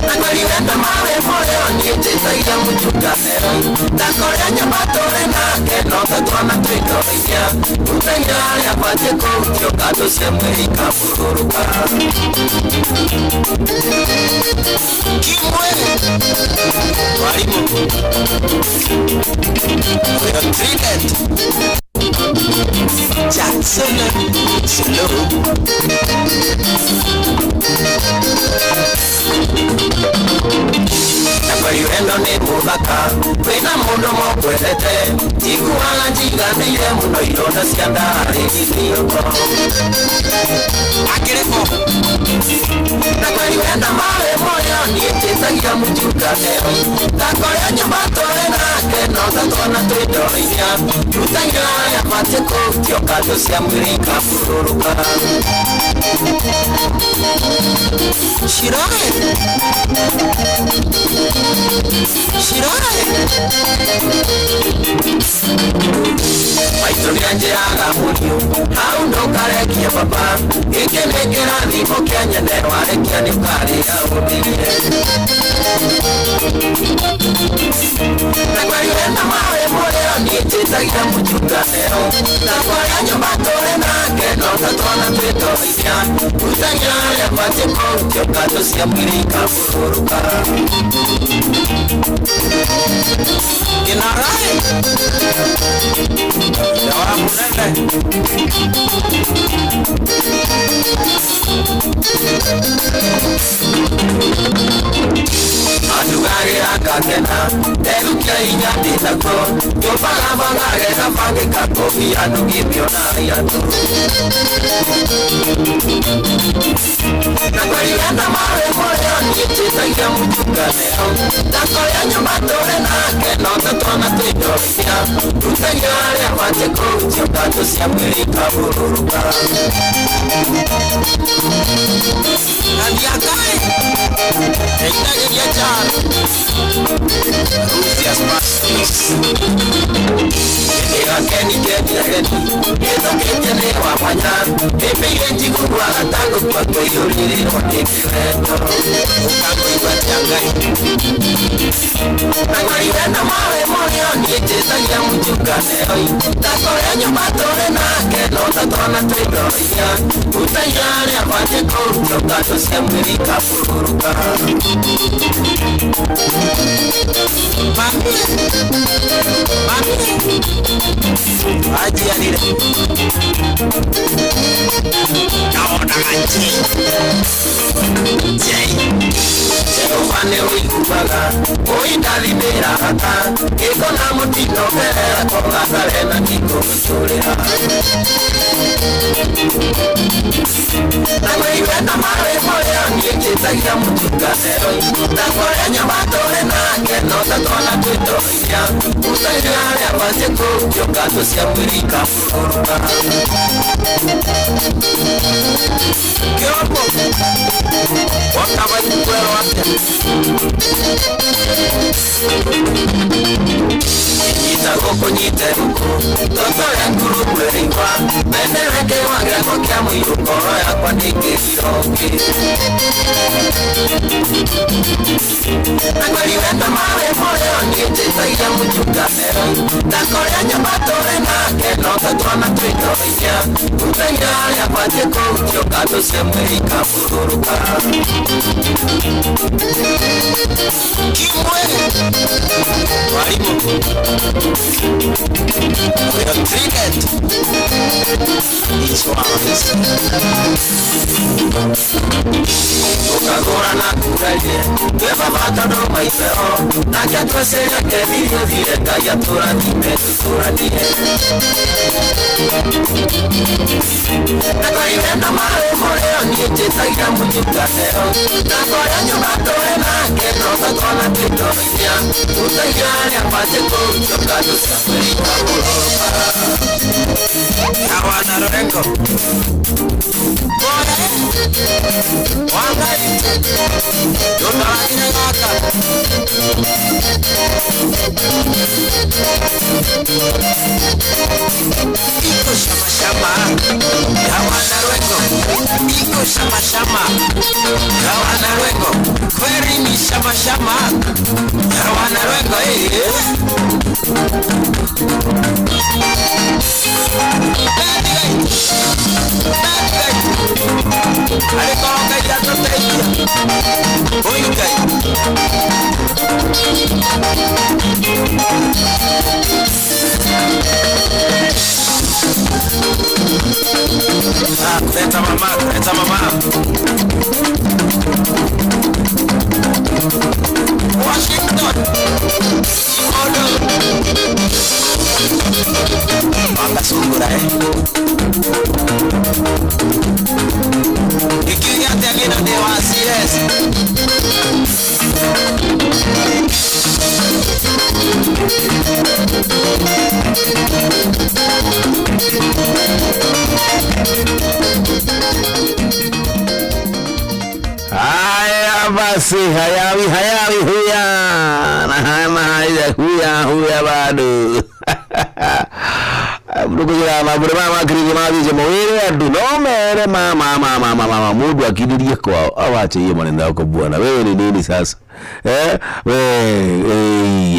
na kwĩwenda mawe moyo nĩnjĩtagia mũtukanĩro ndakoya nyabatũre nake no tatwana twĩtũiria mũthenya arĩa macie kũngĩũka tũcia mwĩrĩ ikabũrũka kimwe walimu we are treated Jackson slow Nakwĩwendo nĩ mũthaka wĩna mũndũ mũkwendete njiguaga njiganĩire mũno ironda cia ndarĩ gĩthiũko akĩrĩko nakwĩwenda mawe moyo nĩnjĩtagia mũtukanĩro ndakoya nyabatũre nake no tatwana twĩtũiria mũthenya arĩa matie kũngĩũka tũcia mwĩrĩ ikabũrũka Shirare Maitũria njĩraga mũriũ hau ndũkarekia baba gĩkĩ nĩ kĩrathimo kĩa nyene warekia nĩũkarĩra ũthire na kwĩwenda mawe moyo nĩnjĩtagia mũtukanĩro ndakoya nyabatũre nake no tatwana twĩtũiria mũthenya arĩa matie kũngĩũka tũcia mwĩrĩ ikabũrũka Kinarae Dawa munene Adugagira kakena Terukia inya ditako Yopala bangare na pange kakofi Adugibio na riatu Nakwĩwenda mawe moyo nĩnjĩtagia mũtukanĩro ndakoya nyabatũre nake no tatwana twĩtũiria mũthenya arĩa matie kũngĩũka tũcia mwĩrĩ ikabũrũka Nandiakae Eidagĩria Jan Lucius Mastis Gĩgakeni kĩendirageni gĩthũkĩte nĩ wa mwanya ĩmbĩire njiguaga tangu kwa kũiyũrĩrĩrwo nĩ kĩwendo ũkamũigua tia Ngai na kwĩwenda mawe moyo nĩnjĩtagia mũtukanĩro ndakoya nyabatũre nake no tatwana twĩtũiria mũthenya arĩa matie kũngĩũka tũcia mwĩrĩ ikabũrũka Mami ajianire naonaga Jehova nĩũiguaga ũindathimĩra haka gĩko na mũtino mbere kogatare na nĩkũgũtũrĩra na kwĩwenda mawe moyo nĩnjĩtagia mũtukanĩro ndakoya nyabatũre nake no tatwana twĩtũiria mũthenya arĩa matie kũngĩũka tũcia mwĩrĩ ikabũrũka Kĩroko wakaba ikukwero wapya Nyita gũkũ nyite mko totore nguru mwĩrĩwa mendereke wagĩako kĩa mũirũ ngoro yakwa ndĩngĩriroki na kwĩwenda mawe moyo nĩnjĩtagia mũtukanĩro ndakoya nyabatũre nake no tatwana twĩtũiria mũthenya arĩa matie kũngĩũka tũcia mwĩrĩ ikabũrũka Kimwe walimu we are treated each one Ukagora na kuraje Beba bata no maiseo Na kia tuasenya ke video vile Kaya turadime turadie Na kwa iwenda mare moreo Nije tagira mujukateo Na kwa ya nyumbatoe na Keno kakona kitoria Utayari apate kuchoka Tusafiri kabuloka Kawana Lorengo Bora Wangai Yota ina ngaka Iko shama shama Kawana Lorengo Iko shama shama Kawana Lorengo Kweri ni shama shama Kawana Lorengo Ale coloca aí a estratégia. Oi, ok. Ah, senta mamá, senta mamá. Washington. Manga sungura, Ikinya tegina de wasiles. Haya basi, hayawi huya na huya bado. Mukujira mabure mama kirigi mabije mwire andu no mere mama mundu akiririe kwao awache hiyo maneno yako bwana. Wewe ni nini sasa?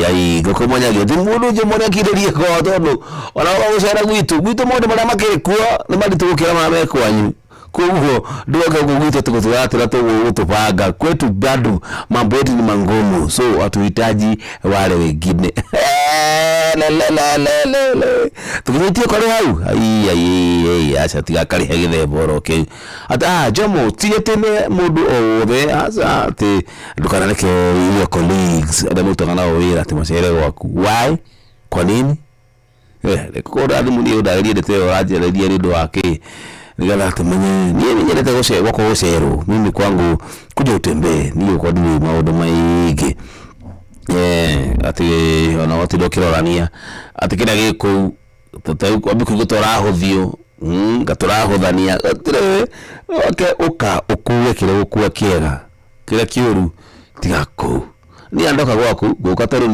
Ai gokomonya gete mundu je mwana akiririe kwao tondu ona wagusera gwitu mundu mara makiri kwa ni mali tukira mama kwanyu. Kuhuo ndoga kugwita tukutwatira tugutupanga kwetu bado mambo yetu ni mangumu, so hatuhitaji wale wengine. Tukitia kwa hau ai acha tigakari hegithe boroke ata jomo tigetene mundu othe asa te ndukana neke iyo colleagues ada mutokana wira ati machere waku why kwa nini lekora adi mundi udalie deteo aje ledia rido wake nigala tumenye niye nyerete gose wako gosero mimi kwangu kuja utembee niyo kwa dini maodo maige ati ona wati dokirorania ati kira giko tata kwa biku gutora hothio gatora hothania atire oka ukuwe kire ukuwa kiega kira kiuru tigako ni andoka gwaku gukataru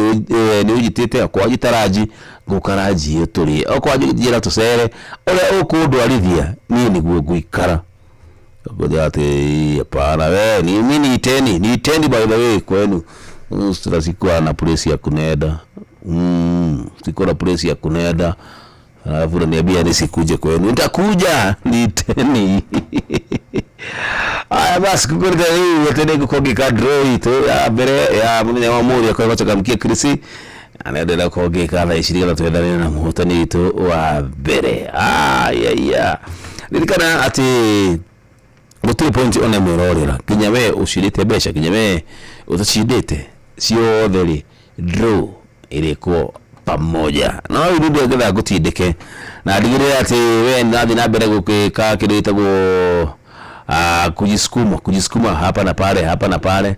ni ujitite kwa gitaraji gukaraji turi okwa jira tusere ole ukudwarithia ni niguo guikara ngoja ati hapana we ni mimi ni tendi by the way kwenu sikuwa na presi ya kuneda sikuwa na presi ya kuneda alafu niambia nisikuje kwenu nitakuja ni teni aya basi kukurika hii yatende kukogeka draw ito ya bere ya mwenye wa muri ya kwa chakamkia Krisi anaendelea kukogeka na ishirika la tuendane na muhutani ito wa bere ya nilikana ati mutire point one murorera kinyame ushirite besha kinyame utachidete sio theri draw ilikuwa pamoja na wewe ndio ndio gutindike na digire ati we ndathi na mbere gukika kirita go kujisukuma hapa na pale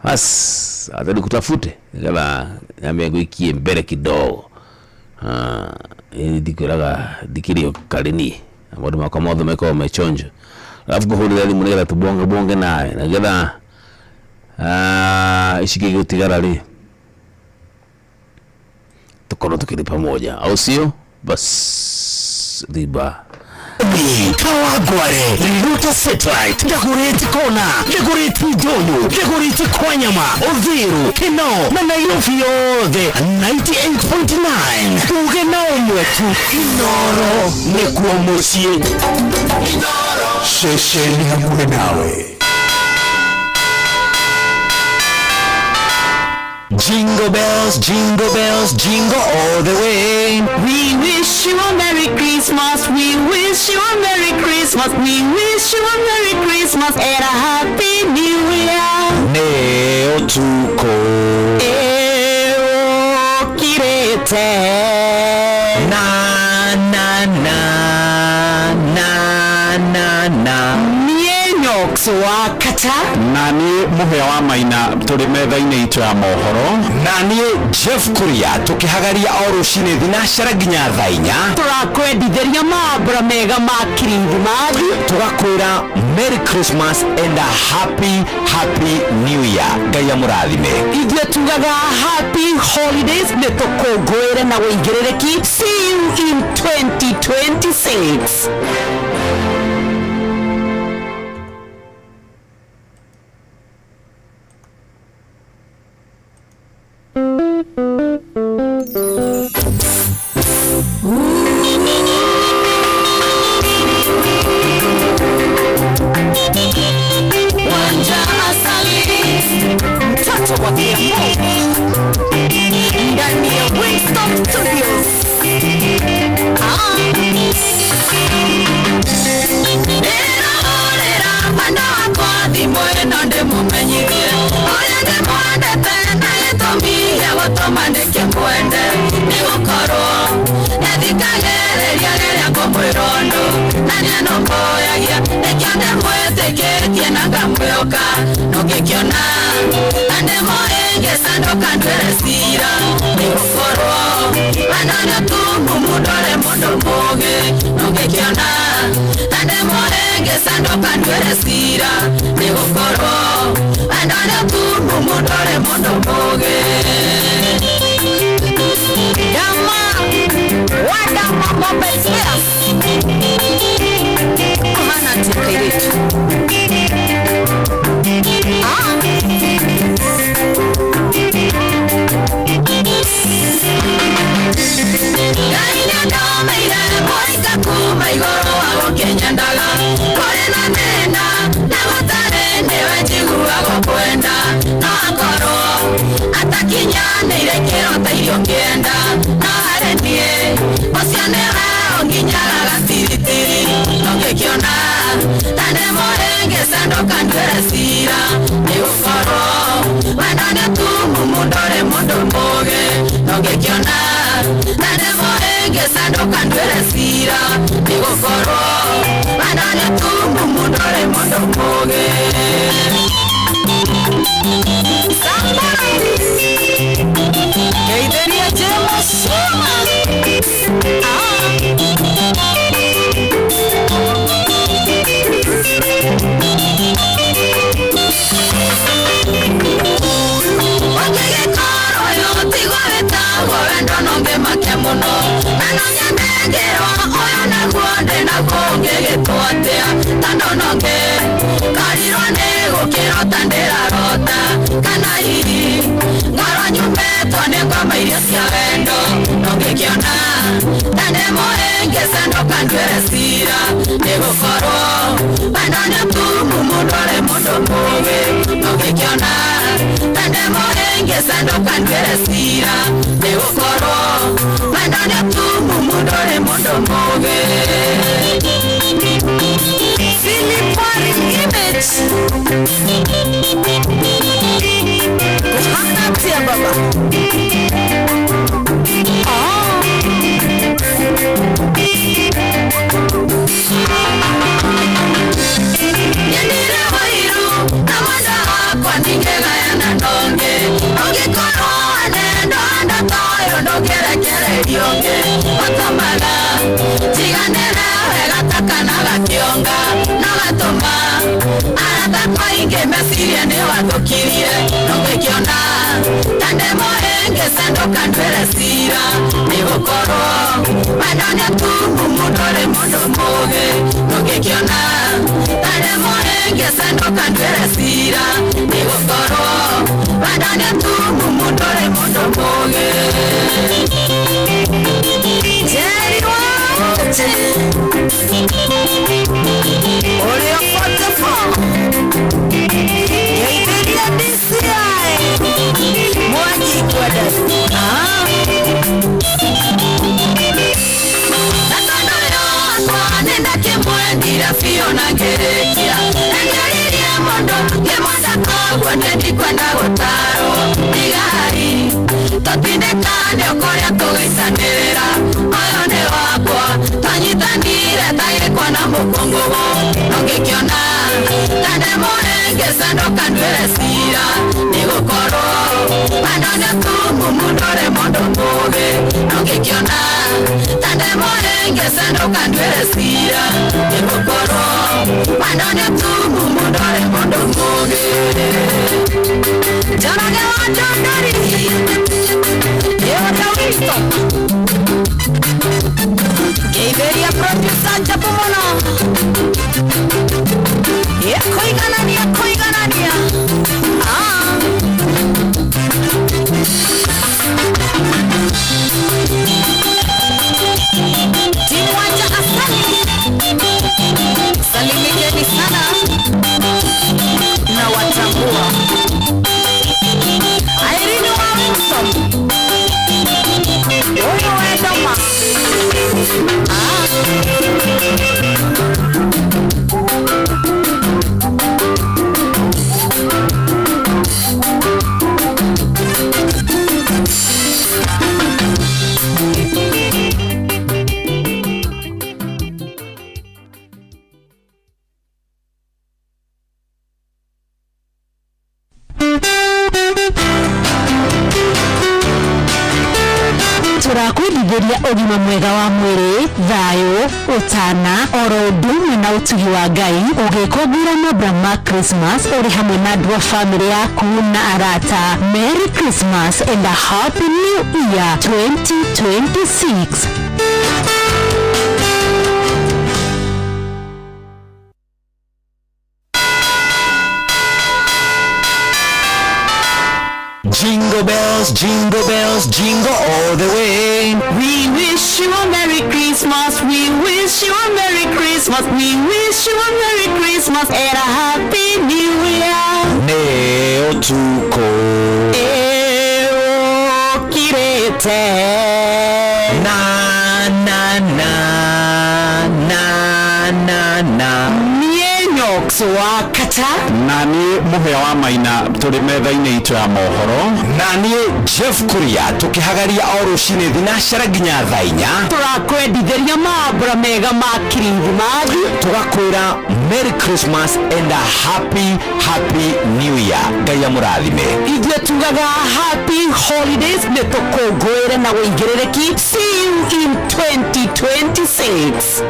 bas atadi kutafute kama amekuikie mbele kidogo dikiraga dikirio kalini ambapo makomodo meko umechonja alafu kuhuli ali munela tubonge naye na gada ishike gutigarali tukono tukiri pamoja au sio bas diba Kawagware, Riruta Satellite, Dagoretti Kona, Dagoretti Donyo, Dagoretti Kwanyama, Oviru, Kino, na Nairobi yothe 98.9 Ugena mwetu Inoro nikuwa mucie Inoro Shesheni hamwe nawe Jingle bells, jingle all the way. We wish you a Merry Christmas. We wish you a Merry Christmas. We wish you a Merry Christmas and a Happy New Year. Neo tuko Kirete na wakata nani muhea wa maina turi metha-inĩ itu ya mohoro nani Jeff Kuria tukihagaria o rucini thinashara nginya thaa 4 turakwendithĩria mambura mega ma kirithimathi tugakwĩra Merry Christmas and a happy New Year. Ngai amũrathime. Ithuĩ tugaga happy holidays nĩ tũkũngũĩre na wĩigĩrĩrĩki. See you in 2026. Mwangi Kwenye kwenda gutaro Nigari Totindekane okoria tugisanira Oyo ni wakwa Tanyitanire tagekwa na mukongogo Nongikiona Tande morenge sandoka ndwere sira Nigukoro Andone tumu mundore mondo muge Nongikiona Tande morenge sandoka ndwere sira Nigukoro Andone tumu mundore mondo muge Janage wa jandari Yewa wisto Geiberia producer Japomono Koiganania Tiwaja asali Salimikeni sana Na watambua Irene wa Wilson Oyo wedoma Turakwĩrĩgĩria ũgima mwega wa mwĩrĩ, thayũ, ũtana, oro ũndũ ũmwe na ũtugi wa Ngai ũgĩkũngũĩra mambura ma Christmas ũrĩ hamwe na andũ a famĩlĩ yaku na arata. Merry Christmas and a Happy New Year 2026. Jingle bells, jingle bells, jingle all the way. We wish you a Merry Christmas. We wish you a Merry Christmas. We wish you a Merry Christmas and a Happy New Year. Neo tuko Eo kirete na na na na na na Nyenyoks wakata Nani muhea wa maina turi metha-inĩ itu ya mohoro. Nani Jeff Kuria tukihagaria o rucini thinashara nginya thaa 4. Turakwendithĩria mambura mega ma Kirithimathi. Tugakwĩra Merry Christmas and a Happy New Year. Ngai amũrathime. Ithuĩ tugaga Happy Holidays nĩ tũkũngũĩre na wĩigĩrĩrĩki. See you in 2026.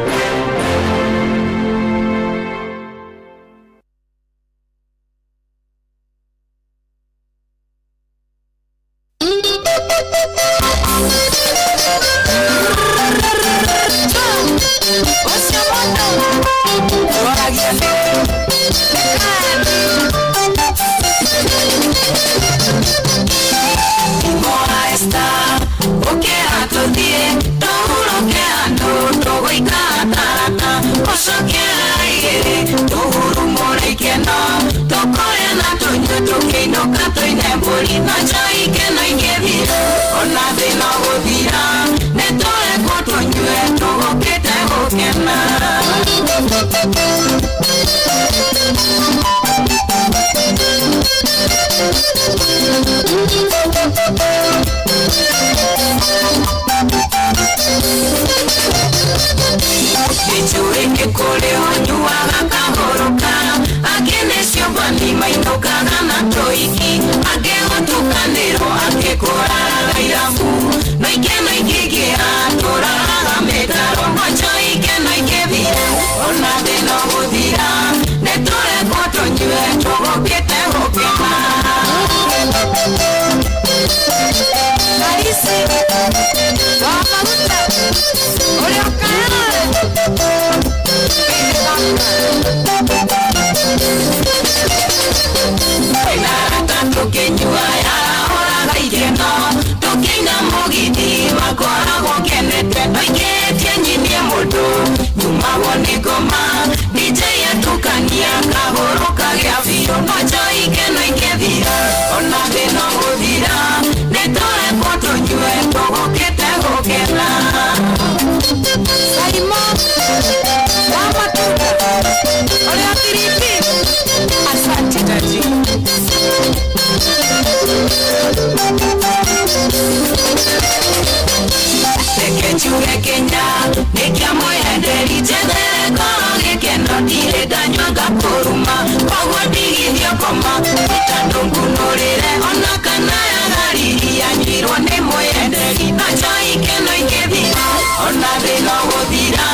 koma itandungu nurire ona kana ya gari ya nyirwo ni mwenderi na chai keno ikethira ona thina guthira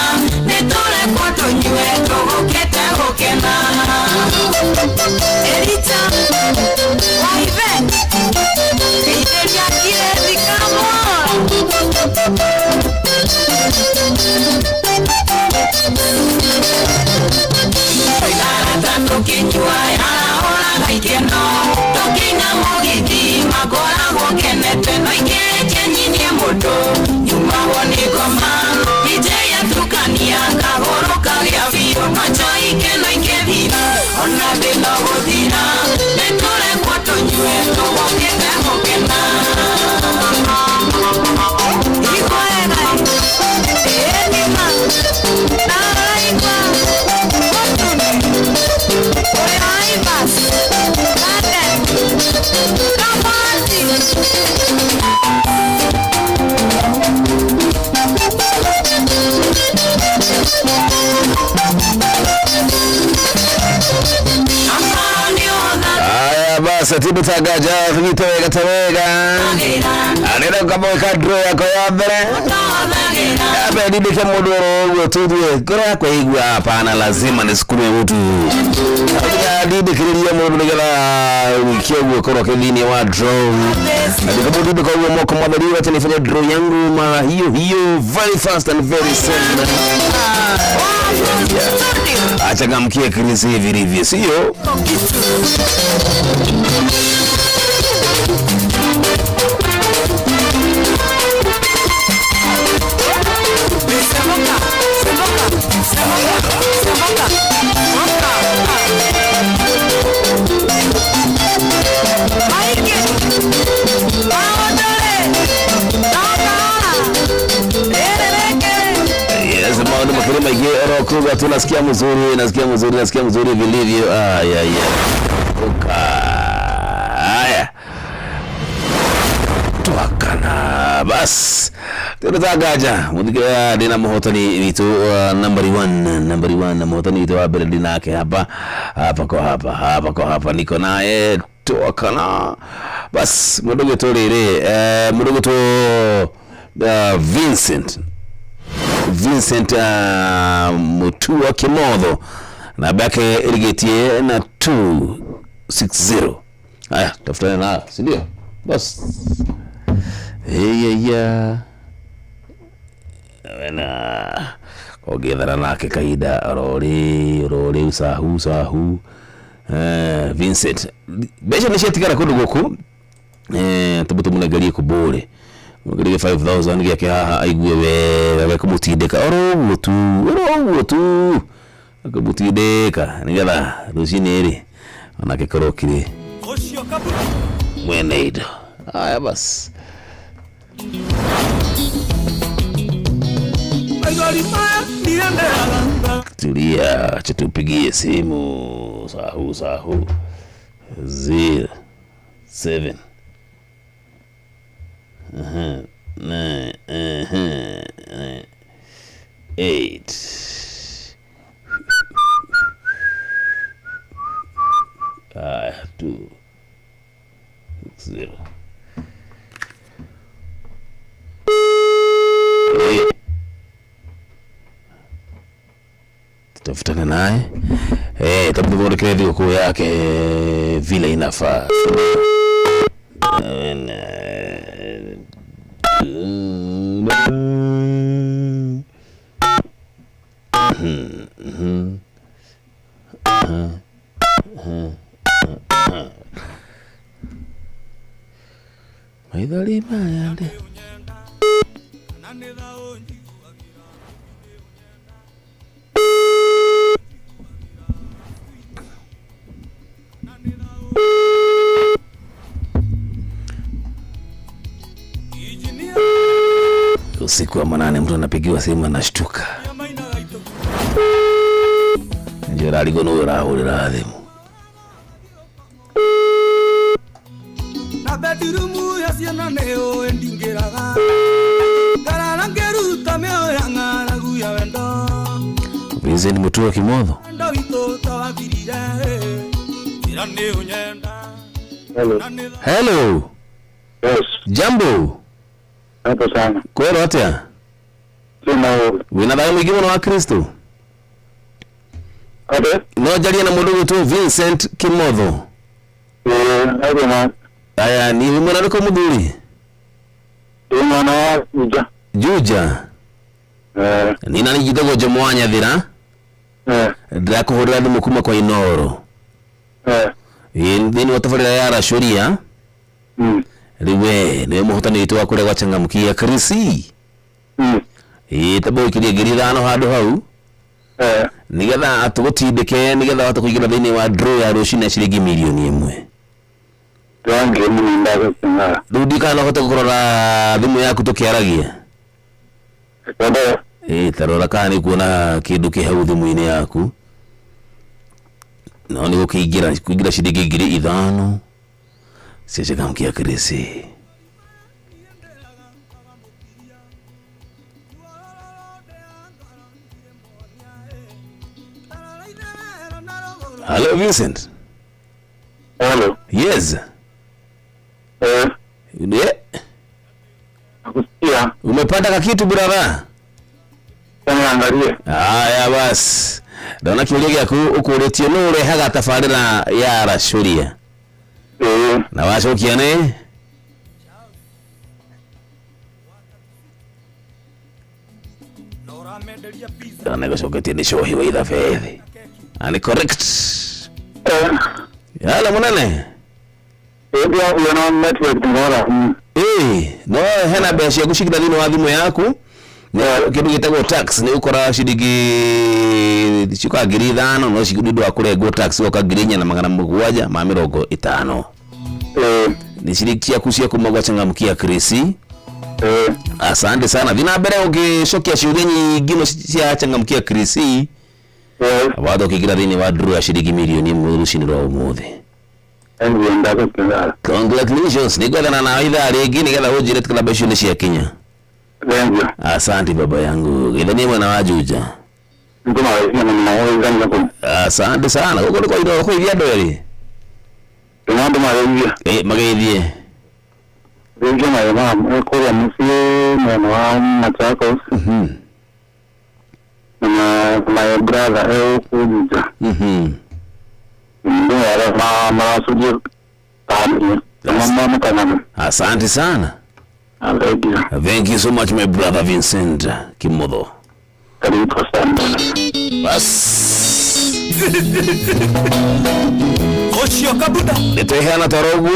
ni tore kwatunywe tugukete gukena Erita waive Ideria kirezi kamo Tukinyua yahora gaikeno Tukinya mugiti makora gukenete no ikeje nyinie mundu nyuma woni goma ije yatukania kahoro kagya biyo macho ikeno ikethira ona thina guthira netore kwatunyue tugukete gukena ikoena enima naraigwa basi tibu tagaja tawega anenda kukamweka draw yako ya mbere abe didike modoro tudwe kora kwa igwa hapana lazima nisukume mtu didike modoro ngala wikio kora kelini wa draw ndiko didike kwa moko mwadhiri wacha nifanye draw yangu mara hiyo very fast and very soon acha gamkie Chris hivi sio Kuga tunasikia mzuri, nasikia mzuri vilivyo. Haya. Tuakana bas. Tunatagaja mudiga dina mohotani vitu number 1 mohotani vitu abele dinake hapa kwa niko naye tuakana bas mudogo torere mudogo to Vincent Mutua Kimodho na bake irigetie na 260. Haya tafutana na si ndio bas na ogethana nake kaida rori usahu Vincent besha nishetikana kundu goku tubutu munagalie kubore mugire 5000 yake haha aigwe we kumutideka oro tu akamutideka nigala rushineri anake korokire mwenedo haya basi tulia chatupigie simu sahu 07 8 2 0 tutafutana naye tabudu kredi kwa yake vile inafaa maidhali mayande usiku wa manane mtu anapigiwa simu anashtuka. Njera aligono urahurira thimu. Na bedirumu ya siana neo endingiraga. Karara ngeruta meo yanga guya wendo. Vincent Mutua Kimodho. Ndo ito tawabirire. Hello. Yes. Jambo. Hapo sana. Kwero atia? Wina dayo mwigi mwana wa Kristo. No jali na mudogo tu Vincent Kimotho. Hapo na. Aya ni mwana niko muduri. Mwana wa Juja. Juja. Ni nani jitogo Jomwanya dhira? Ndira kuhurira ndimu kuma kwa Inoro. Ndini watafarira yara shoria. Riwe niwe muhotani ito wakure wachangamkia Krisi. Tabo ikiria girithano hado hau. Nigetha atugutindike nigetha watukuigira thini wa draw ya rushina shilingi milioni 1. Twange mundaga sana. Rudika no hote kurora thimu yaku tukiaragia. Tarora kani kuona kindu kihau thimu-ini yaku. No ni gukigira shilingi 5,000. Sisi kamkia Krisi. Hello Vincent. Hello. Yes. Ndiye. Nakusikia. Umepata kitu brother? Angalia. Haya basi. Ndona kiuria gyaku ukuretie nure haga tafarira ya rashuria. Na wacokia ni? Ndona gacoketie ni shohi wa ithabethi. Ani correct. Yala munene. Ndio unaona network ngora. No hena beshi gushikira thini wa thimu yaku. Kindu gitagwo tax ni ukora shirigi chika 5,000 no shigudu akurego tax okagirinya na 750. Ni shiriki ya kusia kumagwa changamkia Krisi. Asante sana. Vina mbere ugishokia ciuria nyingi no cia changamkia Krisi. Wado kigira thini wa draw ya shilingi milioni 1 rucinirwo umuthi. Congratulations. Nigwethana na idhaa ringi nigetha unjire club cio ni cia Kenya. Asante baba yangu. Githani mwana wa Juja. Asante sana. Uko kwa ido kwa ivia ndori. Mageithie. Ringi na mama kwa msi mwana wa Machakos. My brother Juja. Asante sana. Thank you so much my brother Vincent Kimotho. Karibu sana. Bas. Oshio kabuda. Nitehana taroguo.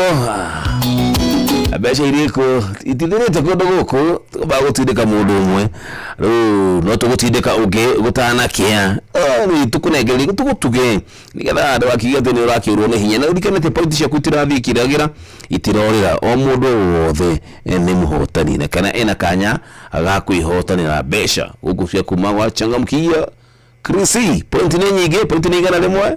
Abesha iriko itithirite kundu guku bagutindika mundu umwe no tugutindika ungi gutana kia ni tukunengeri tugutuge nigetha andu akigia thini urakiurwo ni hinya na urikanete point cia kutirathikiragira itirorira o mundu wothe ni muhotani na kana ena kanya agakwihotanira besha guku cia kuma wa changamkia Krisi point ni nyingi point ni igana rimwe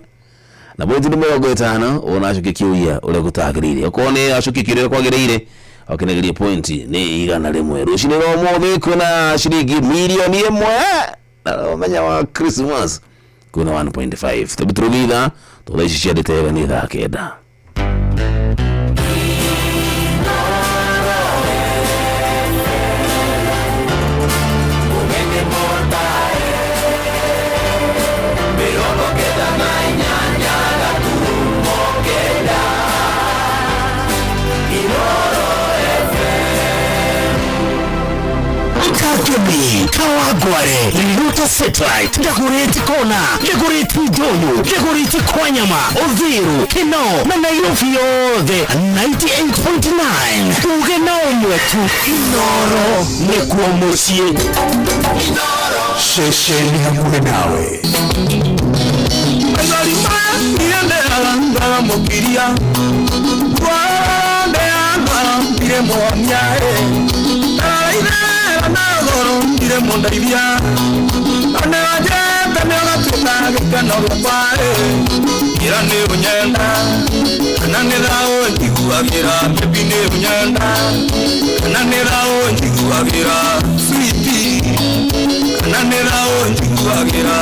na bondi ni 50 onacoke kiuya ule gutagirire okone acoke kirire kwagirire okinegeria point ni igana rimwe rucini ro mothe kuna shilingi milioni 1 na menya wa Christmas kuna 1.5 tabitruliza tulaishi cia detega ni thaa kenda. Kawagware, Luta Satellite, Dagoretti Kona, Dagoretti Doyo, Dagoretti Kwanyama, Oviru, Kino, na Nairobi yothe 98.9. Tuge na umwetu Inoro nikuo mucie. Inoro shesheni hamwe nawe. Azalima niende alanga mokiria Wande anga mbire mwamyae Aina nagoro mbire mondaivia Ane wajeta neogatuna gikano gapare Ira ni unyenda Ananirao njiguagira Mebi ni unyenda Ananirao njiguagira Sweetie Ananirao njiguagira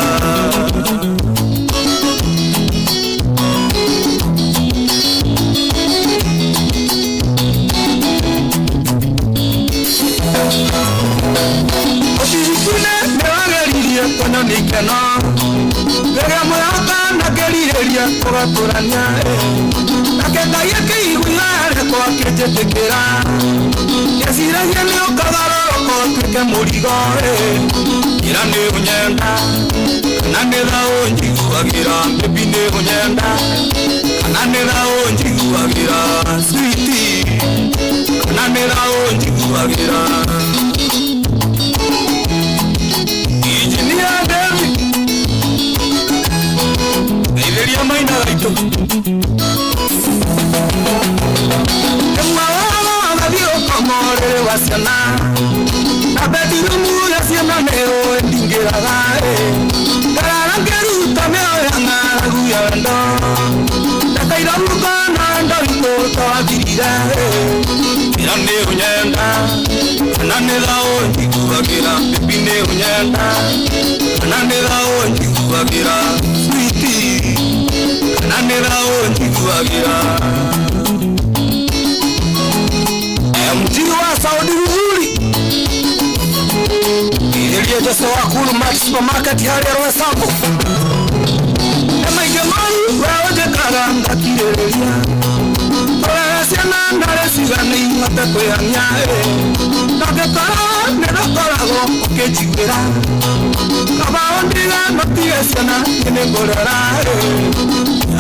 tũgatũrania nake Ngai akĩiguire kwa kĩnjĩtĩkĩra ngeciragia nĩ ũkagarũrũka ũtuĩke mũrigo ira nĩ ũnyenda kana nĩ thaũ njiguagĩra baby nĩ ũnyenda kana nĩ thaũ njiguagĩra sweetie kana nĩ thaũ njiguagĩra Engineer David Naitheria maina gaitũ Kamorere wa ciana na bedroom ya ciana nĩyo ndingĩraga ngarara ngĩruta mĩoyo ya ng'aragu ya wendo ndakairamuka na ndoritũ twathirire ira nĩ ũnyenda kana nĩ thaũ njiguagĩra baby nĩ ũnyenda kana nĩ thaũ njiguagĩra sweetie kana nĩ thaũ njiguagĩra Mjini wa Saudi vizuri Idilia jasa wakulu Max Supermarket hali ya roe sambo Ema igemani wewe kaga mdakirelia Tolesia nandare sigani Mateko ya nyae Nakekara nedakorago Okejiwera Kaba ondiga notiyesiana Kine gorera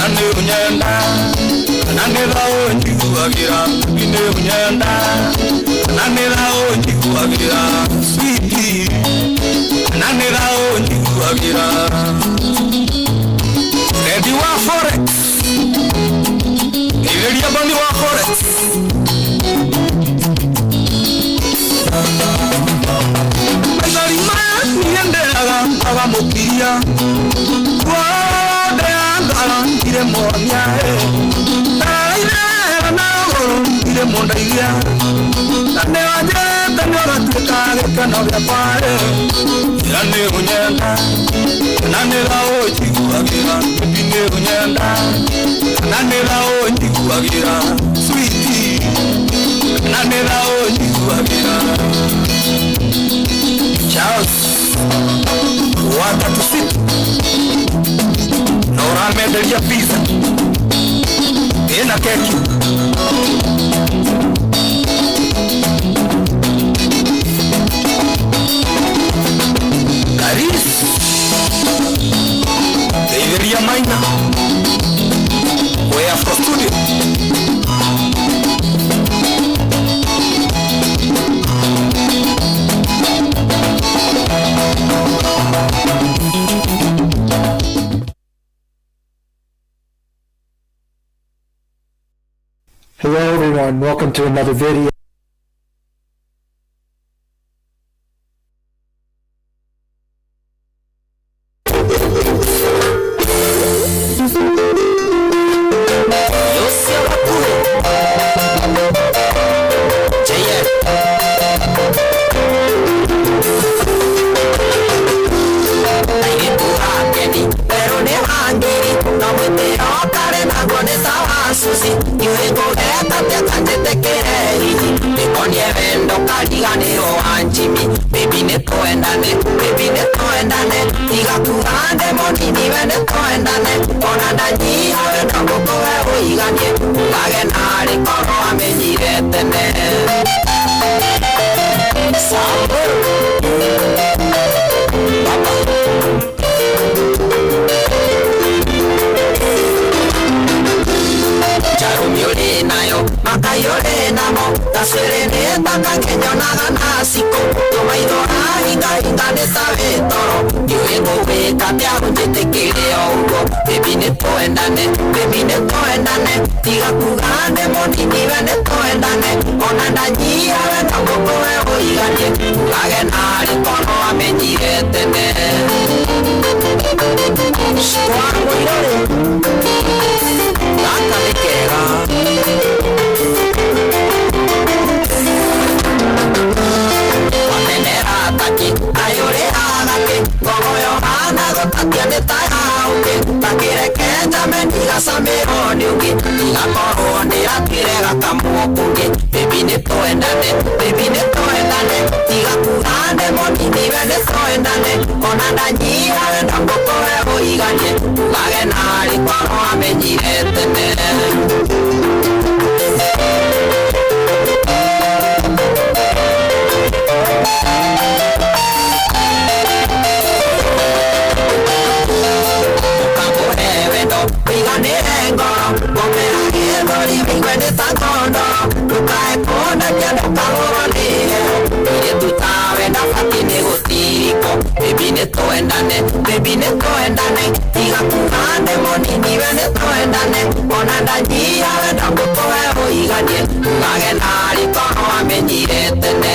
Ane unyenda Nane thaũ njiguagĩra Ine ũnyenda Nane thaũ njiguagĩra Sweetie Nane thaũ njiguagĩra Ready wa Forex Iveria bandi wa Forex Maigari maya nienderaga Agamukiria Wode angala Ire monia Ire mondagia Nane wajeta nyoratuika Gekano vya pare Nane unyenda Nane thaũ njiguagĩra Baby nĩ ũnyenda Nane thaũ njiguagĩra Sweetie Nane thaũ njiguagĩra Charles Watatu City Na ũramenderia pizza Ina keki Caris Iveria maina Way Afro Studio Hello everyone, welcome to another video. Onanda nyira wenda ngoko we uiganie Wage nari kwa amenyi baby nitoendane tiga kuhande monini we nitoendane ona ndanyia wenda ngukohe uiganie ngage nari tono amenyire tene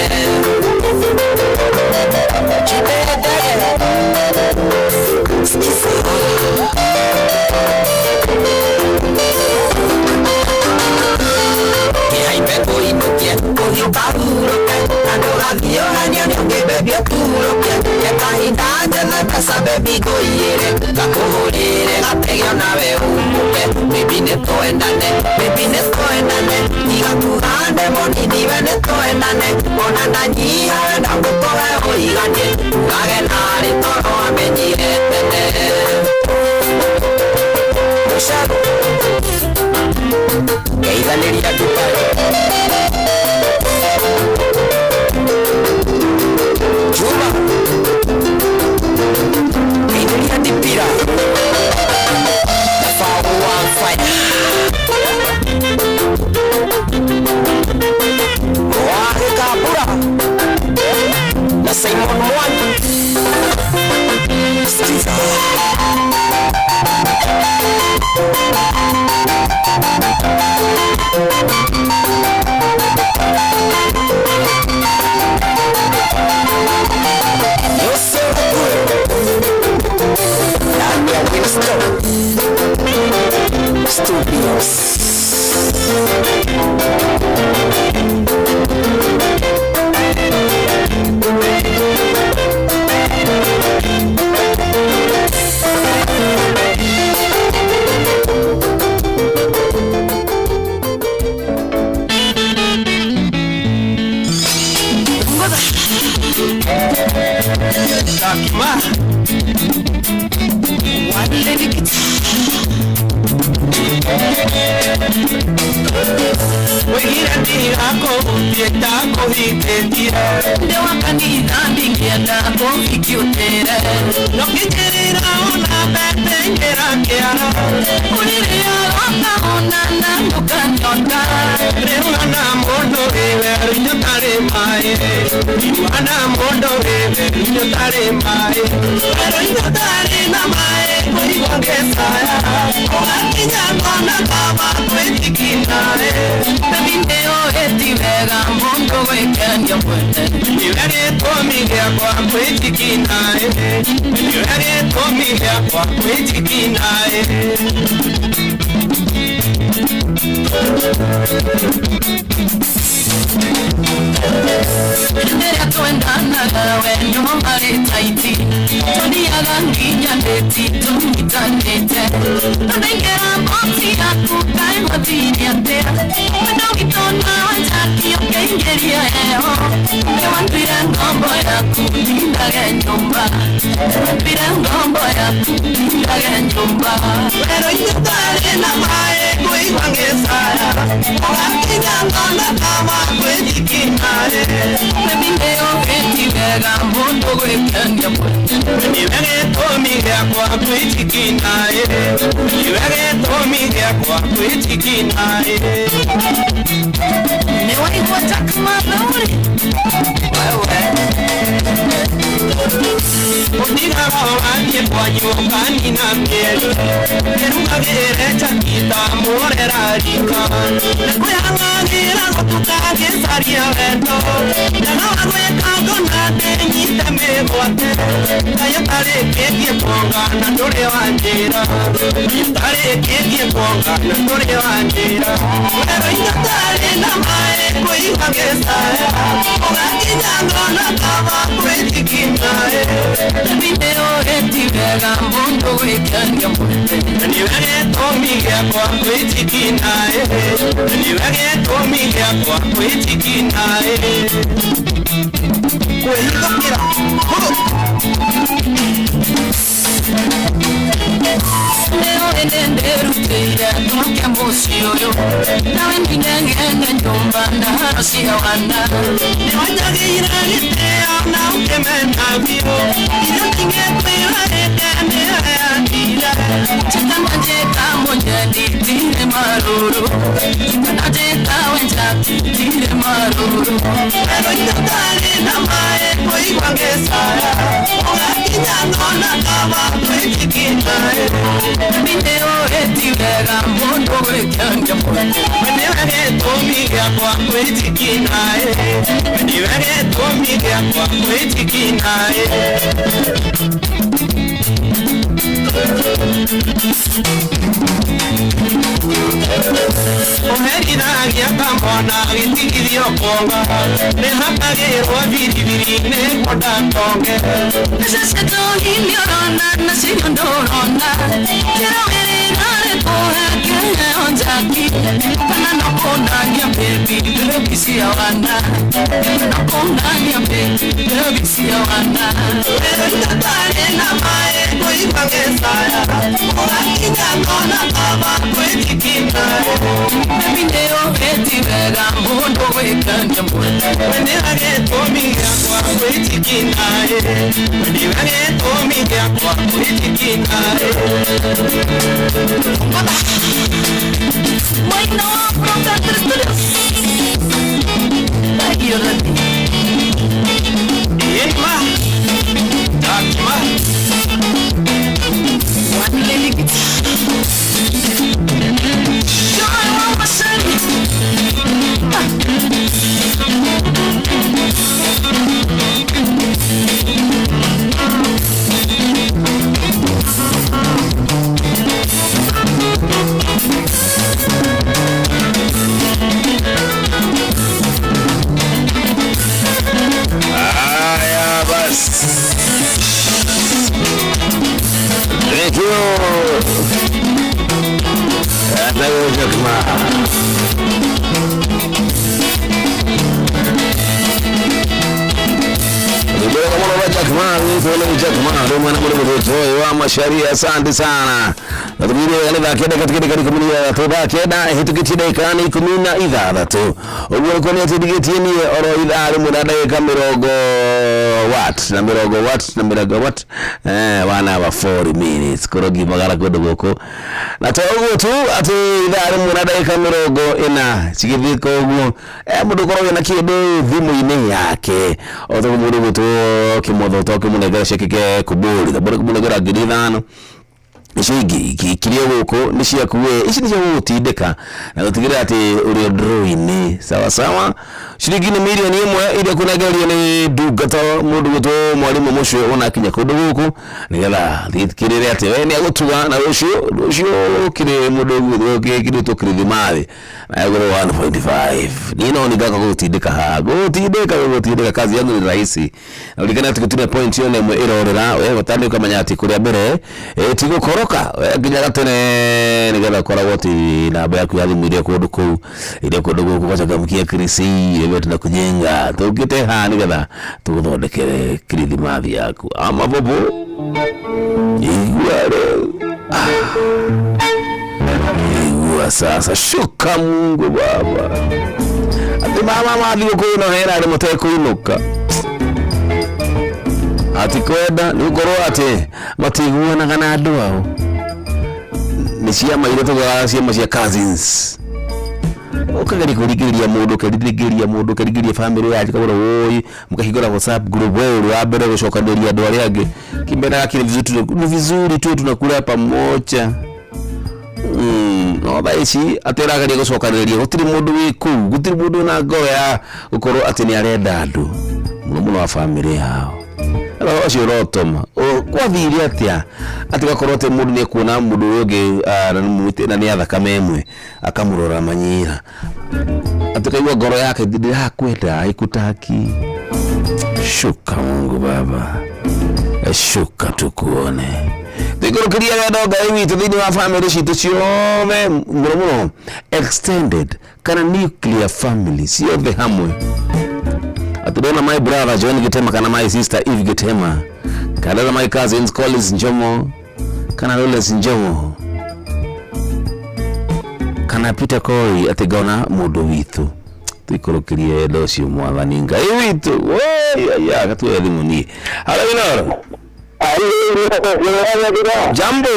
Inukie, kuhiuka uruke Nandorathio hanyo nionge baby okuruke Ekahinda na pesa baby goyire Gakuhurire gategio nawe umuke Baby nitoendane, baby nitoendane Iga kuhande monini we nitoendane Ona ndanyiha wenda ngukohe uiganie Ngage nari toro amenyire tene Musharo Geithaniria Dubai Juma Geithaniria Dipira Fawo one fight Wahe Kapura Na Simon One Stiza You're so good. Daniel Winston Studios. Takima Wale dikit Wegira dirako Pietako hiketira Dewa kanina Dingienda Konfikiutere Nokicherira Ona betengera Kiara Uniria Oka Onana Nukanyota Rewana Mondo Ewe Rinjotare Mae Iwana Mondo Ewe Rinjotare Mae Rinjotare na Mae Koi Wangesaya Ogakinya Kona Kama Kweti Kinae Nabindeo Eti Vega Mondo Wekanya Mwete Niwere Tomigea Kwa Kweti Kinae Niwere Tomigea Kwa Kweti Kinae Ndera tuendana nawe nyumari taiti Toni aganginya neti tumitanete Nengera moti aku kai motini atera Wendo kitona wanjaki okengeria eo Newandwira ngombo yaku ndindage nyumba Newandwira ngombo yaku ndindage nyumba Pero inyutare na mae kuiwangesaya Ogakinya ngona kama kwejikinae Nebindeo eti vega mondo kwekanya mwete Nivege tomigea kwa kwejikinae Nivege tomigea kwa kwejikinae Niwai watakma bauri Wewe Udira wawanye kwa nyokani na mielu Neruga vere chakita more rarika Nekuyang'angira kutukage saria vendo Nanawarweka gonate nyite megwate Kaya tare kekie ponga na ndore wanjira Tare kekie ponga na ndore wanjira Pero inyatare na mae kuiwangesaya Ogakinyangona kama kwejikinae Nebindeo eti vega mondo wekanya mwete Nivege tomigea kwa kwejikinae Nivege tomigea kwa kwejikinae Kwehikokira Hugo Neo enenderuteira Tumakia mbosi yoyo Nawe ndingenge nyumba Naharosia wana Neo njagira gitea Na ukemena vio Iyo ningekwira ekene ayandira Chitama jeka monjani Tire maruru Chitana jeka wenjaki Tire maruru Pero inyotare na mae Koi wangesaya Ogaki Wakinyang'ona kama kwitikina Mineo etiwega mondo wekanja Menewege tomiga kwa kwitikina Menewege tomiga kwa kwitikina Omeginagia kambona witigirio konga Nehakagirwa biribiri nekodatonge Neseseto hiliorona nasiyondorona Kirogerigare koheke onjaki Kana nokondagia baby Bebisia wana Nokondagia baby Bebisia wana Tatare na mae Koimagesaya Wakinyang'ona kama kwitikina Mineo etiwega mondo wekanja Menewege tomiga kwa kwitikina Menewege tomiga kwa kwitikina Bueno, pronto Studios Aquí Orlando Yekma Takma One lady Thank you. Masharia, asante sana. Natumire kanitha kenda katika kumuni ya toba kenda hitukitide kana 16 ubwo ko ne tidigeti ni oro idari mudada ka mirogo watt na mirogo watt wana wa 4 minutes korogi magala kodogoko na togo tu ati idari mudada ka mirogo ina chigithiko ubwo mudu koroge na kido thimu ine yake oto mudu tu kimotho to kimunegera shekike kuburi tabora kimunegera gidithano Shigi kikiria guko nishia kuwe ici nije gutindika na gutigira ati uri drawing sawa sawa shiringi ni milioni 1 ile kunegerio ni dugata mundu guto mwalimu musho ona kinya kundu guku nigetha thikirire ati we ni agutuga na rucio kire mundu guto kire to kirimathi na yagoro 1.5 nino ni gaka gutindika ha gutindika kazi yangu ni rahisi na ulikana ati kutume point yone irorera we gutandi ukamanya ati kuria mbere tigo koroka ginya gatene nigetha kora woti namba yaku ya thimu ile kundu ku ile kundu ku kwacha kamkia krisi ile tuna kujenga tukite ha nigetha tuguthondekere krithimathi yaku ama bobo igwa sasa shuka Mungu baba ati mama mathi kuino hera ni muteko inuka ati kwenda nukoro ati matiguana kana andu ao ni ciama ile tugaga ciama cia cousins ukageri kurigiria mundu karigiria family yaje kabura woi mukahigora WhatsApp group wewe wa mbere gucokanĩria andu aria angi kimbera kile vizuri tu tunakula pamoja no baici ateragaria gucokanĩria gutiri mundu wiku gutiri mundu na ngoro ya gukorwo ati ni arenda andu muno wa family yao ala ocio rotoma kwa thiri atia ati gakorwo te mundu ni kuona mundu ungi na ni athakame imwe akamurora manyira ati kaigwa ngoro yake ndirakwenda ikutaki shuka Mungu baba shuka tukuone Tukurukiria wedoga hivi tudini wa family shitu chiome muno extended kana nuclear family sio the hamwe atudona my brother John Gitema kana my sister Eve Gitema kana my cousins Collins Njomo kana Lawrence Njomo kana Peter Koi atigona mudu witu tuikurukirie docio mwathani ngai witu ya gatu elimu ni hala binoro jambo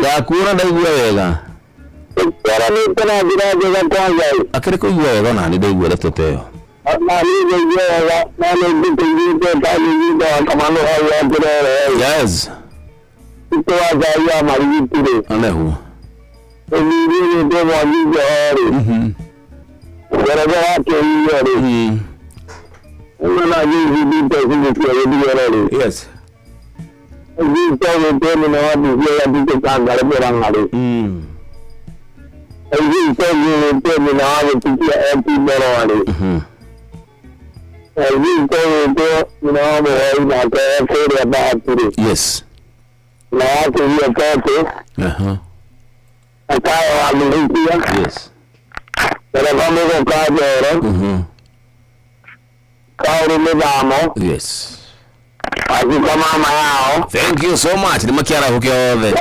yakura ndaigua wega akiri kuigua wega na ni ndaigua retoteo Yes. Alehu. Yes. Yes. Yes. Yes. Thank you so much. Ni makiara hukiove.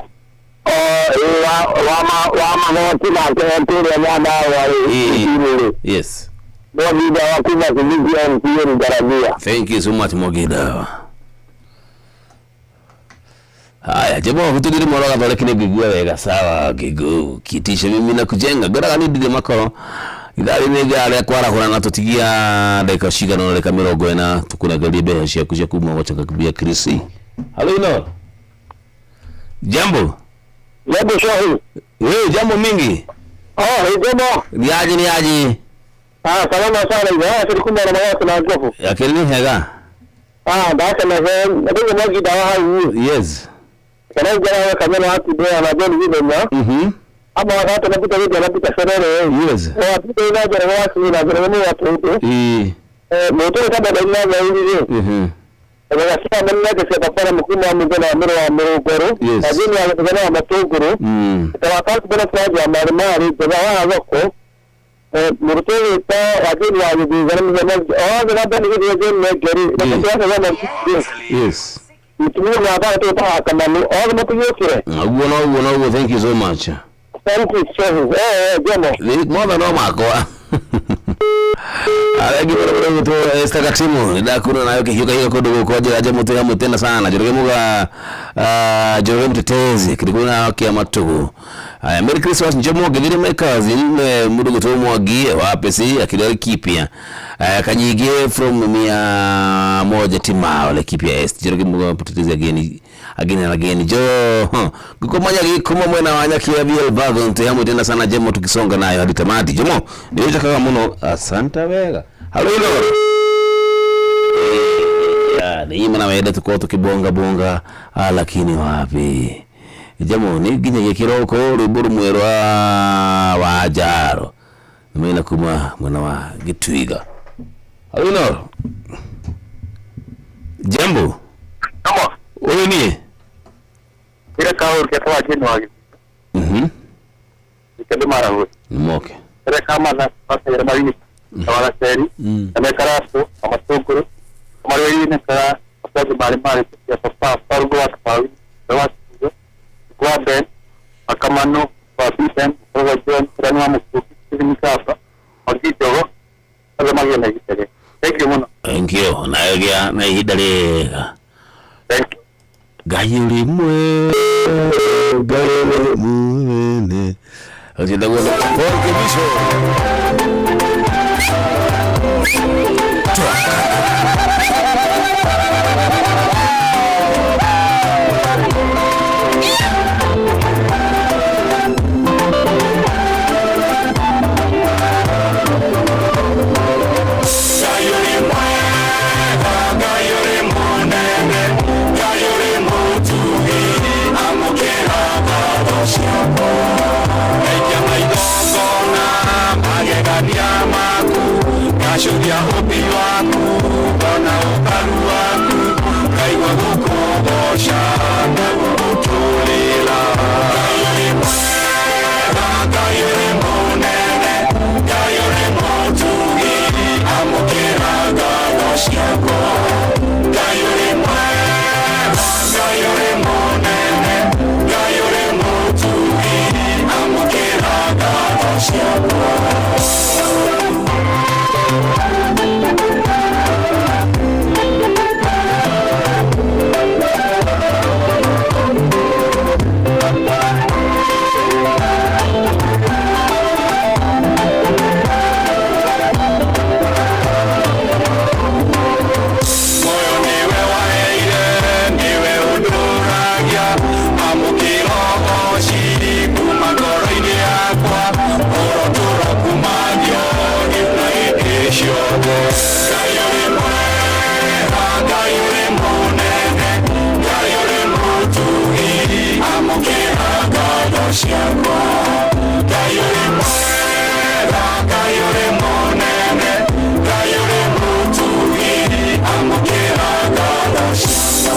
Yes. Thank you so much Mogida. Haya, jamaa hutudiri moroga pale kile gigua wega sawa gigu kitisha mimi na kujenga gora ni dide makoro idari nega ale kwara kuna natutigia dakika shika na dakika 40 tukuna galibe hashia kuja kuma wacha kakubia Krisi. Hello ino. Jambo. Jambo shahi. Wewe jambo mingi. Jambo. Ni aje. Salama sana hivi. Tulikumba na mawatu na ngofu. Ya kelini hega. Basi na ndio mmoja dawa. Yes. Kana jana kama watu ndio wanajua vile na. Ama watu wanapita vipi wanapita serere. Yes. Wapita ile jana watu na jana watu. Moto kama ndio na hivi. Kwa sababu mimi ndio sasa mkuu wa mjana wa Morogoro. Lakini wanataka matogoro. Tawakal kuna faji ya marmari kwa wako. Murtele ta wajin wa jizana mzama na bani hiyo ne gari. Yes. Thank you so much. Thank you so much. No mako. Alagi bora to esta katimu da kuna nayo kihuka kodo kwa jaje moto ya mutenda sana jorge muga jorge mtetezi kilikuna kia matugu. Merry Christmas njemo gidire mekazi mudugo to mwagie wapesi akidari kipia kanyigie from 100 tima wale kipia est jorge muga mtetezi again jo kukomanya gikuma mwena wanya kia BL Wagon to ya mutenda sana jemo tukisonga nayo hadi tamati jemo ndio kaka muno asanta wega. Hello Lord. Ni mana weda tuko tukibonga lakini wapi jamo ni ginye kiroko ruburu mwerwa wa jaro mimi kuma mwana wa Gitwiga. Hello Lord. Jambo. Wewe ni ile kaur ke kwa jini wagi. Ikado mara huo. Moke. Ile kama na pasa ya marini. Tawala seri. Ame karasto ama sokoro. Kama wewe ni kara kwa mali ya papa pargo wa kawi. Dawa kwa ben akamano kwa bisen kwa john ranwa mkuki nikapa. Ogito kama yeye anajitele. Thank you mno. Thank you. Na yogia na hidale. Thank you. Gayuri mwe Así bueno. Porque bicho. Kashudia upi waku, bona ukalu waku, kaiwa kukobosha, utulila. Kayore monene, kayore motugi, amukira gadoshiako. Kayore monene, kayore motugi, amukira gadoshiako. ciakwa Ngai ũrĩ mwega Ngai ũrĩ mũnene Ngai ũrĩ mũtugiri amũkĩra ngatho ciakwa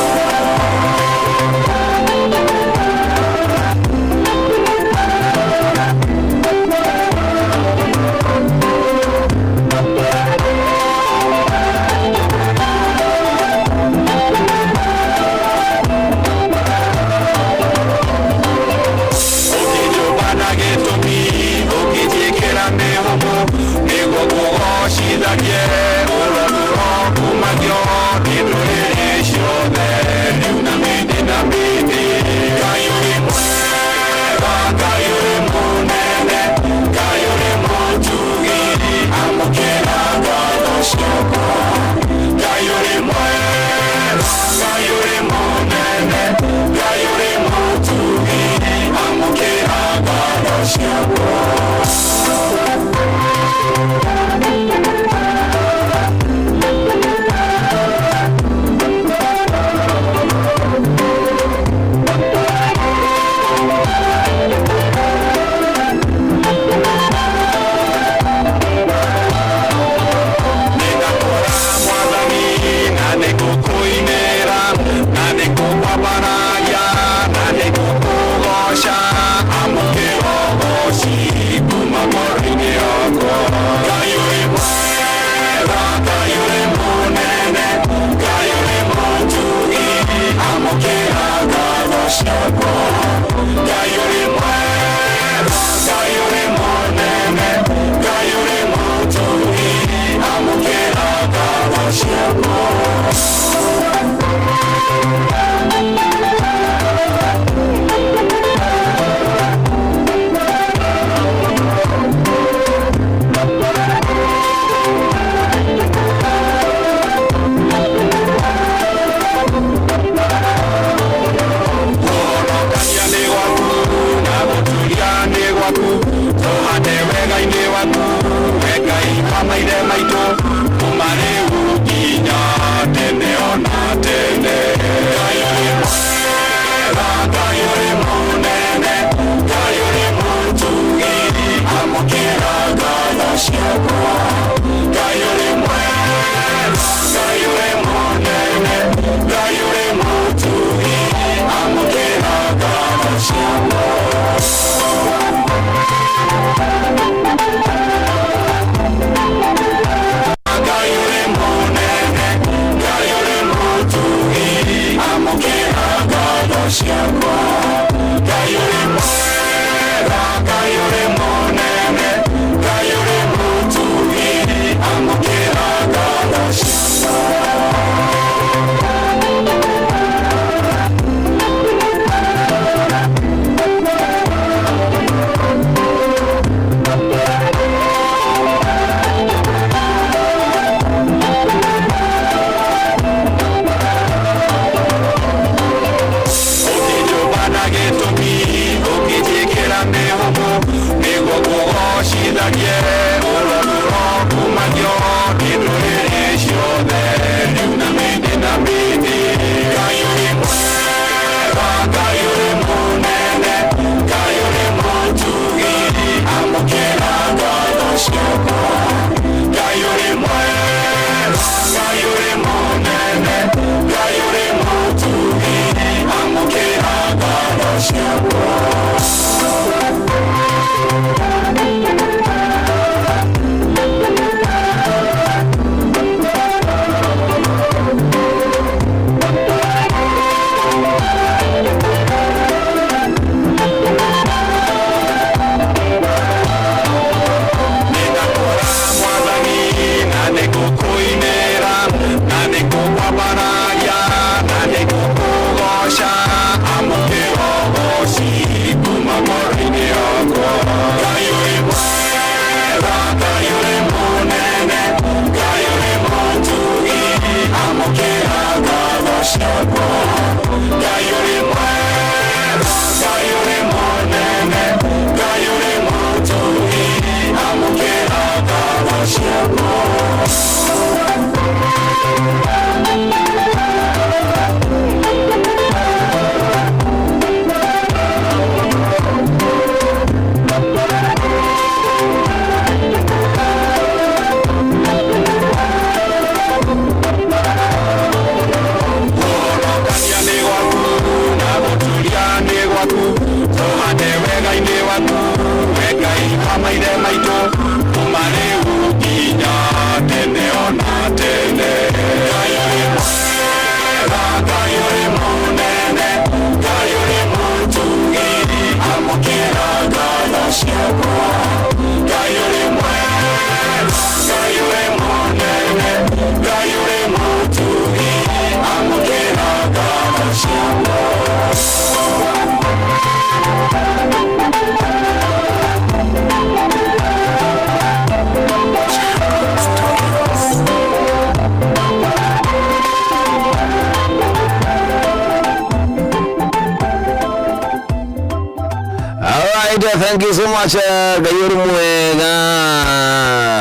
thank you so much Gayuru Mwega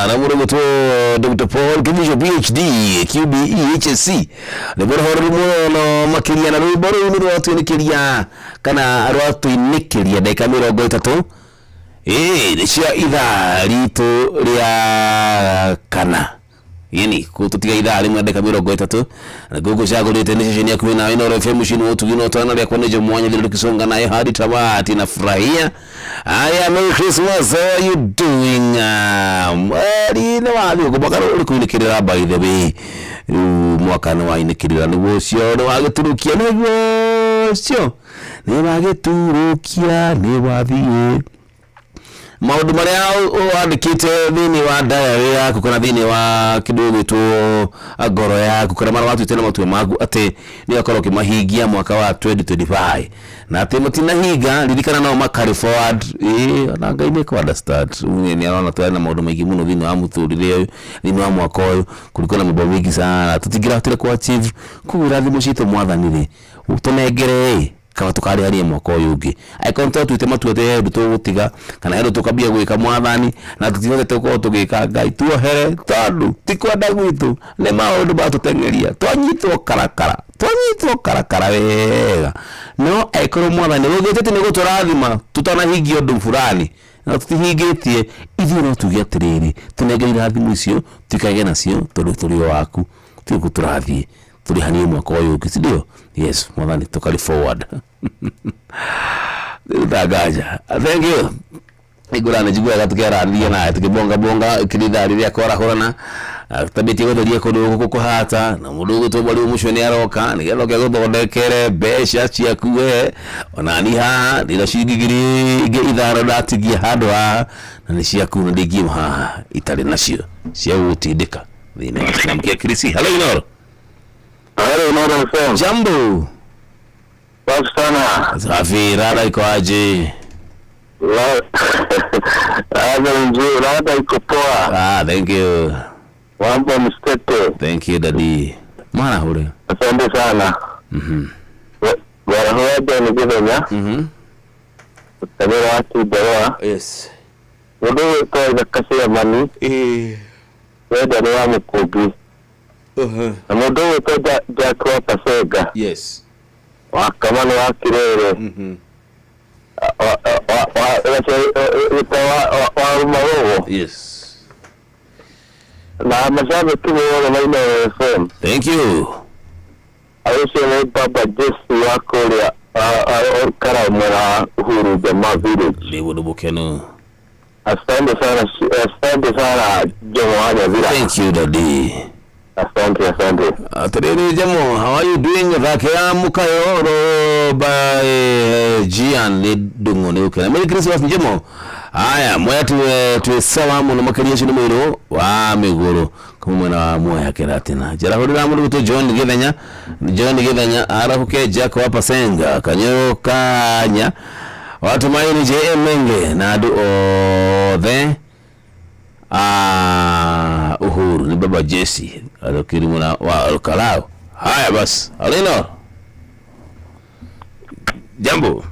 na murugutu Dr. Paul Kivisho PhD QBE HSC ne bora horu muno makiria na rwiboro ni watu nikiria kana rwatu nikiria dakika 30 cia ithaa ritu ria kana yini kututiga ithaa rimwe dakika 30 na gugu cagurite ni ceceni ya 10 na FM shini utugino twana ria koneje mwanya thiri tukisonga nayo hadi tamati na furahia. Aya, Merry Christmas, how are you doing? Mwari na wali ukubakara uri kuinikirira by the way mwaka na wainikirira ni wocio ni wagiturukia ni wocio ni wagiturukia ni wathie maundu maria wandikite thini wa diary yaku kana thini wa kidogo tu agoro yaku kana mara watu tena matwe magu ate ni akoro kimahigia mwaka wa 2025 na ate mutina higa lirikana nao makari forward na ngaime kwa understand ni anaona tu na maundu maingi muno thini wa muthurire thini wa mwaka uyu kuliko na mambo mingi sana tutigira tule ku achieve kuwira mucito mwathanire utonengere kama tukari hari mwako yugi I contact with matuete nduto gutiga kana hero tukabia gwika mwathani na tutinote tuko tugika ngai tuohere tondu tikwenda gwitu ne maundu batutengeria twanyitwo karakara wega no aikoro mwathani wogete ni guturathima tutanahingio ndu fulani na tutihingitie ithuĩ no tuge atiriri tunengeire rathimu icio tukage nacio tondu turi waku tuguturathie turihanie mwako yugi sindio yes mwathani tukari forward Dagaja. Thank you. Igurana jigwa gatukera ndia na tukibonga kirida ria kora horana. Tabiti godoria kodo kuko hata na mudugu to bali umushoni aroka nigeroke gothondekere besha cia kuwe onani ha ndira shigigiri ige itharo datigia handu ha na ni cia kuna ndigi ha itari nacio cia utindika thine namkia Krisi. Hello Inoro. Hello Inoro FM. Jambo. Sana. Safi, rada iko aje? Rada nzuri, rada iko poa. Thank you. Mambo mstete. Thank you daddy. Mwana hule. Asante sana. Bwana hoja ni gidenya. Tabira watu dawa. Yes. Wewe kwa kasi ya mani. Wewe ni wa mkugi. Na mdogo kwa Jacob Pasega. Yes. Wakamani wa kirere yes na mashabiki wao maina FM. Thank you. Aisha baba Jesse wako ya Karamara Uhuru Jamaa Village Lewo Bukeno. Asante sana Jomo Villa. Thank you daddy. Asante. Atere Jamo, how are you doing? Rakia Mukayoro by Gian Lidungo Nuka. Merry Christmas Jamo. Aya, moya tuwe sawa muna makariya shinu mwiro wa miguru kumuna wa moya keratina. Jara hudura mulu kutu John Githanya arahuke Jack wapa senga kanyo kanya watu maini J.M. Menge na adu the Uhuru ni baba Jesse alokiri muna wa alkalao. Haya bas alino Jambo.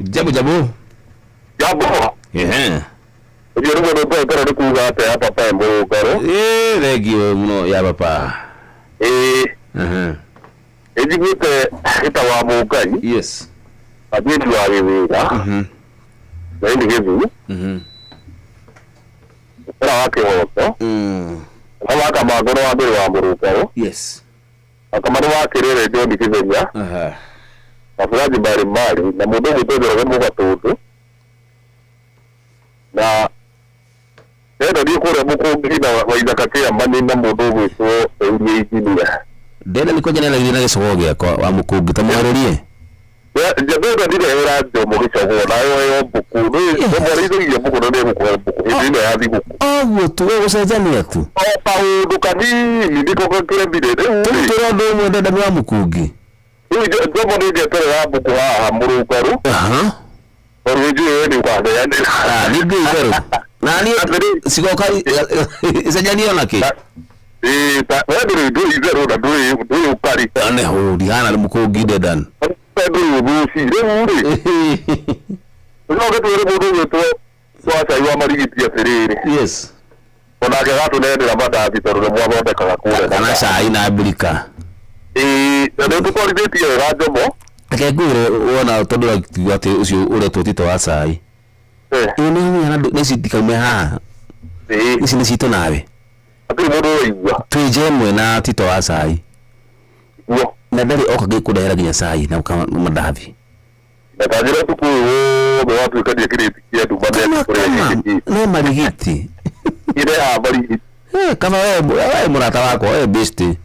Jambo. Ujue ndio kwa kuuga hapa pa mbogaro. Regio mno ya papa. Ejibute itawa mbogani. Yes. Abidu wa wewera. Ndio hivi. Era wake wote. Kama kama magoro wa mbere wa mbogaro. Yes. Kama ni wake rere ndio ndikizenya. Wafuraji mbalimbali na mudogo mtoto wa mtoto na ndio kule mko ngina waidakatia mani na mudogo so ngiyidia dela liko jana la lina gesoge kwa wa mukugi tamwererie ya jabega ndile era ndio mugicha go na yo buku no morizo ya buku no ne buku ndile ya biku tu wewe usajania tu paudu kani ndiko kwa kile bidede toro ndo mwenda da wa mukugi hiyo ndio ndio toro ya buku ha murugaru Orujue ni kwa ndani. Nigo zero. Nani sikoka isajania nake. Wewe ndio zero na ndio ukari. Ane ho diana mukugi dedan. Ndio busi ndio. Unoge tuwe mundu witwo twaca iwa marigiti atiriri. Yes. Onake gatunendera mandathi tondu ni mwathondekaga kure kana cai na Amerika. Na ndio tũtwarithitie wega Njomo. Reke ngwĩre wona tondu ũratuga atĩ ũcio ũretwo Tito wa cai. Nĩ citikaume haha. Ici nĩ citũ nawe. Hatirĩ mũndũ ũraigua. Twĩnje ĩmwe na Tito wa cai. Na ndarĩ oka gĩkũndehera nginya cai na mandathi. Na kanjĩra ũtukũ ũyũ watuĩka ndiakĩrĩti kĩndũ mandete kũrĩa no marigiti. Ire ha marigiti. Kama wewe mũrata wakwa wewe besti.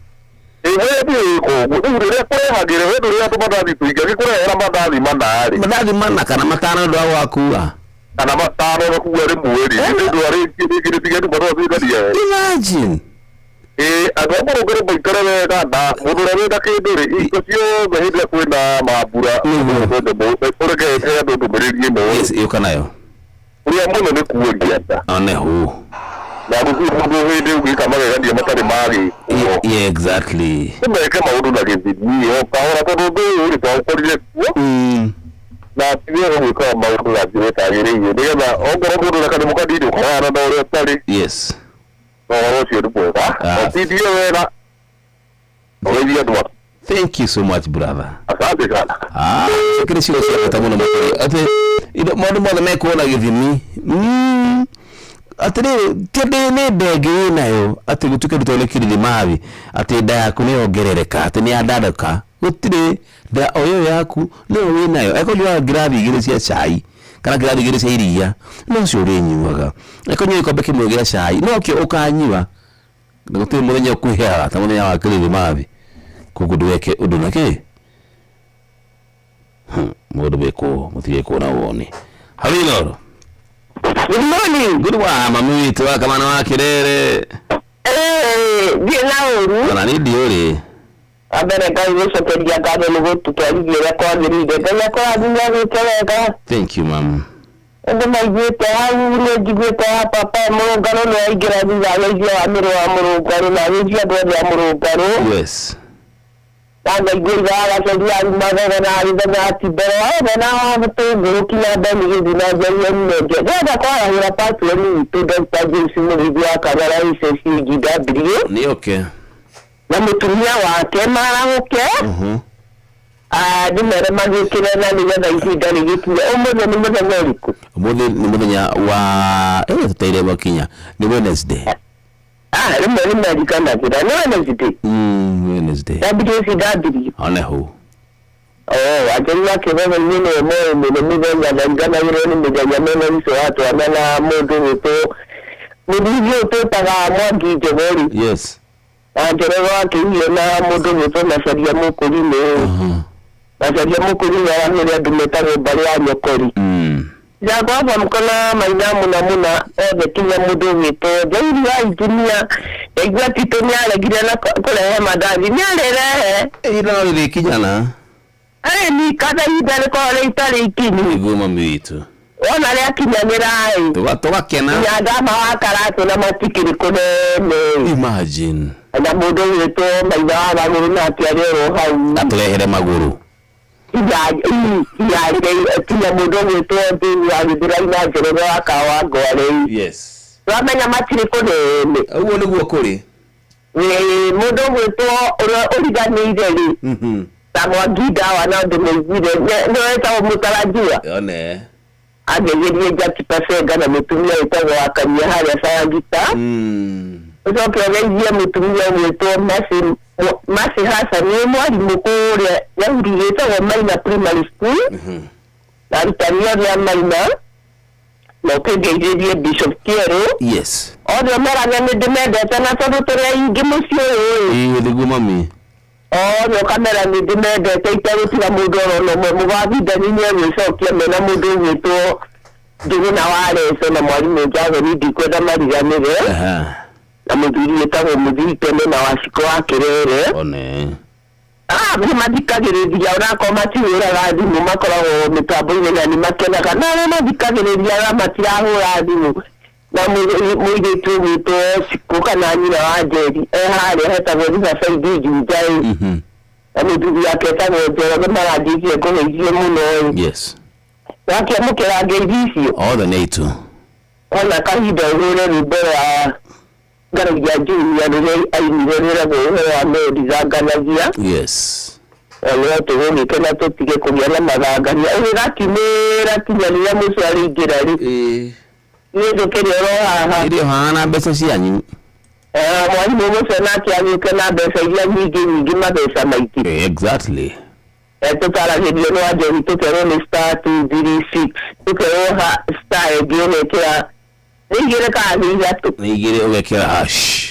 Mandathi mana kana matano ndo wakua. Kana matano wakua rimwe Imagine. Agora ngoro baikara wega na mundu wega kinduri icio behinde kwina mabura urege ndo ndumiririe mo. Yes, yuka nayo. Uria muno ni kuoria nda. One hu. Na mundu hindi ugika magegania matari magi. Yeah, exactly. Tumeke maundu na githimi okahora tondu uri twakorire kuo. Na tiwe gwika maundu na njira tagiriire nigetha ongoro mundu na kandu mukadidi ukahana na uria tari. Yes. Thank you so much, brother. Asante sana. Kile sio sio tamu na mtu. Ate ilo mwandu mwana mekuona githimi. Ate tende ne bege nayo. Ate gutuke bitole kiri mavi. Ate da yaku ne ogerereka. Ate ni adadaka. Gutire da oyo yaku leo we nayo. Eko jwa gravi gire cia chai. Kana gravi gire cia iria. No cio renyuaga. Eko nyo ikombe kimwe gya chai. No kyo ukanyiwa. Ngotire muthenya kwihara ta muthenya wa kiri mavi. Kugudweke undu nake. Mundu beko mutire ko na woni. Halino. Good morning. Good wa mami witu kama na wakirere. Bila uru. Kana ni diori. Abere kai weso kedia kade lugo tutwaligira kwa diride. Kaya kwa dunia weteweka. Thank you, ma'am. Ndo maigwete hawo jigwete papa murugano no aigira biza lejo amiro amurugano na lejo ndo amurugano. Yes. Anga igwira ala sedia magana na alibana tibero na mtu gurukia ndani hizi na jariya mmoja. Ndio kwa hira patu ni tudenta jinsi mwidia kamera hii CGW. Ni okay. Na mutumia wake marahuke. Ndimere magikire na nigetha ihinda rigikinya umuthi ni muthenya uriku. Umuthi ni muthenya wa tutaire wakinya ni Wednesday. Rimwe rimwe kira ni Wednesday. Wednesday. WCW. One hu. Ajenda kibebe nyine mo muthenya na ngana yire ni muthenya mena iso watu amena mundu witu. Mudivyo tutaga mwangi jogori. Yes. Anjerewa kiyo na mundu witu masadia mukuri ni. Masadia mukuri ya mire dumetaro bali ya nyokori. Ya kwa mkona maina muna ode kinya mundu witu. Jairi ya itumia egwa titonia alegire na kole madadi ni alere. Ila ile kijana. Ni kada idale ko le itali ikini. Igoma mitu. Ona le akinyamira ai. Tugakena. Ya dama wakarato na matikiri kone. Imagine. Na mundu witu maina abaguru na tiarero hau. Aturehere maguru. Ya mundu witu ndi ya bidira ina jerero akawa ngware. Yes. Wamenya matiri kone. Uwo niguo kuri. Mundu witu uriganire ri. Tamwagida wana ndimezire. No eta umutarajia. Yone. Agejerie jati pasega na mutumia itago akanya hali asayagita. Uso kiogezia mutumia wetu masi hasa ni mwalimu kule yangi itago Maina Primary School. Na alitania ya Maina. Na ukegejerie Bishop Kiero. Yes. Odo mera ngene demede tana todo tore ingi musio. Digo mami. No kamera ni demede teitero tira mudoro no mugabi dani yeso kemena mudu wetu duguna wale so na mwalimu jago ni dikoda mariganire. Na mudiri etago mudiri tene na wasiko akirere. One. Madikagiriria urako matira gadi mu makora o mitabuni na ni makena kana na dikagiriria matira dimu. Na mwide tu wito sikuka na nina wajeri hali hata wadiza saidi jujai na mdugu yake tango jero mara dije kone jie muno. Yes. wakiamukira ngeicio othe nĩ itu ona kahinda ũhũre rwĩmbo wa Ngaragia Junior rĩrĩa ainire rwĩmbo wa Meri Zanganagia. Yes. Leo tugikena tutige kugĩa na mathangania ũgakimĩra kinyanĩra mũcari ingĩra rĩ nĩndũkĩrĩ oro haha irio haha na mbeca cianyu mwarimũ mũcio nake agĩũke na mbeca iria nyingĩ mabeca maingĩ. Exactly. Tũtaragĩrio nĩ Wanjohi tũkerwo nĩ *236 tũkerwo star ĩngĩ ũgekĩra nĩigĩrĩ kana nĩ ithatũ nĩigĩrĩ ũgekĩra hash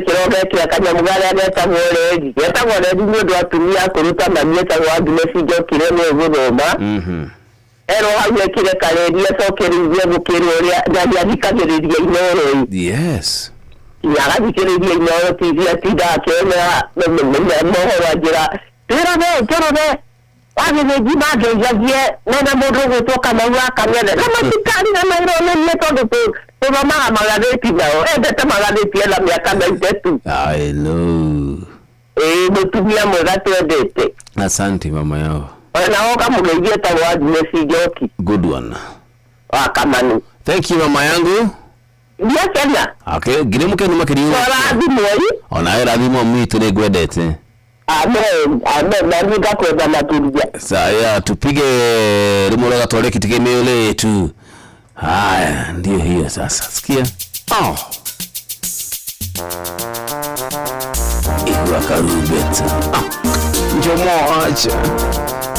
kirogekira kanyamu garia getagwo regi nĩ ũndũ atumia kũruta mami etagwo Agnes Njokire nĩ gũthoma ero hau ekire kareria cokereirie gũkĩrwo ũrĩa ndathikagĩrĩria inoro. Yes. Agathikĩrĩria inoro TV atinda akĩona mohoro njĩra tũrove wagĩthĩnji mangeithagie mena mũndũ ũgwĩtwo Kamau Akamere na matikari na mairone tondũ tũthomaga magathĩti nao endete magathĩti ena mĩaka mĩingĩ. I know. Mũtumia mwega twendete. Asante mama yao. Ona woka mũgeithie etagwo Agnes Njoki. Good one. Wa Kamanu. Thank you mama yangu. Ndia Kenya. Okay, ngire mukeni makiri. Ona era thimo mwitu nĩ ngwendete. Amen. Nani ngakwenda maturia. Saya tupige rimuraga tole kitigeme letu. Haya ndio hiyo sasa. Sikia. Iwa karubeta. Njomo acha.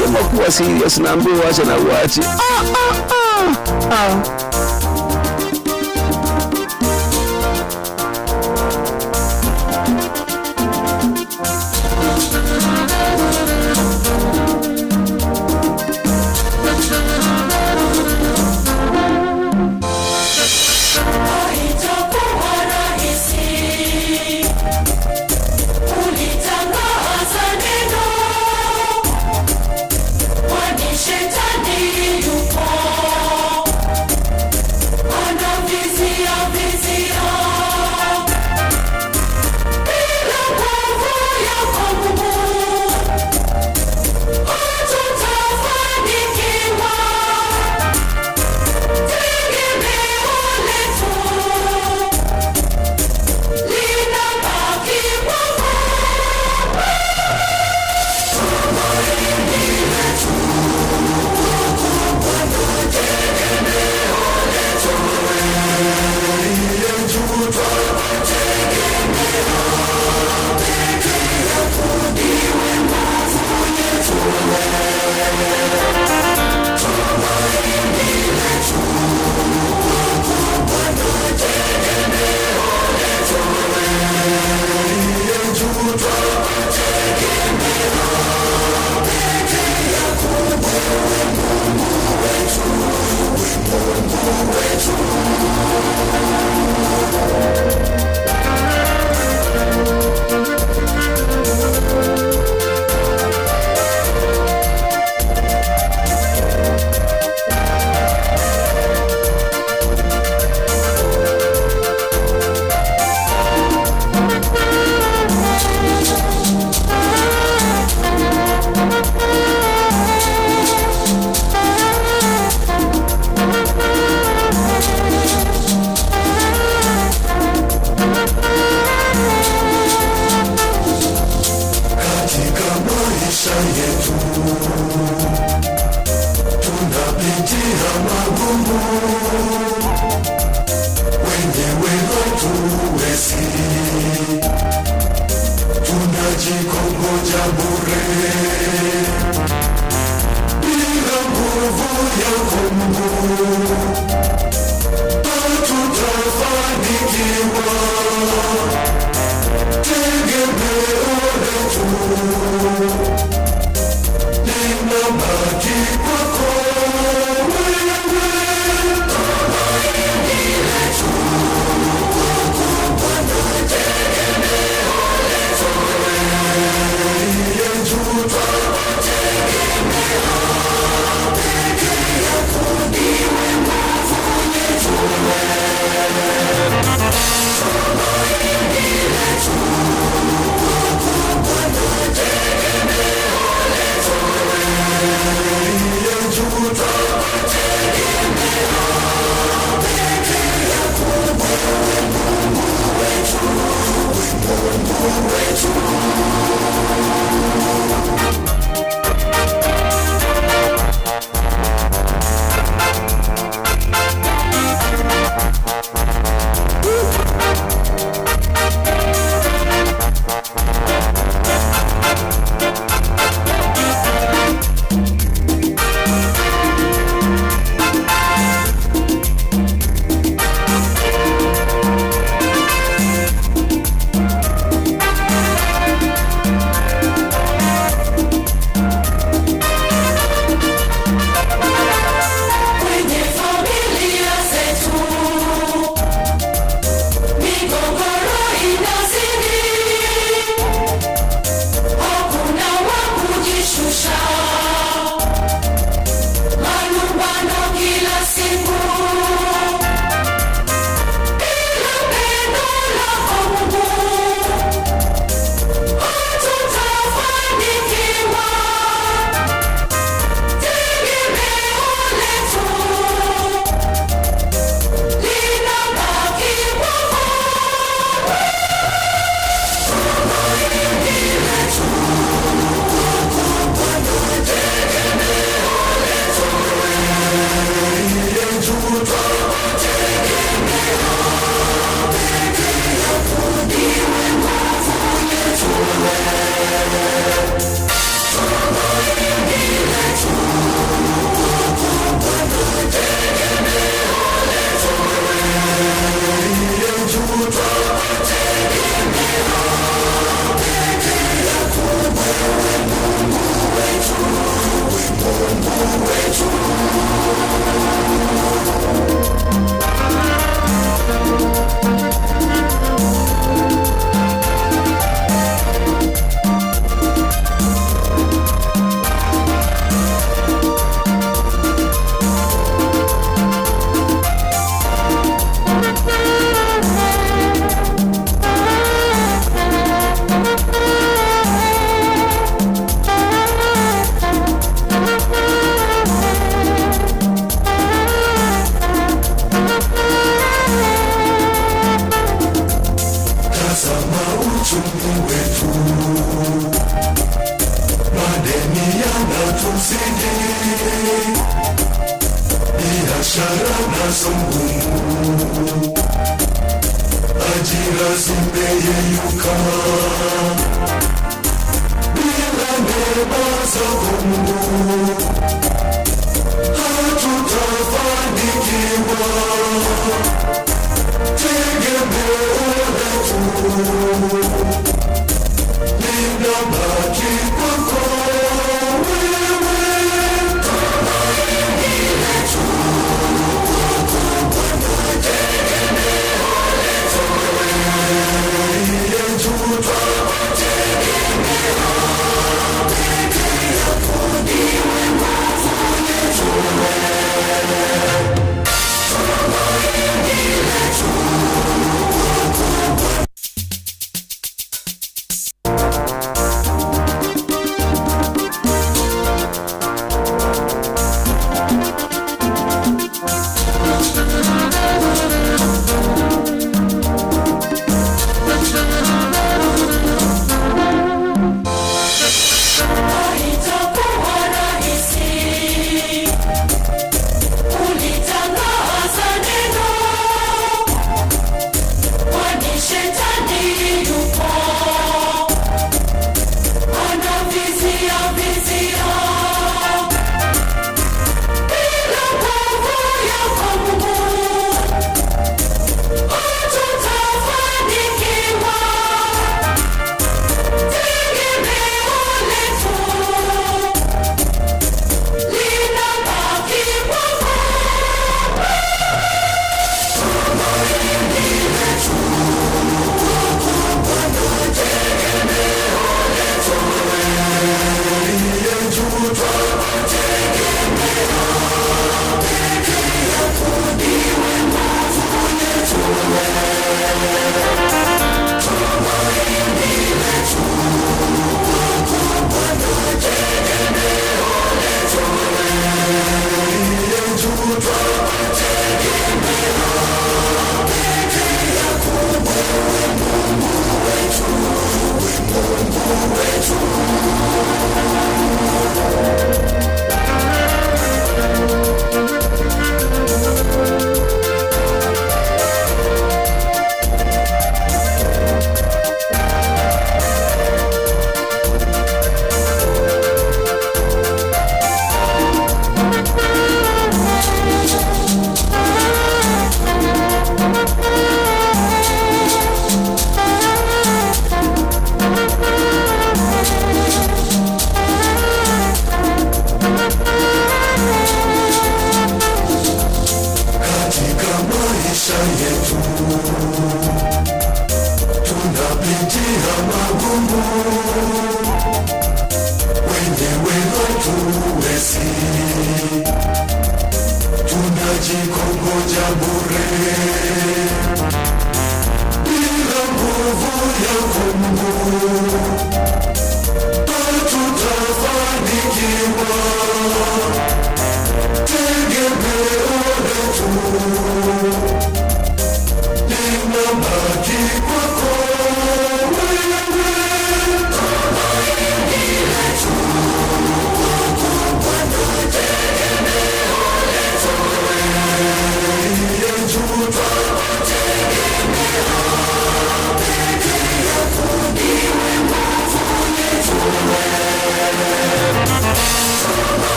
Jamaa kuwa serious na ambiwa acha na uache. za Mungu, ajira zimeyeyuka bila neema za Mungu, hatutafanikiwa. Tegemeo letu linabaki kwako wewe, tumaini letu kwako Bwana. Tegemeo letu wewe, tutakutegemea peke yako, ndiwe nguvu yetu wewe, tumaini letu kwako Bwana.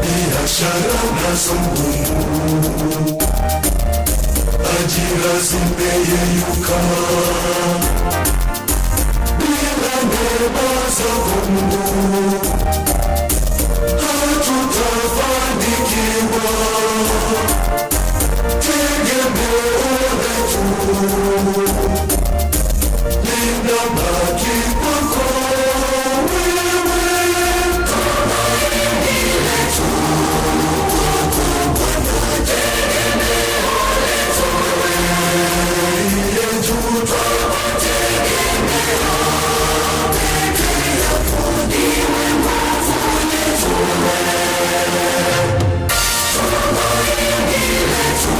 biashara nazo ngumu, ajira zimeyeyuka, bila neema za Mungu hatutafanikiwa. Tegemeo letu linabaki kwako wewe, tumaini letu kwako Bwana, tegemeo letu wewe, tutakutegemea peke yako, ndiwe nguvu yetu wewe, tumaini letu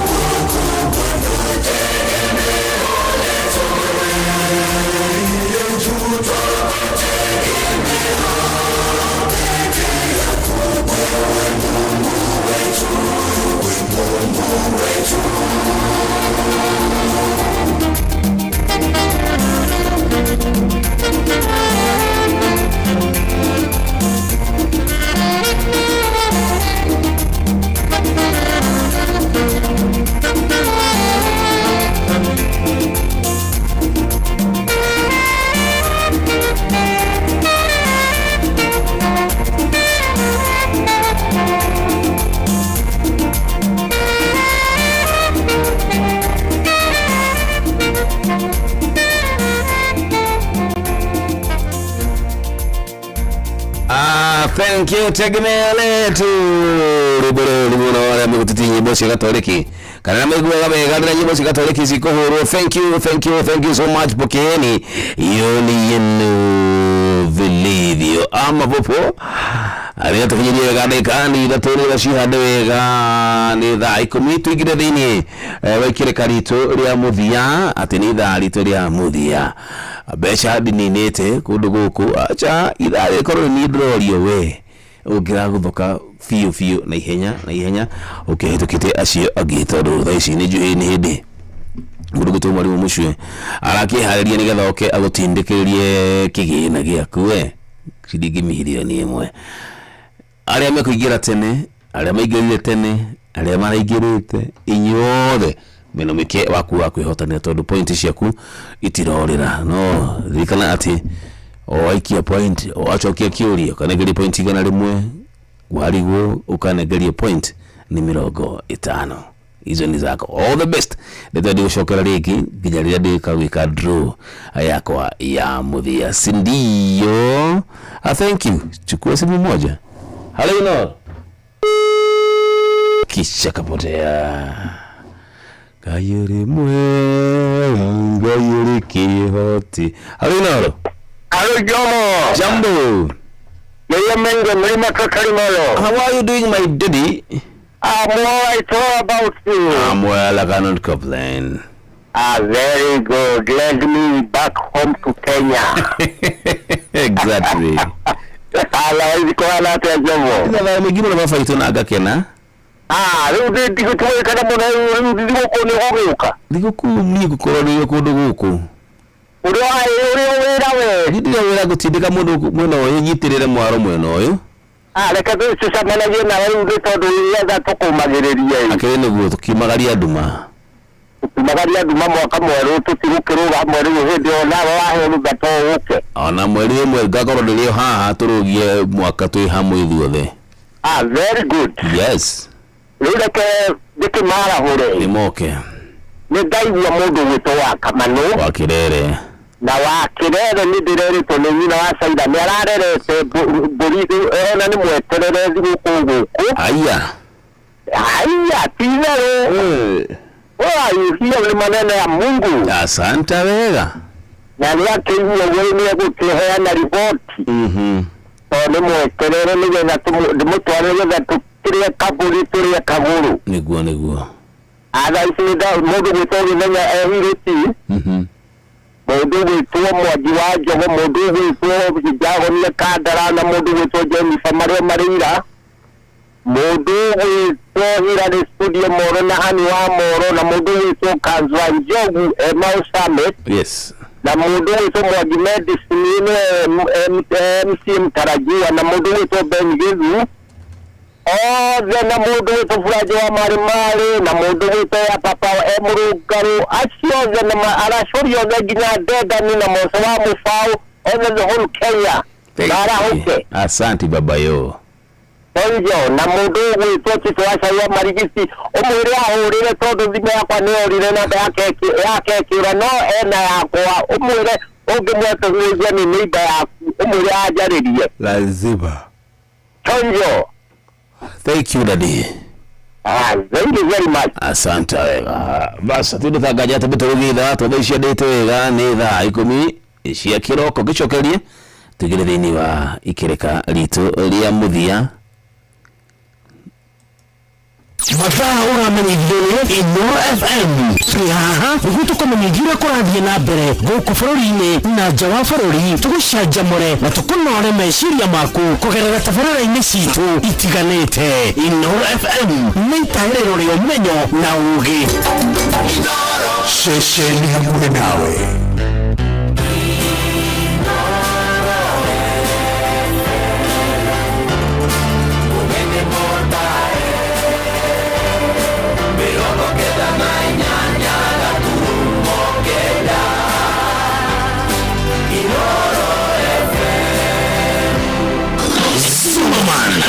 kwako Bwana, tegemeo letu wewe, tutakutegemea peke yako, wewe Mungu wetu, wewe Mungu wetu. Thank you, tegemeo letu rubona wale mkututi nyimbo cia Katoliki kana megwa wega na nyimbo cia Katoliki zikohoro. Thank you so much pokeeni yoni yenu vilivyo ama popo ari tukinyiri wega ndikani datoni bashihande wega ni thaa 10 twigire thini waikire karito ria muthia ati ni thaa rito ria muthia becha dininete kundu guku acha ithare korwo ni drorio we ugira guthoka fiu na ihenya ukihitukite acio agitondu thaa ici ni njuhi ni hindi mundu gutu mwarimu mucwe arakihariria ni getha oke agutindikiririe kigina giaku we ciringi milioni 1 aria mekuingira tene aria maingirire tene aria maraingirite inyuothe meno mike waku wa kwihotanira tondu point ciaku itirorira no rikana ati oikia point oachokia kiurio kana gari point igana rimwe warigo ukanegeria point ni 50 hizo ni zako. All the best. Ndio ndio shokera riki nginya ria ndika gwika draw yakwa ya muthia sindio. Thank you. Chukua simu moja. Hello no. Kisha kapotea. Kayuri mwe ngayuri kihoti. Hello no. Hello Jomo. Jambo. Yeye menge mlima Kakalimalo. How are you doing my daddy? I'm alright. How about you? I'm well, I cannot complain. Very good. Let me back home to Kenya. Exactly. Ala kwa ala ta Jomo. Ina megimo na mafaito na agakena. Leo ndiko tuwe kana mona ndiko kone hoguka. Ndiko kumni gukororyo kundu guku. Uri wira we. Ndira wira gutindika mundu mwena oyo nyitirire mwaro mwena oyo. Reka tucicamana na wari ndi tondu yetha tukumagiriria akiri niguo tukimagaria nduma mwaka mweru tutigukiruga mweru hindi ona wahe rugato uke ona mweri mwe gakorwo ndirio haha turugie mwaka twi hamwe ithuothe. Very good. Yes. Reke ndikimara hure ni moke ni ndaigua mundu gwitwo wa Kamano wa Kirere na wa Kirere ni ndirere to ni nyina wa Saida ni ararerete mburi ona ni mweterere guku guku aya tinero hiyo ni maneno ya Mungu. Asante wega na ni akeigua wewe ni gukiheana ripoti ni mweterere ni getha ndimutware getha tukire kaburi turie kaburu niguo ada isida mundu gwitwo githenya ehiriti mundu gwitwo Mwangi wa Njogo mundu gwitwo Jagonie Kandara na mundu gwitwo Jennifer Maria Marira mundu gwitwo Hilary Studio Moro na Hani wa Moro na mundu gwitwo Kanzwa Njogu Emmaus Summit yes na na mundu wito Mwangi Medicine MC mtarajiwa na mundu wito Ben Gizu na mundu wito Furajo wa Marimari na mundu wito ya Papa Emurungaru acio na arashuri yoga ginya Dedani na Mosawa Mufau the whole Kenya. Asante baba yo. Onjo na mundu wito Chitwasha ya Marigisi umwire ahurire tondu thime yakwa ni orire na yake kira no ena yakwa umwire ungimwetithia ni neighbor yaku umwire ajaririe lazima. Onjo. Thank you daddy. Thank you very much. Asante wega. Basa tudutagaja tabitogitha tuthaicia ndite wega ni thaa 10 cia kiroko gicokerie tugire thini wa ikireka ritu ria muthia mathaa uramenyithio Ino FM haha gutukomenyithia kurathie na mbere guku bururi-ini na nja wa bururi tugucanjamure na tukunore meciria maku kugerera tabarĩra-inĩ citu itiganĩte. Ino FM nĩ itaĩrĩro rĩa ũmenyo na ũũgĩ ceceni hakuhĩ nawe.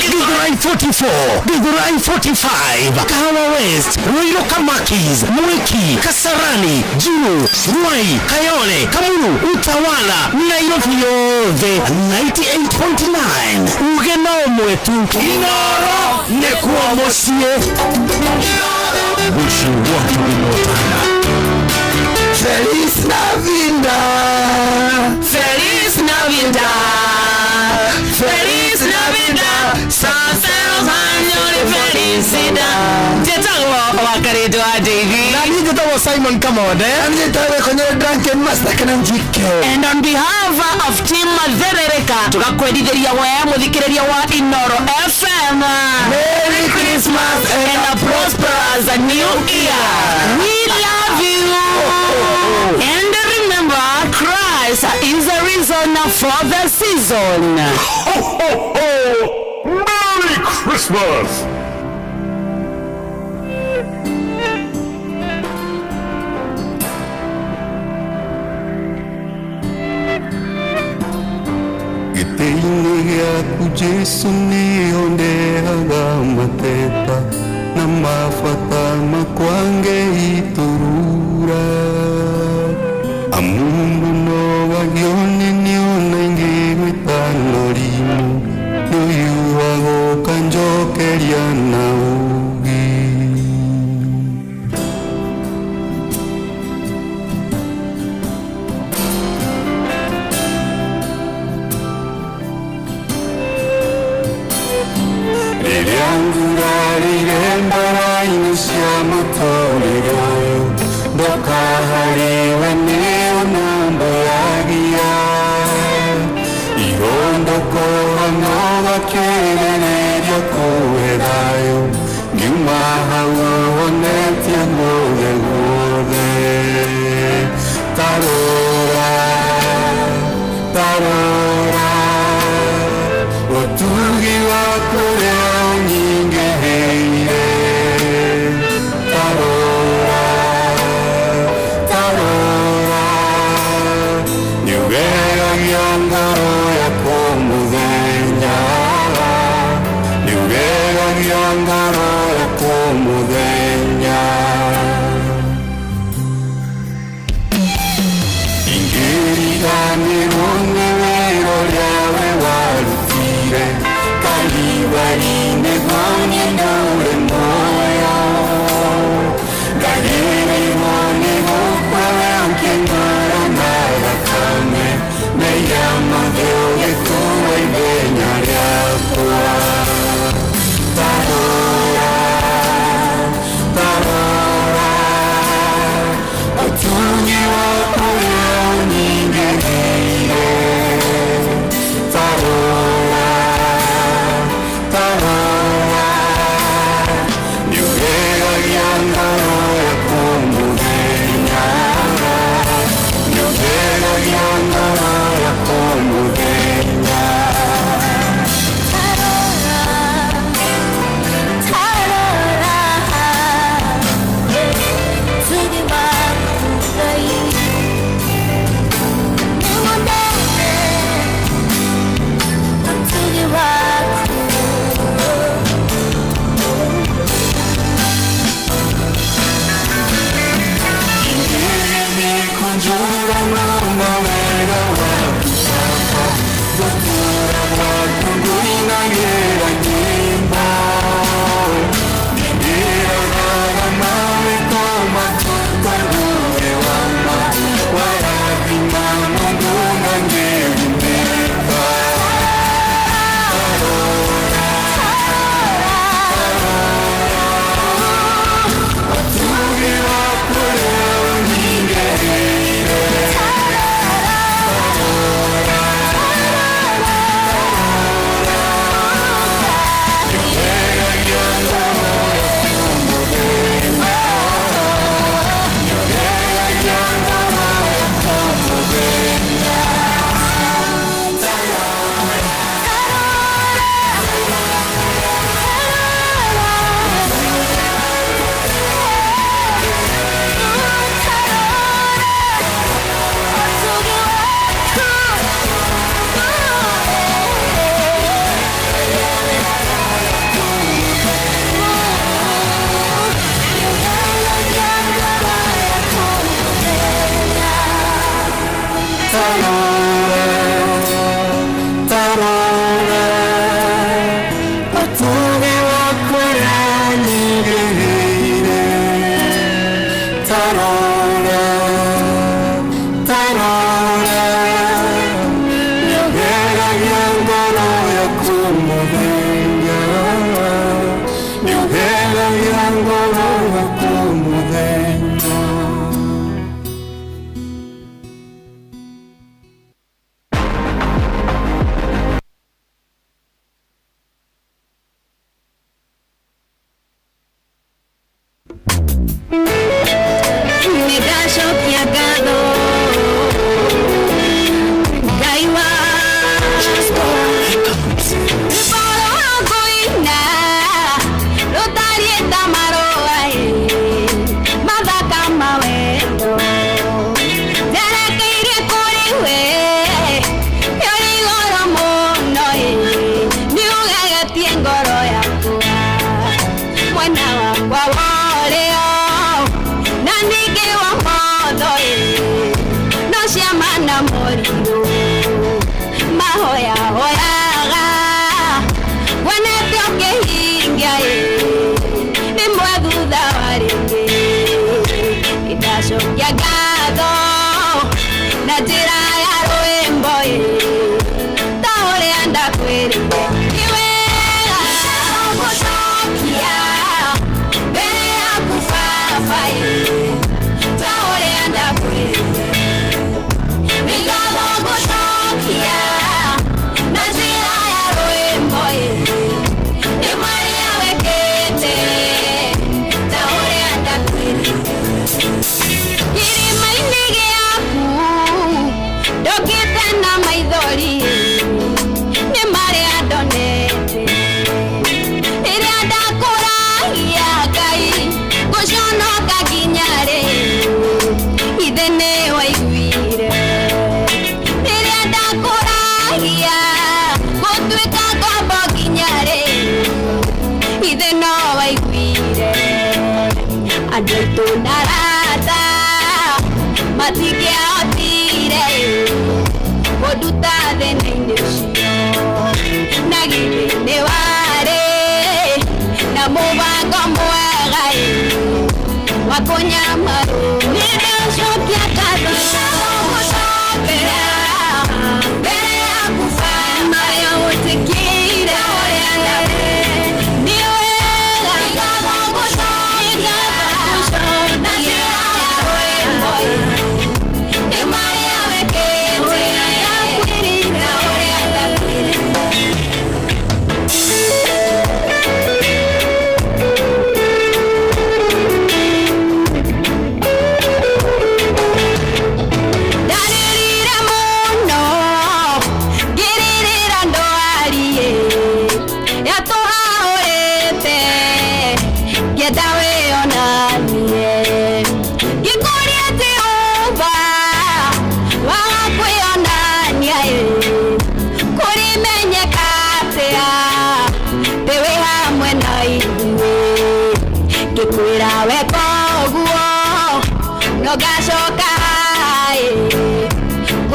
Githurai 44, Githurai 45, Kahawa West, Ruiru Kamakis, Mwiki, Kasarani, Juru, Ruai, Kayole, Kamuru, Utawala, Nairobi yothe 98.9. Ugeno mwetu Inoro nekuo mucie Bushi watu winotana. Feliz Navidad, Feliz Navidad, Feliz Navidad, Sanseros años de felicidad. Jetagwa wakaritu wa TV. Nani jetawa Simon Kamode. Nani jetawa kwenye Drunken Master Kananjike. And on behalf of Team Mazerereka, tukakwedithiria we muthikiriria wa Inoro FM. Merry Christmas and a prosperous new year. We love you. And remember, Christ is the reason for the season. Ho, ho, ho! Merry Christmas! Gĩtĩ-inĩ gĩaku Jesu nĩondeaga mateta na mabata makwange iturura amundu nogagione niona ingi gwitanorimu nuyuago kanjokeria na ugi Ririangurarire mbaraini cia mutoriro ndokahariwe nĩonambo yagia irondoko hanoga kĩrĩrĩria kũhe thayũ nyuma hau honetie guothe guothe tarora tarora ũtugi wa kũrĩa ũnyingĩhĩire tarora tarora niugegagia ngoro yakwa mũthenya niugegagia ngoro yakwa mũthenya ingĩriganĩrwo nĩ wĩra ũrĩa we warutire kariba kumudhenya Nyuhela yangu wa kumudhenya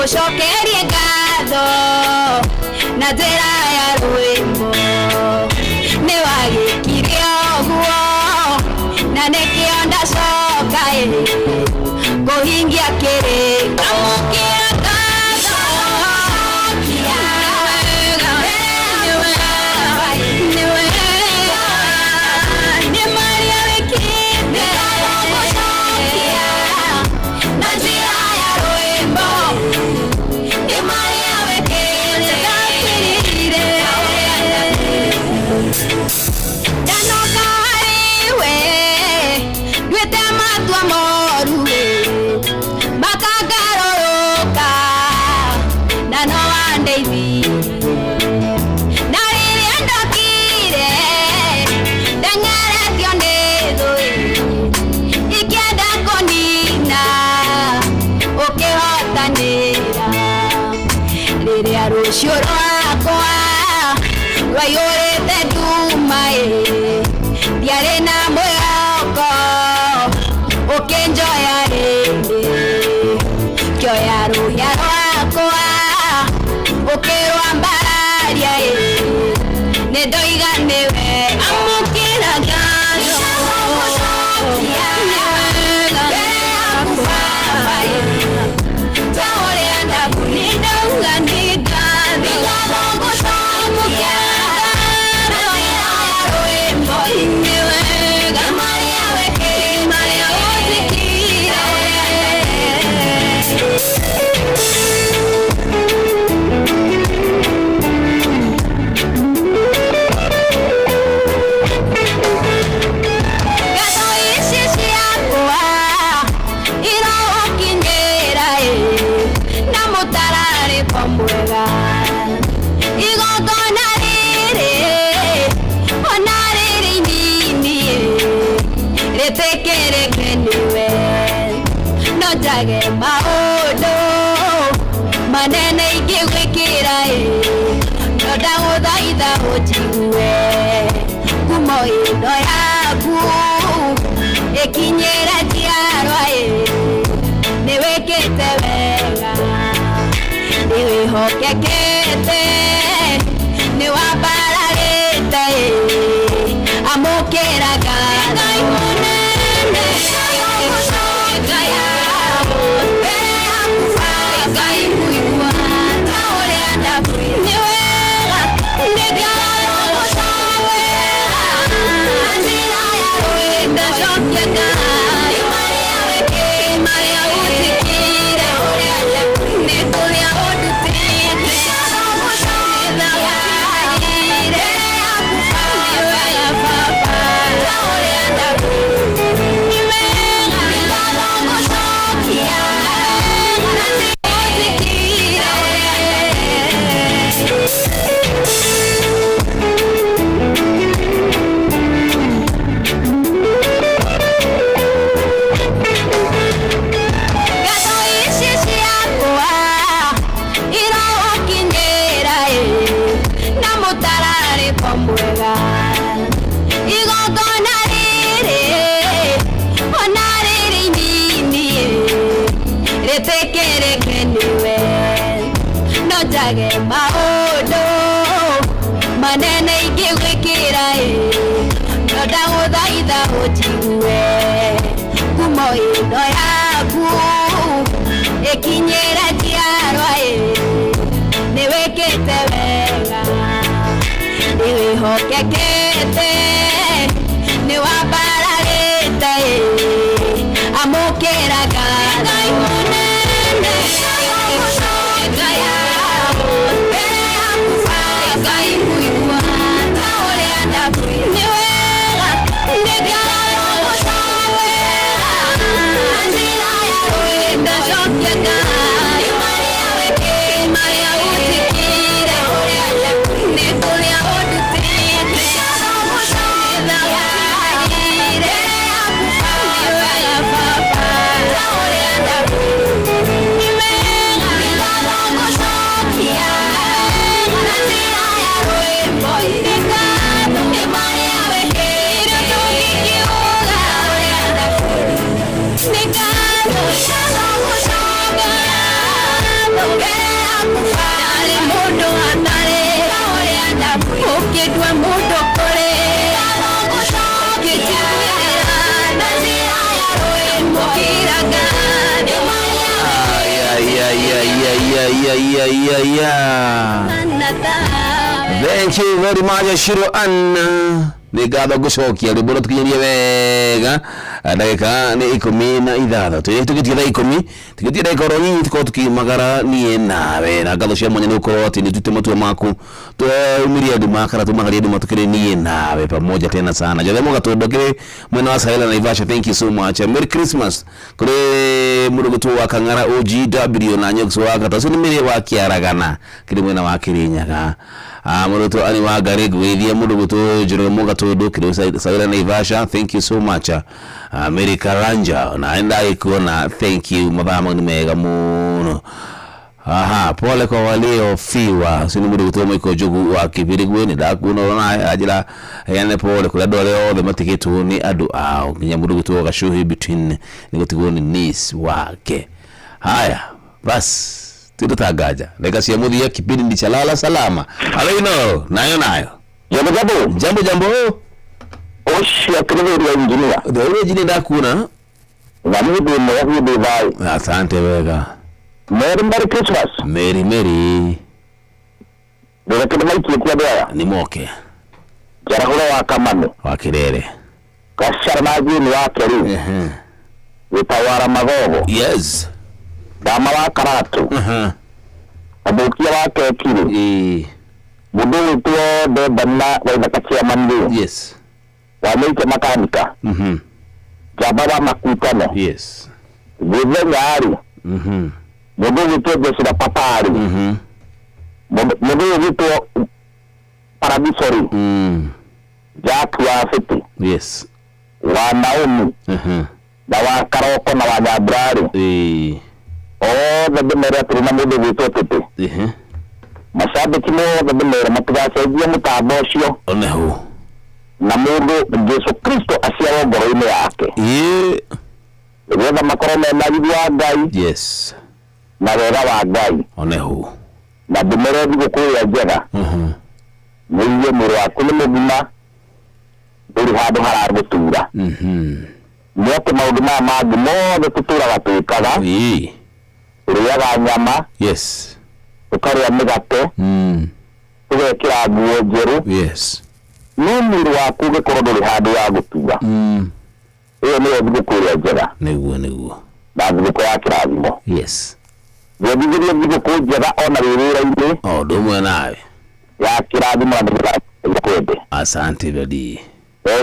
Gushokerie ngatho na njĩra ya rwĩmbo nĩ wagĩkire ũguo na nĩkĩo ndacoka kũhingia kĩrĩko amũkĩra ngatho nĩ wega nĩ marĩa wĩkĩte na njĩra ya rwĩmbo rũciũ rwakwa rwaiyũrĩte nduma ndiarĩ na mwĩhoko ũkĩnjoya rĩngĩ kĩoya rũhĩa rwakwa ũkĩrwambararia nĩndoiga nĩwe amũkĩra ngatho ta ũrĩa ndakurinda uga nĩ ngatho amũkĩra tekerekeniwe no jage maodo manene igwikira no ndaguthaitha ujigue kumo indo yaku ikinyira njiarwa niwikite wega niwihokekete niwambararite amukiraga Ngai munene Ngai Ngai muigua na uria ndakwira ni wega ndigagũcawe njĩra ya rwĩnda cokia Ngai marĩa ũnjĩkire nĩ kũrĩa ũndutĩte jage maodo manene igwikira no ndaguthaitha ujigue kumo indo yaku ikinyira njiarwa niwikite wega niwihokekete niwambararite amukiraga Ngai munene Ngai muigua na uria ndakwira ni wega ndigagũcawe njĩra ya rwĩnda cokia Ngai marĩa ũnjĩkire nĩ kũrĩa ũndutĩte Thank you very much Shiro Anna. Nigatho gucokia rwimbo tukinyerie wega ndagika ni 16 tugitie thaa 10 tugitie ndagika ro nyinyi tuko tukimagara nie nawe na ngatho cia mwanya nuko ati ni tute matua maku tuumirie andu makara tumagarie andu matukire nie nawe pamoja tena sana jothe mugatondokire mwena wa Sahela na Ivasha. Thank you so much. Merry Christmas kuri murugutu wa Kang'ara OGW na Nyoks wa Gatasu ni mire wa Kiaragana kiri mwena wa Kirinyaga murugutu ani wa Garegu ithia murugutu jiro mugatondo kiri Sahela na Ivasha. Thank you so much. Merry Karanja na enda ikuona. Thank you mabama ni mega muno. Aha, pole kwa walio fiwa sini mudu kutomo iko jogu wa kibirigwe ni dakuno na ajila yani pole kula dole the matikitu ni adu au kinya mudu kutomo kashuhi between ni kutigoni nis wake. Haya bas tutagaja legacy ya mudhi ya kipindi ni chalala salama alaino nayo jambo oshi ya kireveri ya engineer the engineer dakuna na mudu vai. Asante wega. Merry Christmas. Merry. Ndio kile maiki kwa baya. Ni moke. Jarahura wa kamane. Wa kirere. Kasharmaji ni wa keri. Utawara magogo. Yes. Dama wa karatu. Abukia wa kekiri. Budu tuo de banna wa nakachia mandu. Yes. Wa meike makanika. Jababa makutano. Yes. Vive ngari. Mudu vitu jesira papari. Mudu vitu paradisori. Jack wa fiti. Yes. Wa Naomi. na wa Karoko na wa Nyabrari ndimera turi na mundu gwitwo Tuti mashabiki mothe ndimera matigacenjie mutambo ucio oneho na mundu Jesu Kristo aciarwo ngoro-ini yake nĩgetha makorwo mena riiri wa Ngai yes na wega wa Ngai oneho na ndimera thigũkũ ĩrĩa njega nĩiye mwĩrĩ waku nĩ mũgima ndũrĩ handũ haragũtura nĩ atĩ maũndũ maya mangĩ mothe tũtũraga twĩkaga tũrĩaga nyama yes tũkarĩa mĩgate tũgekĩra nguo njerũ yes no mwĩrĩ waku ũgĩkorwo ndũrĩ handũ wa gũtura ĩyo nĩyo thigũkũ ĩrĩa njega nĩguo na thigũkũ ya kĩrathimo yes ndĩendithĩrie thigũkũ njega ona wĩ wĩra-inĩ ũndũ ũmwe nawe ya kĩrathimo na ndĩkwende asante Daddy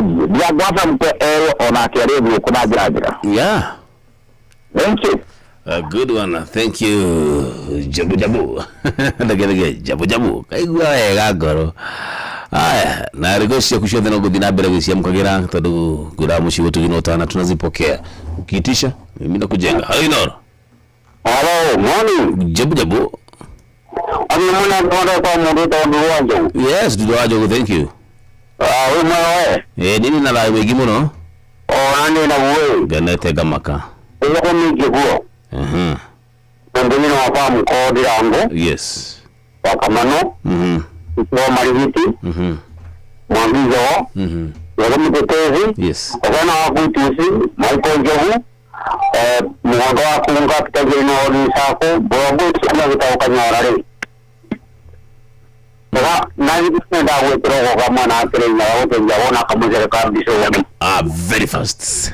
ndiagwaca mpe onake arĩ thigũkũ na njĩra njega yeah thank you. A good one, thank you. Jabu. Ndagere jabu. Kaigua wega ngoro. Aya, na rigocia kushothe no guthina mbere gwĩcia mukagira tondu ngura muci wetu ginotana tunazipokea. Ukiitisha mimi nakujenga. Hainoro. Hello, morning. Jabu. Ani mwana ndo kwa mundu tondu wanjo. Yes, ndio wanjo, thank you. Wewe. Nini na la wegi muno? Nani na wewe. Ganete gamaka. Uko mingi huo. Ndini na wafamu kodi yangu. Yes. Wakamano. Kwa marihiti. Mwangizo. Wala mtetezi. Yes. Wana wakutusi. Michael Johu. Mwango wa kuunga kitajiri na odi sako. Bwago sila vitauka nyorari. Very fast.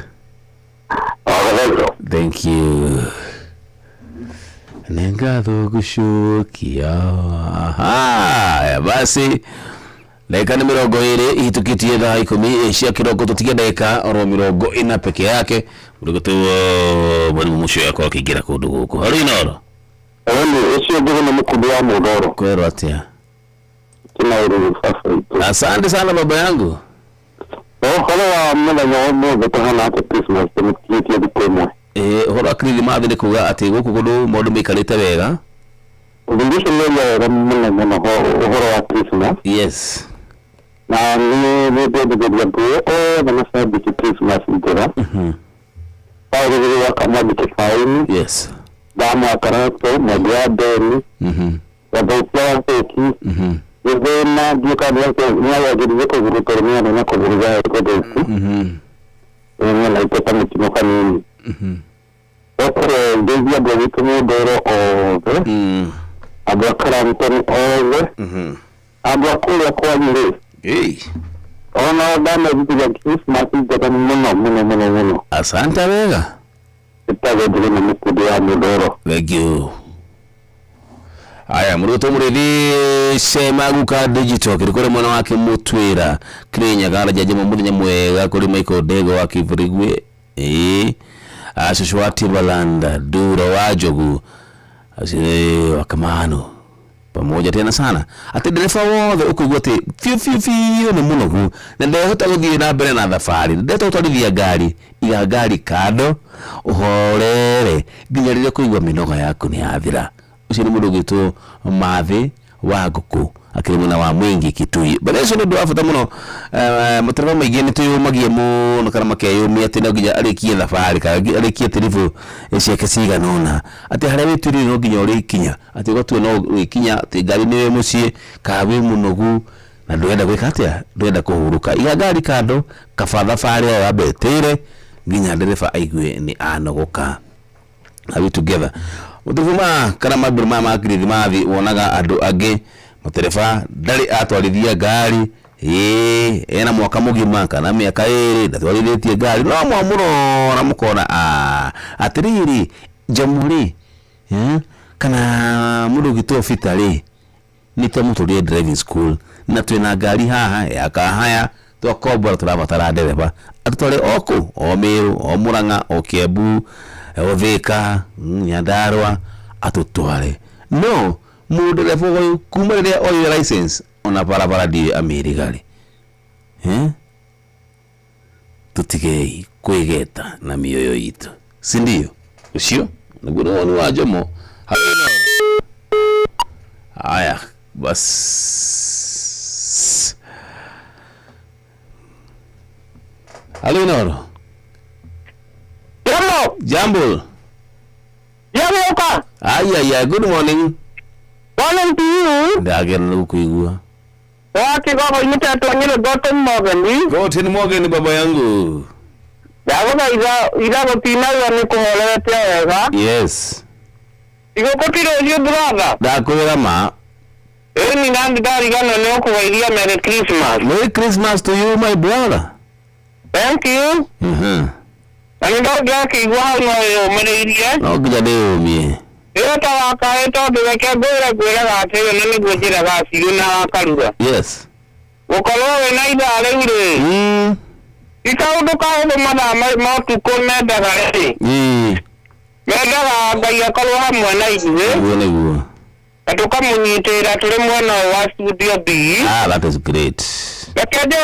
Thank you. Nengatho gushukia. Basi dakika ni 20 ihitukitie thaa 10 cia kiroko tutikia dakika oro 40 peke yake murugoto mwalimu musho yako akigira kundu guku hari noro ecio ndio ni mkudu wa Mudoro kwero atia sasa. Asante sana baba yangu. Holo mwana nyomo gutahana ati Christmas tumkitie dikwemwe. Holo akiri mathini kuga ati guku kundu mundu mikarite wega. Undisho leo mwana mwana holo wa Christmas. Yes. Na ni ndio na mashabiki Christmas ndio. Pale kama bitifaini. Yes. Damu akarato madiadeni. Wabaukia peki. Yevena dukadwa kwa nyawa gidiko gurutormia na kuburuza kwa doku. Na ipeta mtimoka nini. Okore ndio ndio vitu Mudoro ove. Abakara mtoni ove. Abakula kwa nyile. Ona dama vitu vya Christmas ndio muno. Asante wega. Itago ndio mkudu wa Mudoro. Thank you. Aya muruto murithi sema guka digital kirikore mwana wake mutwira kirenya gara jaje muthenya mwega kuri Michael Dego wa Kivurigwe ashishwati balanda dura wajogu asire wakamano pamoja tena sana ati dereva wothe ukugwa ti fiu ni munogu na ndehota guthie na mbere na thafari ndeto utwarithia ngari iga ngari kando uhorere nginya rire kuigwa minoga yaku ni yathira ucio ni mundu gitu mathi wa guku akiri muna wa mwingi Kitui baleso ni dwafata muno mutarama maigi ni tuyumagie muno kana makeyumia ati no nginya arikie thafari ka arikie tirifu ciake ciganona ati haria wituri no nginya uri kinya ati gotwe no wikinya ati ngari ni mucie ka wi munogu na ndwenda gwika atia ndwenda kuhuruka iga ngari kando kaba thafari ya betire nginya ndereba aigue ni anogoka. Are we together? Utuvuma kana maburu mama akirithi mathi wonaga andu angi mutereba ndari atwarithia ngari ena mwaka mugima kana miaka 2 ndatwarithitie ngari no mwamuro na mukona atiriri jamuri kana mundu gitu fitari nito muturie driving school na twina ngari haha ya kahaya twakombora turabatara ndereba atutware oku o Meru o Murang'a o Kiambu o Thika Nyandarua atutware no mundu lefo kuma riria oyo license ona barabara ndi amerigari tutigei kwigeta na mioyo itu, si ndio? Ucio niguo ni wa Jomo. Haya bas. Halo Inoro. Jambo. Ka. Aya, good morning. Morning to you. Ndagera kuigua. Waki baba imeta nyele Goten Morgan. Goten Morgan baba yangu. Dawa ida gotina yani kuholete wega. Yes. Igo kotiro yo brother. Ndakwira ma. Ni nandi dari gana ne ko wairia Merry Christmas. Merry Christmas to you my brother. Thank you. Ani ndo gaki gwa no mereirie. No gijade omie. Eta waka eto de ke gwera ga tege nene gwejira ga siuna karuga. Yes. Ukolowe na ida alewire. Ikaudu ka ndo madama ma tu kone daga ri. Meda ga gaya kalwa hamwe na iwe. Nguo. Atuka munyitira turi mwana wa studio B. That is great. Yakede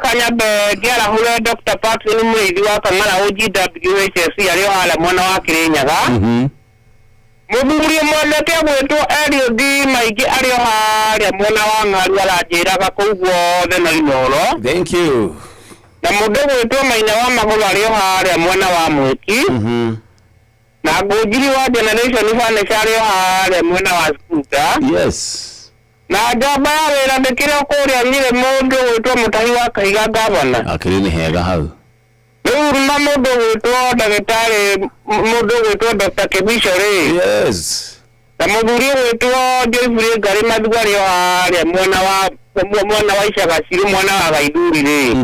kanya be diara hule Dr. Patrick Mwidi wa kamara OGWHS yari hala mwana wa Kirinyaga. Muburi mweleke wetu Elio D maigi ario haria mwana wa Ng'aru arajiraga kugwo thena Inoro. Thank you. Na mudo wetu Maina wa Magulu ario haria mwana wa Mwiki. Na gojiri wa generation ifane shario haria mwana wa Skuta. Yes. Na jaba wera ndekire kuria nyire mundu wetu mutahi wa Kahiga Governor. Akiri ni hega hau. Na mundu wetu ndagitari mundu wetu Dr. Kibishore. Yes. Na muduri wetu Jeffrey Ngari Mathugari haria mwana wa Ishaga Siri mwana wa Gaiduri ri.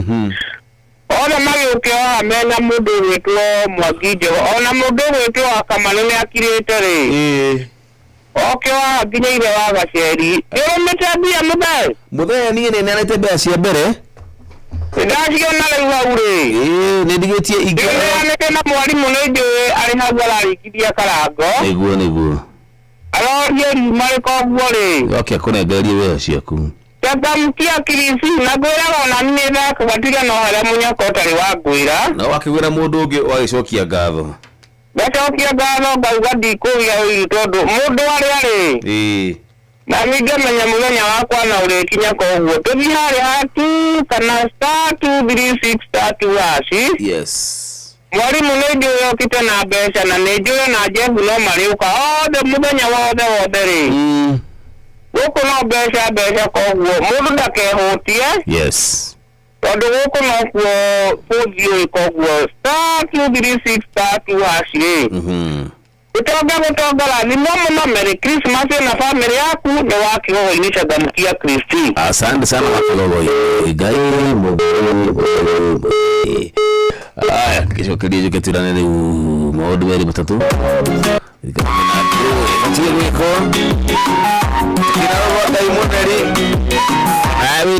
Ona magioke wa mena mundu wetu Mwagijo. Ona mundu wetu Kamanene akirite ri. Okay wa ginya ile wa Gaceri. Ero metabia mubai ni ne nete bia cia mbere. Ndashio na lewa ure. Ni ndigetie igwe. Nete na mwalimu nejo ari hagwa arikidia karago. Niguo. Aro ye mare ko gwore. Okay kunegerie wea ciaku. Tagamkia kirisi na gwera ona nida kubatiga no hala munya kotari wa gwira. Na wakigwira mundu ungi wagicokia ngatho. Gacokia ngatho ngauga ndikuya itondo mundu ari. Na migamenya muthenya wakwa na urekinya koguo tuthi hari hatu kana *236 hashi. Yes. Mwalimu nejo yokite na besha na nejo na jebu no mariuka de muthenya wothe ri. Guku no besha koguo mundu ndakehutie. Yes. Tondu guku no kuo futhio koguo *236 hashi. Utogala ni mama Merry Christmas na family yaku ni waki ho inisha gamukia Kristi. Asante sana makalogo. Igai mo. Kesho kilio ketirane ni modu weri matatu.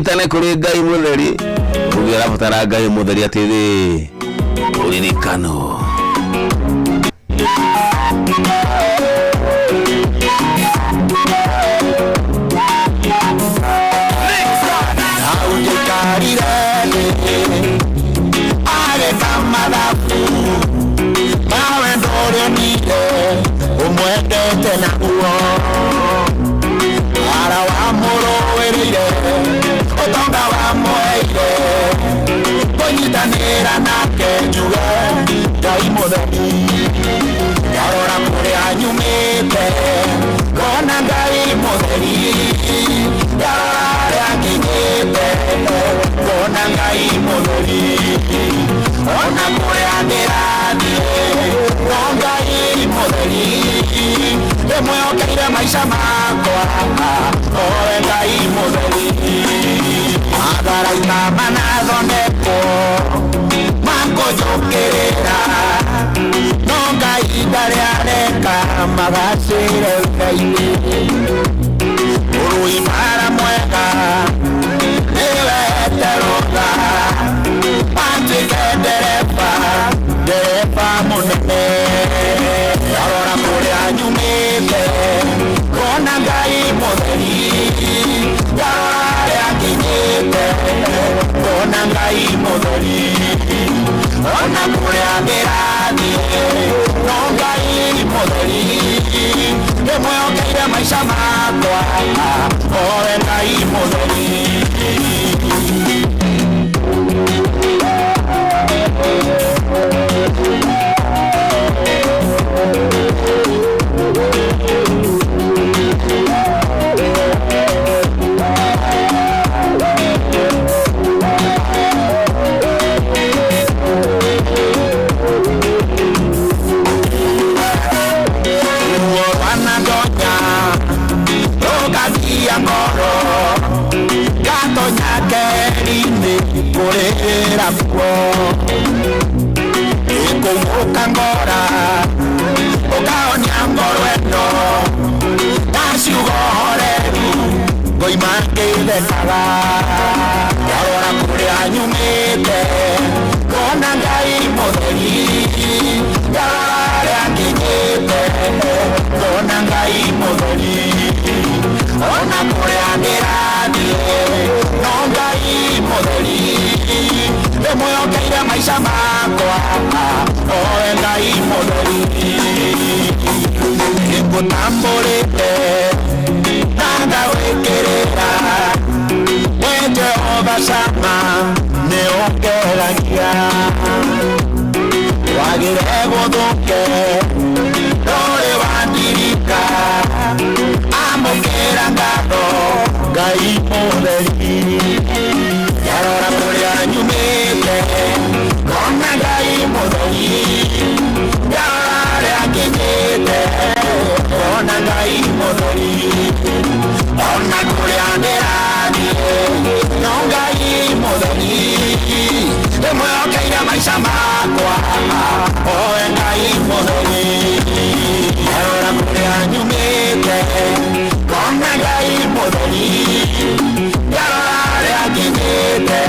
Tane kuri gai mutheri ugira batara gai mutheri atithi uririkano maisha makwa owe ngai mutheri agaraima manathondekwo mankũnjũkĩrĩra no ngai ndarĩ areka magacĩre wĩra-inĩ ũrũi mara mwega nĩwe terotha anjĩke ndereba mũnene arora kũrĩa nyumĩte kona ngai mutheri arĩa nginyĩte kona ngai mutheri ona ona kuria ngirathie no Ngai mutheri ndimwĩhokeire maica makwa owe Ngai mutheri Ngoro gatonya keri-inĩ kũrĩra kuo ĩkũmũka ngora ũkaonia ngoro ĩno ndaciuga ũhoreru ngoima ngĩthekaga ndarora kũrĩa nyumĩte ngona Ngai mũtheri ndarora harĩa nginyĩte ngona Ngai mũtheri ona kuria ngirathie no Ngai mutheri ndimwĩhokeire maica makwa owe Ngai mutheri ngũtambũrĩte na ngagwĩkĩrĩra we Jehova Shama nĩũngeragia wagĩre gũthũke ndũrĩ wandirika amũkĩra ngatho Ngai mũtheri ndarora kũrĩa nyumĩte ngona Ngai mũtheri ndarora harĩa nginyĩte ngona Ngai mũtheri ona kũrĩa ndĩrathiĩ no Ngai mũtheri ndĩmwĩhokeire maica makwa owe Ngai mũtheri ndarora kũrĩa nyumĩte ngona Ngai mũtheri ndarora harĩa nginyĩte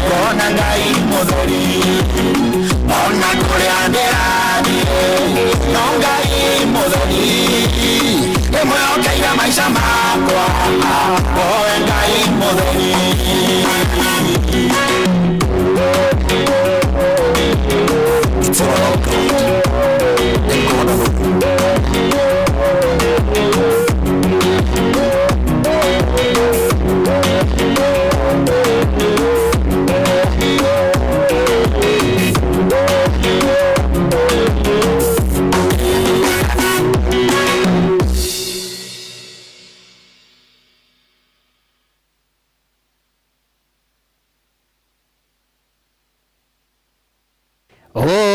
ngona Ngai mũtheri ona kũrĩa ndĩrathiĩ no Ngai mũtheri ndĩmwĩhokeire maica makwa owe Ngai mũtheri It's all good. And God alone.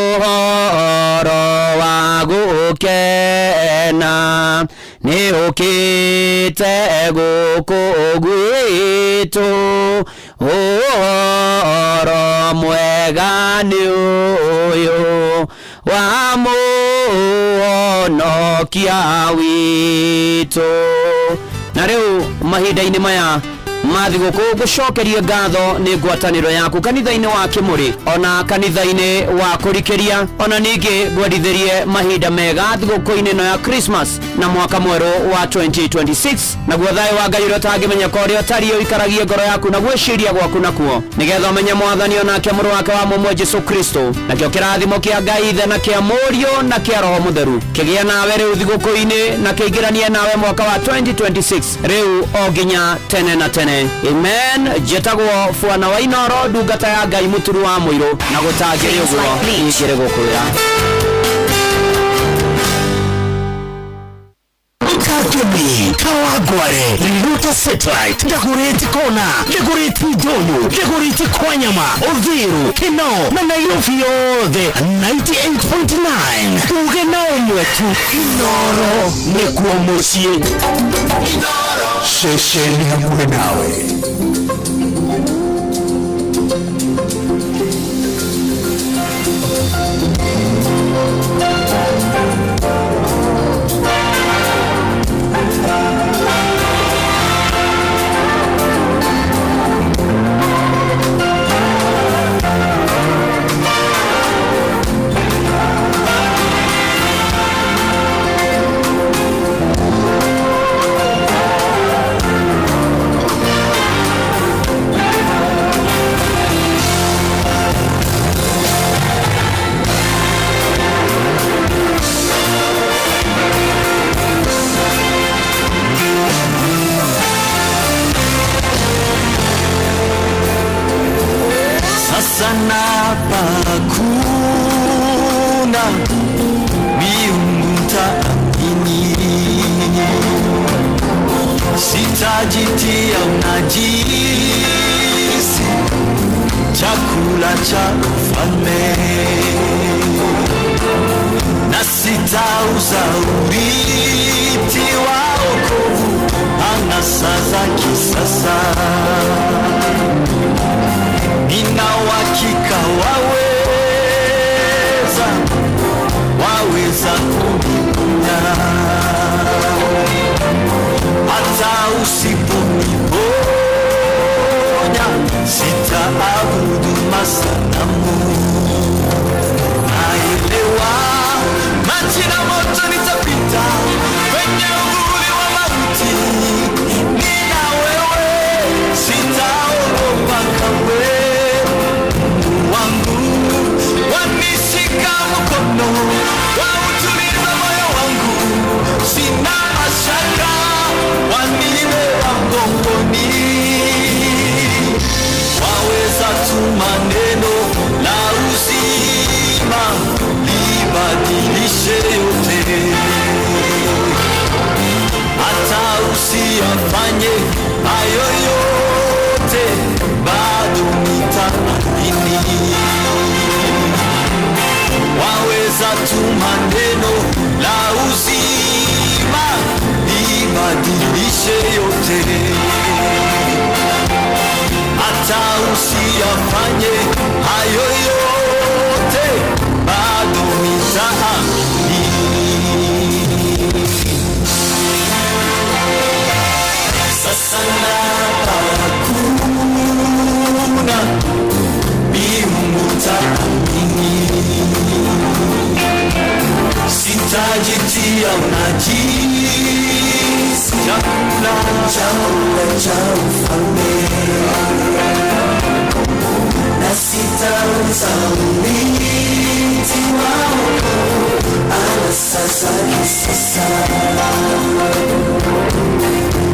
Ũhoro wa gũkena nĩ ũkĩte gũkũ gwitũ ũhoro mwega nĩ ũyũ wa mũhonokia witũ na rĩu mahinda-inĩ maya mathigũkũ gũcokeria ngatho nĩ ngwatanĩro yaku kanitha-inĩ wa Kĩmũrĩ ona kanitha-inĩ wa kũrikĩria ona ningĩ ngwendithĩrie mahinda mega thigũkũ-inĩ ĩno ya Christmas na mwaka mwerũ wa 2026 naguo thayũ wa Ngai ũrĩa ũtangĩmenyeka ũrĩa ũtariĩ ũikaragie ngoro yaku na gwĩciria gwaku nakuo nĩgetha ũmenye mwathani onake mũrũ wake wa mũmwe Jesũ Kristo nakĩo kĩrathimo kĩa Ngai Ithe na kĩa Mũriũ na kĩa Roho Mũtheru kĩgĩe nawe rĩu thigũkũ-inĩ na kĩingĩranie nawe mwaka wa 2026 rĩu o nginya tene na tene amen jetagwo Bwana wa Inoro ndungata ya Ngai mũturu wa mũirũ na gũtangĩrĩ ũguo ingĩrĩ gũkwĩra Kakemi, Kawagware, Luta Satellite, Dagoretti Kona, Dagoretti Donyo, Dagoretti Kwanyama, Oviru, Kino, na Nairobi yothe 98.9 ugena umwetu Inoro nĩkuo mũciĩ Inoro ceceni hamwe nawe. sasa napakuna miungu mtaamini, sitajitia unajisi, chakula cha ufalme, na sitauza urithi wa wokovu anasa za kisasa. Nina uhakika waweza kuniponya, hata usiponiponya sitaabudu masanamu. Naelewa maji na moto nitapita kwenye uvuli wa mauti, nina wewe sitaogopa kamwe. Wangu wanishika mkono, wautuliza moyo wangu, sina mashaka, wanibeba mgongoni. Waweza tuma neno la uzima libadilishe yote, hata usiyafanye hayo yote, bado nitaamini. Waweza tuma neno la uzima libadilishe yote, hata usiyafanye hayo yote, bado nitaamini. Sasa napakuna miungu mtaamini, sitajitia unajisi, chakula cha ufalme, na sitauza urithi wa wokovu anasa za kisasa.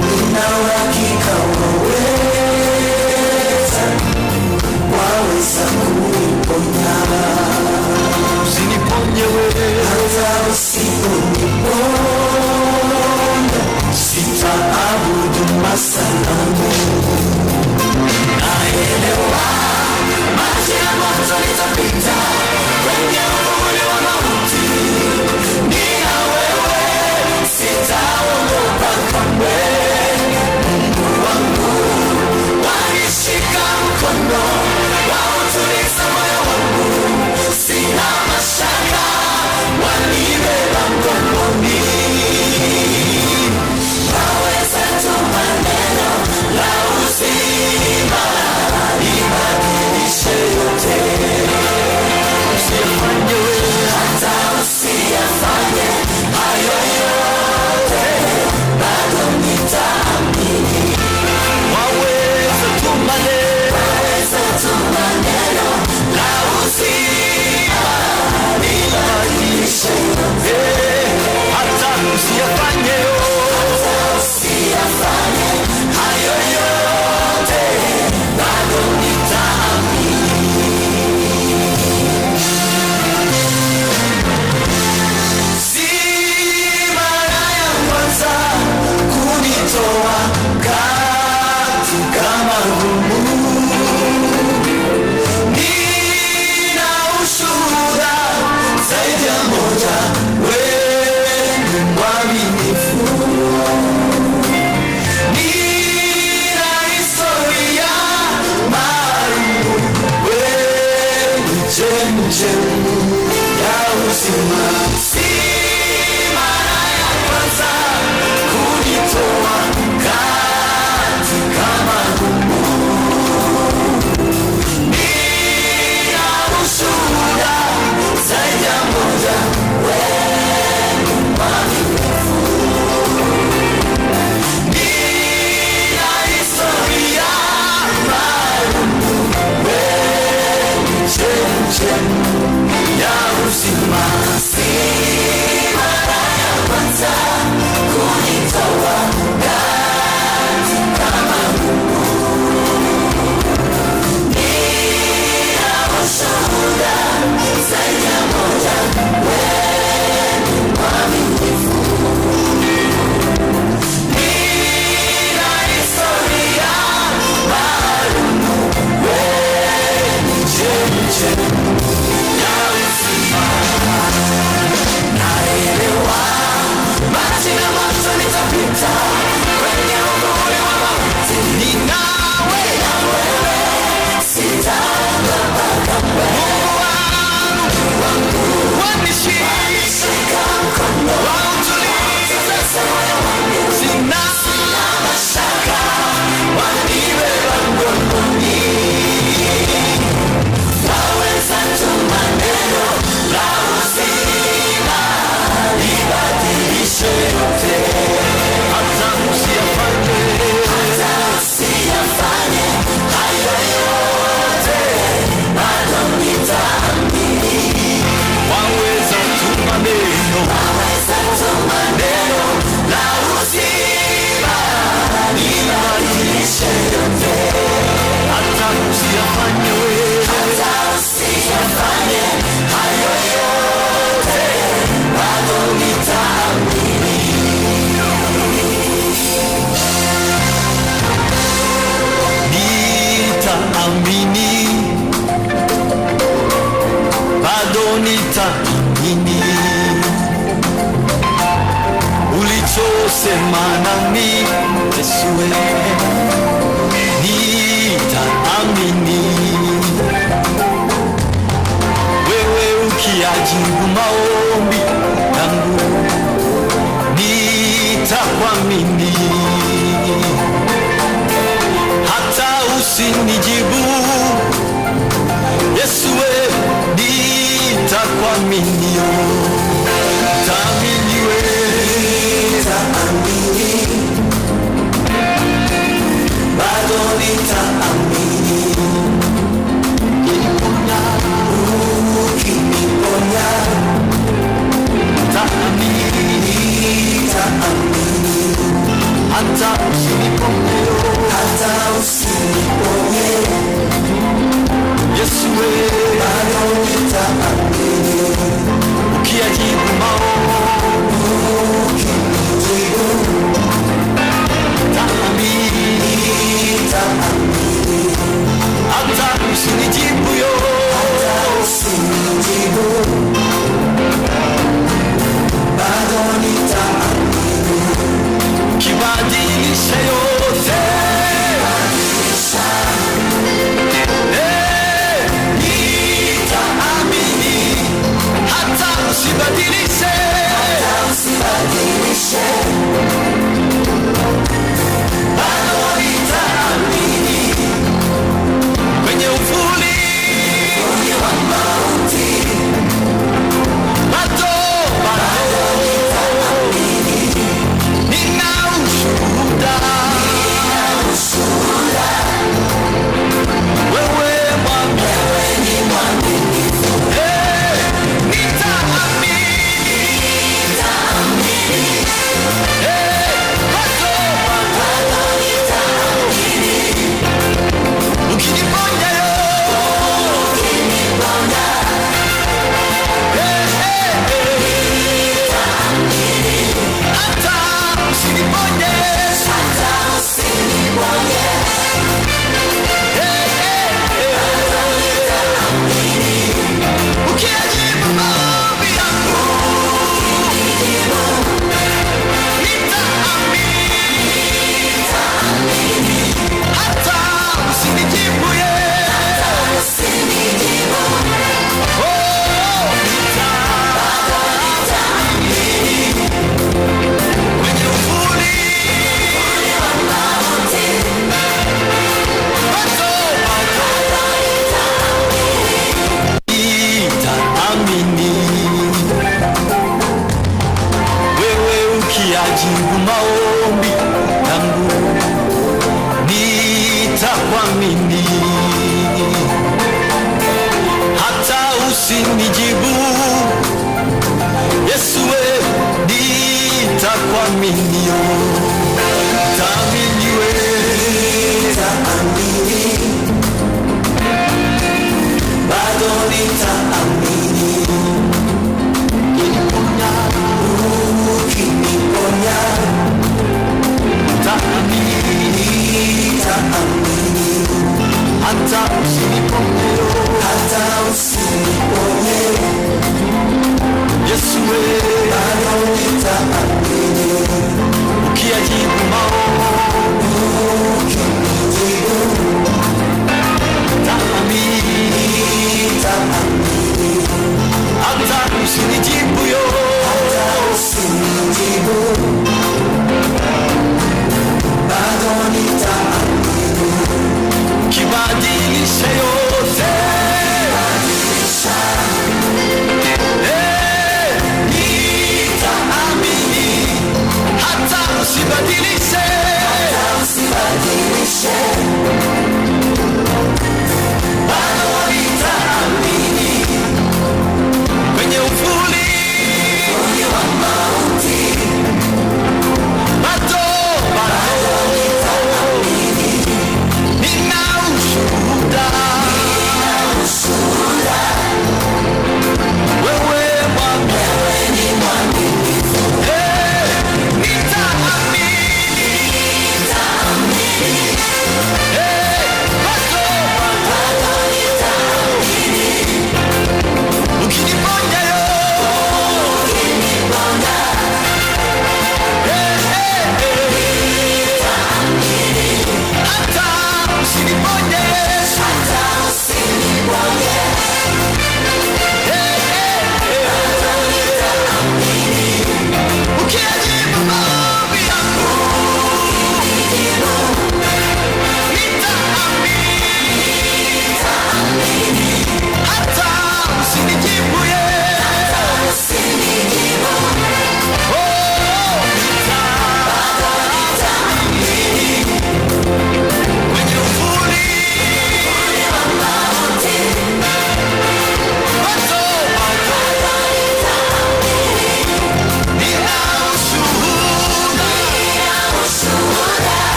Nina uhakika waweza kuniponya, usiniponye wewe, hata usiponiponya sitaabudu masanamu. Naelewa maji ya moto nitapita kwenye uvuli wa mauti, nina wewe sitaogopa kamwe. Mungu wangu usinijibu Yesu we nitakuaminio taamini we nitaamini bado nitaamini ukiniponya taamini hata usiniponye Yesu we bado nitaamini ukiajibu maombi taamini hata usinijibu yo bado nitaamini kibadilisha yote nitaamini hata usibadilishe bado nitaamini kwenye uvuli wa mauti bado nina ushuhuda wewe ni mwaminifu Jibu maombi yangu nitakuamini hata usinijibu Yesu we nitakuamini taamini we nitaamini bado nitaamini ukiniponya taamini hata usiniponye Yesu we bado nitaamini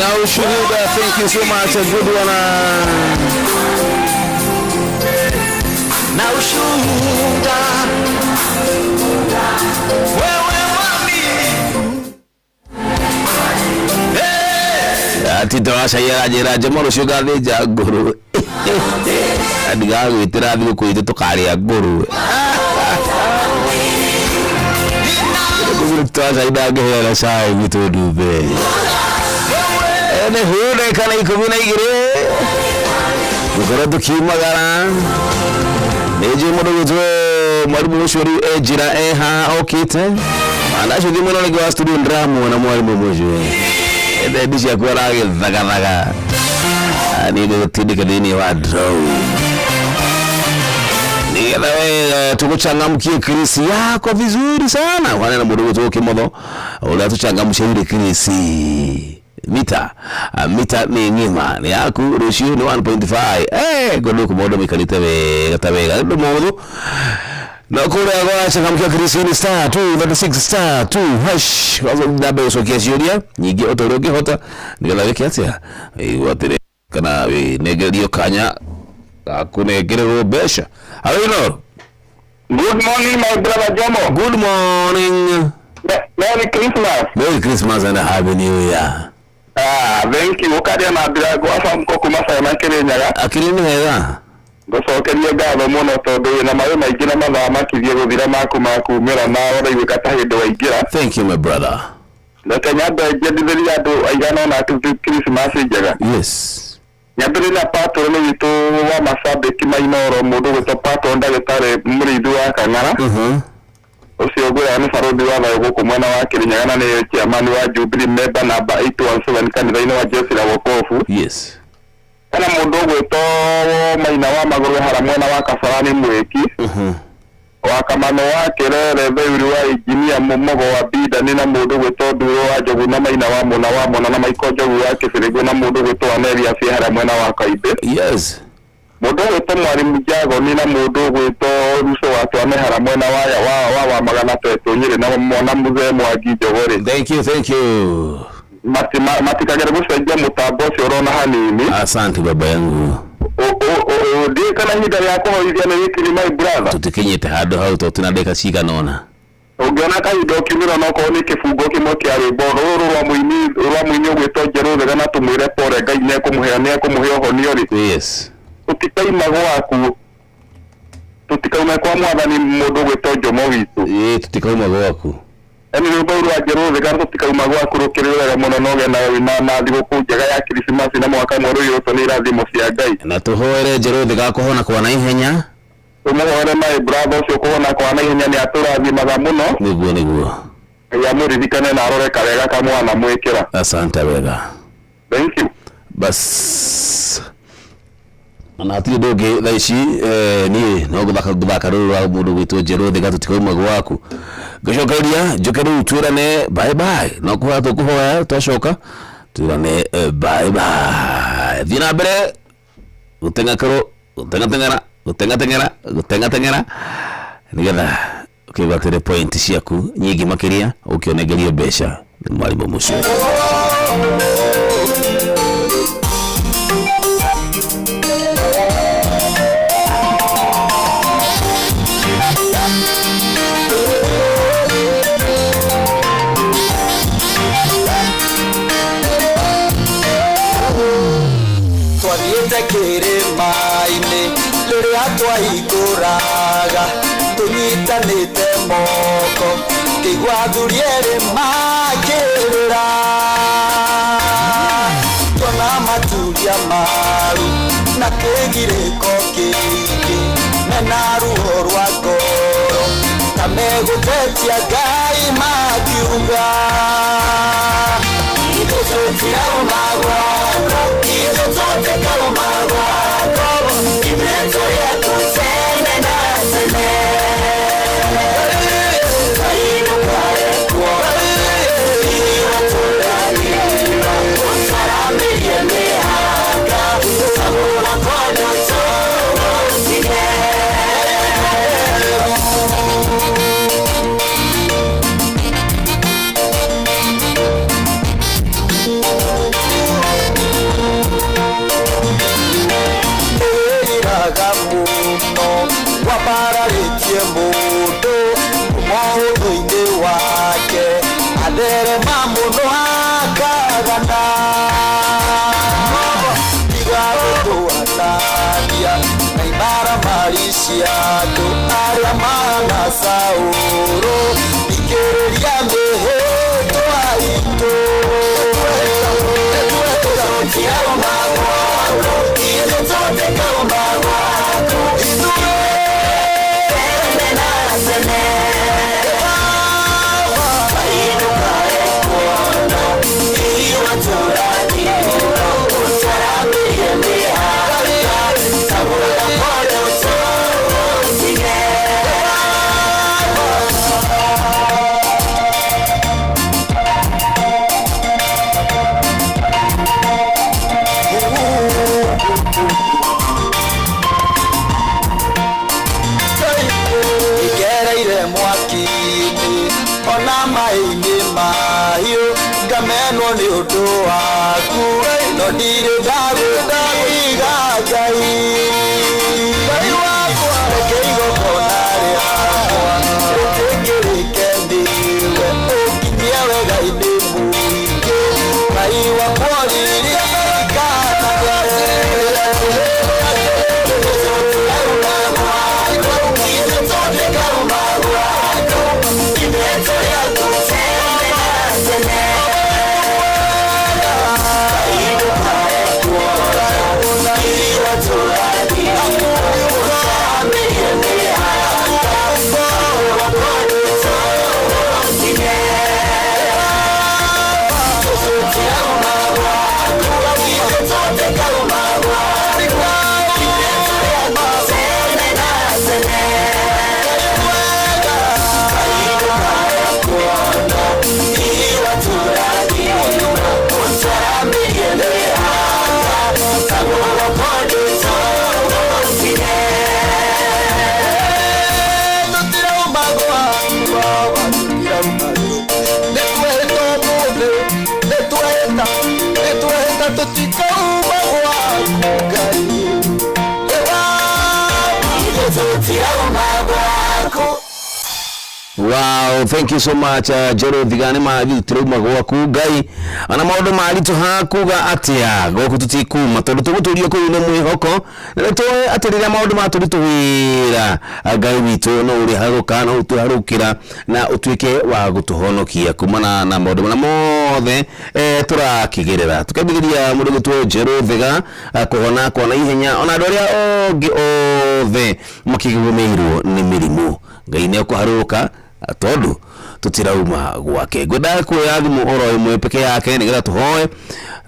Na ushuhuda, thank you so much, a good one. Na ushuhuda wewe wami Titawasha yera jamoro shugathi jaguru adiga gwitira thigu kwite tukaria nguru Titawasha idagehera sai gitu dube ene hude kana 12 gukora tukimagara neje mudogo mwalimu ushori ejira eha okite anasho dimono lego studio ndramu na mwalimu mmoja ende disha kwa rage dhaga ani ndo tidika dini wa draw nielewe tukuchangamkie Krisi yako vizuri sana wana na mudogo toke modo ula tuchangamshe ile Krisi mita ni ngima ni aku ratio ni 1.5 godo ko modo mikalita be gatabega ndo modo na kule agora changamkia Krisi ni star 236 star 2 hash wazo ndabe usokia julia nyigi otoroge hota nigala weke atia watere kana negerio kanya akunegere robesha how you know. Good morning my brother Jomo. Good morning. Merry Christmas and a happy new year. Thank you. Ukadi na bila kwa mko kumasa makere nyaga. Akili ni hega. Gosokeria gatho muno tondu na mayo maingi na mathaa makithie guthira makumira na ora igukata hindu waigira. Thank you my brother. Na Kenya ndithiriria andu aigana na Christmas njega. Yes. Nyambirira patro ni witu wa masabiki mainoro mundu gwito patro ndagitare murithu wa Kang'ara. Ucio gwe ani farodi wa bayo guku mwena wa Kirinyaga na ni chairman wa Jubilee member number 817 kanitha-ini wa Jesu la Wokofu. Yes. Kana mundu gwito maina wa maguru hara mwena wa Kasarani Mweki. Wa kamano wa Kirere Beuri wa Engineer Mumogo wa Bida ni na mundu gwito Nduro wa Jogu na maina wa mona na Maiko Jogu wa Kibirigo na mundu gwito Aneria fi hara mwena wa Kaibe. Yes. Mundu gwito Mwalimu Jago ni na mundu gwito Ruso wa Twane hara mwena wa magana tetu nyiri na mwana muze Mwangi Jogori. Thank you. Matikagere gusajja mutambo cio rona hanini. Asante baba yangu. Ndiye kana hinda yako hoithia na wiki my brother. Tutikinyete hado hau to tunadeka cika nona. Ungiona kahindo kimiro no ko ni kifungo kimwe kia rwimbo ruru rwa mwini gwito Jeruthi kana tumwire pore Ngai ne kumuheania kumuhe ohonio ri. Yes. Tutikaima gwaku. Tutikauma kwa mwathani mundu gwito Jomo witu. Tutikauma gwaku. Eni rwimbo rwa Jeruthi kana tutikauma gwaku rukiriraga muno noge na thiguku njega ya Christmas na mwaka mweru ucio ni irathimo cia Ngai. Na tuhoere Jeruthi gakuhona kwa na ihenya. Tumuhore my brother ucio kuhona kwa na ihenya ni aturathimaga muno. Niguo. Ya muririkane na arore karega kamwana mwikira. Asante wega. Thank you. Bas na atiri doge thaici ni no guthaka ruru wa mundu gwitwo Jeruthi gatutikauma gwaku gacokeria njokeru twirane bye bye no kuha tukuhoya twacoka twirane bye bye thina mbere gutengatengera nigetha ukibatire point ciaku nyingi makiria ukionegerio mbeca ni mwalimu mucio. Kirima-ini riria twaikuraga tunyitanite moko kigwa thuri eri makirira twana maturia maru na kigiriko kingi mena ruho rwa ngoro kamegutetia Ngai makiuga itutira umagwa mainĩ mahiũ ngamenwo nĩ ũndũ waku no ndirĩ ndagũiga Ngai wakwa reke igongona rĩakwa rĩtĩkĩrĩke ndiwe ũnginyie wega-inĩ mũingĩ Ngai wakwa ririkana Wow, thank you so much Jero Thigane magitire magwaku Ngai ana maundu maritu hakuga atia goku tutikuma tondu tuguturia ku ine mwihoko nitoe atiriria maundu maturitu wira Ngai witu no uri haruka no utuharukira na utuike wa gutuhonokia kumana na maundu na mothe turakigerera tukabithiria mundu gutwo Jero Thiga kuhona kona ihenya ona andu aria ongi othe makigumirwo ni mirimu Ngai ne kuharuka tondu tutirauma gwake gwenda kuoya thimu oro imwe peke yake nigetha tuhoe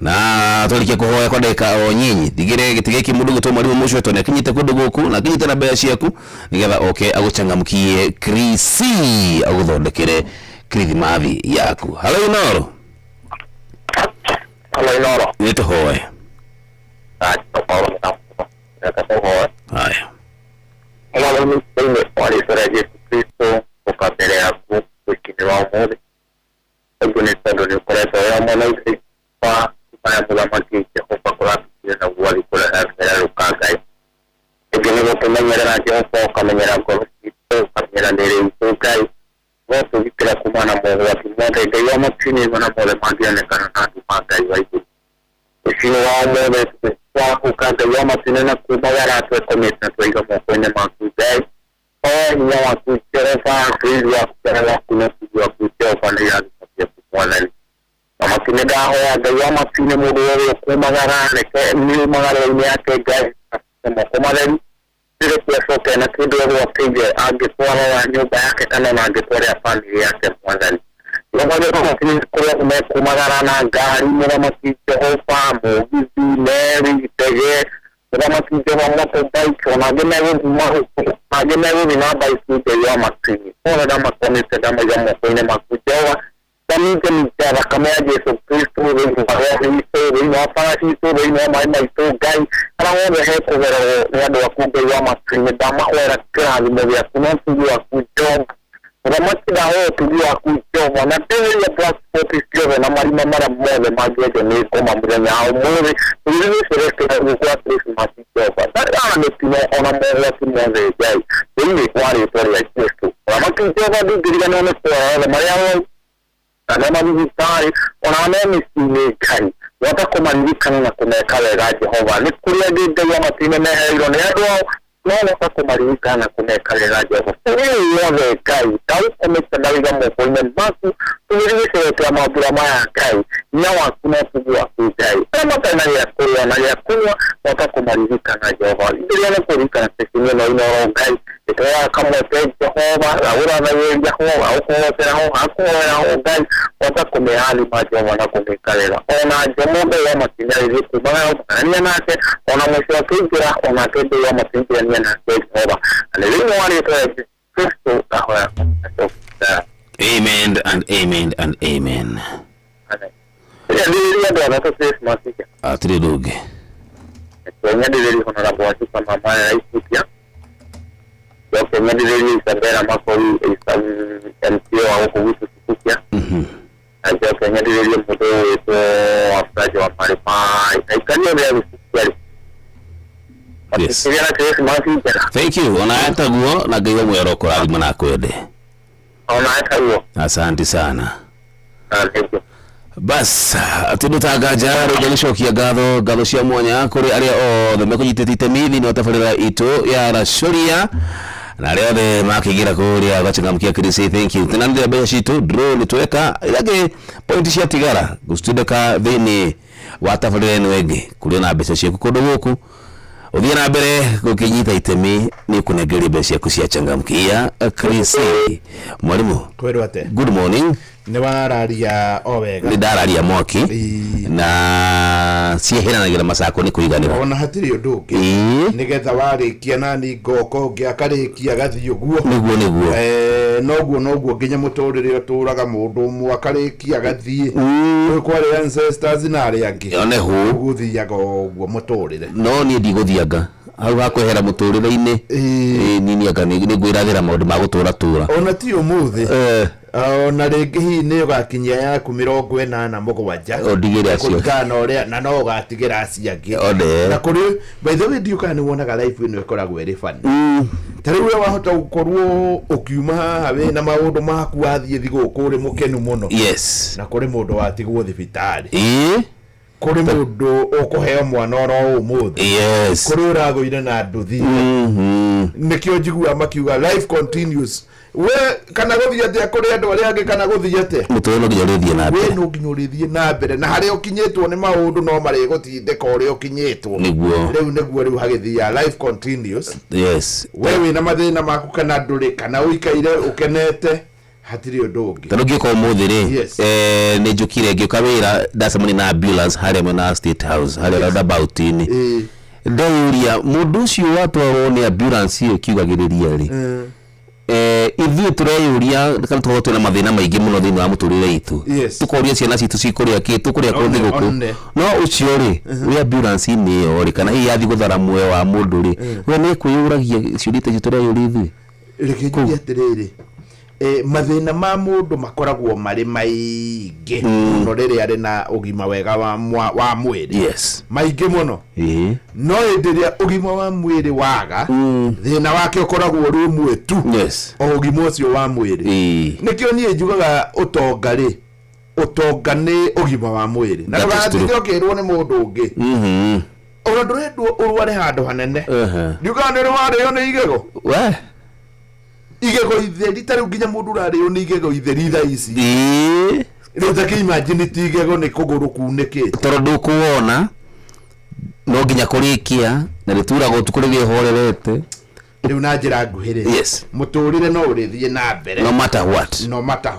na turikie kuhoya kwa ndeka o nyinyi thigire gitigeki mundu gutwa mwarimu mucio tone kinyite kundu guku na kinyite na mbea ciaku nigetha aguchangamkie Krisi aguthondekere Christmas yaku. Hello Inoro. Hello Inoro. Nituhoe. Haya. Wala mimi wali saraje Kristo ukapele yako wikini wa mwode Ogune tando ni ukureta ya mwana isi pa Kupaya mula mati Jehova kulapi na uwali kula ya lukagai Ogune wote menyera na Jehova ukamenyera korosito ukamenyera nere usugai Wote wikila kumana mungu waki mwode Gai wa matini wana mwode mandia nekana natu magai waibu Usini wa mwode kwa ukagai wa matini na kumawara atwe kometi na tuwaiga mwakwene makugai ni wa kucherefa kweli wa kucherefa kuna kujua kucherefa na ya kucherefa mama kineda hoya da yama kine mudo wa kumagara ne ni magara ni yake gai kama kumagara ile kwa sote na kido wa kije age kwa wa nyumba yake kana na age kwa ya familia yake mwanzani Ngoja kama kile kwa kumagara na gari mwa masicho hofa mugizi leri tege kama kije wa moto bike Magena na bike ya makini ona dama konete dama ya mokone makujawa kami kami cara kami Yesus Kristus ring bahwa itu ring apa itu ring mana itu gai kalau orang itu orang ada aku ya makini dama orang kerana dia kuno tuju aku jom orang tidak tahu tuju aku jom mana tu ya plus positif nama mara mole magete ni koma beranya umur ini serta ukuran Kristus jova tak ada tino orang mole mole gai ini kuari kuari Kristus orang jova di dirinya ni kuari Maria Kana mabitari onane misine kai wata kumalikana na kumeka wega Jehova ni kuria gide ya matine mehero ne ado no wata kumalikana na kumeka wega Jehova ni yowe kai tau kometa dawiga mokone baku tuwiri se kwa mabura maya kai nyawa kuna kujua kai kama kana ya kunya wata kumalikana Jehova ndio na kurika sisi no ino kai itoa kama Jehova laura na Jehova au kwa tena hakuna kai wata kumehali Jehova na kumekalela ona jomobe ya matinyari kubaya anya nake ona mwisho kujira ona kende ya matinyari na Jehova alilimo wale kwa Kristo ahoya Amen and amen and amen. Ya ndio ndio na tofauti masika. Atridoge. Kwenye ndio kuna raboti kama mama ya Ethiopia. Kwa kwenye ndio sabera makoli MCO au kuhusu Ethiopia. ndĩrĩrie mũndũ wĩtwo Wafulaji wa Maripai aikania wĩa gũcikiari. Yes. Thank you. Ona ataguo na ngai mwero kũrathima na kwende. Ona ataguo. Asante sana. Bas tunutagaja ruganishokia gatho cia mwanya kuri aria othe mekunyitite itemi no tabarira itu ya Racoria na aria othe makigira kuria gachangamkia kirisi. Thank you. Tunandira beya citu drone tweka ilage point cia tigara gustudeka thini wa tabarira eno enge kuri na beca ciaku kundu guku uthie na mbere gukinyita itemi ni kunegeria beca ciaku cia changamkia kirisi. Mwalimu kwero ate. Good morning. Ni wararia owega. Ni dararia mwaki na ciehiranagira masako ni kuiganira. Ona hatiri unduki. Nigetha warikia nani ngoko ngiakarikia gathi uguo. Niguo. Noguo nginya muturire uturaga mundu mwakarikia gathi. Kwari ancestors na aria angi. One hu guthiaga uguo muturire. No ni ndiguthianga. Hau hakwehera muturire-ini nini aka ni gwirathira maundu ma gutura tura. Ona ti umuthi. Ona ringi hi ni ugakinyia yaku 47 ondigire acio kana uria na no ugatigira aciangi na kuri by the way ndiuka ni wonaga life ino ikoragwo iri fani tari we wahota gukorwo ukiuma haha we na maundu maku wathie thiguku uri mukenu muno. Yes. Na kuri mundu watigwo thibitari kuri mundu ukuheo mwana oro umuthi. Yes. Kuri uragoire na nduthi nikio njigua makiuga life continues. We kana guthia atia kuri andu aria angi kana guthia ate mutu no nginya urithie na mbere. We no nginya urithie na mbere na haria ukinyitwo ni maundu no mari gutindika uria ukinyitwo niguo riu hagithia life continues. Yes. Wewe na mathina maku kana nduri kana uikaire ukenete hatiri undu ungi tano ngiko umuthiri ni njukire ngioka wira ndacemani na ambulance haria mwena State House haria roundabout ini ndauria mundu ucio watwarwo ni ambulance iyo kiugagiriria ri ithuĩ tureyuria kana tuhoto na mathina maingi muno thini wa muturire itu tukoria ciana citu cikuria ki tukuria kuthi guku no ucio ri we ambulance ni yo ri kana hi yathi guthara muoyo wa mundu ri we ni kwiyuragia ciurite citu tureyuria ithuĩ rekejuria atiriri mathina ma mundu makoragwo mari maingi muno riri ari na ugima wega wa mwiri. Yes. Maingi muno no indiria ugima wa mwiri waga thina wake ukoragwo ri umwe tu. Yes. O ugima ucio wa mwiri nikio nie njugaga utonga ni ugima wa mwiri na ndathithio kirwo ni mundu ungi ona ndurendwo urware handu hanene njugaga ni rwario ni igego we igego itheri tari nginya mundu urario ni igego itheri tha ici rita ki imagine ti igego ni kuguru kunike toro ndukuona no nginya kurikia na rituragwo tukurige horerete riu na njira nguhire. Yes. Muturire no urithie na mbere no matter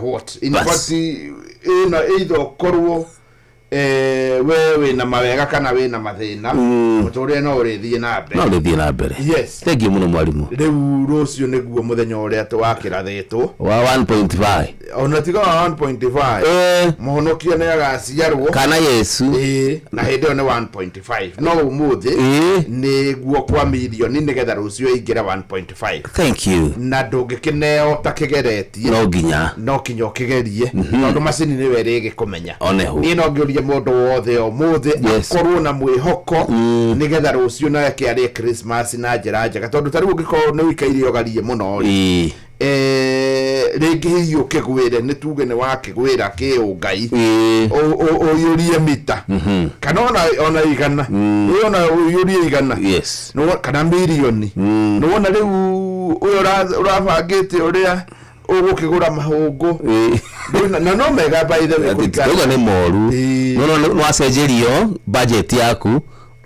what in fact ino either korwo wewe na mawega kana we na mathina muturire no urithie na mbere na mbere. Yes. Thank you muno mwalimu. Riu rucio niguo muthenya uria twakirathitwo wa 1.5 ona tiga 1.5 muhonokia ne agaciarwo kana Yesu na hindi one 1.5 no umuthi ni guo kwa milioni nigetha rucio ingira 1.5. Thank you. Na ndungikineo takigeretie no kinya kigerie tondu macini ni weri gikumenya ni no ngiuria mundu wothe umuthi akorwo na mwihoko nigetha rucio na kiarie Christmas na njira njega tondu tari ungikorwo ni wikaire ogarie muno ringi hiyo kigwire ni tuge ni wakigwira kiungai uyurie mita kana ona igana ona uyurie igana no kana milioni no wona riu uyo urabangite uria ugukigura mahungu na no mega by the way kuga ni moru no acenjerio budget yaku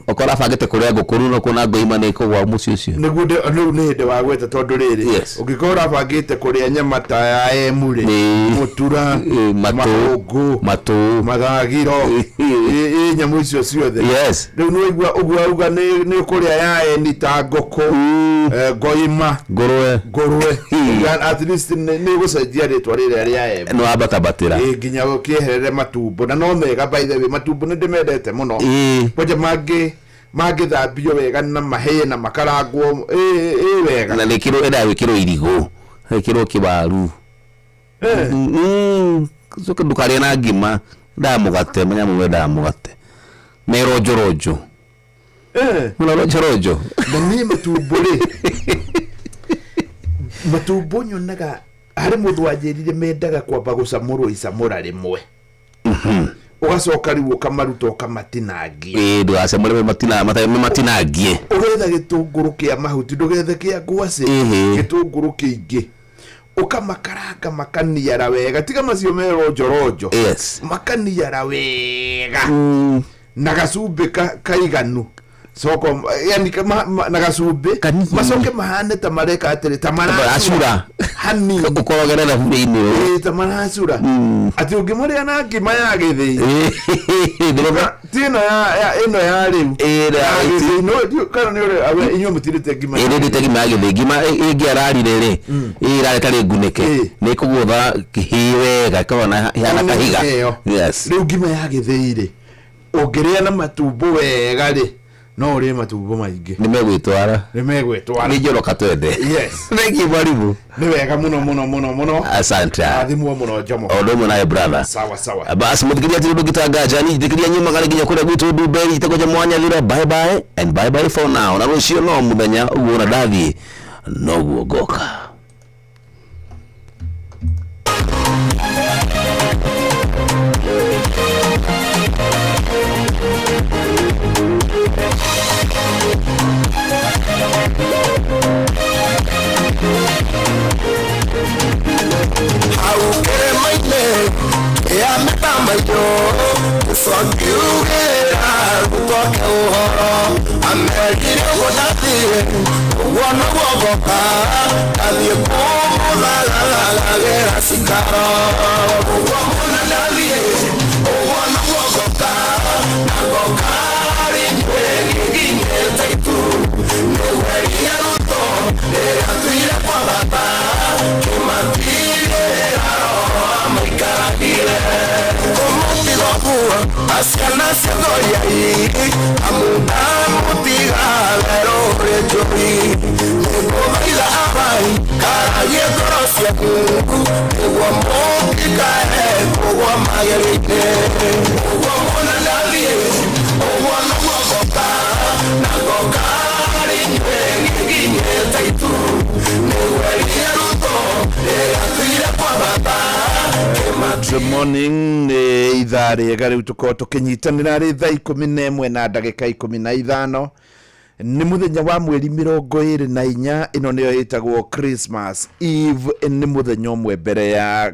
okora fagete kuria ngukuru no kuna ngoima ni kugwa mucio ucio niguo ni hindi wa gweta tondu riri ungikora fagite kuria nyama ta ya emuri mutura mahungu mathagiro nyamu icio ciothe riu no igua uguaruga ni kuria ya eni ta ngoko ngoima ngurwe at least ni gucenjia ritwa riri ria emu no abatabatira nginya ukieherere matumbo na no mega by the way matumbo ni ndimendete muno kwaje magithambio wega na maheye na makarangwo wega na nikiro enda wikiro irigo ikiro kibaru soka dukaria na ngima ndamugate munyamu ndamugate me rojo muna rojo ndani matubule matubonyo naga hari mundu wajerire mendaga kwamba gucamurwo icamura rimwe ugacoka riu ukamaruta ukamatinangie ndugacamure matinangie ugetha gitunguru kia mahuti ndugethe kia ngwaci gitunguru kiingi ukamakaranga makaniara wega tiga macio mero njorojo makaniara wega na gacumbi kaiganu soko yani na gacumbi macoke mahane ta mareka atiri ta maracura hani ukorogerera thini ta maracura ati ungimuria na ngima ya githi tino ya ino ya riu no kana ni ore awe inyo mutirite ngima irite ngima ya githi ngima ingiararire ri irare tari ngunike ni kugutha kihiwe gakona yana kahiga riu ngima ya githi ri ungiria na matumbo wega ri no uri matumbo maingi nimegwitwara ni njoroka twende yes thank you mwalimu ni wega muno asante adhimu muno jomo odomo naye brother sawa basi mutikiria tirudu gitangaja ni tikiria nyuma kali ginya kura gwitu duberi itakoja mwanya lira bye bye and bye bye for now na rucio no muthenya uguo ndathi no guogoka Aukere maine ya metamayo sokiugera kutoke uhoro amerire gonathire ugwono gwogoka kathie kumulalalagera sikaro ugwomona nathie ugwono gwogoka nagokari nginyete itu neweria ruto neatuire kwa baba kimatire asiana segoria hii amuda mutiga lero rejoi negomaila abai karaye korosia kungu egwa mokika egwa magerite egwa mona nalie egwa nogokota nagokari ngenginye taitu neweria ruto neatuire kwa baba. Good morning ni ithaa riega riu tuko tukinyitanira ri thaa 11 na ndagika 15 ni muthenya wa mweri 24 ino niyo itagwo Christmas Eve ni muthenya umwe mbere ya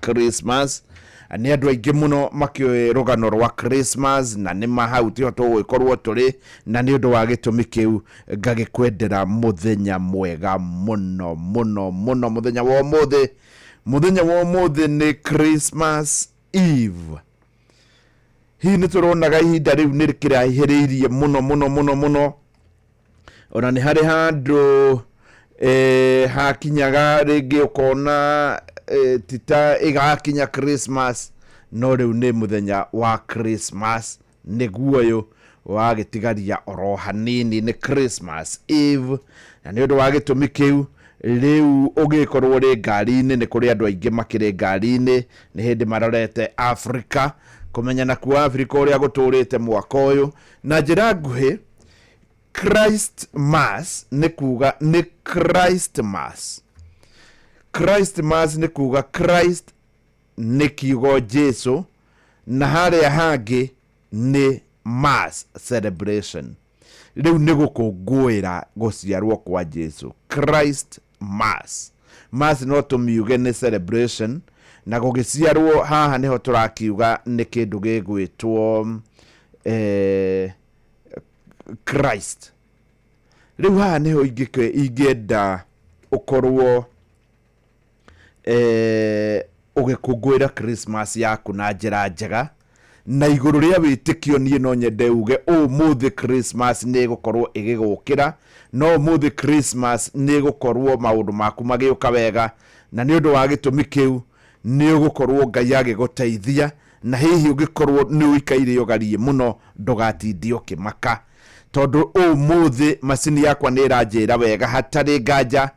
Christmas ni andu aingi muno makioe rugano rwa Christmas na ni mahau tiho tugwikorwo turi na ni undu wa gitumi kiu ngagikwendera muthenya mwega muno muthenya wa umuthi ni Christmas Eve. Hii ni turonaga ihinda riu ni kirahiriirie muno ona ni hari handu hakinyaga ringi ukona tita igakinya Christmas no riu ni muthenya wa Christmas niguo uyu wagitigaria oro hanini ni Christmas Eve na ni undu wa gitumi kiu riu ugikorwo ri ngari-ini ni kuri andu aingi makiri ngari-ini ni hindi marorete Africa kumenya na ku Africa uria guturite mwaka uyu na njira nguhi Christ Mass ni kuga ni Christ Mass ni kuga Christ ni kiugo Jesu na haria hangi ni Mass celebration riu ni gukungwira guciarwo kwa Jesu Christ Mass no tumiuge ni celebration na gugiciarwo haha niho turakiuga ni kindu gigwitwo Christ riu haha niho ingenda ukorwo ugikungwira Christmas yaku na njira njega na iguru ria witikio nie no nyende uge umuthi Christmas ni gukorwo igigukira no umuthi Christmas ni gukorwo maundu maku magiuka wega na ni undu wa gitumi kiu ni ugukorwo Ngai agiguteithia na hihi ugikorwo ni uikaire ugarie muno ndugatindie ukimaka tondu umuthi macini yakwa ni iranjira wega hatari nganja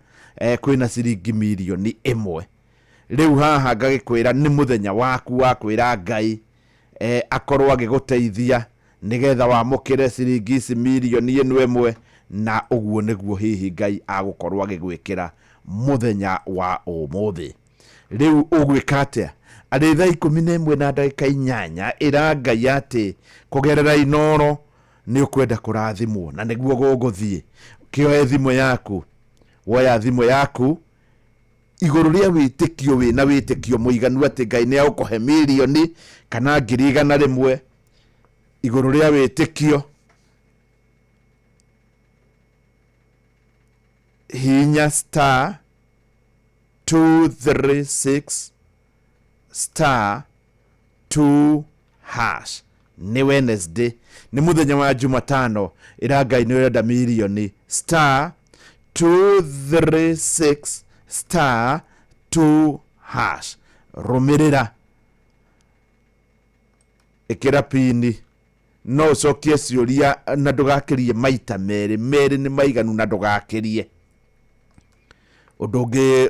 kwina ciringi milioni 1 riu haha ngagikwira ni muthenya waku wa kwira Ngai akorwo agiguteithia nigetha wamukire ciringi milioni 1 na uguo niguo hihi Ngai agukorwo agigwikira muthenya wa umuthi. Riu ugwika atia? Ari thaa 11 na ndagika 8 ira Ngai ati kugerera Inoro ni ukwenda kurathimwo na niguo guguthie. Kioe thimu yaku, woya thimu yaku iguru ria witikio wina witikio muiganu ati Ngai ni agukohe milioni kana 100,000 iguru ria witikio hinya star 236 star 2 hash. Ni Wednesday, ni muthenya wa Jumatano, ira Ngai ni urenda milioni star 236 star 2 hash. Rumirira ikira pini no cokie ciuria na ndugakirie maita meri ni maiganu na ndugakirie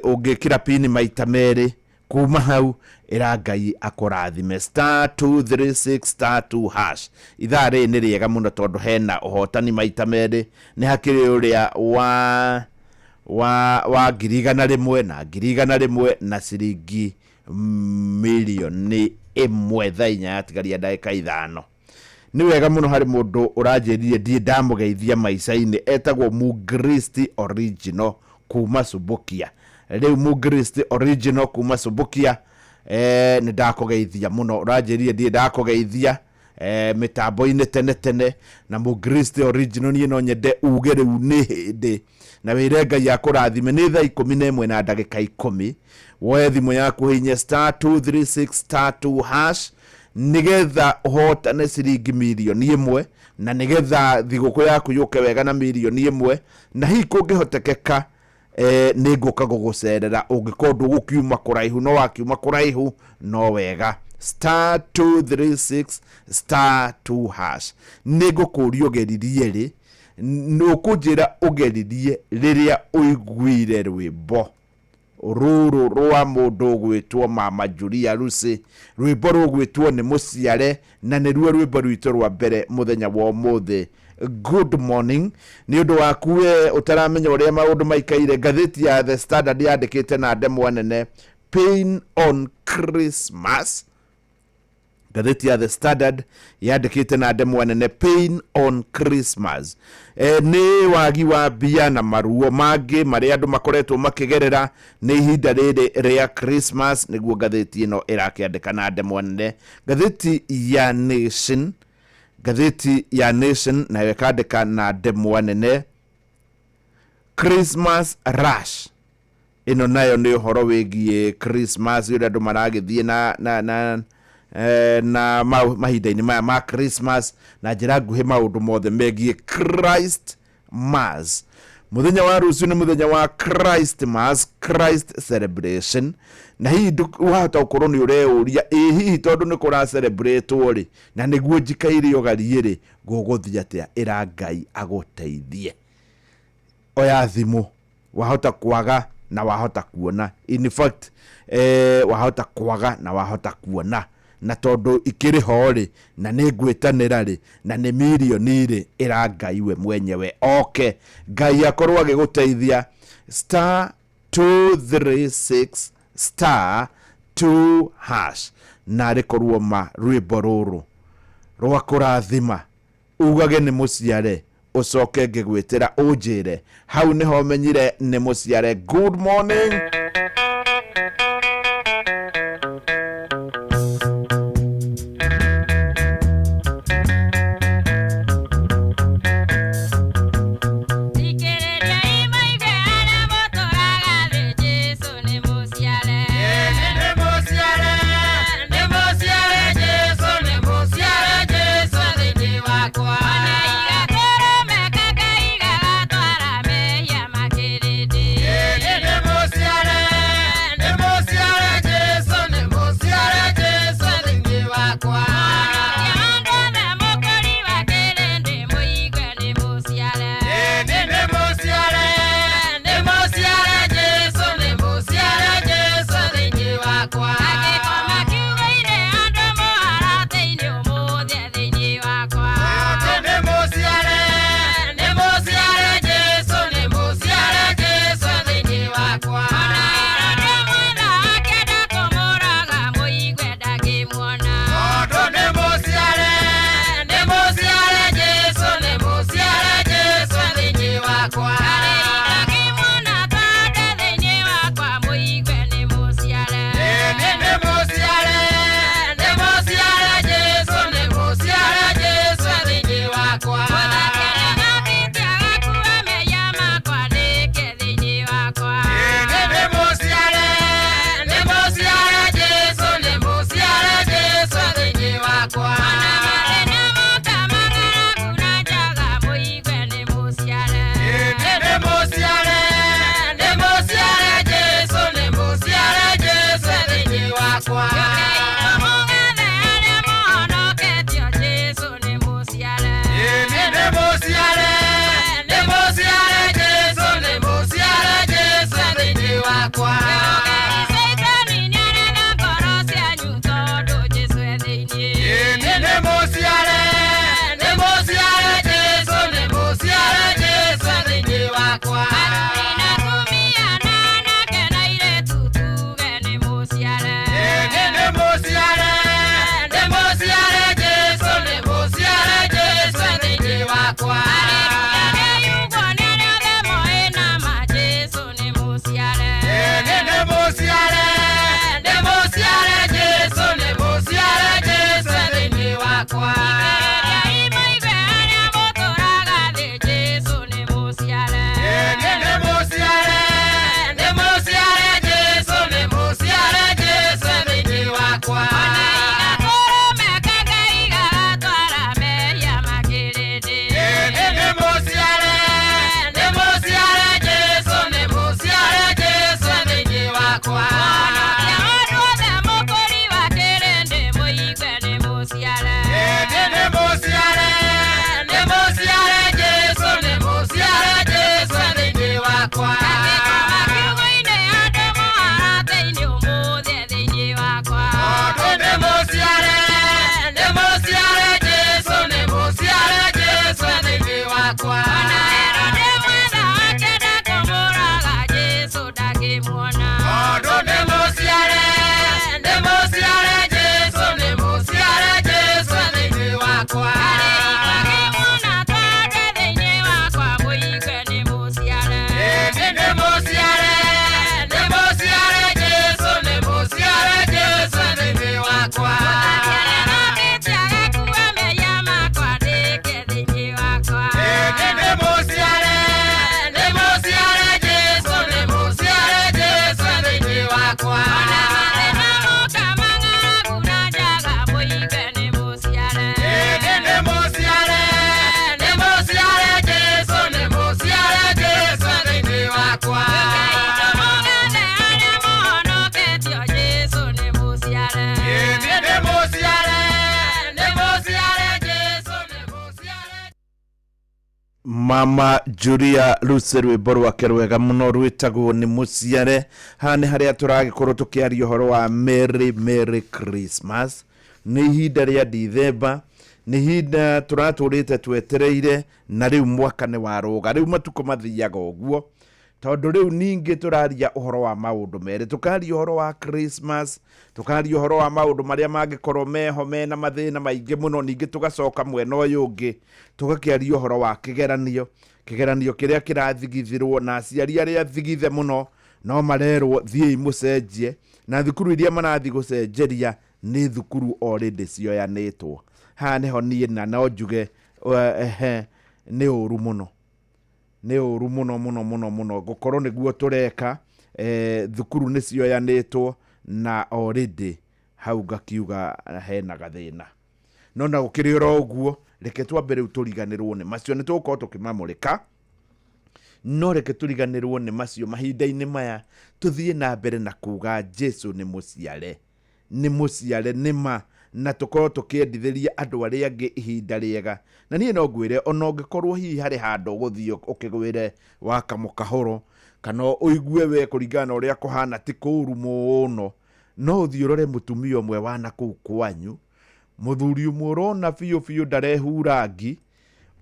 ungikira pini maita meri kuma hau ira Ngai akurathime star 236 star 2 hash. Ithare ni riega muno tondu hena uhotani maita meri ni hakiri uria wa 100,000 na 100,000 na ciringi milioni 1 thainya yatigaria ndagika 5. Ni wega muno hari mundu uranjiririe ndie ndamugeithia maica-ini etagwo Mugristi Original kuma Subukia. Riu Mugristi Original kuma Subukia ni ndakugeithia muno, uranjiririe ndie ndakugeithia mitambo-ini tene na Mugristi Original ni no nyende uge riu ni hindi na wire Ngai akurathime. Ni thaa 11 na ndagika 10 woe thimu yaku hinya star 236 star 2 hash nigetha uhotane ciringi milioni 1 na nigetha thiguku yaku yuke wega na milioni 1 na hi kungihotekeka ni nguka gugucerera ungikorwo gukiuma kuraihu no wakiuma kuraihu no wega star 236 star 2 hash. Ni ngukuria ugeririe ri nukunjira ugeririe riria uiguire rwimbo ruru rwa mundu gwitwo Mama Julia Lucy. Rwimbo rugwitwo ni Muciare na ni ruo rwimbo rwitwo rwa mbere muthenya wa umuthi. Good morning. Ni undu waku we utaramenya uria maundu maikaire. Ngathiti ya The Standard yandikite na ndemwa nene Pain on Christmas. Ngathiti ya The Standard yandikite na ndemwa nene Pain on Christmas. Ni wagi wa bia na maruo mangi maria andu makoretwo makigerera ni ihinda riri ria Christmas niguo ngathiti ino irakiandika na ndemwa nene. Ngathiti ya Nation na yakandika na ndemwa nene Christmas rush. Ino nayo ni uhoro wigie Christmas uria andu maragithie na mahinda-ini maya ma Christmas na njira nguhi maundu mothe megie Christ Mass. Muthenya wa rucio ni muthenya wa Christ Mass, Christ celebration. Na hii wahota ukorwo ni ureuria hihi tondu ni kura celebrate ri na niguo njikaire ogari ri guguthia atia ira Ngai aguteithie. Oya thimu wahota kwaga na wahota kuona. In fact wahota kwaga na wahota kuona na tondu ikiri hori na ni ngwitanira ri na ni milioni ri ira Ngai we mwenyewe oke Ngai akorwo agiguteithia star 236 star 2 hash na rikorwo ma rwimbo ruru rwa kurathima ugage ni Muciare ucoke ngigwitira unjire hau niho menyire ni Muciare. Good morning. wakwa Mama Julia Lucy rwimbo rwake rwega muno rwitagwo ni muciare hane haria turagikorwo tukiaria horo wa Merry Christmas ni ihinda ria December ni ihinda turaturite twetereire na riu mwaka ni waruga riu matuko mathiaga uguo tondu riu ningi turaria uhoro wa maundu mere tukaria uhoro wa Christmas tukaria uhoro wa maundu maria mangikorwo meho mena mathina maingi muno ningi tugacoka mwena uyu ungi tugakiaria uhoro wa kigeranio kiria kirathigithirwo na aciari aria thigithe muno no marerwo thiei mucenjie na thukuru iria marathi gucenjeria ni thukuru already cioyanitwo ha neho nie na no njuge ni uru muno ni uru muno gukorwo niguo tureka thukuru ni cioyanitwo na already hau gakiuga hena gathina no na gukiri ro uguo reke twambere uturiganirwo ni macio ni tuko tukimamurika no reke turiganirwo ni macio mahinda-ini maya tuthie na mbere na kuga Jesu ni muciare nima na tukorwo tukiendithiria andu aria angi ihinda riega na nie no ngwire ona ungikorwo hihi hari handu guthio ukigwire waka mukahoro kana uigue we kuringana uria kuhana ti kuru muno no uthiurore mutumia umwe wana kuu kwanyu muthuri umwe urona biu ndarehurangi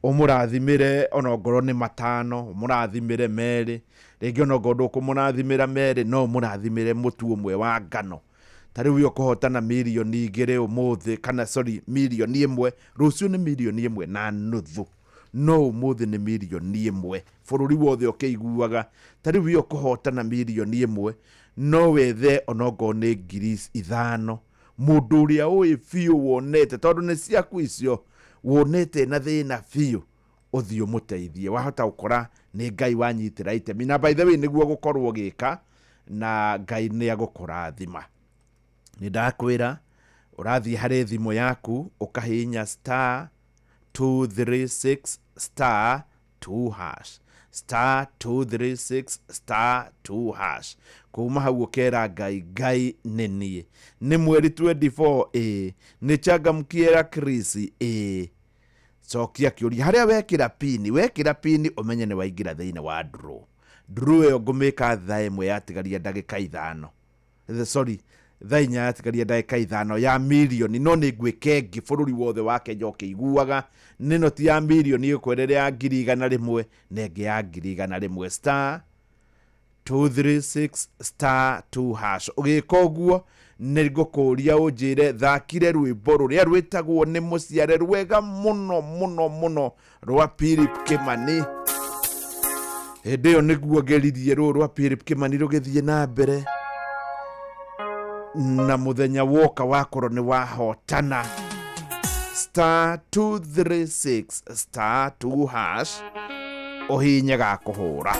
umurathimire ona ngoro ni matano umurathimire meri ringi ona ngondo kumurathimira meri no umurathimire mutu umwe wa ngano tari uyo kuhotana milioni igire umuthi kana milioni imwe rucio ni milioni imwe na nuthu no umuthi ni milioni imwe bururi wothe ukiguaga tari uyo kuhotana milioni imwe no wethe onogo ni ngiri 5 mundu uria ui fiu wonete tondu ni ciaku icio wonete na thina fiu uthio muteithie wahota ukora ni Ngai wanyitira itemi na by the way niguo gukorwo gika na Ngai ni agukurathima ni ndakwira urathi hari thimu yaku ukahinya *236*2 kuma hau ukera Ngai nenie ni mweri 24 ni changamkiera Chris cokia kiuria haria wekira pini umenye ni waingira thiine wa draw yo ngumika thaa imwe yatigaria ndagika 5 thainya yatigaria ndagika 5 ya milioni no ni ngwikengi bururi wothe wake njoke iguaga nino ti ya milioni ikwerere ya 100 nenge ya 100 *236*2 ugika uguo nigukuria unjire thakire rwimbo ruria rwitagwo ni muciare rwega muno rwa Philip Kimani ndio niguo ngeririe rwa Philip Kimani rugithie na mbere na muthenya woka wakorwo ni wahotana star 236 star 2 hash uhinye ga kuhura.